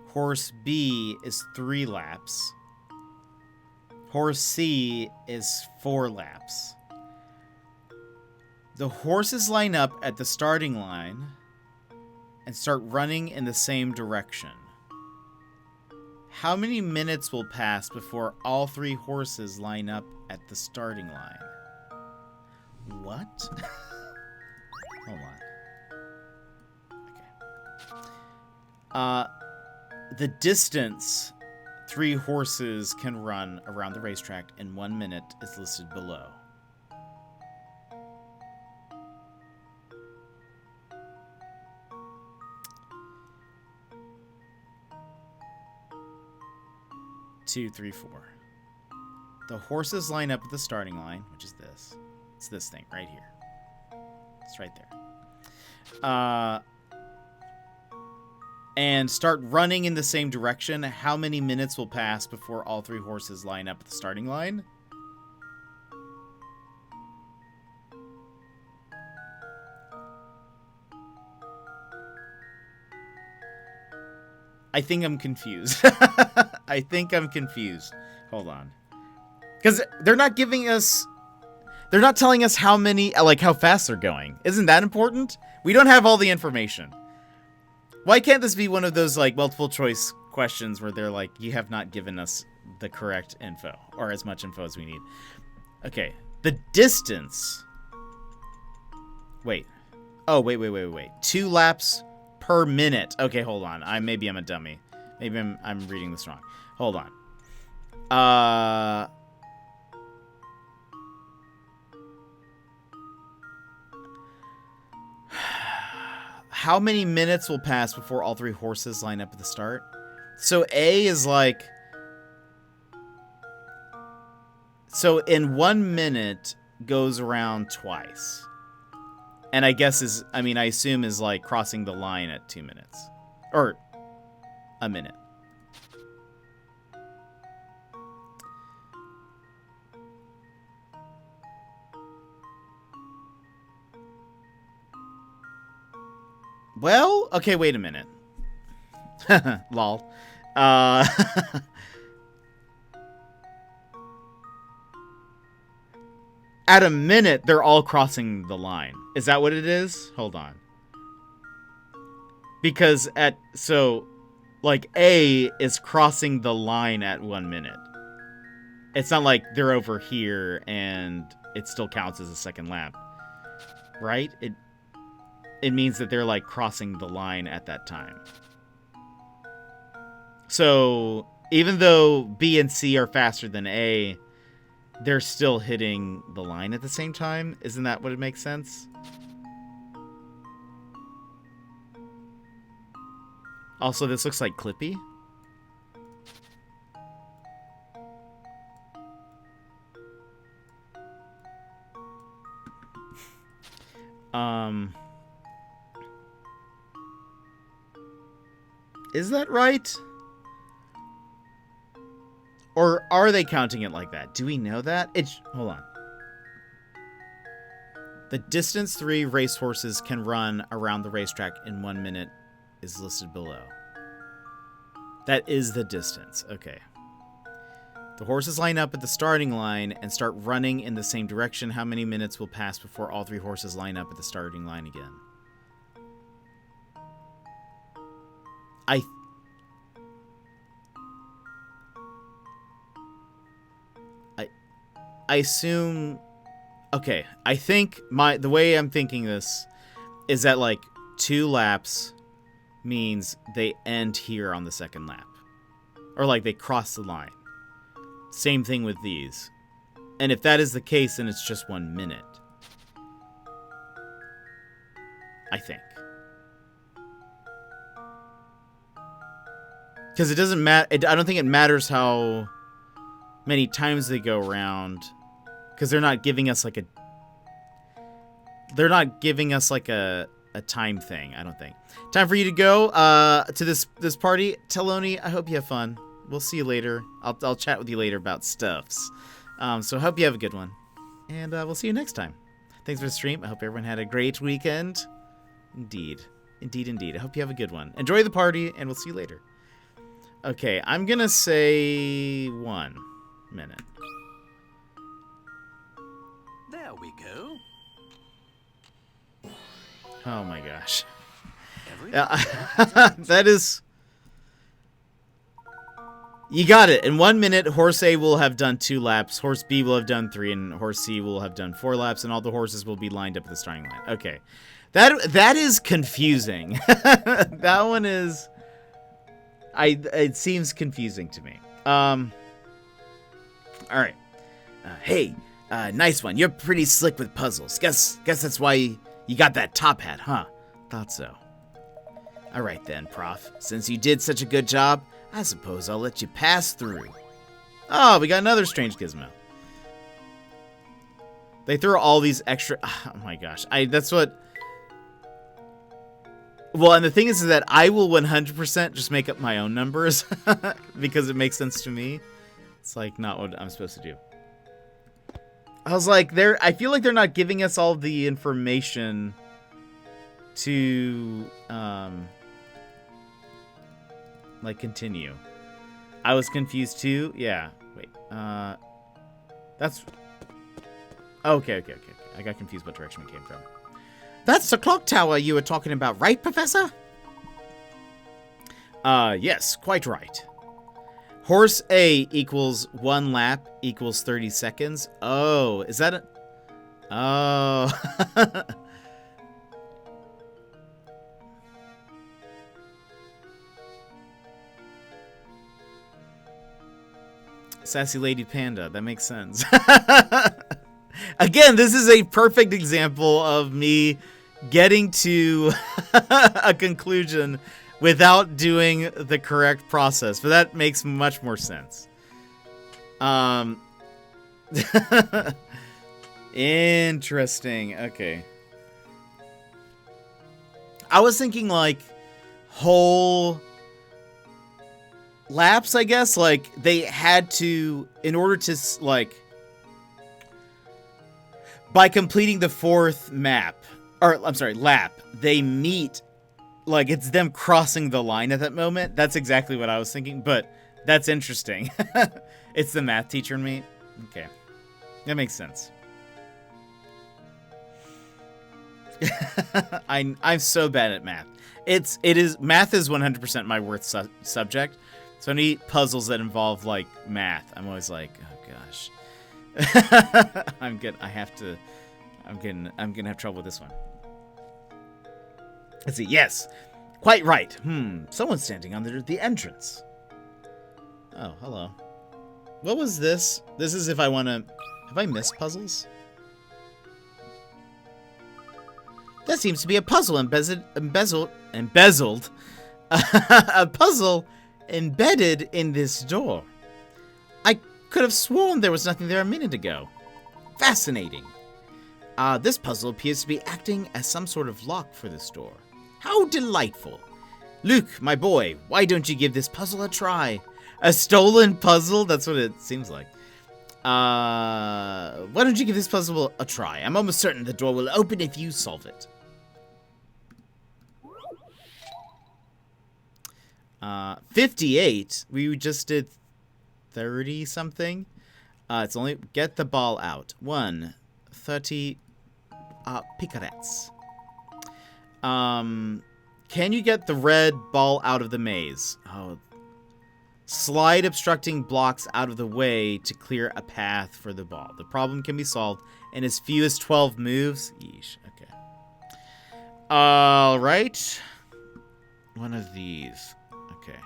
Horse B is 3 laps. Horse C is 4 laps. The horses line up at the starting line and start running in the same direction. How many minutes will pass before all 3 horses line up at the starting line? What? Hold on. Okay. The distance 3 horses can run around the racetrack in 1 minute is listed below. Two, three, 4. The horses line up at the starting line, which is this. It's this thing right here. It's right there. And start running in the same direction. How many minutes will pass before all 3 horses line up at the starting line? I think I'm confused. I think I'm confused. Hold on. Because they're not giving us... They're not telling us how many... Like, how fast they're going. Isn't that important? We don't have all the information. Why can't this be one of those, like, multiple choice questions where they're like, you have not given us the correct info. Or as much info as we need. Okay. The distance... Wait. Oh, wait. 2 laps... per minute. Okay, hold on. Maybe I'm a dummy. Maybe I'm reading this wrong. Hold on. How many minutes will pass before all 3 horses line up at the start? So A is like... So in 1 minute goes around twice. And I guess I assume is like crossing the line at 2 minutes. Or a minute. Well, okay, wait a minute. Lol. At a minute, they're all crossing the line. Is that what it is? Hold on. Because like, A is crossing the line at 1 minute. It's not like they're over here and it still counts as a second lap. Right? It means that they're, like, crossing the line at that time. So, even though B and C are faster than A... they're still hitting the line at the same time? Isn't that what it makes sense? Also, this looks like Clippy. Is that right? Or are they counting it like that? Do we know that? Hold on. The distance 3 racehorses can run around the racetrack in 1 minute is listed below. That is the distance. Okay. The horses line up at the starting line and start running in the same direction. How many minutes will pass before all 3 horses line up at the starting line again? I assume... Okay, I think the way I'm thinking this is that, like, 2 laps means they end here on the second lap. Or, like, they cross the line. Same thing with these. And if that is the case, then it's just 1 minute. I think. Because it doesn't matter... I don't think it matters how many times they go around... Because they're not giving us like a... They're not giving us like a time thing, I don't think. Time for you to go to this party. Teloni, I hope you have fun. We'll see you later. I'll chat with you later about stuffs. So I hope you have a good one. And we'll see you next time. Thanks for the stream. I hope everyone had a great weekend. Indeed. Indeed. I hope you have a good one. Enjoy the party, and we'll see you later. Okay, I'm going to say 1 minute. There we go. Oh my gosh. That is... You got it. In 1 minute, horse A will have done 2 laps, horse B will have done 3, and horse C will have done 4 laps, and all the horses will be lined up at the starting line. Okay. That is confusing. That one is... It seems confusing to me. Alright. Hey, nice one. You're pretty slick with puzzles. Guess that's why you got that top hat, huh? Thought so. Alright then, Prof. Since you did such a good job, I suppose I'll let you pass through. Oh, we got another strange gizmo. They throw all these extra... Oh my gosh. That's what... Well, and the thing is that I will 100% just make up my own numbers because it makes sense to me. It's like not what I'm supposed to do. I was like, I feel like they're not giving us all the information to, like, continue. I was confused too. Yeah. Wait. That's... Okay. I got confused what direction we came from. That's the clock tower you were talking about, right, Professor? Yes, quite right. Horse A equals 1 lap equals 30 seconds. Oh, is that a... Oh. Sassy Lady Panda, that makes sense. Again, this is a perfect example of me getting to a conclusion without doing the correct process, but that makes much more sense. Interesting. Okay. I was thinking like whole laps, I guess. Like they had to, in order to like, by completing the 4th map, or I'm sorry, lap, they meet, like it's them crossing the line at that moment. That's exactly what I was thinking, but that's interesting. It's the math teacher in me. Okay. That makes sense. I'm so bad at math. Math is 100% my worst subject. So any puzzles that involve like math, I'm always like, oh gosh. I'm gonna have trouble with this one. Let's see. Yes, quite right. Someone's standing on the entrance. Oh, hello. What was this? This is if I want to... Have I missed puzzles? That seems to be a puzzle embezzled. A puzzle embedded in this door. I could have sworn there was nothing there a minute ago. Fascinating. This puzzle appears to be acting as some sort of lock for this door. How delightful. Luke, my boy, why don't you give this puzzle a try? A stolen puzzle? That's what it seems like. Why don't you give this puzzle a try? I'm almost certain the door will open if you solve it. 58. We just did 30 something. It's only get the ball out. 30 picarets. Can you get the red ball out of the maze? Oh. Slide obstructing blocks out of the way to clear a path for the ball. The problem can be solved in as few as 12 moves. Yeesh. Okay. Alright. One of these. Okay.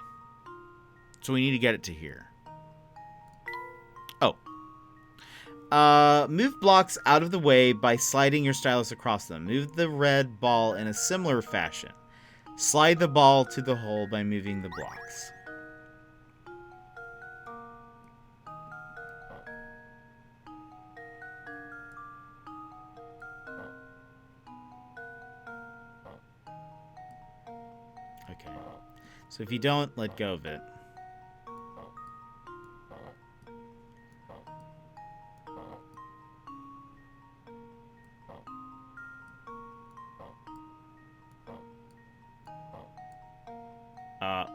So we need to get it to here. Oh. Move blocks out of the way by sliding your stylus across them. Move the red ball in a similar fashion. Slide the ball to the hole by moving the blocks. Okay. So if you don't let go of it.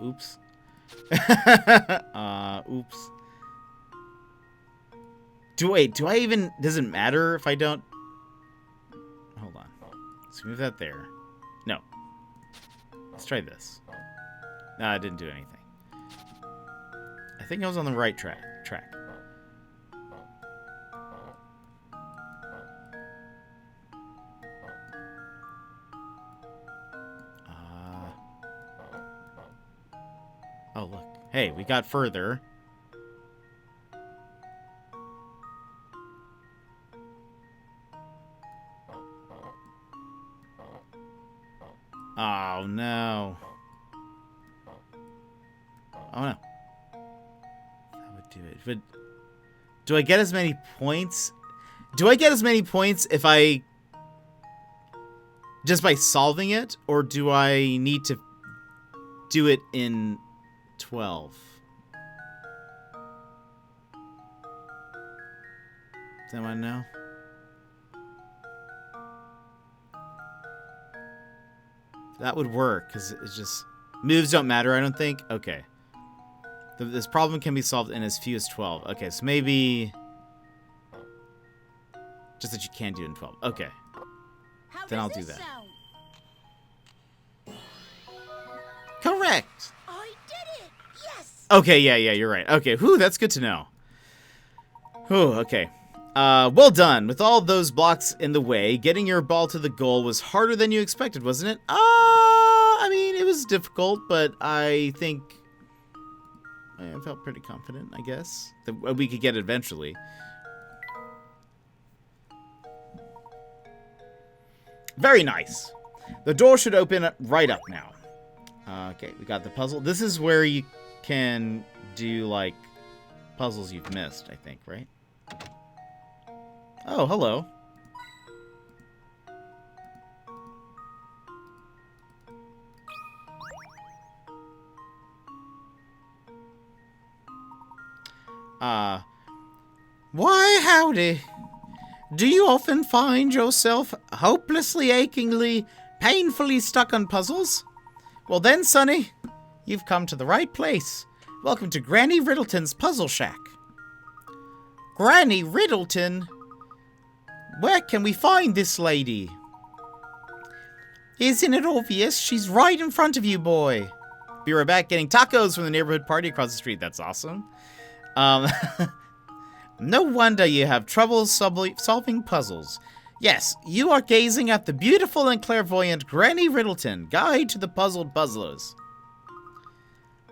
Oops. Oops. Do I even... Does it matter if I don't... Hold on. Let's move that there. No. Let's try this. No, I didn't do anything. I think I was on the right track. Oh, look. Hey, we got further. Oh, no. Oh, no. That would do it. But do I get as many points? Do I get as many points if I... just by solving it? Or do I need to do it in 12? Does anyone know? That would work, because it's just... moves don't matter, I don't think. Okay. This problem can be solved in as few as 12. Okay, so maybe... just that you can do it in 12. Okay. How Then does I'll do this that. sound? Correct! I did it! Yes! Okay, yeah, you're right. Okay, whew, that's good to know. Whew, okay. Well done. With all those blocks in the way, getting your ball to the goal was harder than you expected, wasn't it? I mean, it was difficult, but I think... I felt pretty confident, I guess, that we could get it eventually. Very nice. The door should open right up now. Okay, we got the puzzle. This is where you can do, like, puzzles you've missed, I think, right? Oh, hello. Why, howdy. Do you often find yourself hopelessly, achingly, painfully stuck on puzzles? Well then, Sonny, you've come to the right place. Welcome to Granny Riddleton's Puzzle Shack. Granny Riddleton? Where can we find this lady? Isn't it obvious? She's right in front of you, boy. Be right back getting tacos from the neighborhood party across the street. That's awesome. No wonder you have trouble solving puzzles. Yes, you are gazing at the beautiful and clairvoyant Granny Riddleton, guide to the puzzled puzzlers.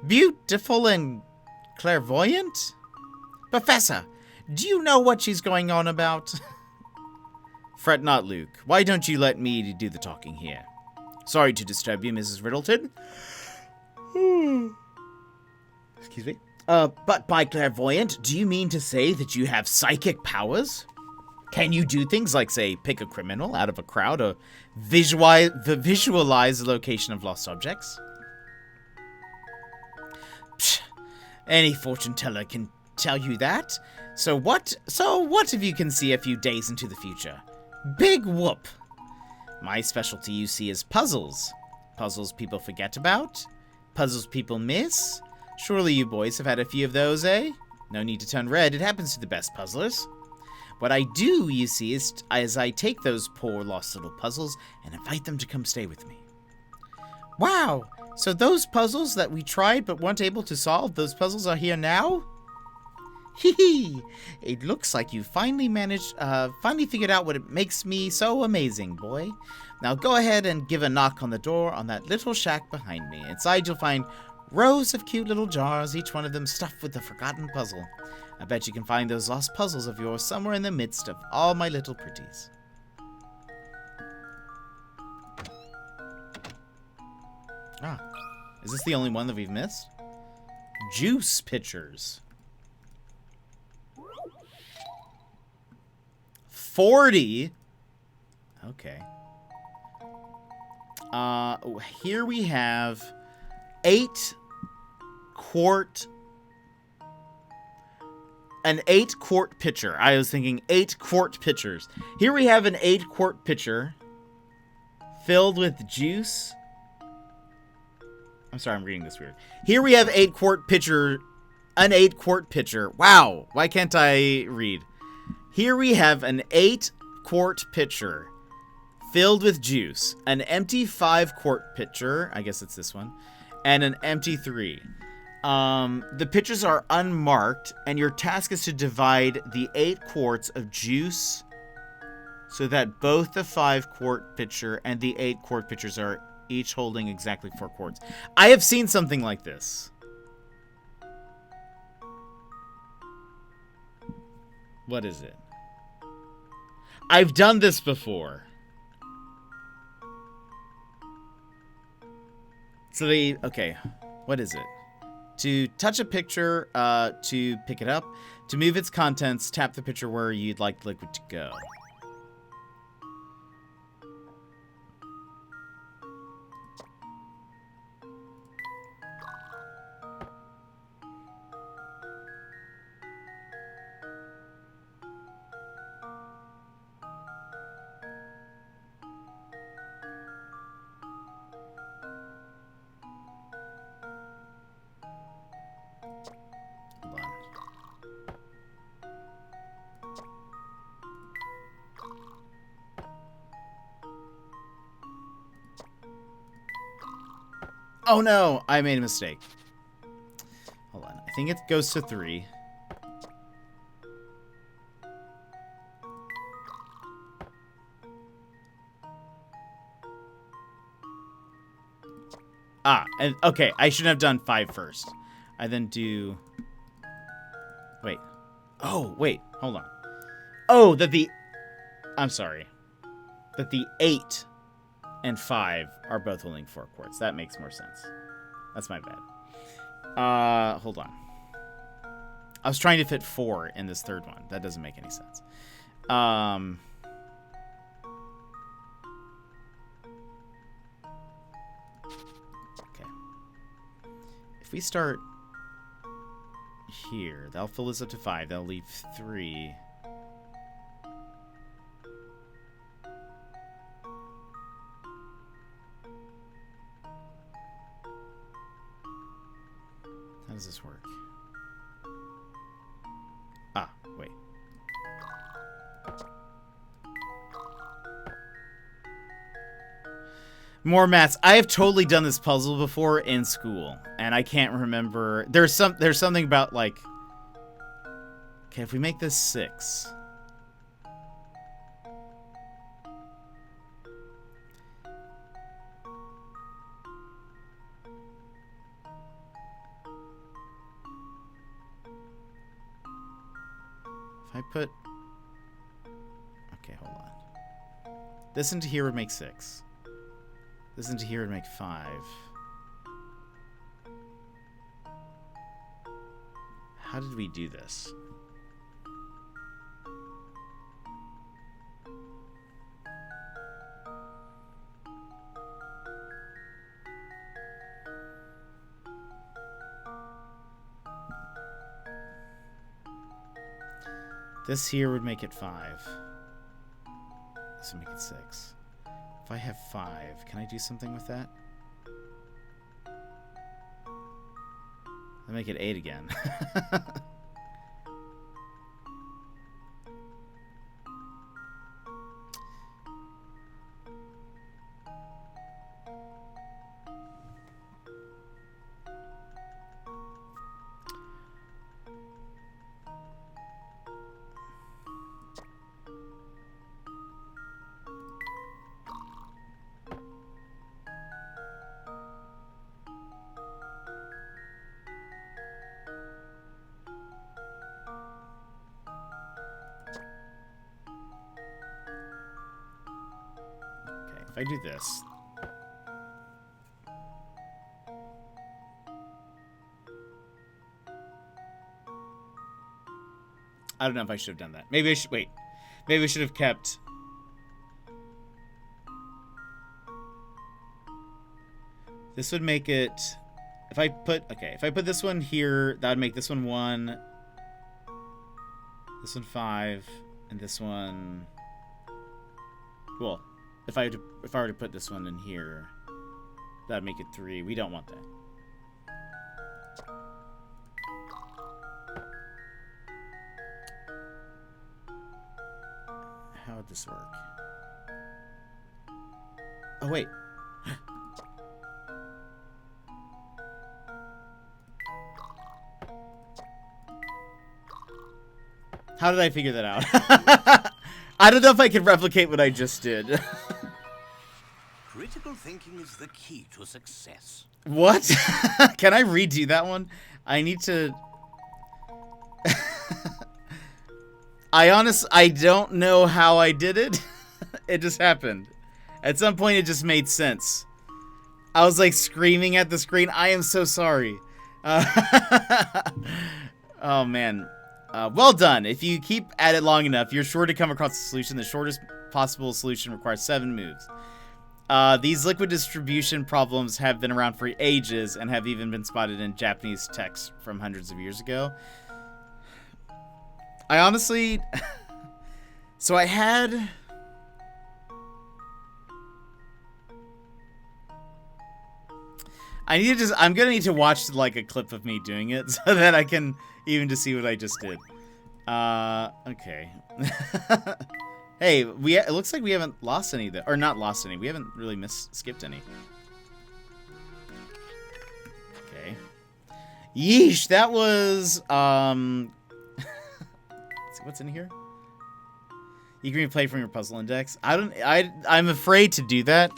Beautiful and clairvoyant? Professor, do you know what she's going on about? Fret not, Luke. Why don't you let me do the talking here? Sorry to disturb you, Mrs. Riddleton. Excuse me. But by clairvoyant, do you mean to say that you have psychic powers? Can you do things like, say, pick a criminal out of a crowd or visualize the location of lost objects? Psh, any fortune teller can tell you that. So what if you can see a few days into the future? Big whoop. My specialty, you see, is puzzles. Puzzles people forget about. Puzzles people miss. Surely you boys have had a few of those, eh? No need to turn red, it happens to the best puzzlers. What I do, you see, is I take those poor lost little puzzles and invite them to come stay with me. Wow, so those puzzles that we tried but weren't able to solve, those puzzles are here now? Hee hee, it looks like you finally figured out what makes me so amazing, boy. Now go ahead and give a knock on the door on that little shack behind me. Inside you'll find rows of cute little jars, each one of them stuffed with a forgotten puzzle. I bet you can find those lost puzzles of yours somewhere in the midst of all my little pretties. Ah, is this the only one that we've missed? Juice pitchers. 40? Okay. Here we have 8-quart... an 8-quart pitcher. I was thinking 8-quart pitchers. Here we have an 8-quart pitcher filled with juice. I'm sorry, I'm reading this weird. Here we have an 8-quart pitcher. Wow, why can't I read? Here we have an 8-quart pitcher filled with juice, an empty 5-quart pitcher, I guess it's this one, and an empty 3. The pitchers are unmarked, and your task is to divide the 8 quarts of juice so that both the 5-quart pitcher and the 8-quart pitchers are each holding exactly 4 quarts. I have seen something like this. What is it? I've done this before. So okay, what is it? To touch a picture, to pick it up. To move its contents, tap the picture where you'd like the liquid to go. Hold on. Oh no, I made a mistake. Hold on. I think it goes to 3. Ah, and okay, I should have done 5 first. I then do... Wait. Oh, wait, hold on. Oh, that the... I'm sorry. That the 8 and 5 are both holding 4 quartz. That makes more sense. That's my bad. Hold on. I was trying to fit 4 in this third one. That doesn't make any sense. Okay. If we start here, that'll fill this up to 5. That'll leave 3. How does this work? Ah, wait. More maths. I have totally done this puzzle before in school, and I can't remember. There's something about like. Okay, if we make this 6. If I put... Okay, hold on. This into here would make 6. This into here would make 5. How did we do this? This here would make it 5. This would make it 6. If I have 5, can I do something with that? I'll make it 8 again. I do this. I don't know if I should have done that. Maybe I should wait. Maybe I should have kept. This would make it. If I put this one here, that would make this one 1. This one 5, and this one. Well. If I were to put this one in here, that'd make it 3. We don't want that. How would this work? Oh, wait. How did I figure that out? I don't know if I can replicate what I just did. Critical thinking is the key to success. What? Can I redo that one? I need to... I don't know how I did it. It just happened. At some point, it just made sense. I was like screaming at the screen, I am so sorry. Oh, man. Well done. If you keep at it long enough, you're sure to come across a solution. The shortest possible solution requires 7 moves. These liquid distribution problems have been around for ages and have even been spotted in Japanese texts from hundreds of years ago. I honestly... So I had... I'm gonna need to watch like a clip of me doing it so that I can even just see what I just did. Okay. Hey, it looks like we haven't lost any or not lost any. We haven't really skipped any. Okay. Yeesh, that was let's see what's in here. You can replay from your puzzle index. I'm afraid to do that.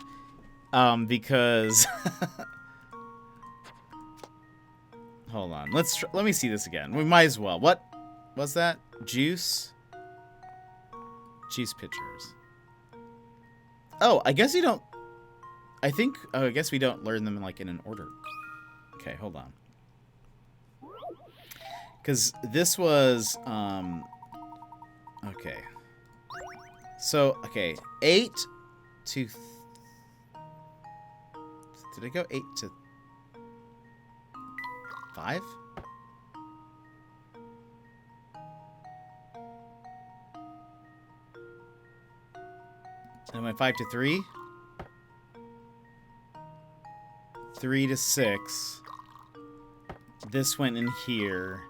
Because hold on. Let me see this again. We might as well. What was that? Juice pictures. Oh, I guess you don't. I guess we don't learn them in an order. Okay, hold on. Because this was okay. So, okay, 8 to... Did I go 8 to 5? Am I 5 to 3? 3 to 6. This went in here.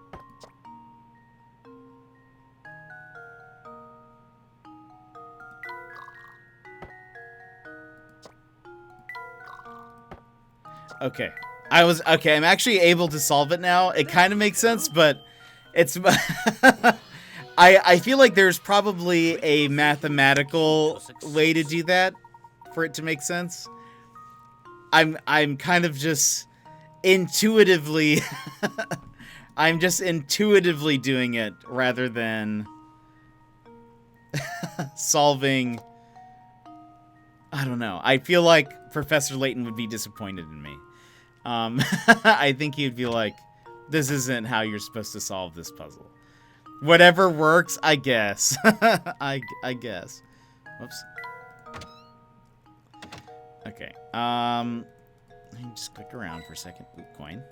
Okay. I'm actually able to solve it now. It kind of makes sense, but it's I feel like there's probably a mathematical way to do that for it to make sense. I'm kind of just intuitively I'm just intuitively doing it rather than solving. I don't know. I feel like Professor Layton would be disappointed in me. I think he'd be like, this isn't how you're supposed to solve this puzzle. Whatever works, I guess. I guess. Whoops. Okay. Let me just click around for a second. Ooh, coin.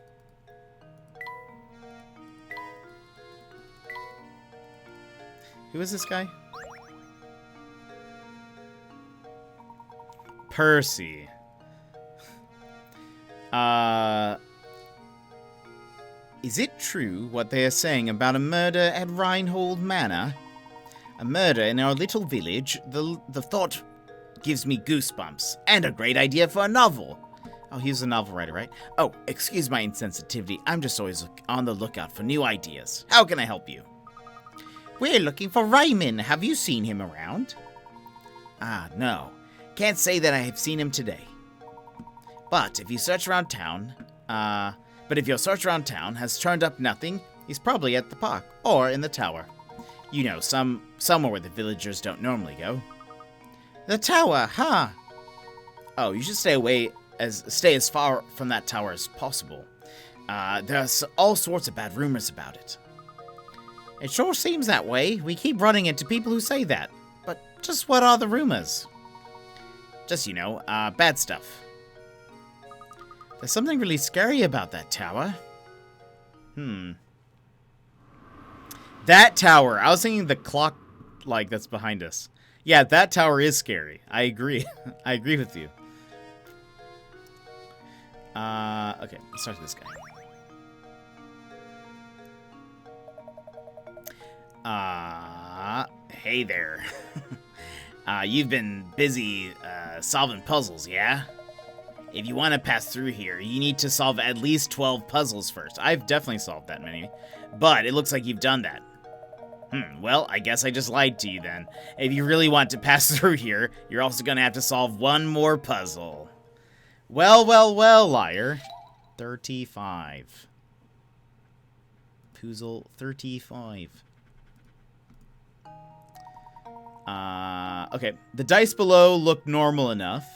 Who is this guy? Percy. Is it true what they are saying about a murder at Reinhold Manor? A murder in our little village? The thought gives me goosebumps. And a great idea for a novel. Oh, he's a novel writer, right? Oh, excuse my insensitivity. I'm just always on the lookout for new ideas. How can I help you? We're looking for Raymond. Have you seen him around? Ah, no. Can't say that I have seen him today. But if you search around town, if your search around town has turned up nothing, he's probably at the park or in the tower. You know, somewhere where the villagers don't normally go. The tower, huh? Oh, you should stay as far from that tower as possible. There's all sorts of bad rumors about it. It sure seems that way. We keep running into people who say that. But just what are the rumors? Just, bad stuff. There's something really scary about that tower. That tower. I was thinking the clock, that's behind us. Yeah, that tower is scary. I agree. I agree with you. Okay, let's talk to this guy. Hey there. You've been busy, solving puzzles, yeah? If you want to pass through here, you need to solve at least 12 puzzles first. I've definitely solved that many. But it looks like you've done that. Well, I guess I just lied to you then. If you really want to pass through here, you're also going to have to solve one more puzzle. Well, liar. 35. Puzzle 35. Okay. The dice below look normal enough.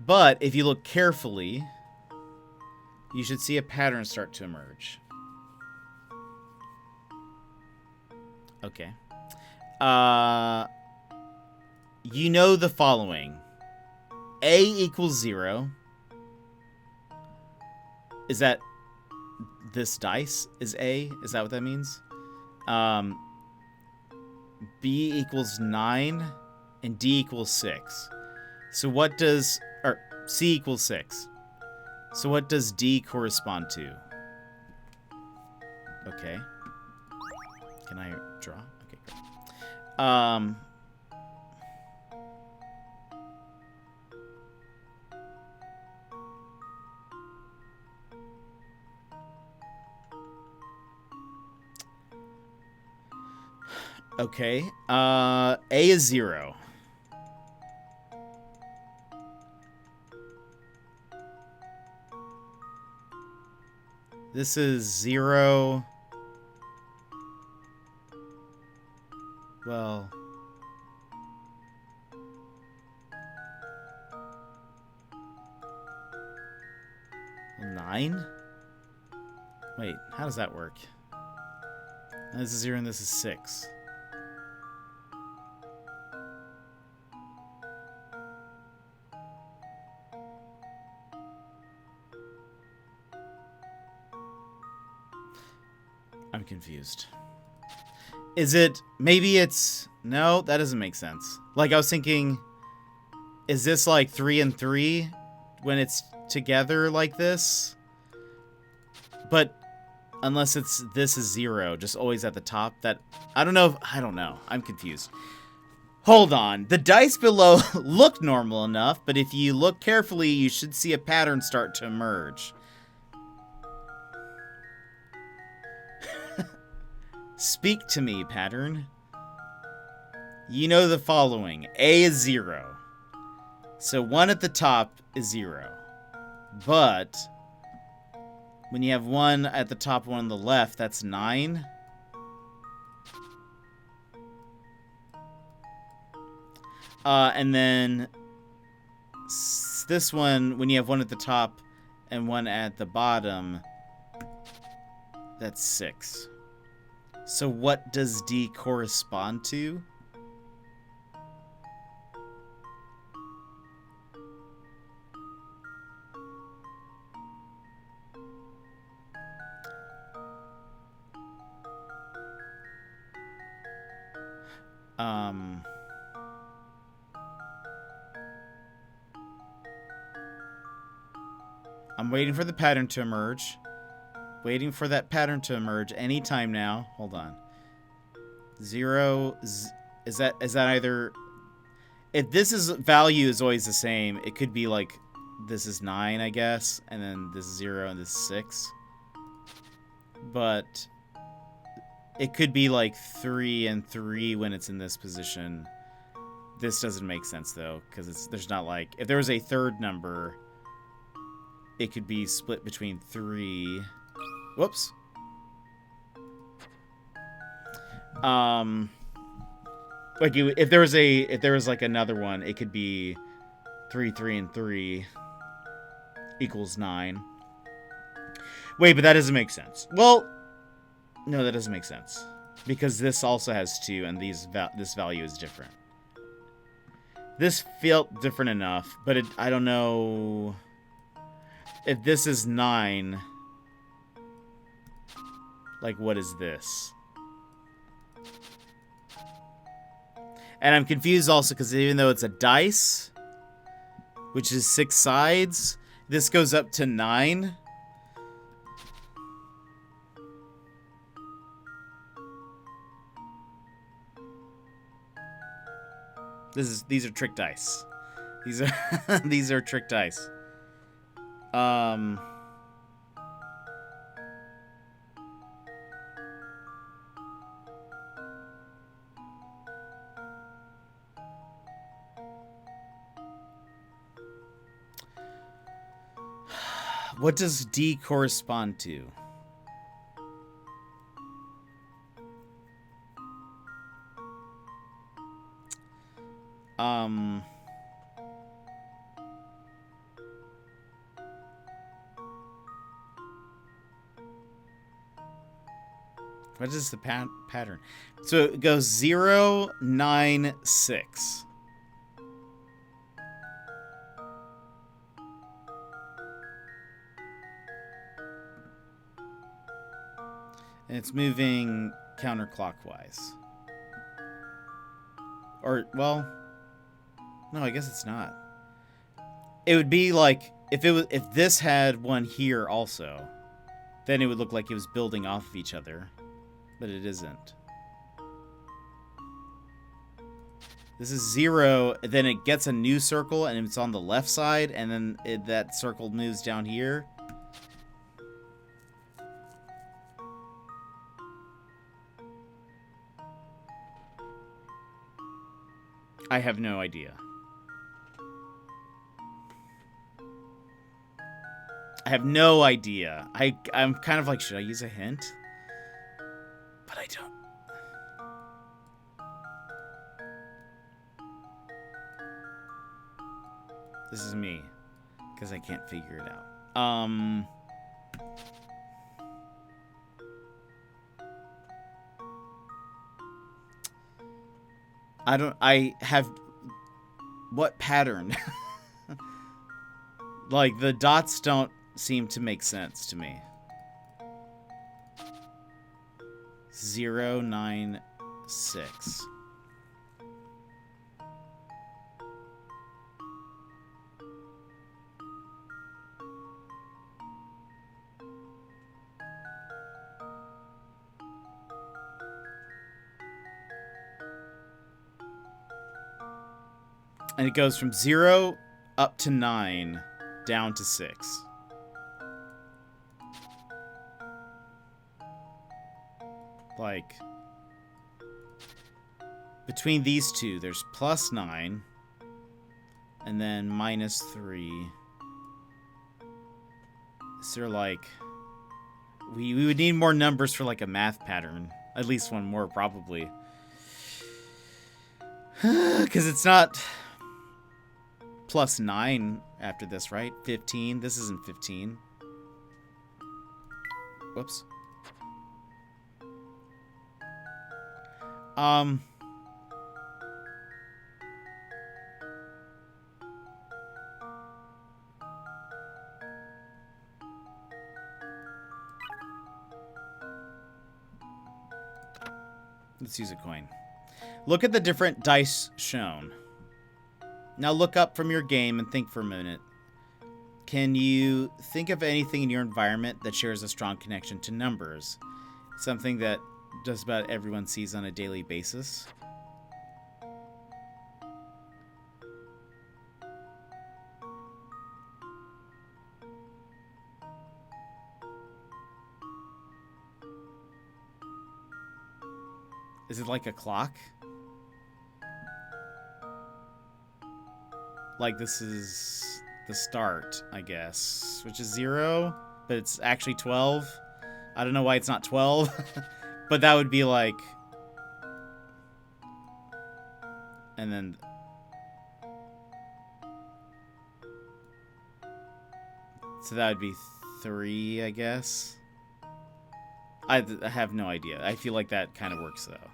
But if you look carefully, You should see a pattern start to emerge. Okay. You know the following. A equals 0. Is that this dice is A? Is that what that means? B equals 9 and D equals 6. So what does... Or C equals 6. So what does D correspond to? Okay. Can I draw? Okay, great. Okay. A is 0. This is 0. Well... 9? Wait, how does that work? This is 0 and this is 6. I'm confused. Is it... Maybe it's... No, that doesn't make sense. Like, I was thinking... Is this like 3 and 3 when it's together like this? But unless it's... This is 0, just always at the top. That... I don't know. I don't know. I'm confused. Hold on. The dice below look normal enough, but if you look carefully, you should see a pattern start to emerge. Speak to me, pattern. You know the following. A is 0. So 1 at the top is 0. But when you have 1 at the top, 1 on the left, that's 9. And then this one, when you have 1 at the top and 1 at the bottom, that's 6. So what does D correspond to? I'm waiting for the pattern to emerge. Waiting for that pattern to emerge anytime now. Hold on. 0 is that either... If this is value is always the same, it could be like this is 9, I guess, and then this is 0 and this is 6. But it could be like 3 and 3 when it's in this position. This doesn't make sense though, because there's not like... If there was a third number, it could be split between 3... Whoops. Like if there was like another one, it could be 3, 3, and 3 equals 9. Wait, but that doesn't make sense. Well, no, that doesn't make sense because this also has 2, and this value is different. This felt different enough, but I don't know if this is 9. Like, what is this? And I'm confused also because even though it's a dice, which is 6 sides, this goes up to 9. These are trick dice. These are these are trick dice. What does D correspond to? What is the pattern? So it goes 0, 9, 6. And it's moving counterclockwise. Or, well, no, I guess it's not. It would be like if this had one here also, then it would look like it was building off of each other, but it isn't. This is 0, then it gets a new circle and it's on the left side, and then that circle moves down here. I have no idea. I have no idea. I'm kind of like, should I use a hint? But I don't. This is me, because I can't figure it out. I have, what pattern? Like, the dots don't seem to make sense to me. 0, 9, 6. And it goes from 0 up to 9, down to 6. Like, between these two, there's plus 9, and then minus 3. Is there, like... We would need more numbers for, like, a math pattern. At least one more, probably. Because it's not... plus 9 after this, right? 15. This isn't 15. Whoops. Let's use a coin. Look at the different dice shown. Now look up from your game and think for a minute. Can you think of anything in your environment that shares a strong connection to numbers? Something that just about everyone sees on a daily basis? Is it like a clock? Like this is the start, I guess, which is 0, but it's actually 12. I don't know why it's not 12, but that would be like, and then, so that would be 3, I guess. I have no idea. I feel like that kind of works, though.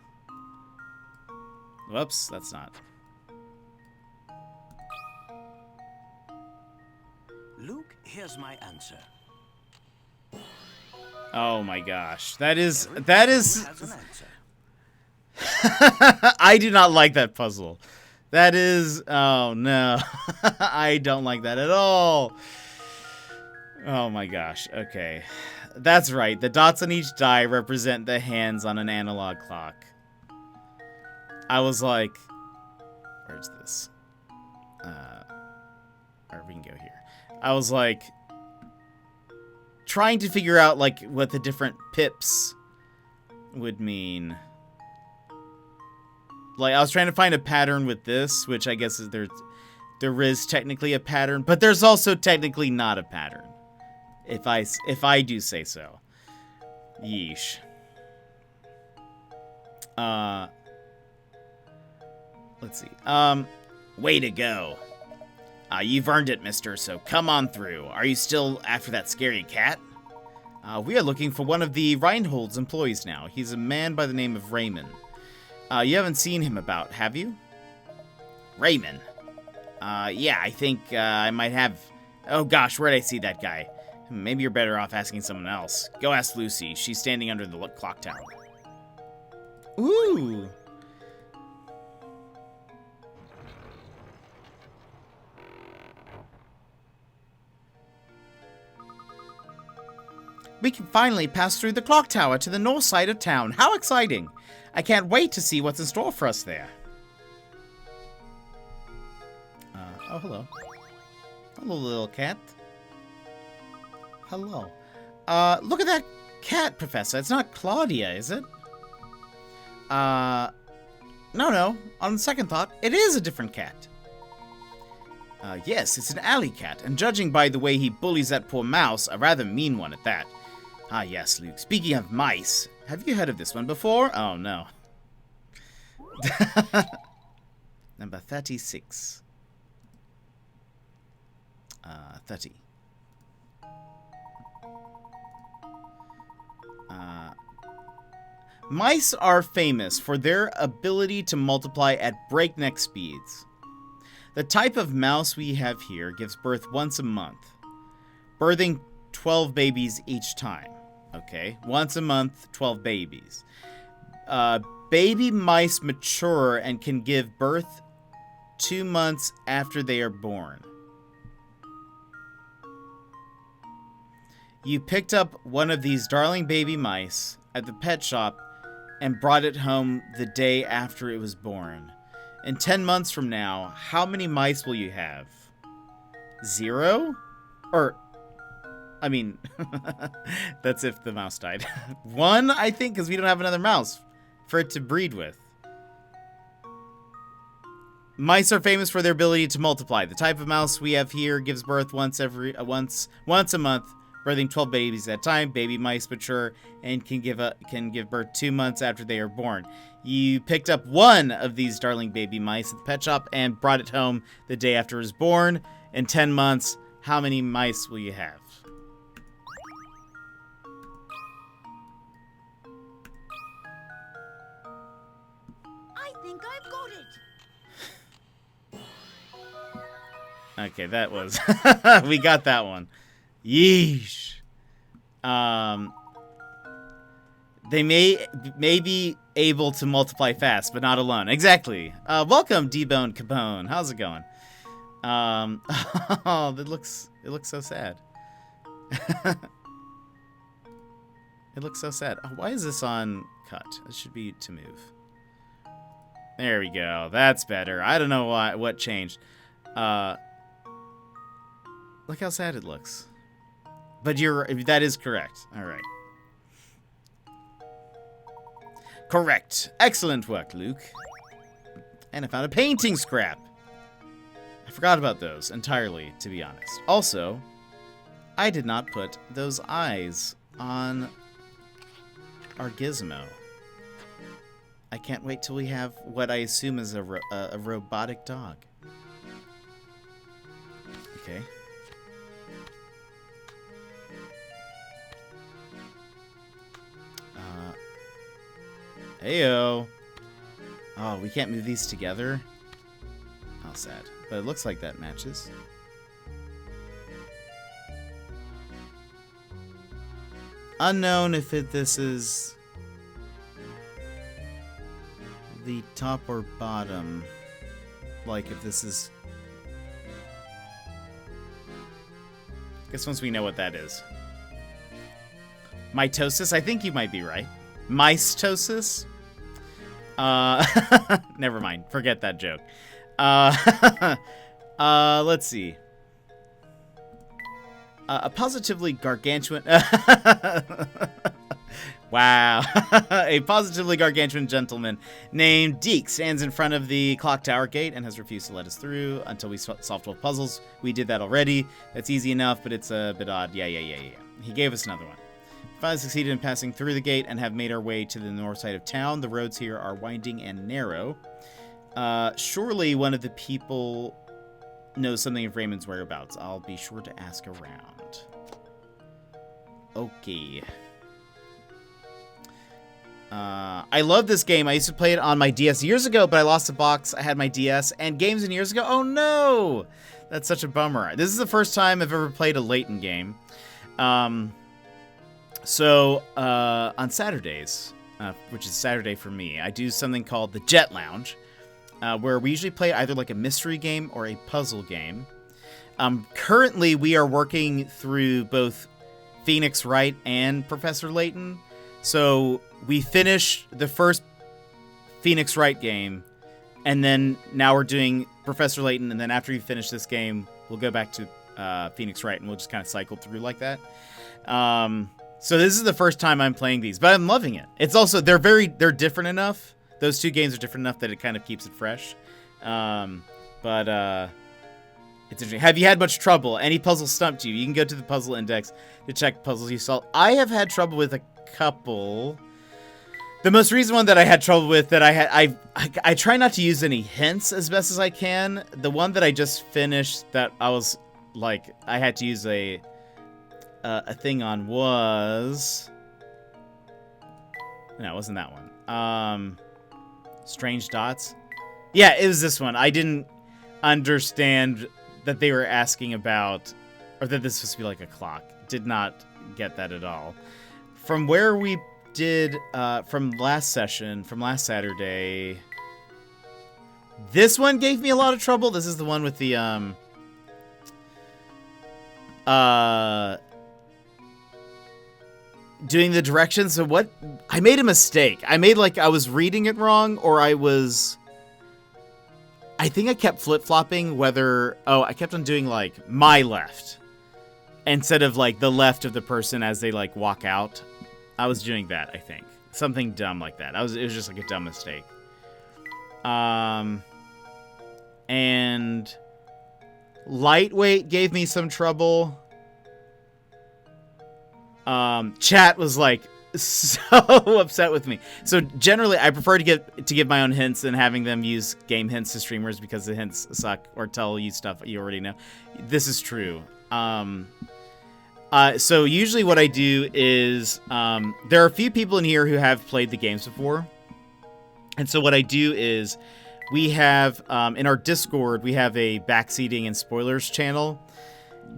Whoops, that's not. Luke, here's my answer. Oh my gosh. That is Who has an answer? I do not like that puzzle. That is, oh no. I don't like that at all. Oh my gosh. Okay. That's right. The dots on each die represent the hands on an analog clock. I was like, where's this? Or we can go here. I was like trying to figure out like what the different pips would mean. Like I was trying to find a pattern with this, which I guess is there is technically a pattern, but there's also technically not a pattern. If I do say so. Yeesh. Let's see. Way to go. You've earned it, mister, so come on through. Are you still after that scary cat? We are looking for one of the Reinhold's employees now. He's a man by the name of Raymond. You haven't seen him about, have you? Raymond? Yeah, I think I might have... Oh gosh, where'd I see that guy? Maybe you're better off asking someone else. Go ask Lucy. She's standing under the clock tower. Ooh! We can finally pass through the clock tower to the north side of town. How exciting! I can't wait to see what's in store for us there. Oh, hello. Hello, little cat. Hello. Look at that cat, Professor. It's not Claudia, is it? No. On second thought, it is a different cat. Yes, it's an alley cat, and judging by the way he bullies that poor mouse, a rather mean one at that. Ah, yes, Luke. Speaking of mice, have you heard of this one before? Oh, no. Number 36. 30. Mice are famous for their ability to multiply at breakneck speeds. The type of mouse we have here gives birth once a month, birthing 12 babies each time. Okay, once a month, 12 babies. Baby mice mature and can give birth 2 months after they are born. You picked up one of these darling baby mice at the pet shop and brought it home the day after it was born. In 10 months from now, how many mice will you have? 0? Or, I mean, that's if the mouse died. 1, I think, because we don't have another mouse for it to breed with. Mice are famous for their ability to multiply. The type of mouse we have here gives birth once a month, birthing 12 babies at a time. Baby mice mature and can give birth 2 months after they are born. You picked up one of these darling baby mice at the pet shop and brought it home the day after it was born. In 10 months, how many mice will you have? I think I've got it. Okay, that was... we got that one. Yeesh. They may be able to multiply fast, but not alone. Exactly. Welcome, D-Bone Capone. How's it going? Oh, it looks so sad. It looks so sad. Oh, why is this on cut? It should be to move. There we go. That's better. I don't know what changed. Look how sad it looks. But that is correct. All right. Correct. Excellent work, Luke. And I found a painting scrap. I forgot about those entirely, to be honest. Also, I did not put those eyes on our gizmo. I can't wait till we have what I assume is a robotic dog. Okay. Heyo. Oh, we can't move these together? How sad. But it looks like that matches. Unknown if this is the top or bottom. Like if this is... Guess once we know what that is. Mitosis? I think you might be right. Mystosis? Never mind. Forget that joke. Let's see. A positively gargantuan... Wow. A positively gargantuan gentleman named Deke stands in front of the clock tower gate and has refused to let us through until we solved 12 puzzles. We did that already. That's easy enough, but it's a bit odd. Yeah. He gave us another one. We finally succeeded in passing through the gate and have made our way to the north side of town. The roads here are winding and narrow. Surely one of the people knows something of Raymond's whereabouts. I'll be sure to ask around. Okay. I love this game. I used to play it on my DS years ago, but I lost the box. I had my DS and games in years ago. Oh no! That's such a bummer. This is the first time I've ever played a Layton game. So on Saturdays, which is Saturday for me, I do something called the Jet Lounge, where we usually play either like a mystery game or a puzzle game. Currently, we are working through both Phoenix Wright and Professor Layton. So we finished the first Phoenix Wright game, and then now we're doing Professor Layton, and then after we finish this game, we'll go back to Phoenix Wright, and we'll just kind of cycle through like that. So this is the first time I'm playing these, but I'm loving it. It's also, they're different enough. Those two games are different enough that it kind of keeps it fresh. But it's interesting. Have you had much trouble? Any puzzle stumped you? You can go to the puzzle index to check puzzles you solved. I have had trouble with a couple. The most recent one that I had trouble with that I try not to use any hints as best as I can. The one that I just finished that I was like, I had to use a thing on was... No, it wasn't that one. Strange Dots. Yeah, it was this one. I didn't understand that they were asking about, or that this was supposed to be like a clock. Did not get that at all. From where we did, from last Saturday, this one gave me a lot of trouble. This is the one with the, doing the directions. So what, I made a mistake. I made like, I was reading it wrong, or I think I kept flip-flopping whether, I kept on doing like my left instead of like the left of the person as they like walk out. I was doing that, I think. Something dumb like that. It was just like a dumb mistake. And Lightweight gave me some trouble. Chat was like so upset with me. So generally, I prefer to give my own hints than having them use game hints to streamers because the hints suck or tell you stuff you already know. This is true. So usually what I do is there are a few people in here who have played the games before, and so what I do is we have in our Discord we have a backseating and spoilers channel.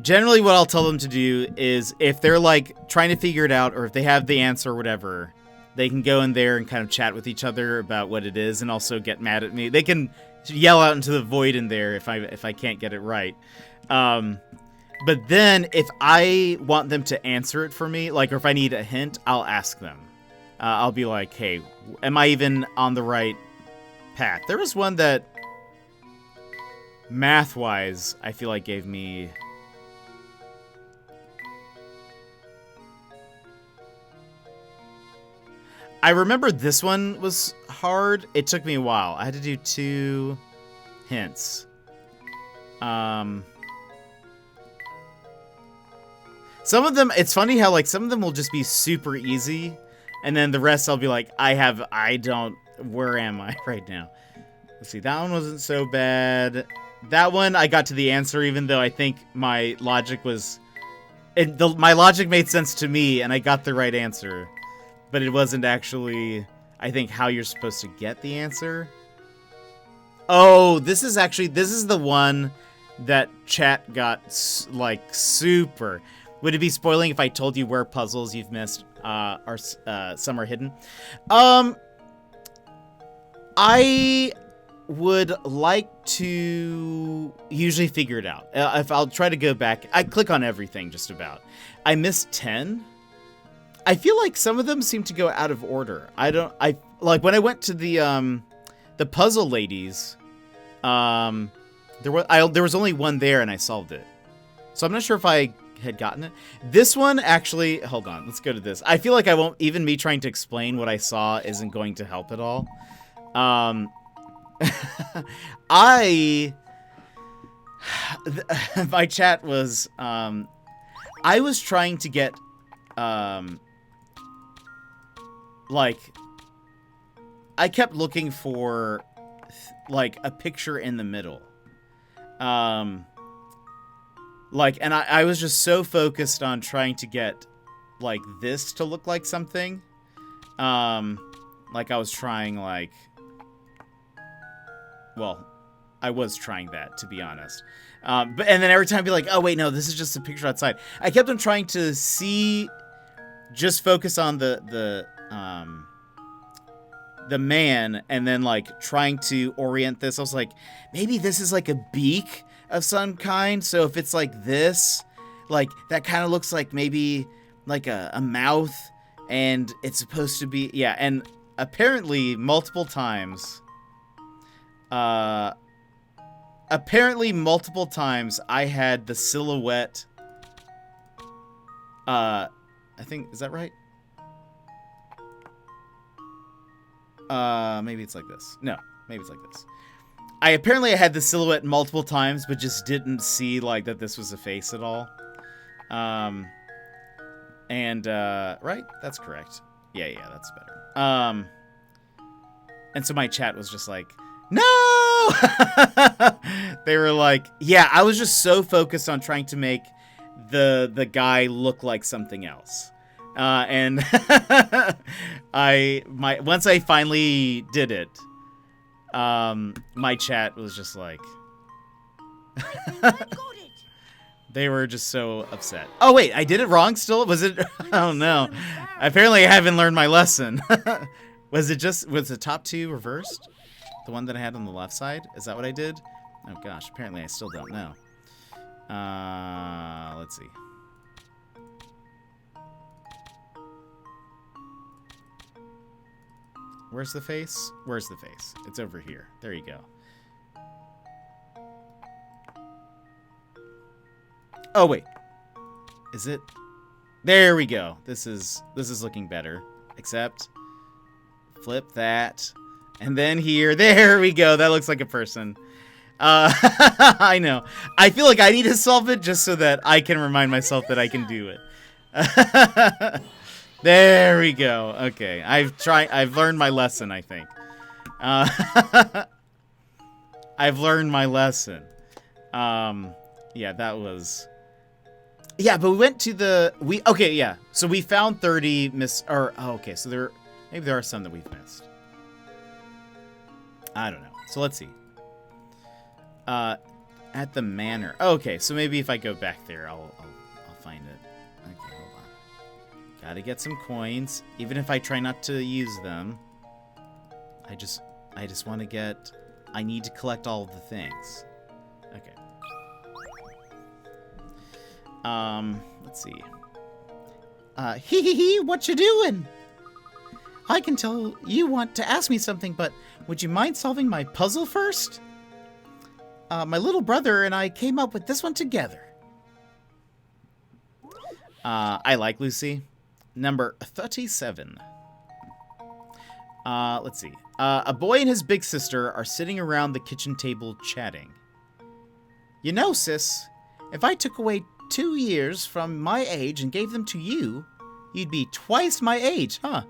Generally, what I'll tell them to do is if they're like trying to figure it out or if they have the answer or whatever, they can go in there and kind of chat with each other about what it is and also get mad at me. They can yell out into the void in there if I can't get it right. But then if I want them to answer it for me, like, or if I need a hint, I'll ask them. I'll be like, hey, am I even on the right path? There was one that math-wise, I feel like gave me... I remember this one was hard. It took me a while. I had to do 2 hints. Some of them, it's funny how like some of them will just be super easy, and then the rest I'll be like, where am I right now? Let's see, that one wasn't so bad. That one I got to the answer, even though I think my logic was, my logic made sense to me, and I got the right answer. But it wasn't actually, I think, how you're supposed to get the answer. Oh, this is the one that chat got, like, super. Would it be spoiling if I told you where puzzles you've missed are some are hidden? I would like to usually figure it out. If I'll try to go back, I click on everything just about. I missed 10. I feel like some of them seem to go out of order. I like when I went to the puzzle ladies, there was only one there and I solved it. So I'm not sure if I had gotten it. This one actually, hold on, let's go to this. I feel like even me trying to explain what I saw isn't going to help at all. My chat was, I was trying to get, like, I kept looking for, like, a picture in the middle. Like, and I was just so focused on trying to get like this to look like something. Like I was trying like, well, I was trying that, to be honest. And then every time I'd be like, oh wait, no, this is just a picture outside. I kept on trying to see, just focus on the man, and then like trying to orient this. I was like, maybe this is like a beak of some kind. So if it's like this, like that kind of looks like maybe like a mouth, and it's supposed to be, yeah. And apparently multiple times, I had the silhouette, I think, is that right? Maybe it's like this. No, maybe it's like this. I had the silhouette multiple times, but just didn't see like that this was a face at all. Right? That's correct. Yeah, that's better. And so my chat was just like, no! They were like, yeah, I was just so focused on trying to make the guy look like something else. And once I finally did it, my chat was just like, they were just so upset. Oh wait, I did it wrong still? Was it? Oh no. Apparently I haven't learned my lesson. Was the top two reversed? The one that I had on the left side? Is that what I did? Oh gosh, apparently I still don't know. Let's see. Where's the face? Where's the face? It's over here. There you go. Oh wait. Is it? There we go. This is looking better. Except flip that. And then here. There we go. That looks like a person. I know. I feel like I need to solve it just so that I can remind myself that I can do it. There we go. Okay. I've learned my lesson, I think. I've learned my lesson. Yeah, that was... Yeah, but we went to okay, yeah. So we found 30 okay, so maybe there are some that we've missed. I don't know. So let's see. At the manor. Okay, so maybe if I go back there, I'll find it. Okay, hold on. Gotta get some coins, even if I try not to use them. I just want to get... I need to collect all of the things. Okay. Let's see. Hee, what you doing? I can tell you want to ask me something, but would you mind solving my puzzle first? My little brother and I came up with this one together. I like Lucy. Number 37. Let's see. A boy and his big sister are sitting around the kitchen table chatting. You know, sis, if I took away 2 years from my age and gave them to you, you'd be twice my age, huh?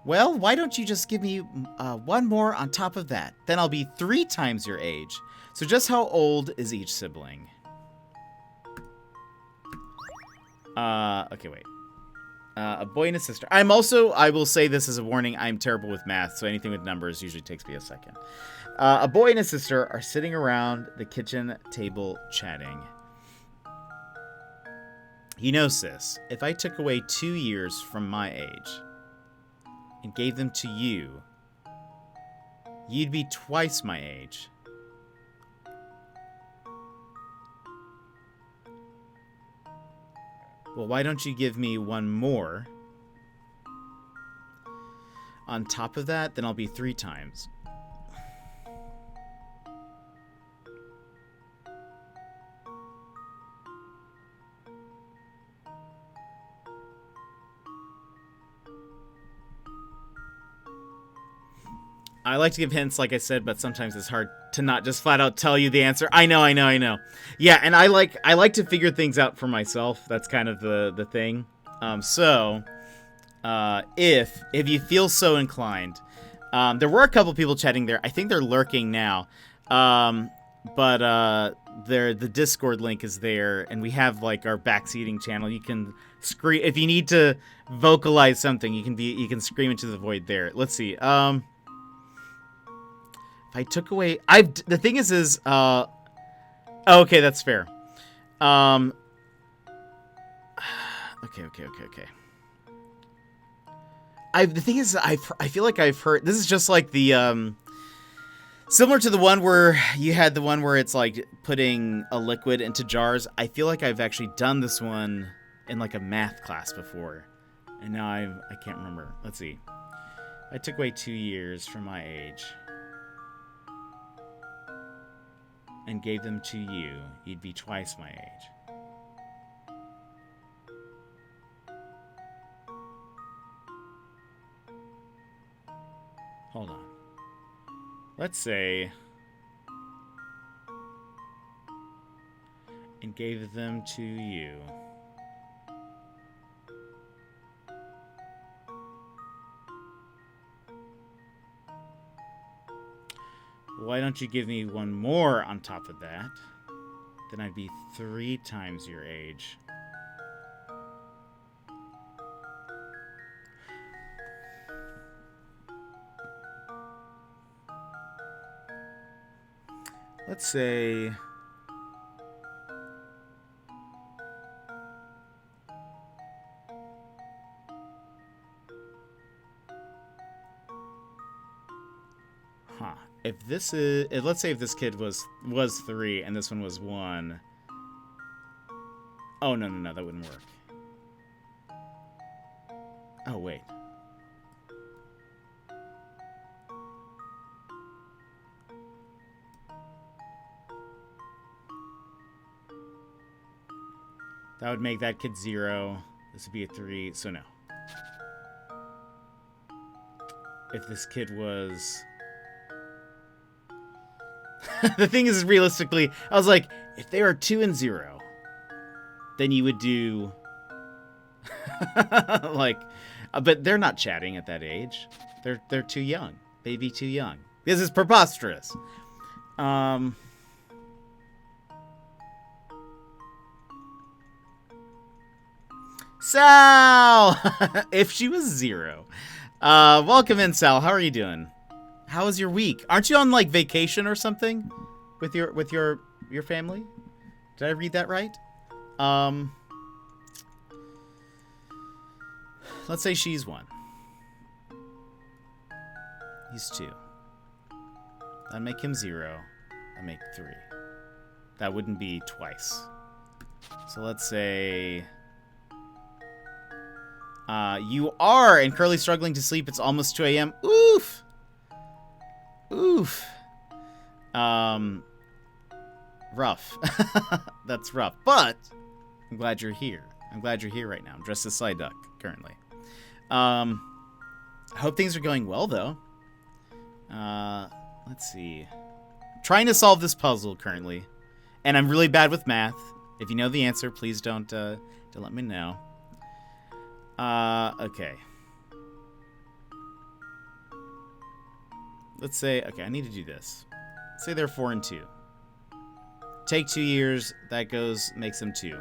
Well, why don't you just give me one more on top of that? Then I'll be 3 times your age. So just how old is each sibling? Okay, wait. A boy and a sister. I will say this as a warning, I'm terrible with math, so anything with numbers usually takes me a second. A boy and a sister are sitting around the kitchen table chatting. You know, sis, if I took away 2 years from my age and gave them to you, you'd be twice my age. Well, why don't you give me one more on top of that? Then I'll be 3 times. I like to give hints, like I said, but sometimes it's hard to not just flat out tell you the answer. I know. Yeah, and I like to figure things out for myself. That's kind of the thing. If you feel so inclined, there were a couple people chatting there. I think they're lurking now. but the Discord link is there, and we have like our backseating channel. You can scream if you need to vocalize something. You can scream into the void there. Let's see. If I took away, the thing is okay, that's fair. Okay. The thing is, I feel like I've heard, this is just like the, similar to the one where you had the one where it's like putting a liquid into jars. I feel like I've actually done this one in like a math class before. And now I can't remember. Let's see. I took away 2 years from my age and gave them to you, you'd be twice my age. Hold on. Let's say, and gave them to you. Why don't you give me one more on top of that? Then I'd be 3 times your age. Let's say if this is, let's say if this kid was 3 and this one was 1. Oh, no, that wouldn't work. Oh, wait. That would make that kid 0. This would be a 3, so no. If this kid was... The thing is, realistically, I was like, if they are 2 and 0, then you would do... like... but they're not chatting at that age. They're too young. They'd be too young. This is preposterous. Sal! If she was 0. Welcome in, Sal. How are you doing? How was your week? Aren't you on like vacation or something with your family? Did I read that right? Let's say she's 1. He's 2. That'd make him 0. That'd make 3. That wouldn't be twice. So let's say... you are, and Curly's struggling to sleep. It's almost 2 a.m. Oof! Oof. Rough. That's rough. But I'm glad you're here. I'm glad you're here right now. I'm dressed as Psyduck currently. I hope things are going well, though. Let's see. I'm trying to solve this puzzle currently. And I'm really bad with math. If you know the answer, please don't let me know. Okay. Let's say, okay, I need to do this. Say they're 4 and 2. Take 2 years, that makes them 2.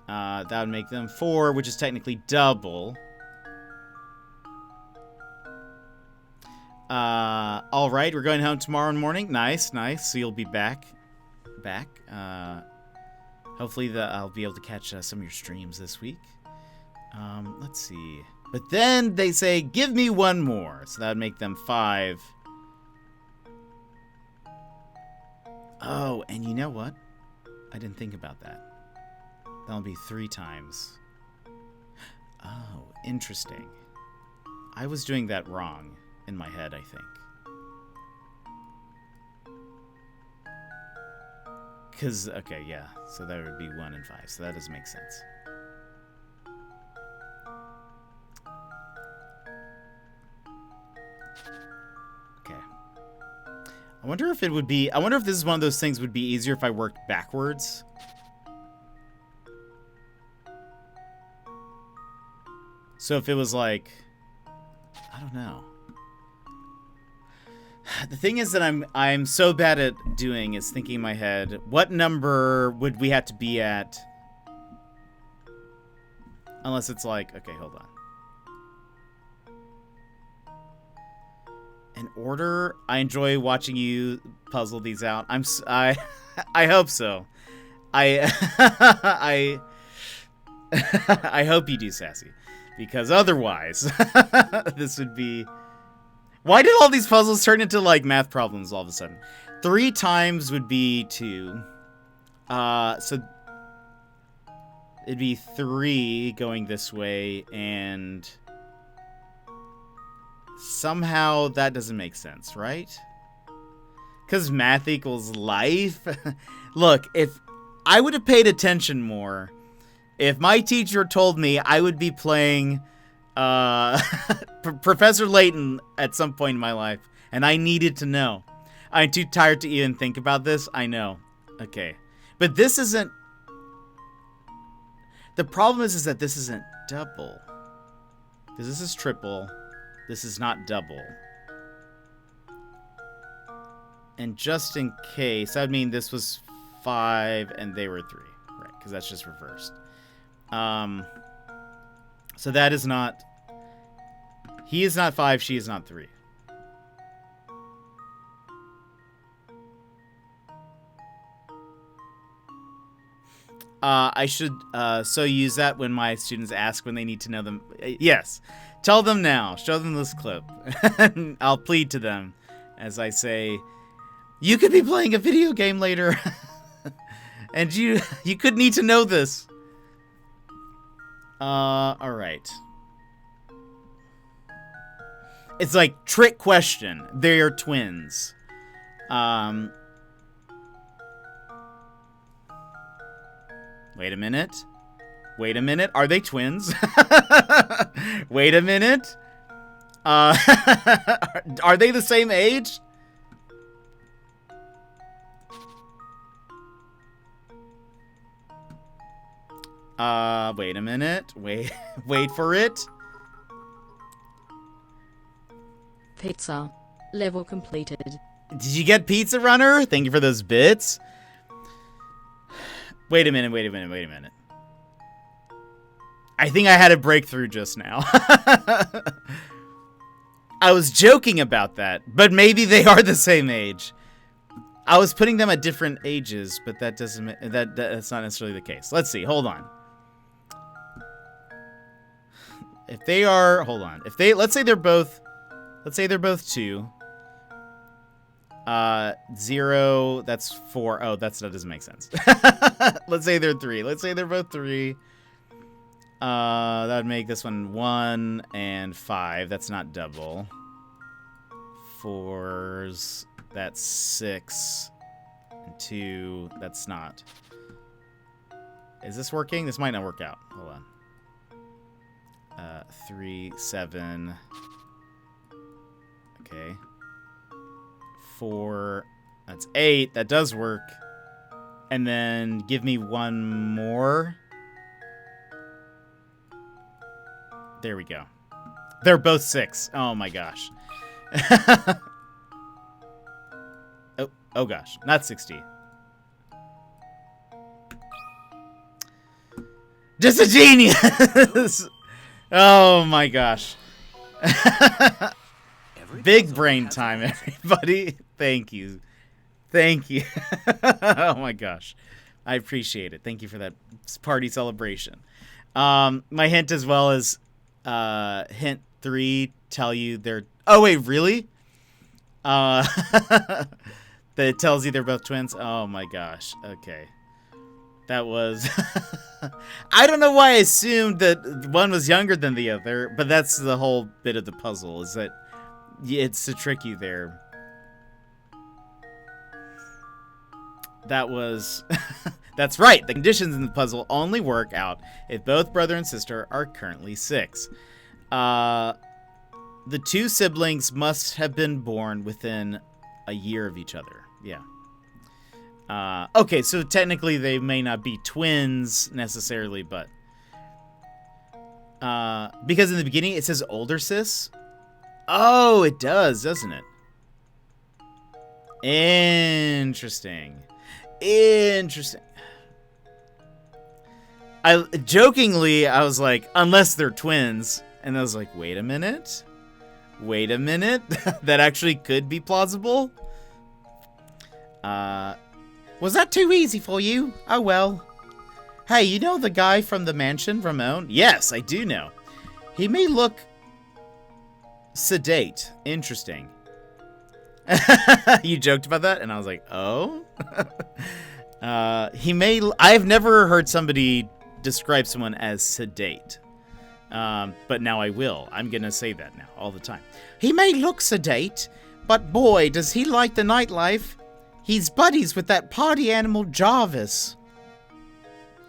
That would make them 4, which is technically double. Alright, we're going home tomorrow morning. Nice. So you'll be back. Hopefully I'll be able to catch some of your streams this week. Let's see. But then they say, give me one more. So that would make them 5. Oh, and you know what? I didn't think about that. That'll be 3 times. Oh, interesting. I was doing that wrong in my head, I think. Because, okay, yeah. So that would be 1 and 5. So that doesn't make sense. Okay. I wonder if this is one of those things would be easier if I worked backwards. So if it was like, I don't know. The thing is that I'm so bad at doing is thinking in my head, what number would we have to be at? Unless it's like, okay, hold on. In order, I enjoy watching you puzzle these out. I hope so. I I hope you do, Sassy, because otherwise this would be. Why did all these puzzles turn into like math problems all of a sudden? 3 times would be 2. So it'd be 3 going this way, and somehow that doesn't make sense, right? Because math equals life. Look, if I would have paid attention more, if my teacher told me I would be playing Professor Layton at some point in my life, and I needed to know. I'm too tired to even think about this. I know. Okay. But this isn't... The problem is that this isn't double. Because this is triple. This is not double. And just in case, that would mean this was 5 and they were 3. Right, because that's just reversed. So that is not... He is not 5, she is not 3. I should so use that when my students ask when they need to know them. Yes. Tell them now. Show them this clip. I'll plead to them as I say, you could be playing a video game later. And you could need to know this. Alright. It's like trick question. They're twins. Wait a minute. Wait a minute. Are they twins? Wait a minute. Are they the same age? Wait a minute. Wait for it. Pizza. Level completed. Did you get Pizza Runner? Thank you for those bits. Wait a minute. I think I had a breakthrough just now. I was joking about that, but maybe they are the same age. I was putting them at different ages, but that's not necessarily the case. Let's see. Hold on. If they are, hold on. Let's say they're both 2. 0, that's 4. Oh, that doesn't make sense. Let's say they're 3. Let's say they're both 3. That would make this one 1 and 5. That's not double. 4s, that's 6. And 2, that's not. Is this working? This might not work out. Hold on. 3, 7. Okay. 4, that's 8. That does work. And then give me one more. There we go. They're both 6. Oh my gosh. Oh gosh. Not 60. Just a genius! Oh my gosh. Big brain time, everybody. Thank you. Thank you. Oh my gosh. I appreciate it. Thank you for that party celebration. My hint as well is hint 3 tell you they're... Oh wait, really? That it tells you they're both twins? Oh my gosh. Okay. That was... I don't know why I assumed that one was younger than the other, but that's the whole bit of the puzzle, is that it's to trick you there. That was... That's right. The conditions in the puzzle only work out if both brother and sister are currently 6. The 2 siblings must have been born within a year of each other. Yeah. Okay, so technically they may not be twins necessarily, but... because in the beginning it says older sis. Oh, it does, doesn't it? Interesting. Interesting. Jokingly, I was like, unless they're twins. And I was like, wait a minute. Wait a minute. That actually could be plausible. Was that too easy for you? Oh, well. Hey, you know the guy from the mansion, Ramon? Yes, I do know. He may look sedate. Interesting. You joked about that? And I was like, oh? I've never heard somebody describe someone as sedate. But now I will. I'm going to say that now all the time. He may look sedate, but boy, does he like the nightlife. He's buddies with that party animal Jarvis.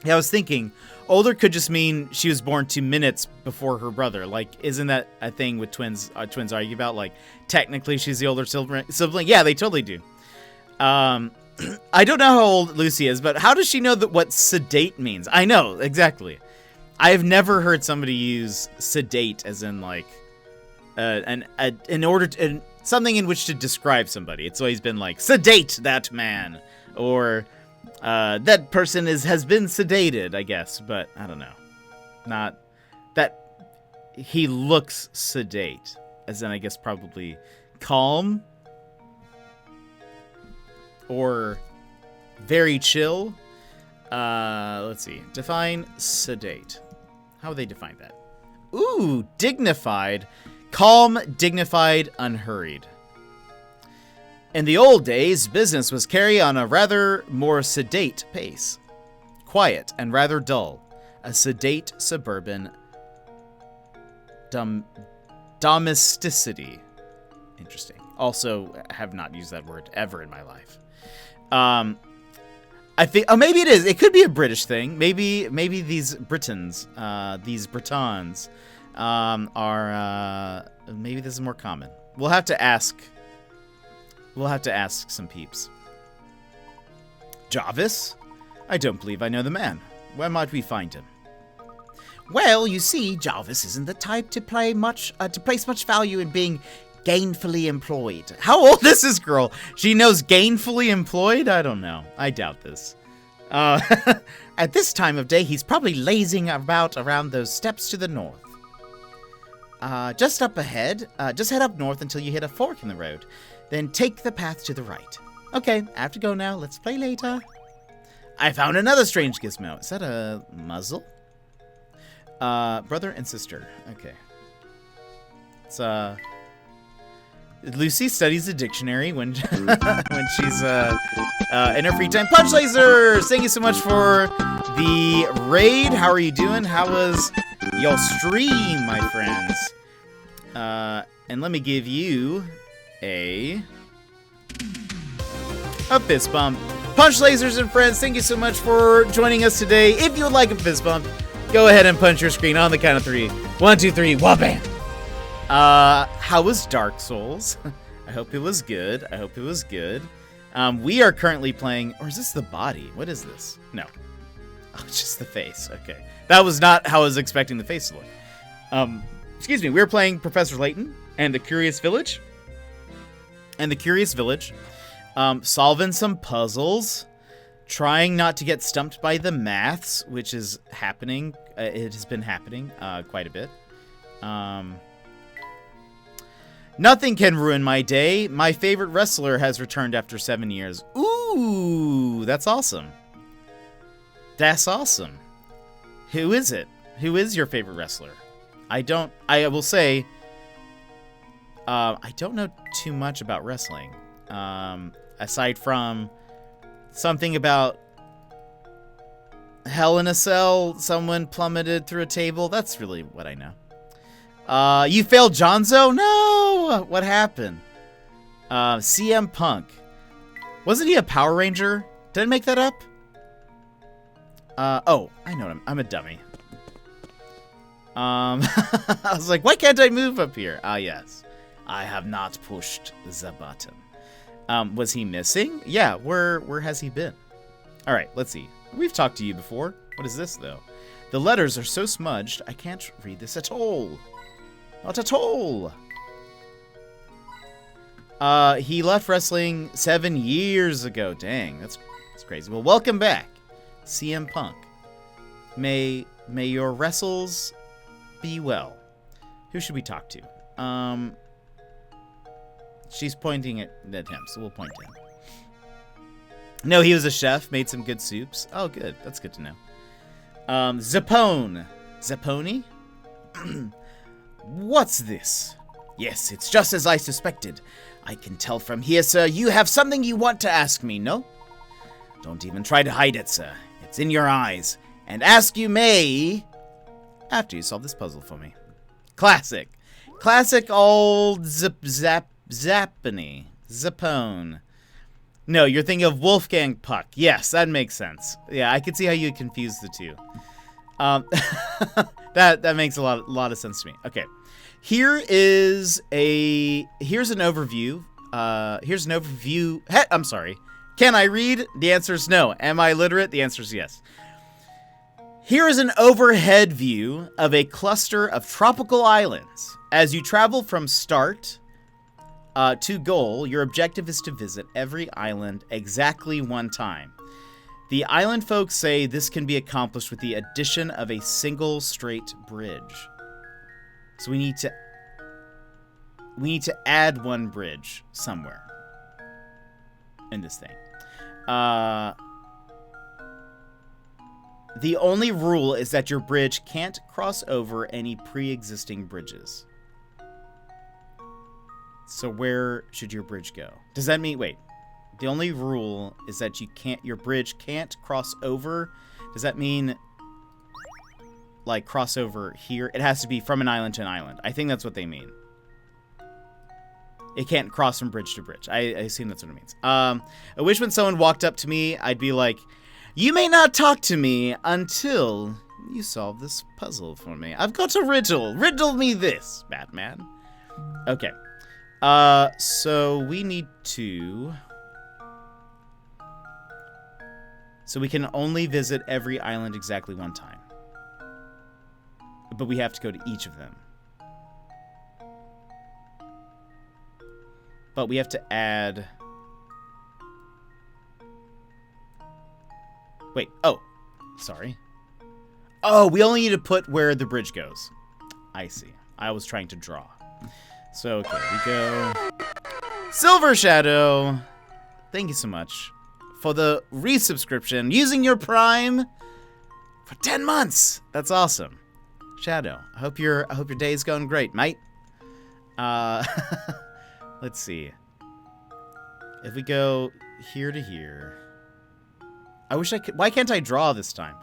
Yeah, I was thinking, older could just mean she was born 2 minutes before her brother. Like, isn't that a thing with twins? Twins argue about, like, technically she's the older sibling. Yeah, they totally do. I don't know how old Lucy is, but how does she know that what sedate means? I know, exactly. I have never heard somebody use sedate as in, like, something in which to describe somebody. It's always been like, sedate that man, or that person has been sedated, I guess, but I don't know. Not that he looks sedate, as in, I guess, probably calm or very chill. Let's see. Define sedate. How would they define that? Ooh, dignified. Calm, dignified, unhurried. In the old days, business was carried on a rather more sedate pace. Quiet and rather dull. A sedate suburban domesticity. Interesting. Also, have not used that word ever in my life. I think, maybe it is. It could be a British thing. Maybe these Britons, these Britons, are maybe this is more common. We'll have to ask some peeps. Jarvis? I don't believe I know the man. Where might we find him? Well, you see, Jarvis isn't the type to place much value in being gainfully employed. How old is this girl? She knows gainfully employed? I don't know. I doubt this. At this time of day, he's probably lazing about around those steps to the north. Just up ahead, just head up north until you hit a fork in the road. Then take the path to the right. Okay, I have to go now. Let's play later. I found another strange gizmo. Is that a muzzle? Brother and sister. Okay. It's, Lucy studies the dictionary when when she's in her free time. Punch lasers! Thank you so much for the raid. How are you doing? How was your stream, my friends? And let me give you a fist bump. Punch lasers and friends, thank you so much for joining us today. If you would like a fist bump, go ahead and punch your screen on the count of 3. 1, 2, 3, wha-bam! How was Dark Souls? I hope it was good. I hope it was good. We are currently playing, or is this the body? What is this? No. Oh, it's just the face. Okay. That was not how I was expecting the face to look. Excuse me. We're playing Professor Layton and the Curious Village. Solving some puzzles. Trying not to get stumped by the maths, which is happening. It has been happening quite a bit. Nothing can ruin my day. My favorite wrestler has returned after 7 years. Ooh, that's awesome. That's awesome. Who is it? Who is your favorite wrestler? I will say, I don't know too much about wrestling. Aside from something about Hell in a Cell, someone plummeted through a table. That's really what I know. You failed Jonzo? No! What happened? CM Punk. Wasn't he a Power Ranger? Did I make that up? Oh, I know him. I'm a dummy. I was like, why can't I move up here? Ah, yes. I have not pushed the button. Was he missing? Yeah, where has he been? All right, let's see. We've talked to you before. What is this, though? The letters are so smudged, I can't read this at all. Not at all. He left wrestling 7 years ago. Dang, that's crazy. Well, welcome back, CM Punk. May your wrestles be well. Who should we talk to? She's pointing at him, so we'll point to him. No, he was a chef, made some good soups. Oh, good. That's good to know. Zappone. Zapponi? What's this? Yes, it's just as I suspected. I can tell from here, sir, you have something you want to ask me, no? Don't even try to hide it, sir. It's in your eyes. And ask you may after you solve this puzzle for me. Classic. Classic old Zappony. Zappone. No, you're thinking of Wolfgang Puck. Yes, that makes sense. Yeah, I could see how you confuse the two. That makes a lot of sense to me. Okay. Here's an overview. I'm sorry. Can I read? The answer is no. Am I literate? The answer is yes. Here is an overhead view of a cluster of tropical islands. As you travel from start to goal, your objective is to visit every island exactly one time. The island folks say this can be accomplished with the addition of a single straight bridge. So we need to add one bridge somewhere in this thing. The only rule is that your bridge can't cross over any pre-existing bridges. So where should your bridge go? Does that mean, wait, the only rule is that your bridge can't cross over? Does that mean, like, cross over here? It has to be from an island to an island. I think that's what they mean. It can't cross from bridge to bridge. I assume that's what it means. I wish when someone walked up to me, I'd be like, you may not talk to me until you solve this puzzle for me. I've got a riddle. Riddle me this, Batman. Okay. So we need to... So we can only visit every island exactly one time. But we have to go to each of them. But we have to add... Wait, oh, sorry. Oh, we only need to put where the bridge goes. I see. I was trying to draw. So, okay, we go... Silver Shadow! Thank you so much for the resubscription using your Prime for 10 months. That's awesome. Shadow, I hope your day's going great, mate. Let's see. If we go here to here... I wish I could... Why can't I draw this time?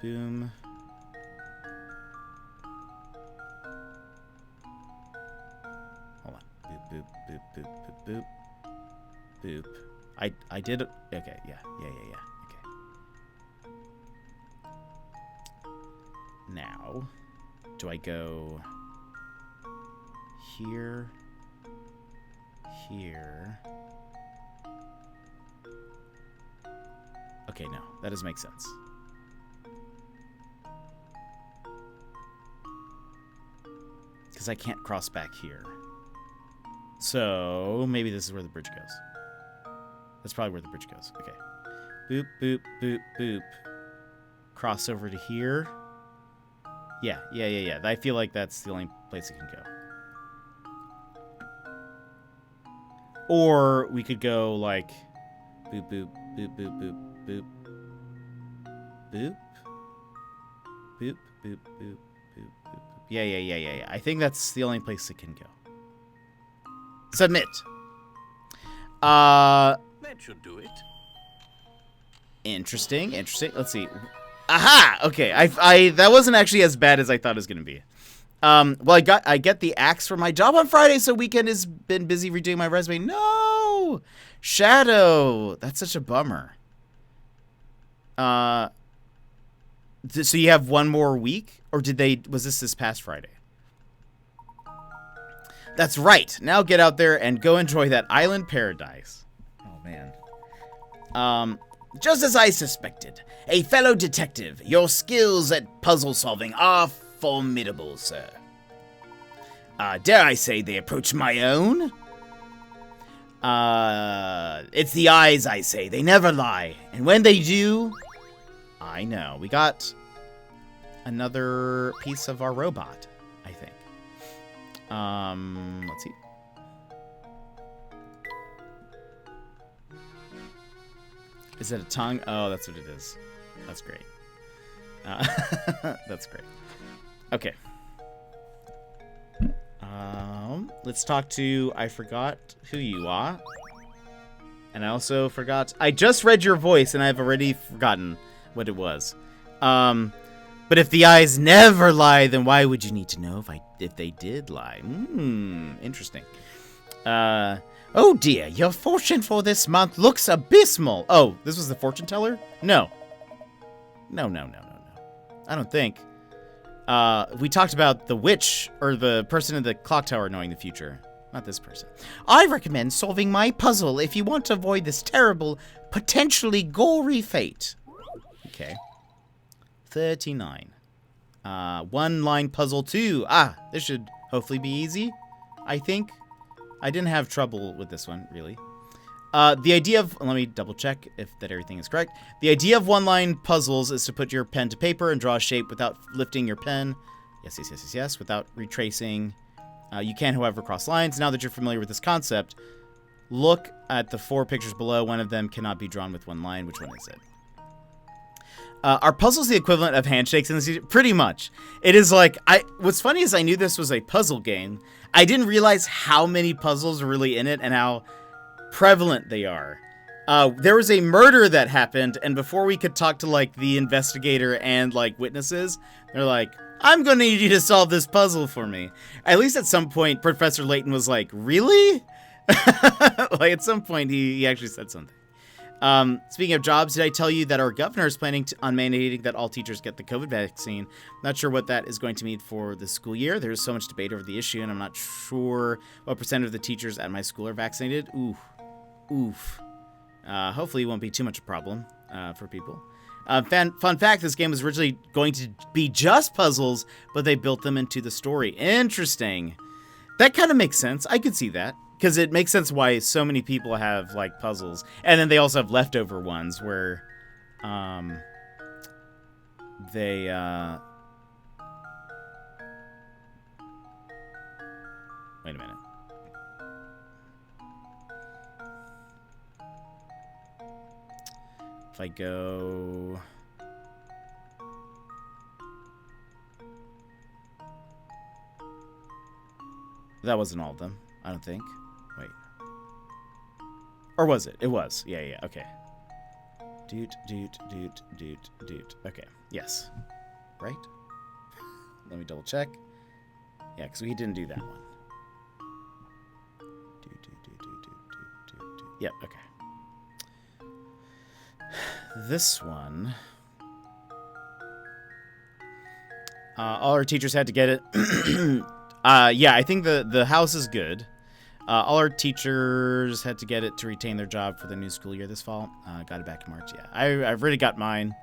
Boom. Hold on. Boop, boop, boop, boop, boop, boop. Boop. I did it. Okay, yeah. Okay. Now, do I go here, here... Okay, no. That doesn't make sense. Because I can't cross back here. So, maybe this is where the bridge goes. That's probably where the bridge goes. Okay. Boop, boop, boop, boop. Cross over to here. Yeah. I feel like that's the only place it can go. Or we could go like... Boop, boop, boop, boop, boop. Boop. Boop. Boop, boop, boop, boop, boop, boop. Yeah. I think that's the only place it can go. Submit. That should do it. Interesting. Let's see. Aha! Okay, I that wasn't actually as bad as I thought it was gonna be. Well, I get the axe for my job on Friday, so weekend has been busy redoing my resume. No! Shadow! That's such a bummer. So you have one more week? Or was this past Friday? That's right. Now get out there and go enjoy that island paradise. Oh, man. Just as I suspected. A fellow detective, your skills at puzzle solving are formidable, sir. Dare I say they approach my own? It's the eyes, I say. They never lie. And when they do, I know. We got another piece of our robot, I think. Let's see. Is it a tongue? Oh, that's what it is. That's great. That's great. Okay. Let's talk to... I forgot who you are. And I also forgot... I just read your voice, and I've already forgotten what it was. But if the eyes never lie, then why would you need to know if they did lie? Interesting. Oh dear, your fortune for this month looks abysmal. Oh, this was the fortune teller? No. No. I don't think. We talked about the witch, or the person in the clock tower knowing the future. Not this person. I recommend solving my puzzle if you want to avoid this terrible, potentially gory fate. Okay. 39. One-line puzzle 2. This should hopefully be easy, I think. I didn't have trouble with this one, really. The idea of... Let me double-check that everything is correct. The idea of one-line puzzles is to put your pen to paper and draw a shape without lifting your pen. Yes, without retracing. You can, however, cross lines. Now that you're familiar with this concept, look at the 4 pictures below. One of them cannot be drawn with one line. Which one is it? Are puzzles the equivalent of handshakes in this? Pretty much. It is like... What's funny is I knew this was a puzzle game. I didn't realize how many puzzles are really in it and how prevalent they are. There was a murder that happened, and before we could talk to, like, the investigator and, like, witnesses, they're like, I'm gonna need you to solve this puzzle for me. At least at some point, Professor Layton was like, really? Like, at some point, he actually said something. Speaking of jobs, did I tell you that our governor is planning on mandating that all teachers get the COVID vaccine? Not sure what that is going to mean for the school year. There's so much debate over the issue, and I'm not sure what % of the teachers at my school are vaccinated. Oof. Hopefully it won't be too much a problem for people. Fun fact, this game was originally going to be just puzzles, but they built them into the story. Interesting. That kind of makes sense. I could see that. Because it makes sense why so many people have, like, puzzles. And then they also have leftover ones where, they, Wait a minute. If I go... That wasn't all of them, I don't think. Wait. Or was it? It was. Yeah, okay. Doot. Okay, yes. Right? Let me double check. Yeah, because we didn't do that one. Yep, okay. This one... all our teachers had to get it. Yeah, I think the house is good. All our teachers had to get it to retain their job for the new school year this fall. Got it back in March, yeah. I've already got mine.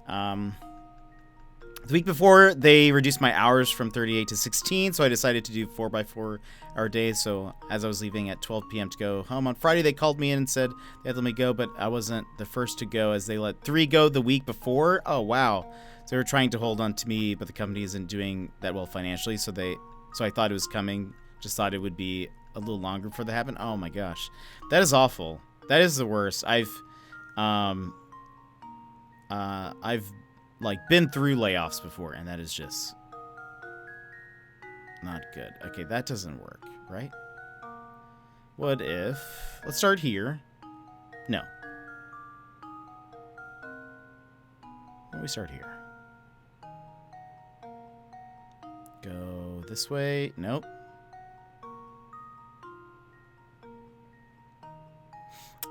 The week before, they reduced my hours from 38 to 16, so I decided to do 4x4 hour days. So as I was leaving at 12 p.m. to go home on Friday, they called me in and said they had to let me go, but I wasn't the first to go as they let 3 go the week before. Oh, wow. So they were trying to hold on to me, but the company isn't doing that well financially, so I thought it was coming. Just thought it would be a little longer before that happened. Oh my gosh, that is awful. That is the worst. I've like been through layoffs before, and that is just not good. Okay, that doesn't work, right? What if... Let's start here. No. Why don't we start here? Go this way. Nope.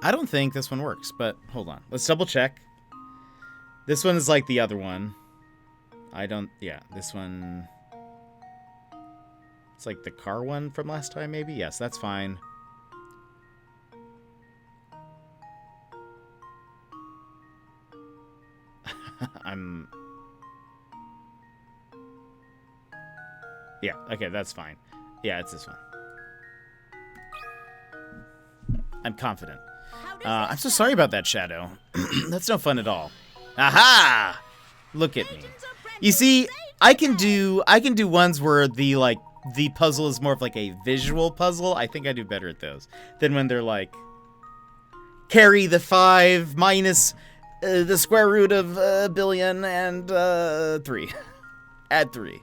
I don't think this one works, but hold on. Let's double check. This one is like the other one. Yeah, this one... It's like the car one from last time, maybe? Yes, that's fine. Yeah, okay, that's fine. Yeah, it's this one. I'm confident. How does I'm this so sound? sorry about that, Shadow. That's no fun at all. Aha! Look at me. Layton's apprentice, You see, Layton I can do ones where the puzzle is more of like a visual puzzle. I think I do better at those than when they're like carry the 5 minus the square root of a billion and 3. Add 3.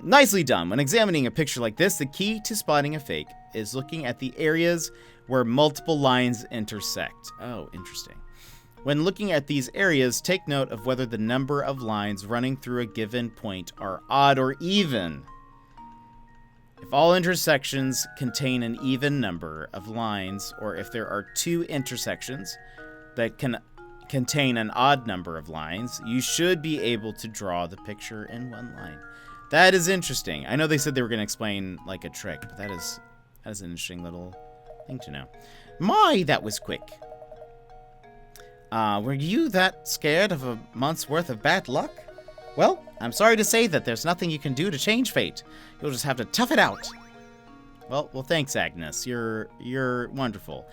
Nicely done. When examining a picture like this, the key to spotting a fake is looking at the areas where multiple lines intersect. Oh, interesting. When looking at these areas, take note of whether the number of lines running through a given point are odd or even. If all intersections contain an even number of lines, or if there are 2 intersections that can contain an odd number of lines, you should be able to draw the picture in one line. That is interesting. I know they said they were going to explain like a trick, but that is an interesting little thing to know. My, that was quick. Were you that scared of a month's worth of bad luck? Well, I'm sorry to say that there's nothing you can do to change fate. You'll just have to tough it out. Well, thanks, Agnes. You're wonderful.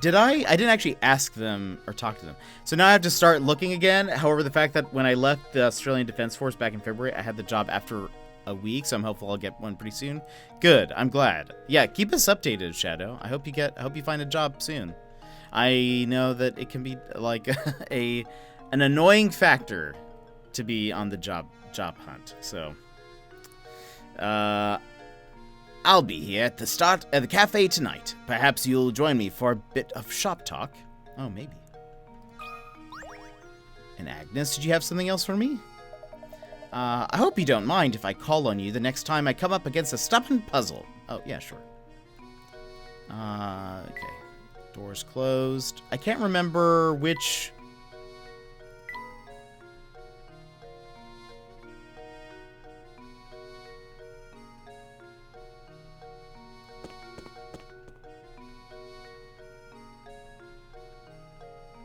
I didn't actually ask them or talk to them. So now I have to start looking again. However, the fact that when I left the Australian Defence Force back in February, I had the job after a week, so I'm hopeful I'll get one pretty soon. Good. I'm glad. Yeah, keep us updated, Shadow. I hope you find a job soon. I know that it can be like an annoying factor to be on the job hunt. So I'll be here at the start at the cafe tonight. Perhaps you'll join me for a bit of shop talk. Oh, maybe. And Agnes, did you have something else for me? I hope you don't mind if I call on you the next time I come up against a stubborn puzzle. Oh, yeah, sure. Okay. Doors closed. I can't remember which...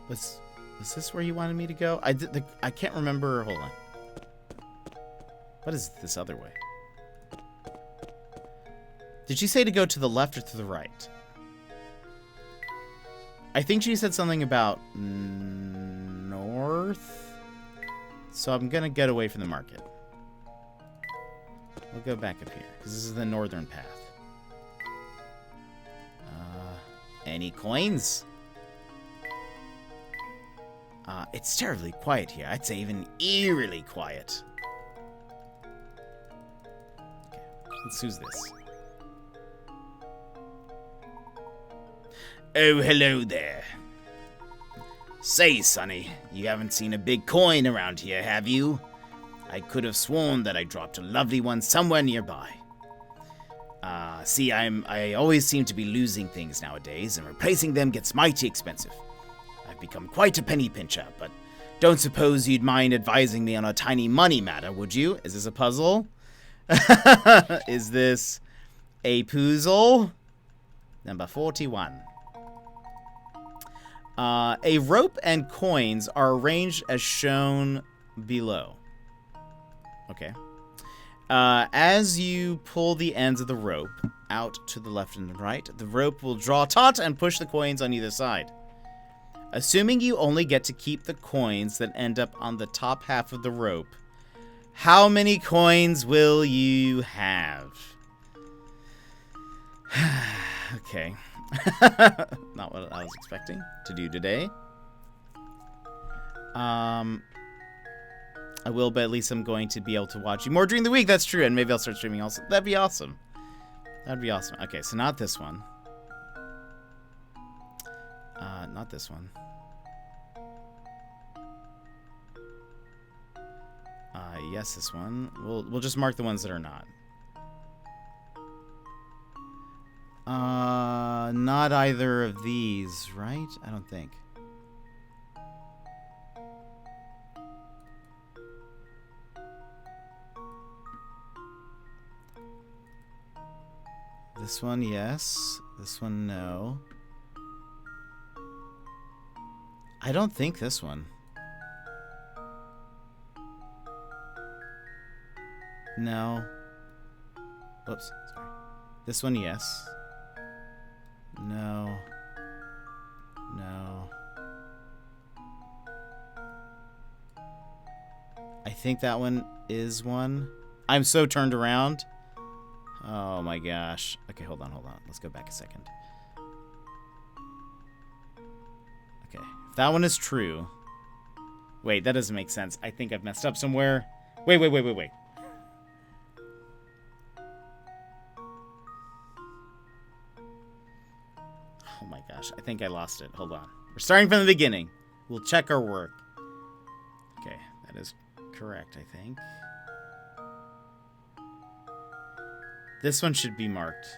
Was this where you wanted me to go? I can't remember. Hold on. What is this other way? Did she say to go to the left or to the right? I think she said something about north. So I'm gonna get away from the market. We'll go back up here because this is the northern path. Any coins? It's terribly quiet here. I'd say even eerily quiet. Okay, let's use this. Oh, hello there. Say, Sonny, you haven't seen a big coin around here, have you? I could have sworn that I dropped a lovely one somewhere nearby. See, I always seem to be losing things nowadays, and replacing them gets mighty expensive. I've become quite a penny pincher, but don't suppose you'd mind advising me on a tiny money matter, would you? Is this a puzzle? Is this a puzzle? Number 41. A rope and coins are arranged as shown below. Okay. As you pull the ends of the rope out to the left and the right, the rope will draw taut and push the coins on either side. Assuming you only get to keep the coins that end up on the top half of the rope, how many coins will you have? Okay. Not what I was expecting to do today. I will, but at least I'm going to be able to watch you more during the week. That's true, and maybe I'll start streaming also. That'd be awesome. That'd be awesome. Okay, so not this one. Not this one. Yes, this one. We'll just mark the ones that are not. Not either of these, right? I don't think. This one, yes. This one, no. I don't think this one. No. Whoops, sorry. This one, yes. No. I think that one is one. I'm so turned around. Oh my gosh. Okay, hold on. Let's go back a second. Okay, if that one is true. Wait, that doesn't make sense. I think I've messed up somewhere. Wait. Oh my gosh, I think I lost it. Hold on. We're starting from the beginning. We'll check our work. Okay, that is correct, I think. This one should be marked.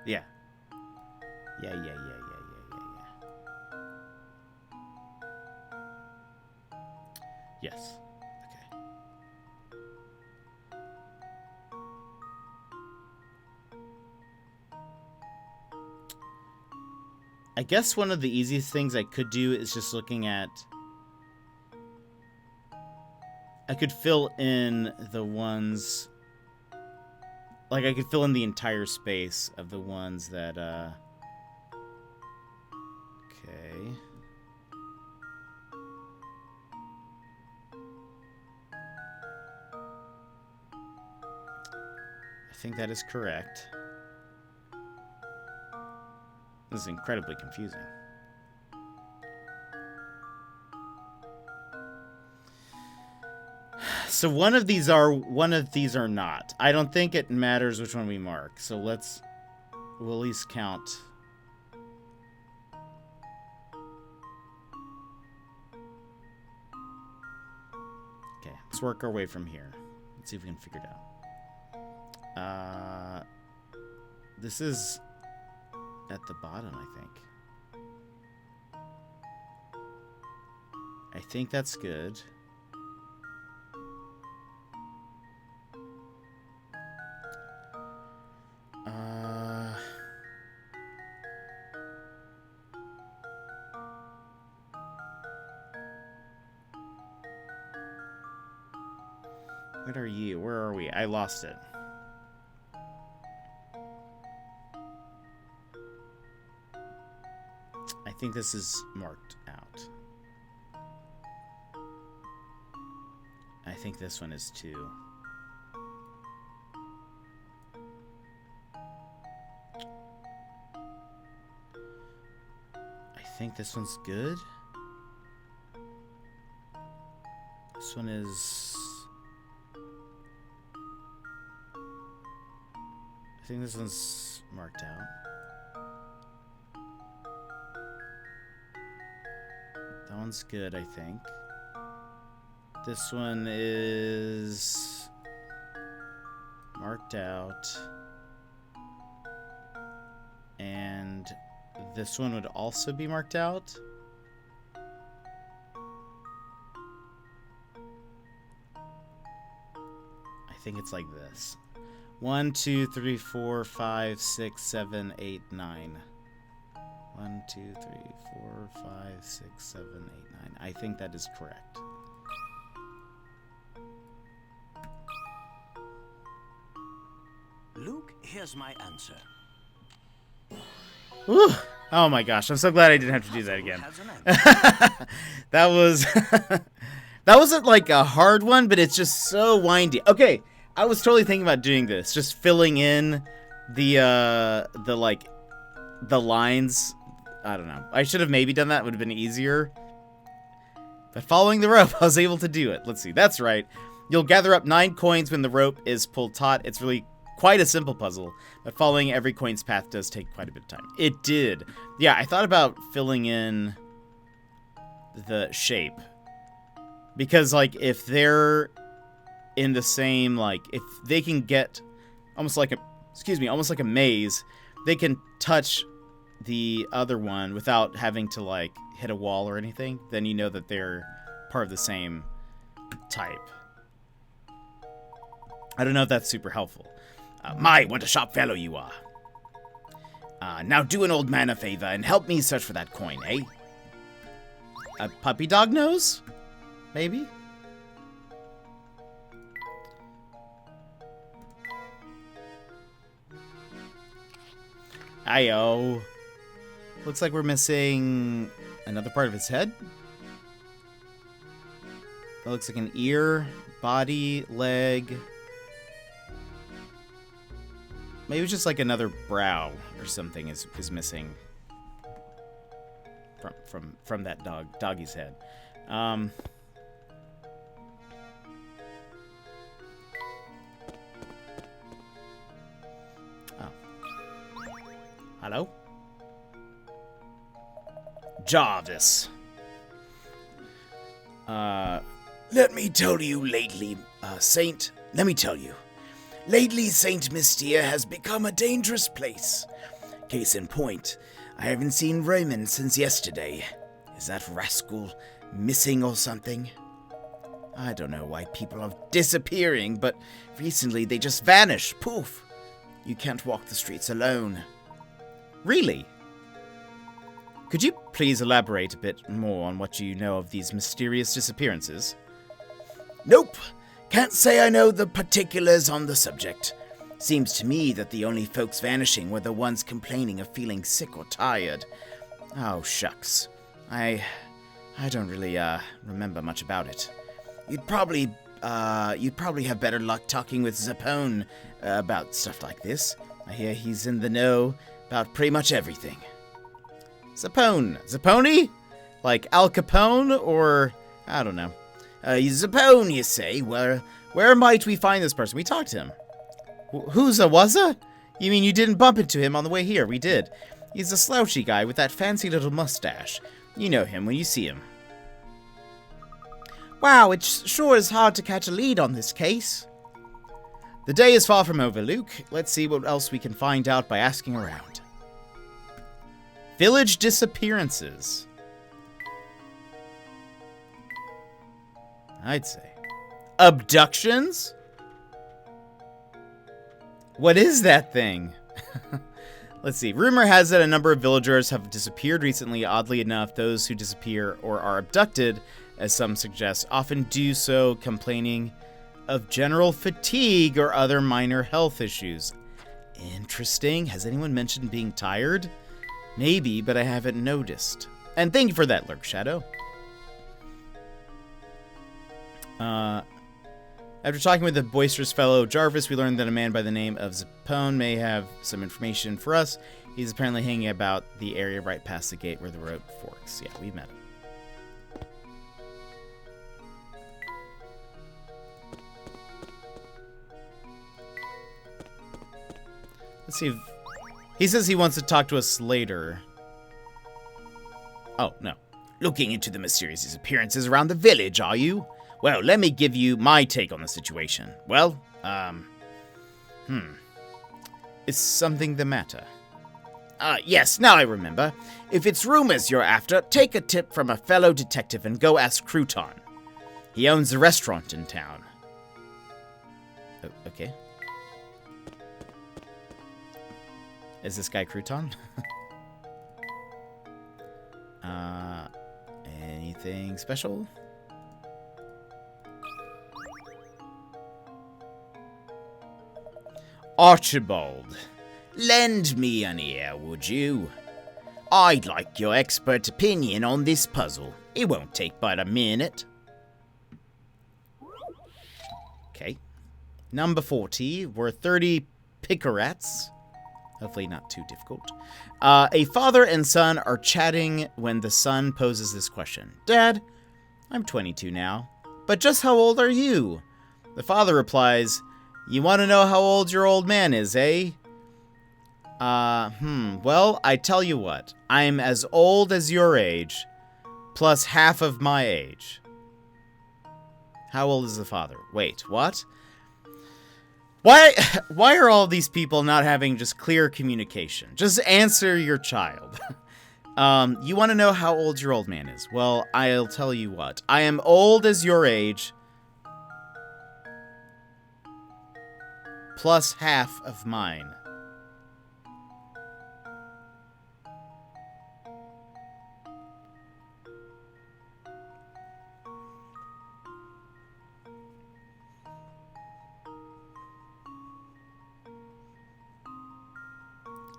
Yeah. Yeah. Yes. Okay. I guess one of the easiest things I could do is just looking at... I could fill in the ones... Like, I could fill in the entire space of the ones that, Okay. I think that is correct. This is incredibly confusing. So one of these are not. I don't think it matters which one we mark. So we'll at least count. Okay, let's work our way from here. Let's see if we can figure it out. This is at the bottom, I think. I think that's good. What are you? Where are we? I lost it. I think this is marked out. I think this one is too. I think this one's good. This one is... I think this one's marked out. That one's good, I think. This one is marked out. And this one would also be marked out. I think it's like this. 1, 2, 3, 4, 5, 6, 7, 8, 9. 1, 2, 3, 4, 5, 6, 7, 8, 9. I think that is correct. Luke, here's my answer. Whew. Oh my gosh, I'm so glad I didn't have to do that again. That was... that wasn't like a hard one, but it's just so windy. Okay, I was totally thinking about doing this, just filling in the lines. I don't know. I should have maybe done that. It would have been easier. But following the rope, I was able to do it. Let's see. That's right. You'll gather up 9 coins when the rope is pulled taut. It's really quite a simple puzzle, but following every coin's path does take quite a bit of time. It did. Yeah, I thought about filling in the shape. Because, like, if they're in the same, like, if they can get almost like a maze, they can touch the other one without having to, like, hit a wall or anything, then you know that they're part of the same type. I don't know if that's super helpful. My, what a sharp fellow you are. Now do an old man a favor and help me search for that coin, eh? A puppy dog nose? Maybe? Ayo. Looks like we're missing another part of his head? That looks like an ear, body, leg. Maybe just like another brow or something is missing from that doggy's head. Oh. Hello? Jarvis. Let me tell you lately, Saint, let me tell you. Lately, St. Mystia has become a dangerous place. Case in point, I haven't seen Raymond since yesterday. Is that rascal missing or something? I don't know why people are disappearing, but recently they just vanish. Poof. You can't walk the streets alone. Really? Could you please elaborate a bit more on what you know of these mysterious disappearances? Nope. Can't say I know the particulars on the subject. Seems to me that the only folks vanishing were the ones complaining of feeling sick or tired. Oh, shucks. I don't really, remember much about it. You'd probably have better luck talking with Zapone about stuff like this. I hear he's in the know about pretty much everything. Zapone? Zapone? Like Al Capone, or I don't know. Zapone, you say? Where might we find this person? We talked to him. Who's a wazza? You mean you didn't bump into him on the way here? We did. He's a slouchy guy with that fancy little mustache. You know him when you see him. Wow, it sure is hard to catch a lead on this case. The day is far from over, Luke. Let's see what else we can find out by asking around. Village disappearances. I'd say. Abductions? What is that thing? Let's see. Rumor has it a number of villagers have disappeared recently. Oddly enough, those who disappear or are abducted, as some suggest, often do so complaining of general fatigue or other minor health issues. Interesting. Has anyone mentioned being tired? Maybe, but I haven't noticed. And thank you for that, Lurk Shadow. After talking with the boisterous fellow Jarvis, we learned that a man by the name of Zapone may have some information for us. He's apparently hanging about the area right past the gate where the road forks. Yeah, we met him. Let's see if... He says he wants to talk to us later. Oh, no. Looking into the mysterious disappearances around the village, are you? Well, let me give you my take on the situation. Well, Is something the matter? Yes, now I remember. If it's rumors you're after, take a tip from a fellow detective and go ask Crouton. He owns a restaurant in town. Okay. Is this guy Crouton? Anything special? Archibald. Lend me an ear, would you? I'd like your expert opinion on this puzzle. It won't take but a minute. Okay. Number 40 were 30 picarats. Hopefully not too difficult. A father and son are chatting when the son poses this question. Dad, I'm 22 now, but just how old are you? The father replies, you want to know how old your old man is, eh? Well, I tell you what. I'm as old as your age, plus half of my age. How old is the father? Wait, what? Why are all these people not having just clear communication? Just answer your child. You want to know how old your old man is? Well, I'll tell you what. I am old as your age, plus half of mine.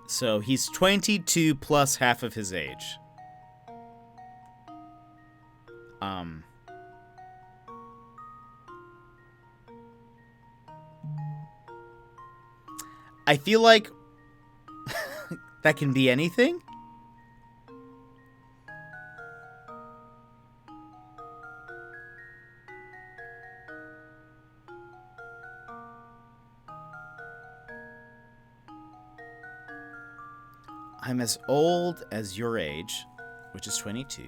So he's 22 plus half of his age. I feel like that can be anything. I'm as old as your age, which is 22,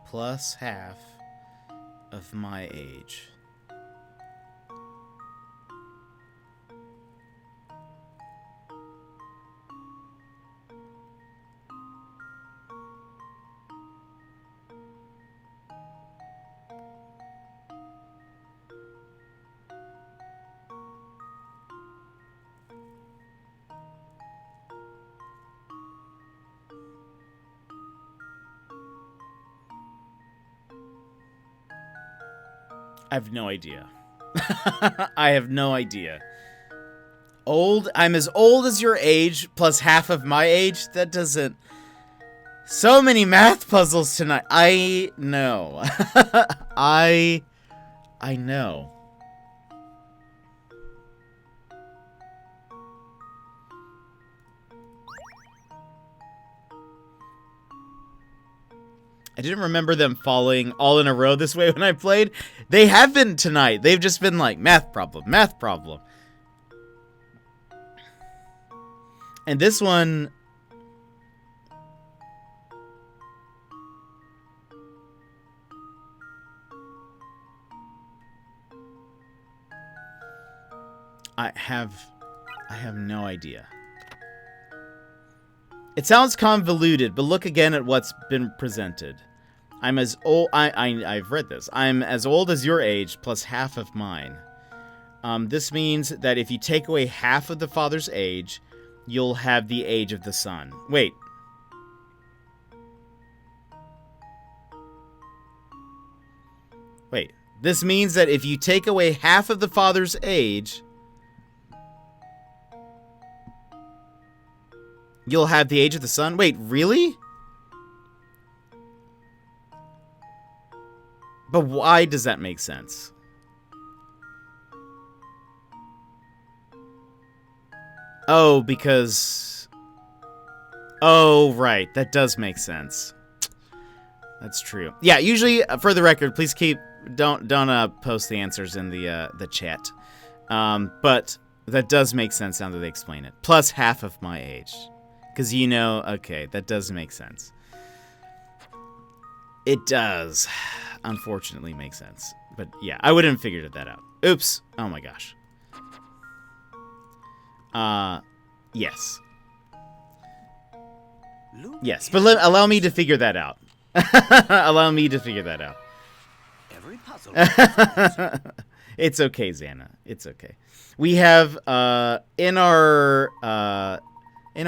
plus half of my age. I have no idea. I have no idea. Old? I'm as old as your age plus half of my age? That doesn't... So many math puzzles tonight. I know. I know. I didn't remember them falling all in a row this way when I played. They have been tonight. They've just been like, math problem, math problem. And this one... I have no idea. It sounds convoluted, but look again at what's been presented. I'm as old... I've read this. I'm as old as your age, plus half of mine. This means that if you take away half of the father's age, you'll have the age of the son. Wait. Wait. This means that if you take away half of the father's age... you'll have the age of the son? Wait, really? But why does that make sense? Oh, because... Oh, right. That does make sense. That's true. Yeah, usually, for the record, please keep... Don't post the answers in the chat. But that does make sense now that they explain it. Plus half of my age. Because you know, okay, that does make sense. It does, unfortunately, make sense. But yeah, I wouldn't have figured that out. Oops. Oh my gosh. Yes. Yes, but allow me to figure that out. Allow me to figure that out. Every puzzle. It's okay, Xana. It's okay. We have, in our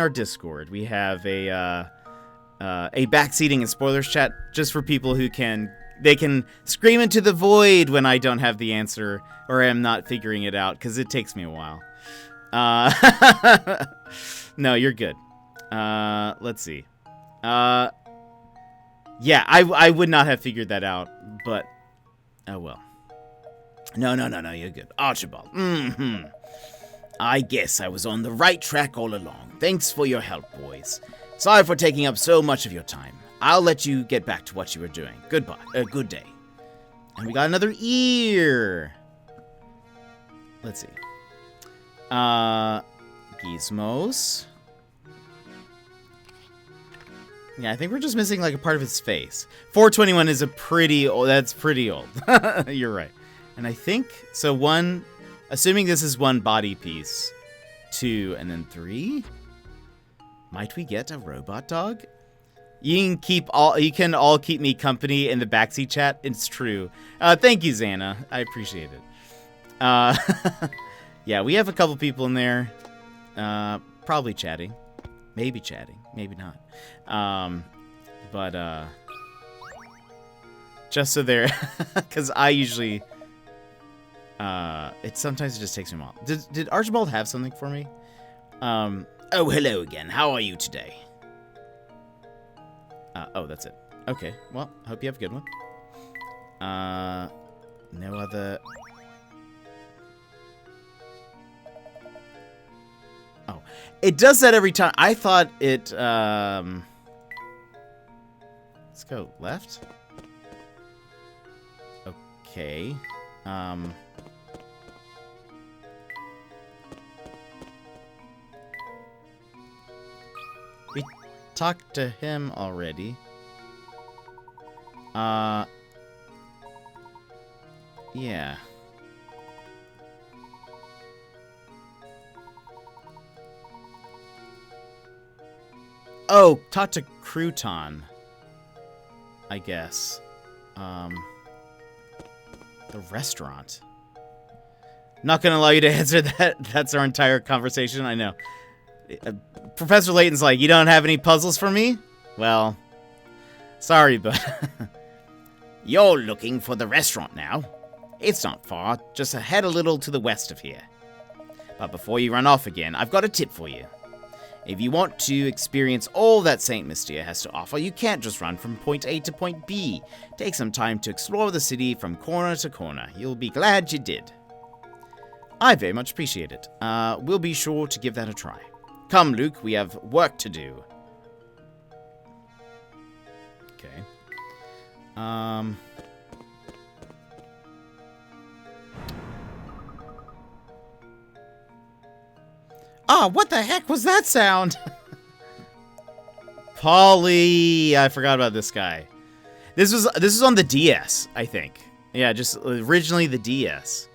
Discord, we have a backseating and spoilers chat just for people who can scream into the void when I don't have the answer or I'm not figuring it out, because it takes me a while. No, you're good. Let's see. Yeah, I would not have figured that out, but oh well. No, you're good. Archibald. I guess I was on the right track all along. Thanks for your help, boys. Sorry for taking up so much of your time. I'll let you get back to what you were doing. Goodbye. Good day. And we got another ear. Let's see. Gizmos. Yeah, I think we're just missing like a part of his face. 421 is a pretty old... That's pretty old. You're right. And I think... So one... Assuming this is one body piece, 2, and then 3. Might we get a robot dog? You can all keep me company in the backseat chat. It's true. Thank you, Xana. I appreciate it. Yeah, we have a couple people in there. Probably chatting. Maybe chatting. Maybe not. Just so they're... Because I usually... Sometimes it just takes me a while. Did Archibald have something for me? Oh, hello again. How are you today? Oh, that's it. Okay, well, hope you have a good one. No other... Oh. It does that every time. I thought it, Let's go left. Okay. We talked to him already. Yeah. Oh, talk to Crouton, I guess. The restaurant. Not gonna allow you to answer that. That's our entire conversation, I know. Professor Layton's like, you don't have any puzzles for me? Well, sorry, but... You're looking for the restaurant now. It's not far, just head a little to the west of here. But before you run off again, I've got a tip for you. If you want to experience all that St. Mystia has to offer, you can't just run from point A to point B. Take some time to explore the city from corner to corner. You'll be glad you did. I very much appreciate it. We'll be sure to give that a try. Come, Luke, we have work to do. Okay. Ah, what the heck was that sound? Polly, I forgot about this guy. This was on the DS, I think. Yeah, just originally the DS.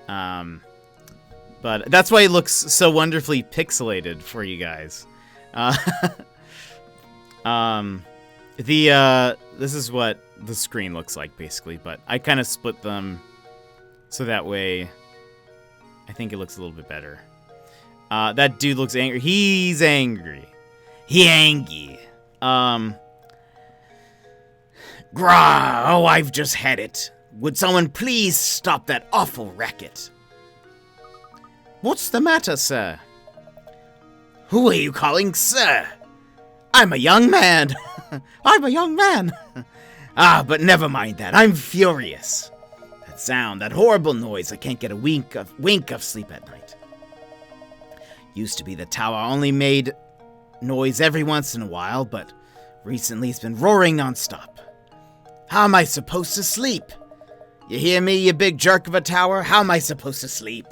But that's why it looks so wonderfully pixelated for you guys. This is what the screen looks like, basically, but I kind of split them so that way I think it looks a little bit better. That dude looks angry. He's angry. He angry. Grah, oh, I've just had it. Would someone please stop that awful racket? What's the matter, sir? Who are you calling sir? I'm a young man. I'm a young man. Ah, but never mind that. I'm furious. That sound, that horrible noise. I can't get a wink of sleep at night. Used to be the tower only made noise every once in a while, but recently it's been roaring nonstop. How am I supposed to sleep? You hear me, you big jerk of a tower? How am I supposed to sleep?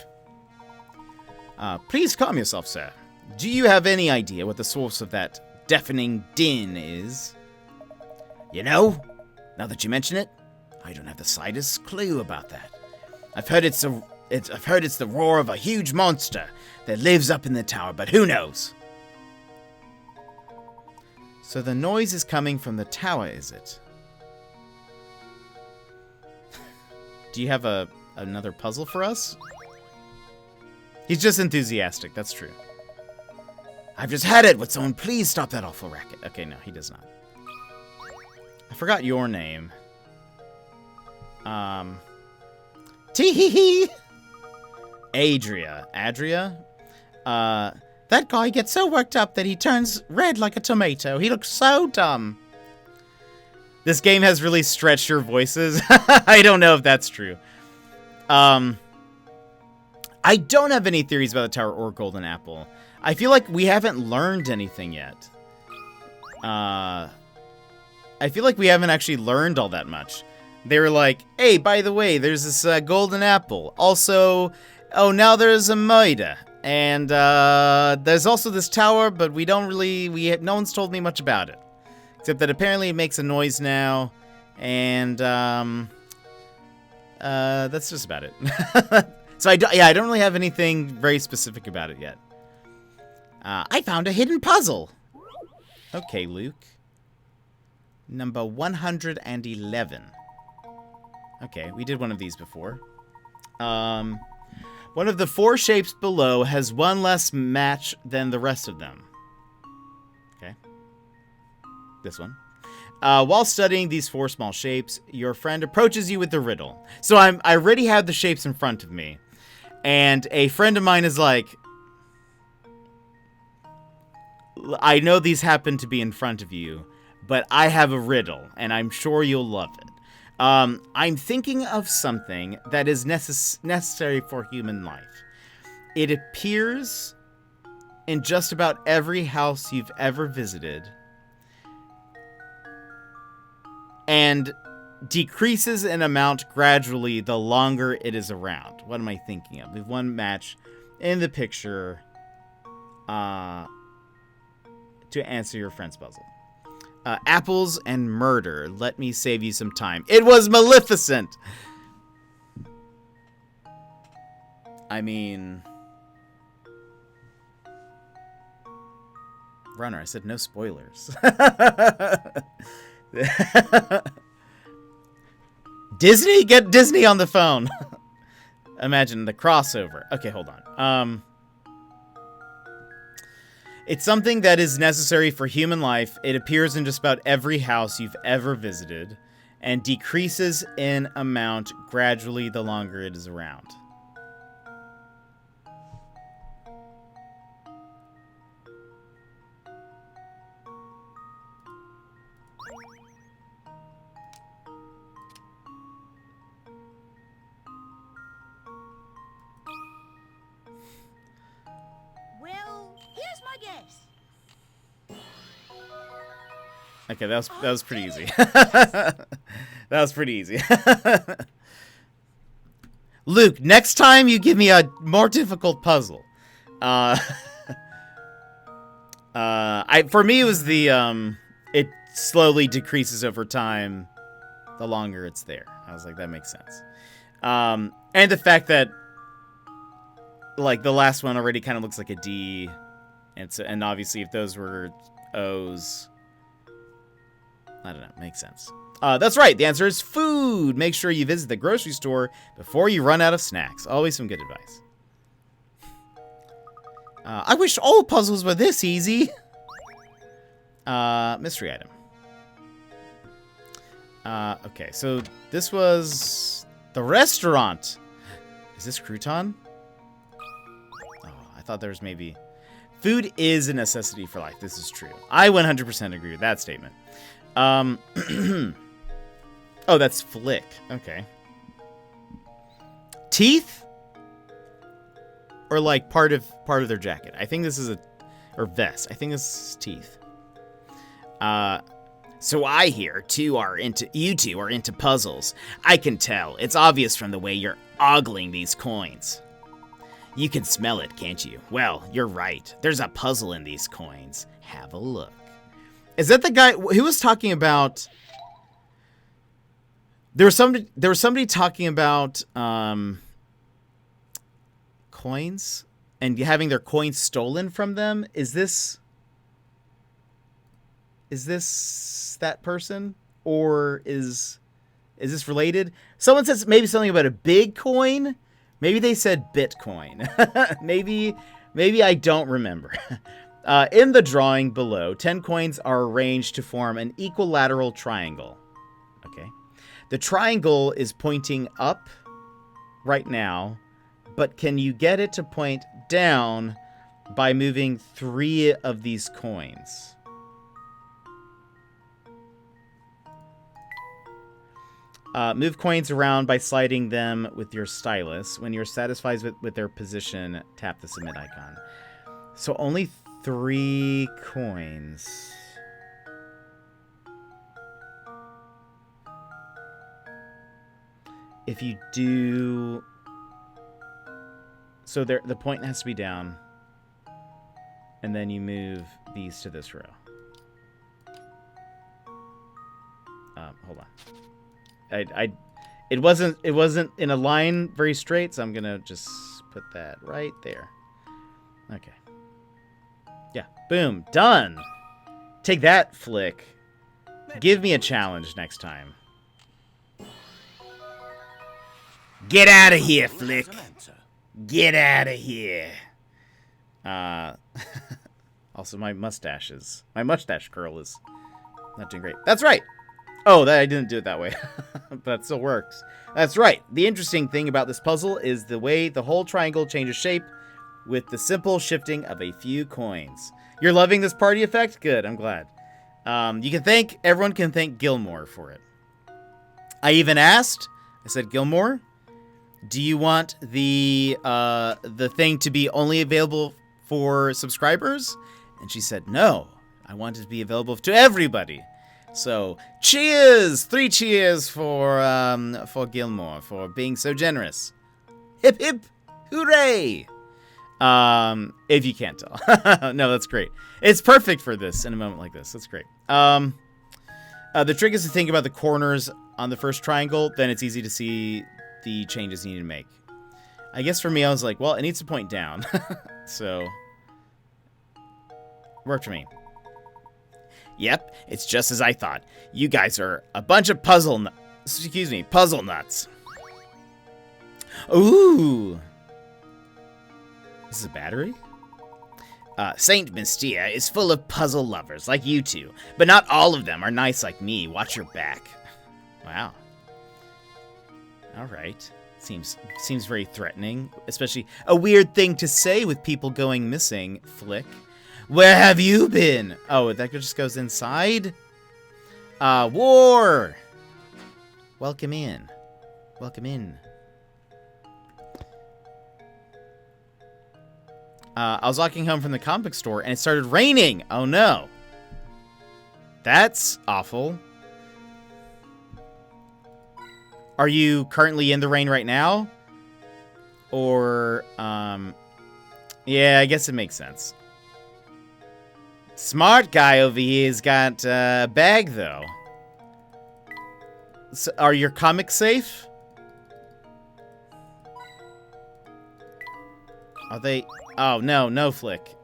Please calm yourself, sir. Do you have any idea what the source of that deafening din is? You know, now that you mention it, I don't have the slightest clue about that. I've heard it's the roar of a huge monster that lives up in the tower, but who knows? So the noise is coming from the tower, is it? Do you have another puzzle for us? He's just enthusiastic, that's true. I've just had it. Would someone please stop that awful racket? Okay, no, he does not. I forgot your name. Tee-hee-hee! Adria? That guy gets so worked up that he turns red like a tomato. He looks so dumb. This game has really stretched your voices. I don't know if that's true. I don't have any theories about the tower or Golden Apple. I feel like we haven't learned anything yet. I feel like we haven't actually learned all that much. They were like, hey, by the way, there's this Golden Apple. Also, oh, now there's a murder. And there's also this tower, but we don't really, no one's told me much about it. Except that apparently it makes a noise now. And that's just about it. So I don't really have anything very specific about it yet. I found a hidden puzzle. Okay, Luke. Number 111. Okay, we did one of these before. One of the 4 shapes below has one less match than the rest of them. Okay. This one. While studying these 4 small shapes, your friend approaches you with the riddle. So I already have the shapes in front of me. And a friend of mine is like, I know these happen to be in front of you, but I have a riddle, and I'm sure you'll love it. I'm thinking of something that is necessary for human life. It appears in just about every house you've ever visited and decreases in amount gradually the longer it is around. What am I thinking of? We have one match in the picture to answer your friend's puzzle. Apples and murder. Let me save you some time. It was Maleficent! I mean... Runner, I said no spoilers. Disney? Get Disney on the phone. Imagine the crossover. Okay, hold on. It's something that is necessary for human life. It appears in just about every house you've ever visited and decreases in amount gradually the longer it is around. Well, here's my guess. Okay, that was pretty easy. That was pretty easy. Luke, next time you give me a more difficult puzzle. For me it was the it slowly decreases over time the longer it's there. I was like, that makes sense. And the fact that like the last one already kind of looks like a D, and obviously if those were O's, I don't know, makes sense. That's right, the answer is food. Make sure you visit the grocery store before you run out of snacks. Always some good advice. I wish all puzzles were this easy. Mystery item. Okay, so this was the restaurant. Is this crouton? Oh, I thought there was maybe... Food is a necessity for life. This is true. I 100% agree with that statement. Oh, that's Flick. Okay. Teeth? Or like part of their jacket. I think this is or vest. I think this is teeth. So I hear you two are into puzzles. I can tell. It's obvious from the way you're ogling these coins. You can smell it, can't you? Well, you're right. There's a puzzle in these coins. Have a look. Is that the guy who was talking about? There was somebody talking about coins and having their coins stolen from them. Is this that person, or is this related? Someone says maybe something about a big coin. Maybe they said Bitcoin. maybe I don't remember. In the drawing below, 10 coins are arranged to form an equilateral triangle. Okay. The triangle is pointing up right now, but can you get it to point down by moving 3 of these coins? Move coins around by sliding them with your stylus. When you're satisfied with their position, tap the submit icon. So only 3 coins. If you do... So the point has to be down. And then you move these to this row. Hold on. It wasn't in a line very straight, so I'm gonna just put that right there. Okay. Yeah. Boom. Done. Take that, Flick. Give me a challenge next time. Get out of here, Flick. Get out of here. Also, my mustache curl is not doing great. That's right. Oh, I didn't do it that way, but it still works. That's right. The interesting thing about this puzzle is the way the whole triangle changes shape with the simple shifting of a few coins. You're loving this party effect? Good, I'm glad. Everyone can thank Gilmore for it. I even asked, I said, Gilmore, do you want the thing to be only available for subscribers? And she said, no, I want it to be available to everybody. So, cheers! 3 cheers for Gilmore for being so generous. Hip hip, hooray! If you can't tell. No, that's great. It's perfect for this in a moment like this. That's great. The trick is to think about the corners on the first triangle, then it's easy to see the changes you need to make. I guess for me, I was like, well, it needs to point down. So, worked for me. Yep, it's just as I thought. You guys are a bunch of puzzle nuts. Ooh. This is a battery? Saint Mystia is full of puzzle lovers like you two, but not all of them are nice like me. Watch your back. Wow. All right. Seems very threatening, especially a weird thing to say with people going missing, Flick. Where have you been? Oh, that just goes inside? War! Welcome in. Welcome in. I was walking home from the comic store and it started raining. Oh no. That's awful. Are you currently in the rain right now? Or, yeah, I guess it makes sense. Smart guy over here's got a bag, though. So, are your comics safe? Are they... Oh, no, Flick.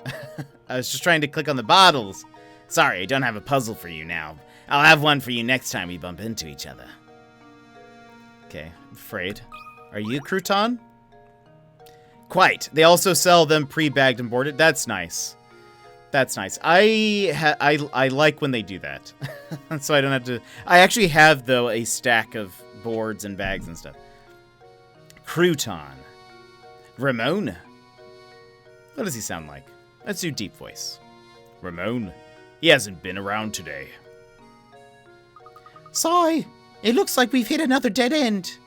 I was just trying to click on the bottles. Sorry, I don't have a puzzle for you now. I'll have one for you next time we bump into each other. Okay, I'm afraid. Are you Crouton? Quite. They also sell them pre-bagged and boarded. That's nice. That's nice. I like when they do that. So I don't have to... I actually have, though, a stack of boards and bags and stuff. Crouton. Ramon. What does he sound like? Let's do deep voice. Ramon. He hasn't been around today. Sigh. It looks like we've hit another dead end.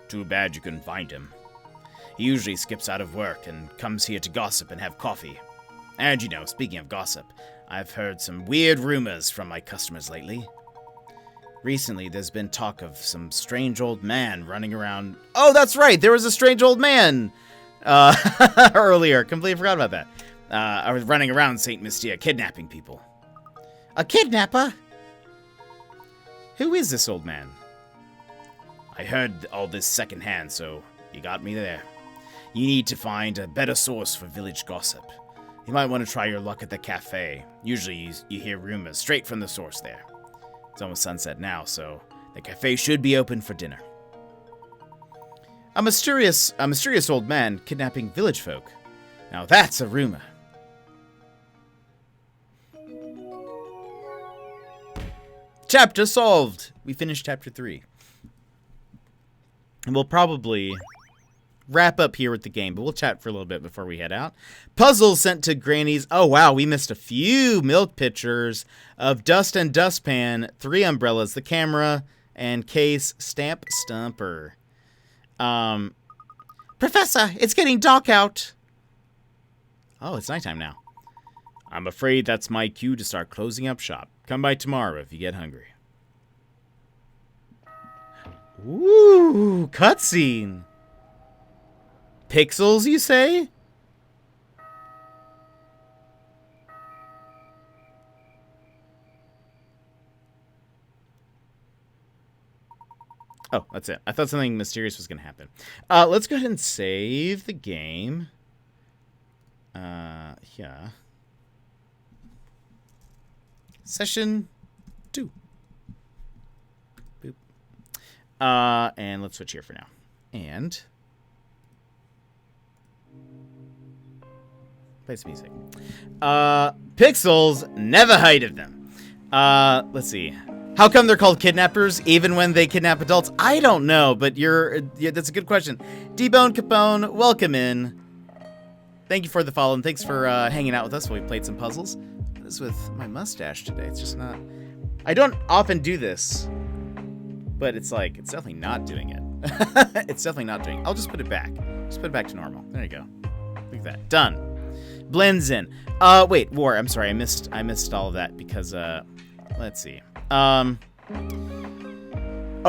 Too bad you couldn't find him. He usually skips out of work and comes here to gossip and have coffee. And you know, speaking of gossip, I've heard some weird rumors from my customers lately. Recently, there's been talk of some strange old man running around... Oh, that's right! There was a strange old man earlier. Completely forgot about that. I was running around St. Mystia kidnapping people. A kidnapper? Who is this old man? I heard all this secondhand, so you got me there. You need to find a better source for village gossip. You might want to try your luck at the cafe. Usually you hear rumors straight from the source there. It's almost sunset now, so the cafe should be open for dinner. A mysterious old man kidnapping village folk. Now that's a rumor. Chapter solved! We finished chapter 3. And we'll probably wrap up here with the game, but we'll chat for a little bit before we head out. Puzzles sent to Granny's. Oh, wow, we missed a few milk pitchers of dust and dustpan, 3 umbrellas, the camera, and case stamp stumper. Professor, it's getting dark out. Oh, it's nighttime now. I'm afraid that's my cue to start closing up shop. Come by tomorrow if you get hungry. Ooh, cutscene. Pixels, you say? Oh, that's it. I thought something mysterious was going to happen. Let's go ahead and save the game. Yeah. Session 2. Boop. And let's switch here for now. And play some music. Pixels, never heard of them. Let's see. How come they're called kidnappers even when they kidnap adults? I don't know, but that's a good question. D-Bone Capone, welcome in. Thank you for the follow, and thanks for hanging out with us while we played some puzzles. This with my mustache today. It's just not... I don't often do this. But it's like, it's definitely not doing it. It's definitely not doing it. I'll just put it back. Just put it back to normal. There you go. Look at that. Done. Blends in. Wait, War, I'm sorry. I missed all of that because, let's see. Oh,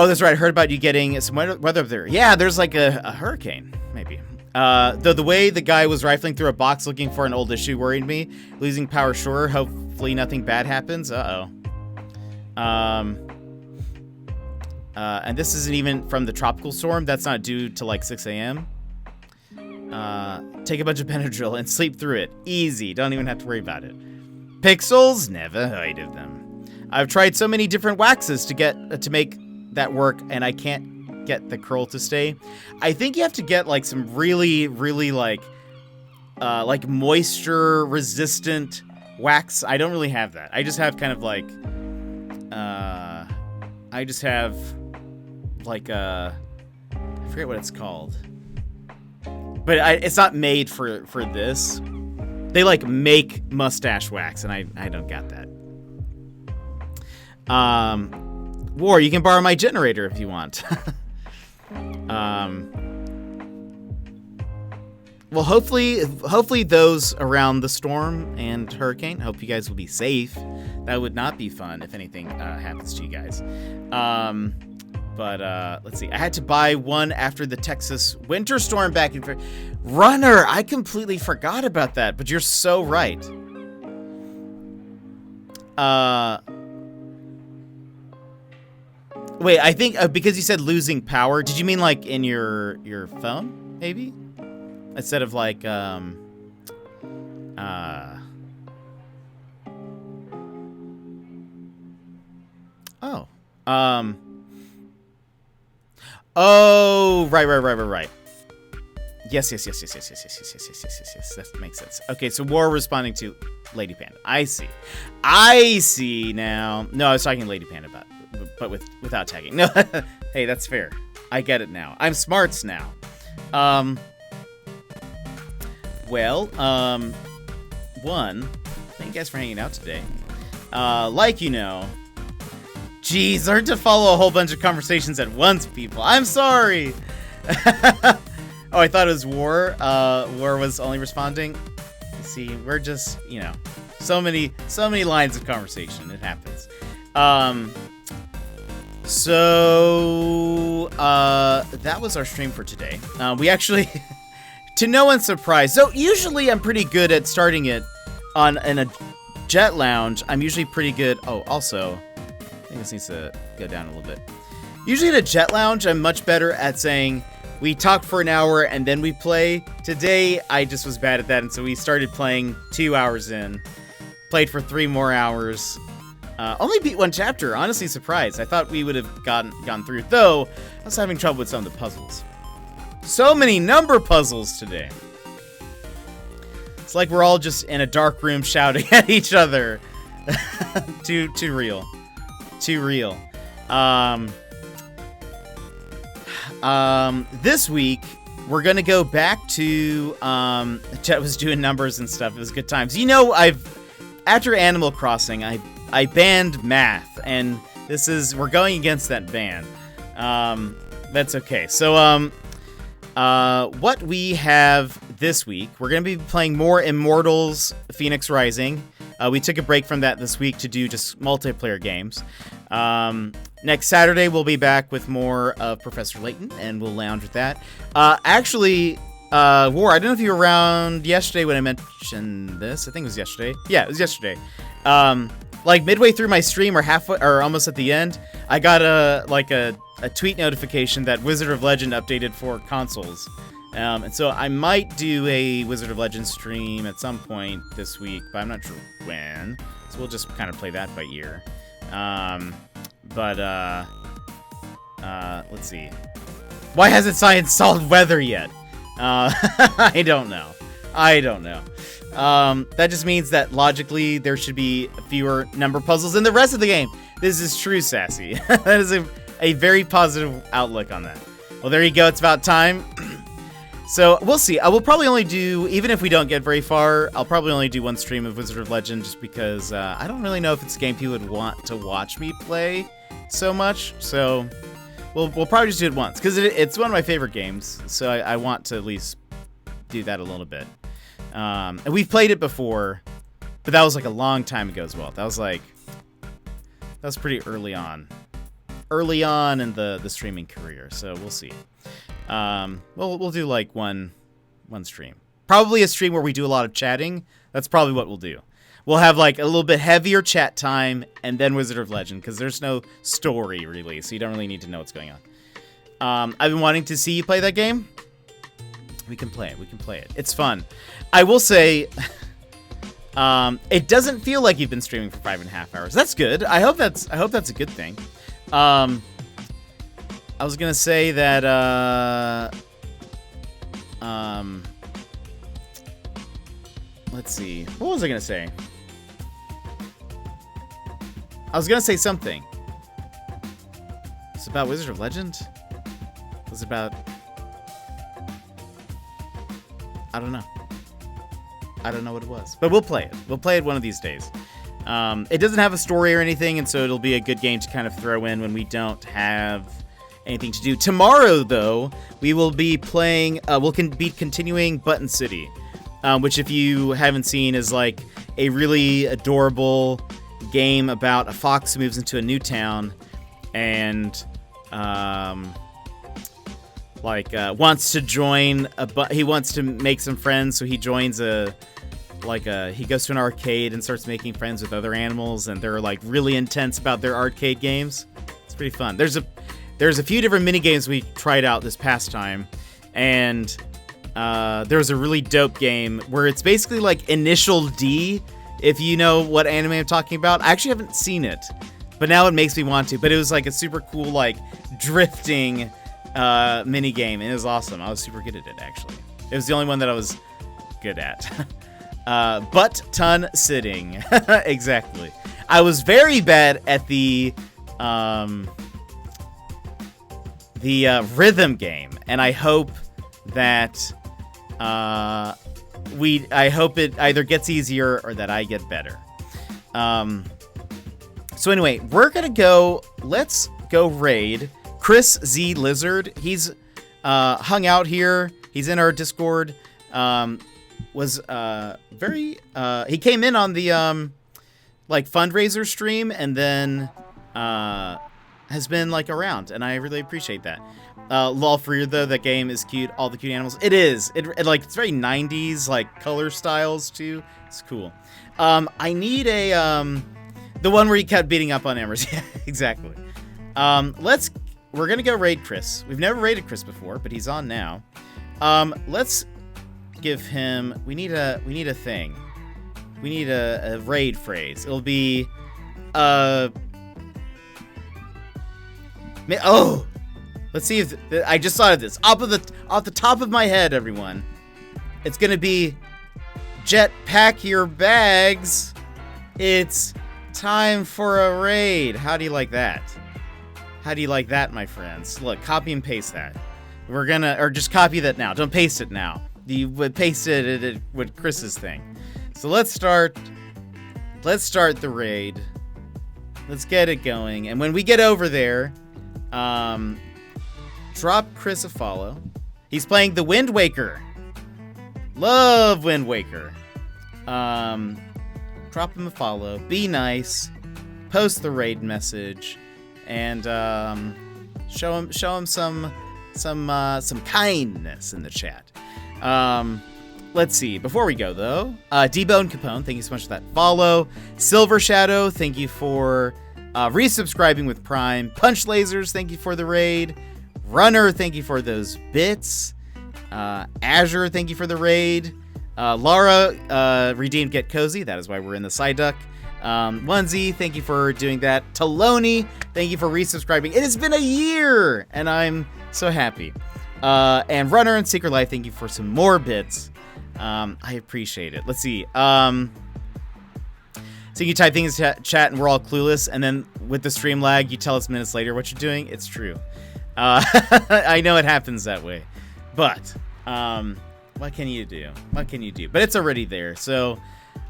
that's right. I heard about you getting some weather up there. Yeah, there's like a hurricane, maybe. Though the way the guy was rifling through a box looking for an old issue worried me. Losing power, sure. Hopefully nothing bad happens. Uh-oh. And this isn't even from the tropical storm. That's not due to like 6 a.m. Take a bunch of Benadryl and sleep through it. Easy. Don't even have to worry about it. Pixels? Never heard of them. I've tried so many different waxes to make that work, and I can't get the curl to stay. I think you have to get like some really, really like moisture resistant wax. I don't really have that. I just have kind of like, I forget what it's called. But it's not made for this. They like make mustache wax, and I don't got that. War, you can borrow my generator if you want. Well, hopefully those around the storm and hurricane, hope you guys will be safe. That would not be fun if anything happens to you guys. But let's see. I had to buy one after the Texas winter storm back in Runner. I completely forgot about that, but you're so right. Wait, I think because you said losing power, did you mean like in your phone, maybe? Instead of like Oh, right. Yes. That makes sense. Okay, so War responding to Lady Panda. I see now. No, I was talking to Lady Panda but without tagging. No, hey, that's fair. I get it now. I'm smarts now. Well, thank you guys for hanging out today. Like you know. Jeez, learn to follow a whole bunch of conversations at once, people. I'm sorry. Oh, I thought it was War. War was only responding. You see, we're just, so many lines of conversation. It happens. So that was our stream for today. We actually, to no one's surprise. So usually I'm pretty good at starting it in a jet lounge. I'm usually pretty good. Oh, also, I think this needs to go down a little bit. Usually at a jet lounge, I'm much better at saying, we talk for an hour and then we play. Today, I just was bad at that, and so we started playing 2 hours in. Played for 3 more hours. Only beat 1 chapter, honestly surprised. I thought we would have gone through, though I was having trouble with some of the puzzles. So many number puzzles today. It's like we're all just in a dark room shouting at each other. Too real. Too real. This week we're gonna go back to Chet was doing numbers and stuff. It was good times. After Animal Crossing, I banned math, and we're going against that ban. That's okay. So what we have this week, we're gonna be playing more Immortals Phoenix Rising. We took a break from that this week to do just multiplayer games. Next Saturday, we'll be back with more of Professor Layton, and we'll lounge with that. War, I don't know if you were around yesterday when I mentioned this. I think it was yesterday. Yeah, it was yesterday. Like midway through my stream, or almost at the end, I got a tweet notification that Wizard of Legend updated for consoles. And so I might do a Wizard of Legend stream at some point this week, but I'm not sure when. So we'll just kind of play that by ear. Let's see. Why hasn't Science solved weather yet? I don't know. That just means that logically there should be fewer number puzzles in the rest of the game. This is true, Sassy. That is a very positive outlook on that. Well, there you go. It's about time. So we'll see. I will probably only do, even if we don't get very far, I'll probably only do 1 stream of Wizard of Legend just because I don't really know if it's a game people would want to watch me play so much. So we'll probably just do it once because it's one of my favorite games. So I want to at least do that a little bit. And we've played it before, but that was like a long time ago as well. That was pretty early on in the streaming career. So we'll see. We'll do like one stream, probably a stream where we do a lot of chatting. That's probably what we'll do. We'll have like a little bit heavier chat time and then Wizard of Legend because there's no story really, so you don't really need to know what's going on. I've been wanting to see you play that game. We can play it. It's fun. I will say, it doesn't feel like you've been streaming for 5.5 hours. That's good. I hope that's a good thing. I was gonna say that. Let's see. What was I gonna say? I was gonna say something. It's about Wizard of Legend? It was about... I don't know. I don't know what it was. But we'll play it. We'll play it one of these days. It doesn't have a story or anything, and so it'll be a good game to kind of throw in when we don't have anything to do. Tomorrow, though, we will be playing... we'll be continuing Button City, which, if you haven't seen, is like a really adorable game about a fox who moves into a new town and wants to join he wants to make some friends, so he joins he goes to an arcade and starts making friends with other animals, and they're like really intense about their arcade games. It's pretty fun. There's a few different mini games we tried out this past time, and there was a really dope game where it's basically like Initial D, if you know what anime I'm talking about. I actually haven't seen it, but now it makes me want to. But it was like a super cool like drifting mini game, and it was awesome. I was super good at it, actually. It was the only one that I was good at. Butt ton sitting. Exactly. I was very bad at the rhythm game, and I hope that I hope it either gets easier or that I get better. So anyway, let's go raid Chris Z Lizard. He's hung out here. He's in our Discord. He came in on the fundraiser stream, and then has been like around, and I really appreciate that. Lol for you though, that game is cute. All the cute animals. It is. It's very 90s like color styles too. It's cool. I need the one where he kept beating up on Amers. Yeah, exactly. We're gonna go raid Chris. We've never raided Chris before, but he's on now. Let's give him. We need a thing. We need a raid phrase. It'll be let's see if I just thought of this off the top of my head, everyone. It's gonna be jet pack your bags. It's time for a raid. How do you like that? How do you like that, my friends? Look, copy and paste that. Or just copy that now. Don't paste it now. You would paste it with Chris's thing. So let's start the raid. Let's get it going. And when we get over there, drop Chris a follow. He's playing the Wind Waker. Love Wind Waker. Drop him a follow. Be nice. Post the raid message. And show him some kindness in the chat. Let's see. Before we go though, D-Bone Capone, thank you so much for that follow. Silver Shadow, thank you for resubscribing with Prime. Punch Lasers, thank you for the raid. Runner, thank you for those bits. Azure, thank you for the raid. Laura redeemed Get Cozy. That is why we're in the side duck. Onesie, thank you for doing that. Taloni, thank you for resubscribing. It has been a year, and I'm so happy. And Runner and Secret Life, thank you for some more bits. I appreciate it. Let's see. So you type things in chat, and we're all clueless, and then with the stream lag, you tell us minutes later what you're doing. It's true. I know it happens that way, but what can you do? What can you do? But it's already there, so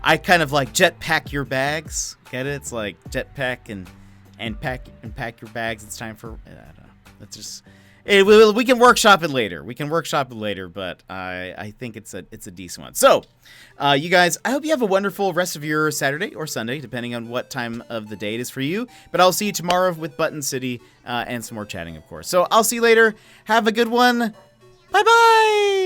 I kind of like jetpack your bags. Get it? It's like jetpack and pack your bags. It's time for. I don't know. That's just we can workshop it later. But I think it's a decent one. So, you guys, I hope you have a wonderful rest of your Saturday or Sunday, depending on what time of the day it is for you. But I'll see you tomorrow with Button City and some more chatting, of course. So I'll see you later. Have a good one. Bye bye.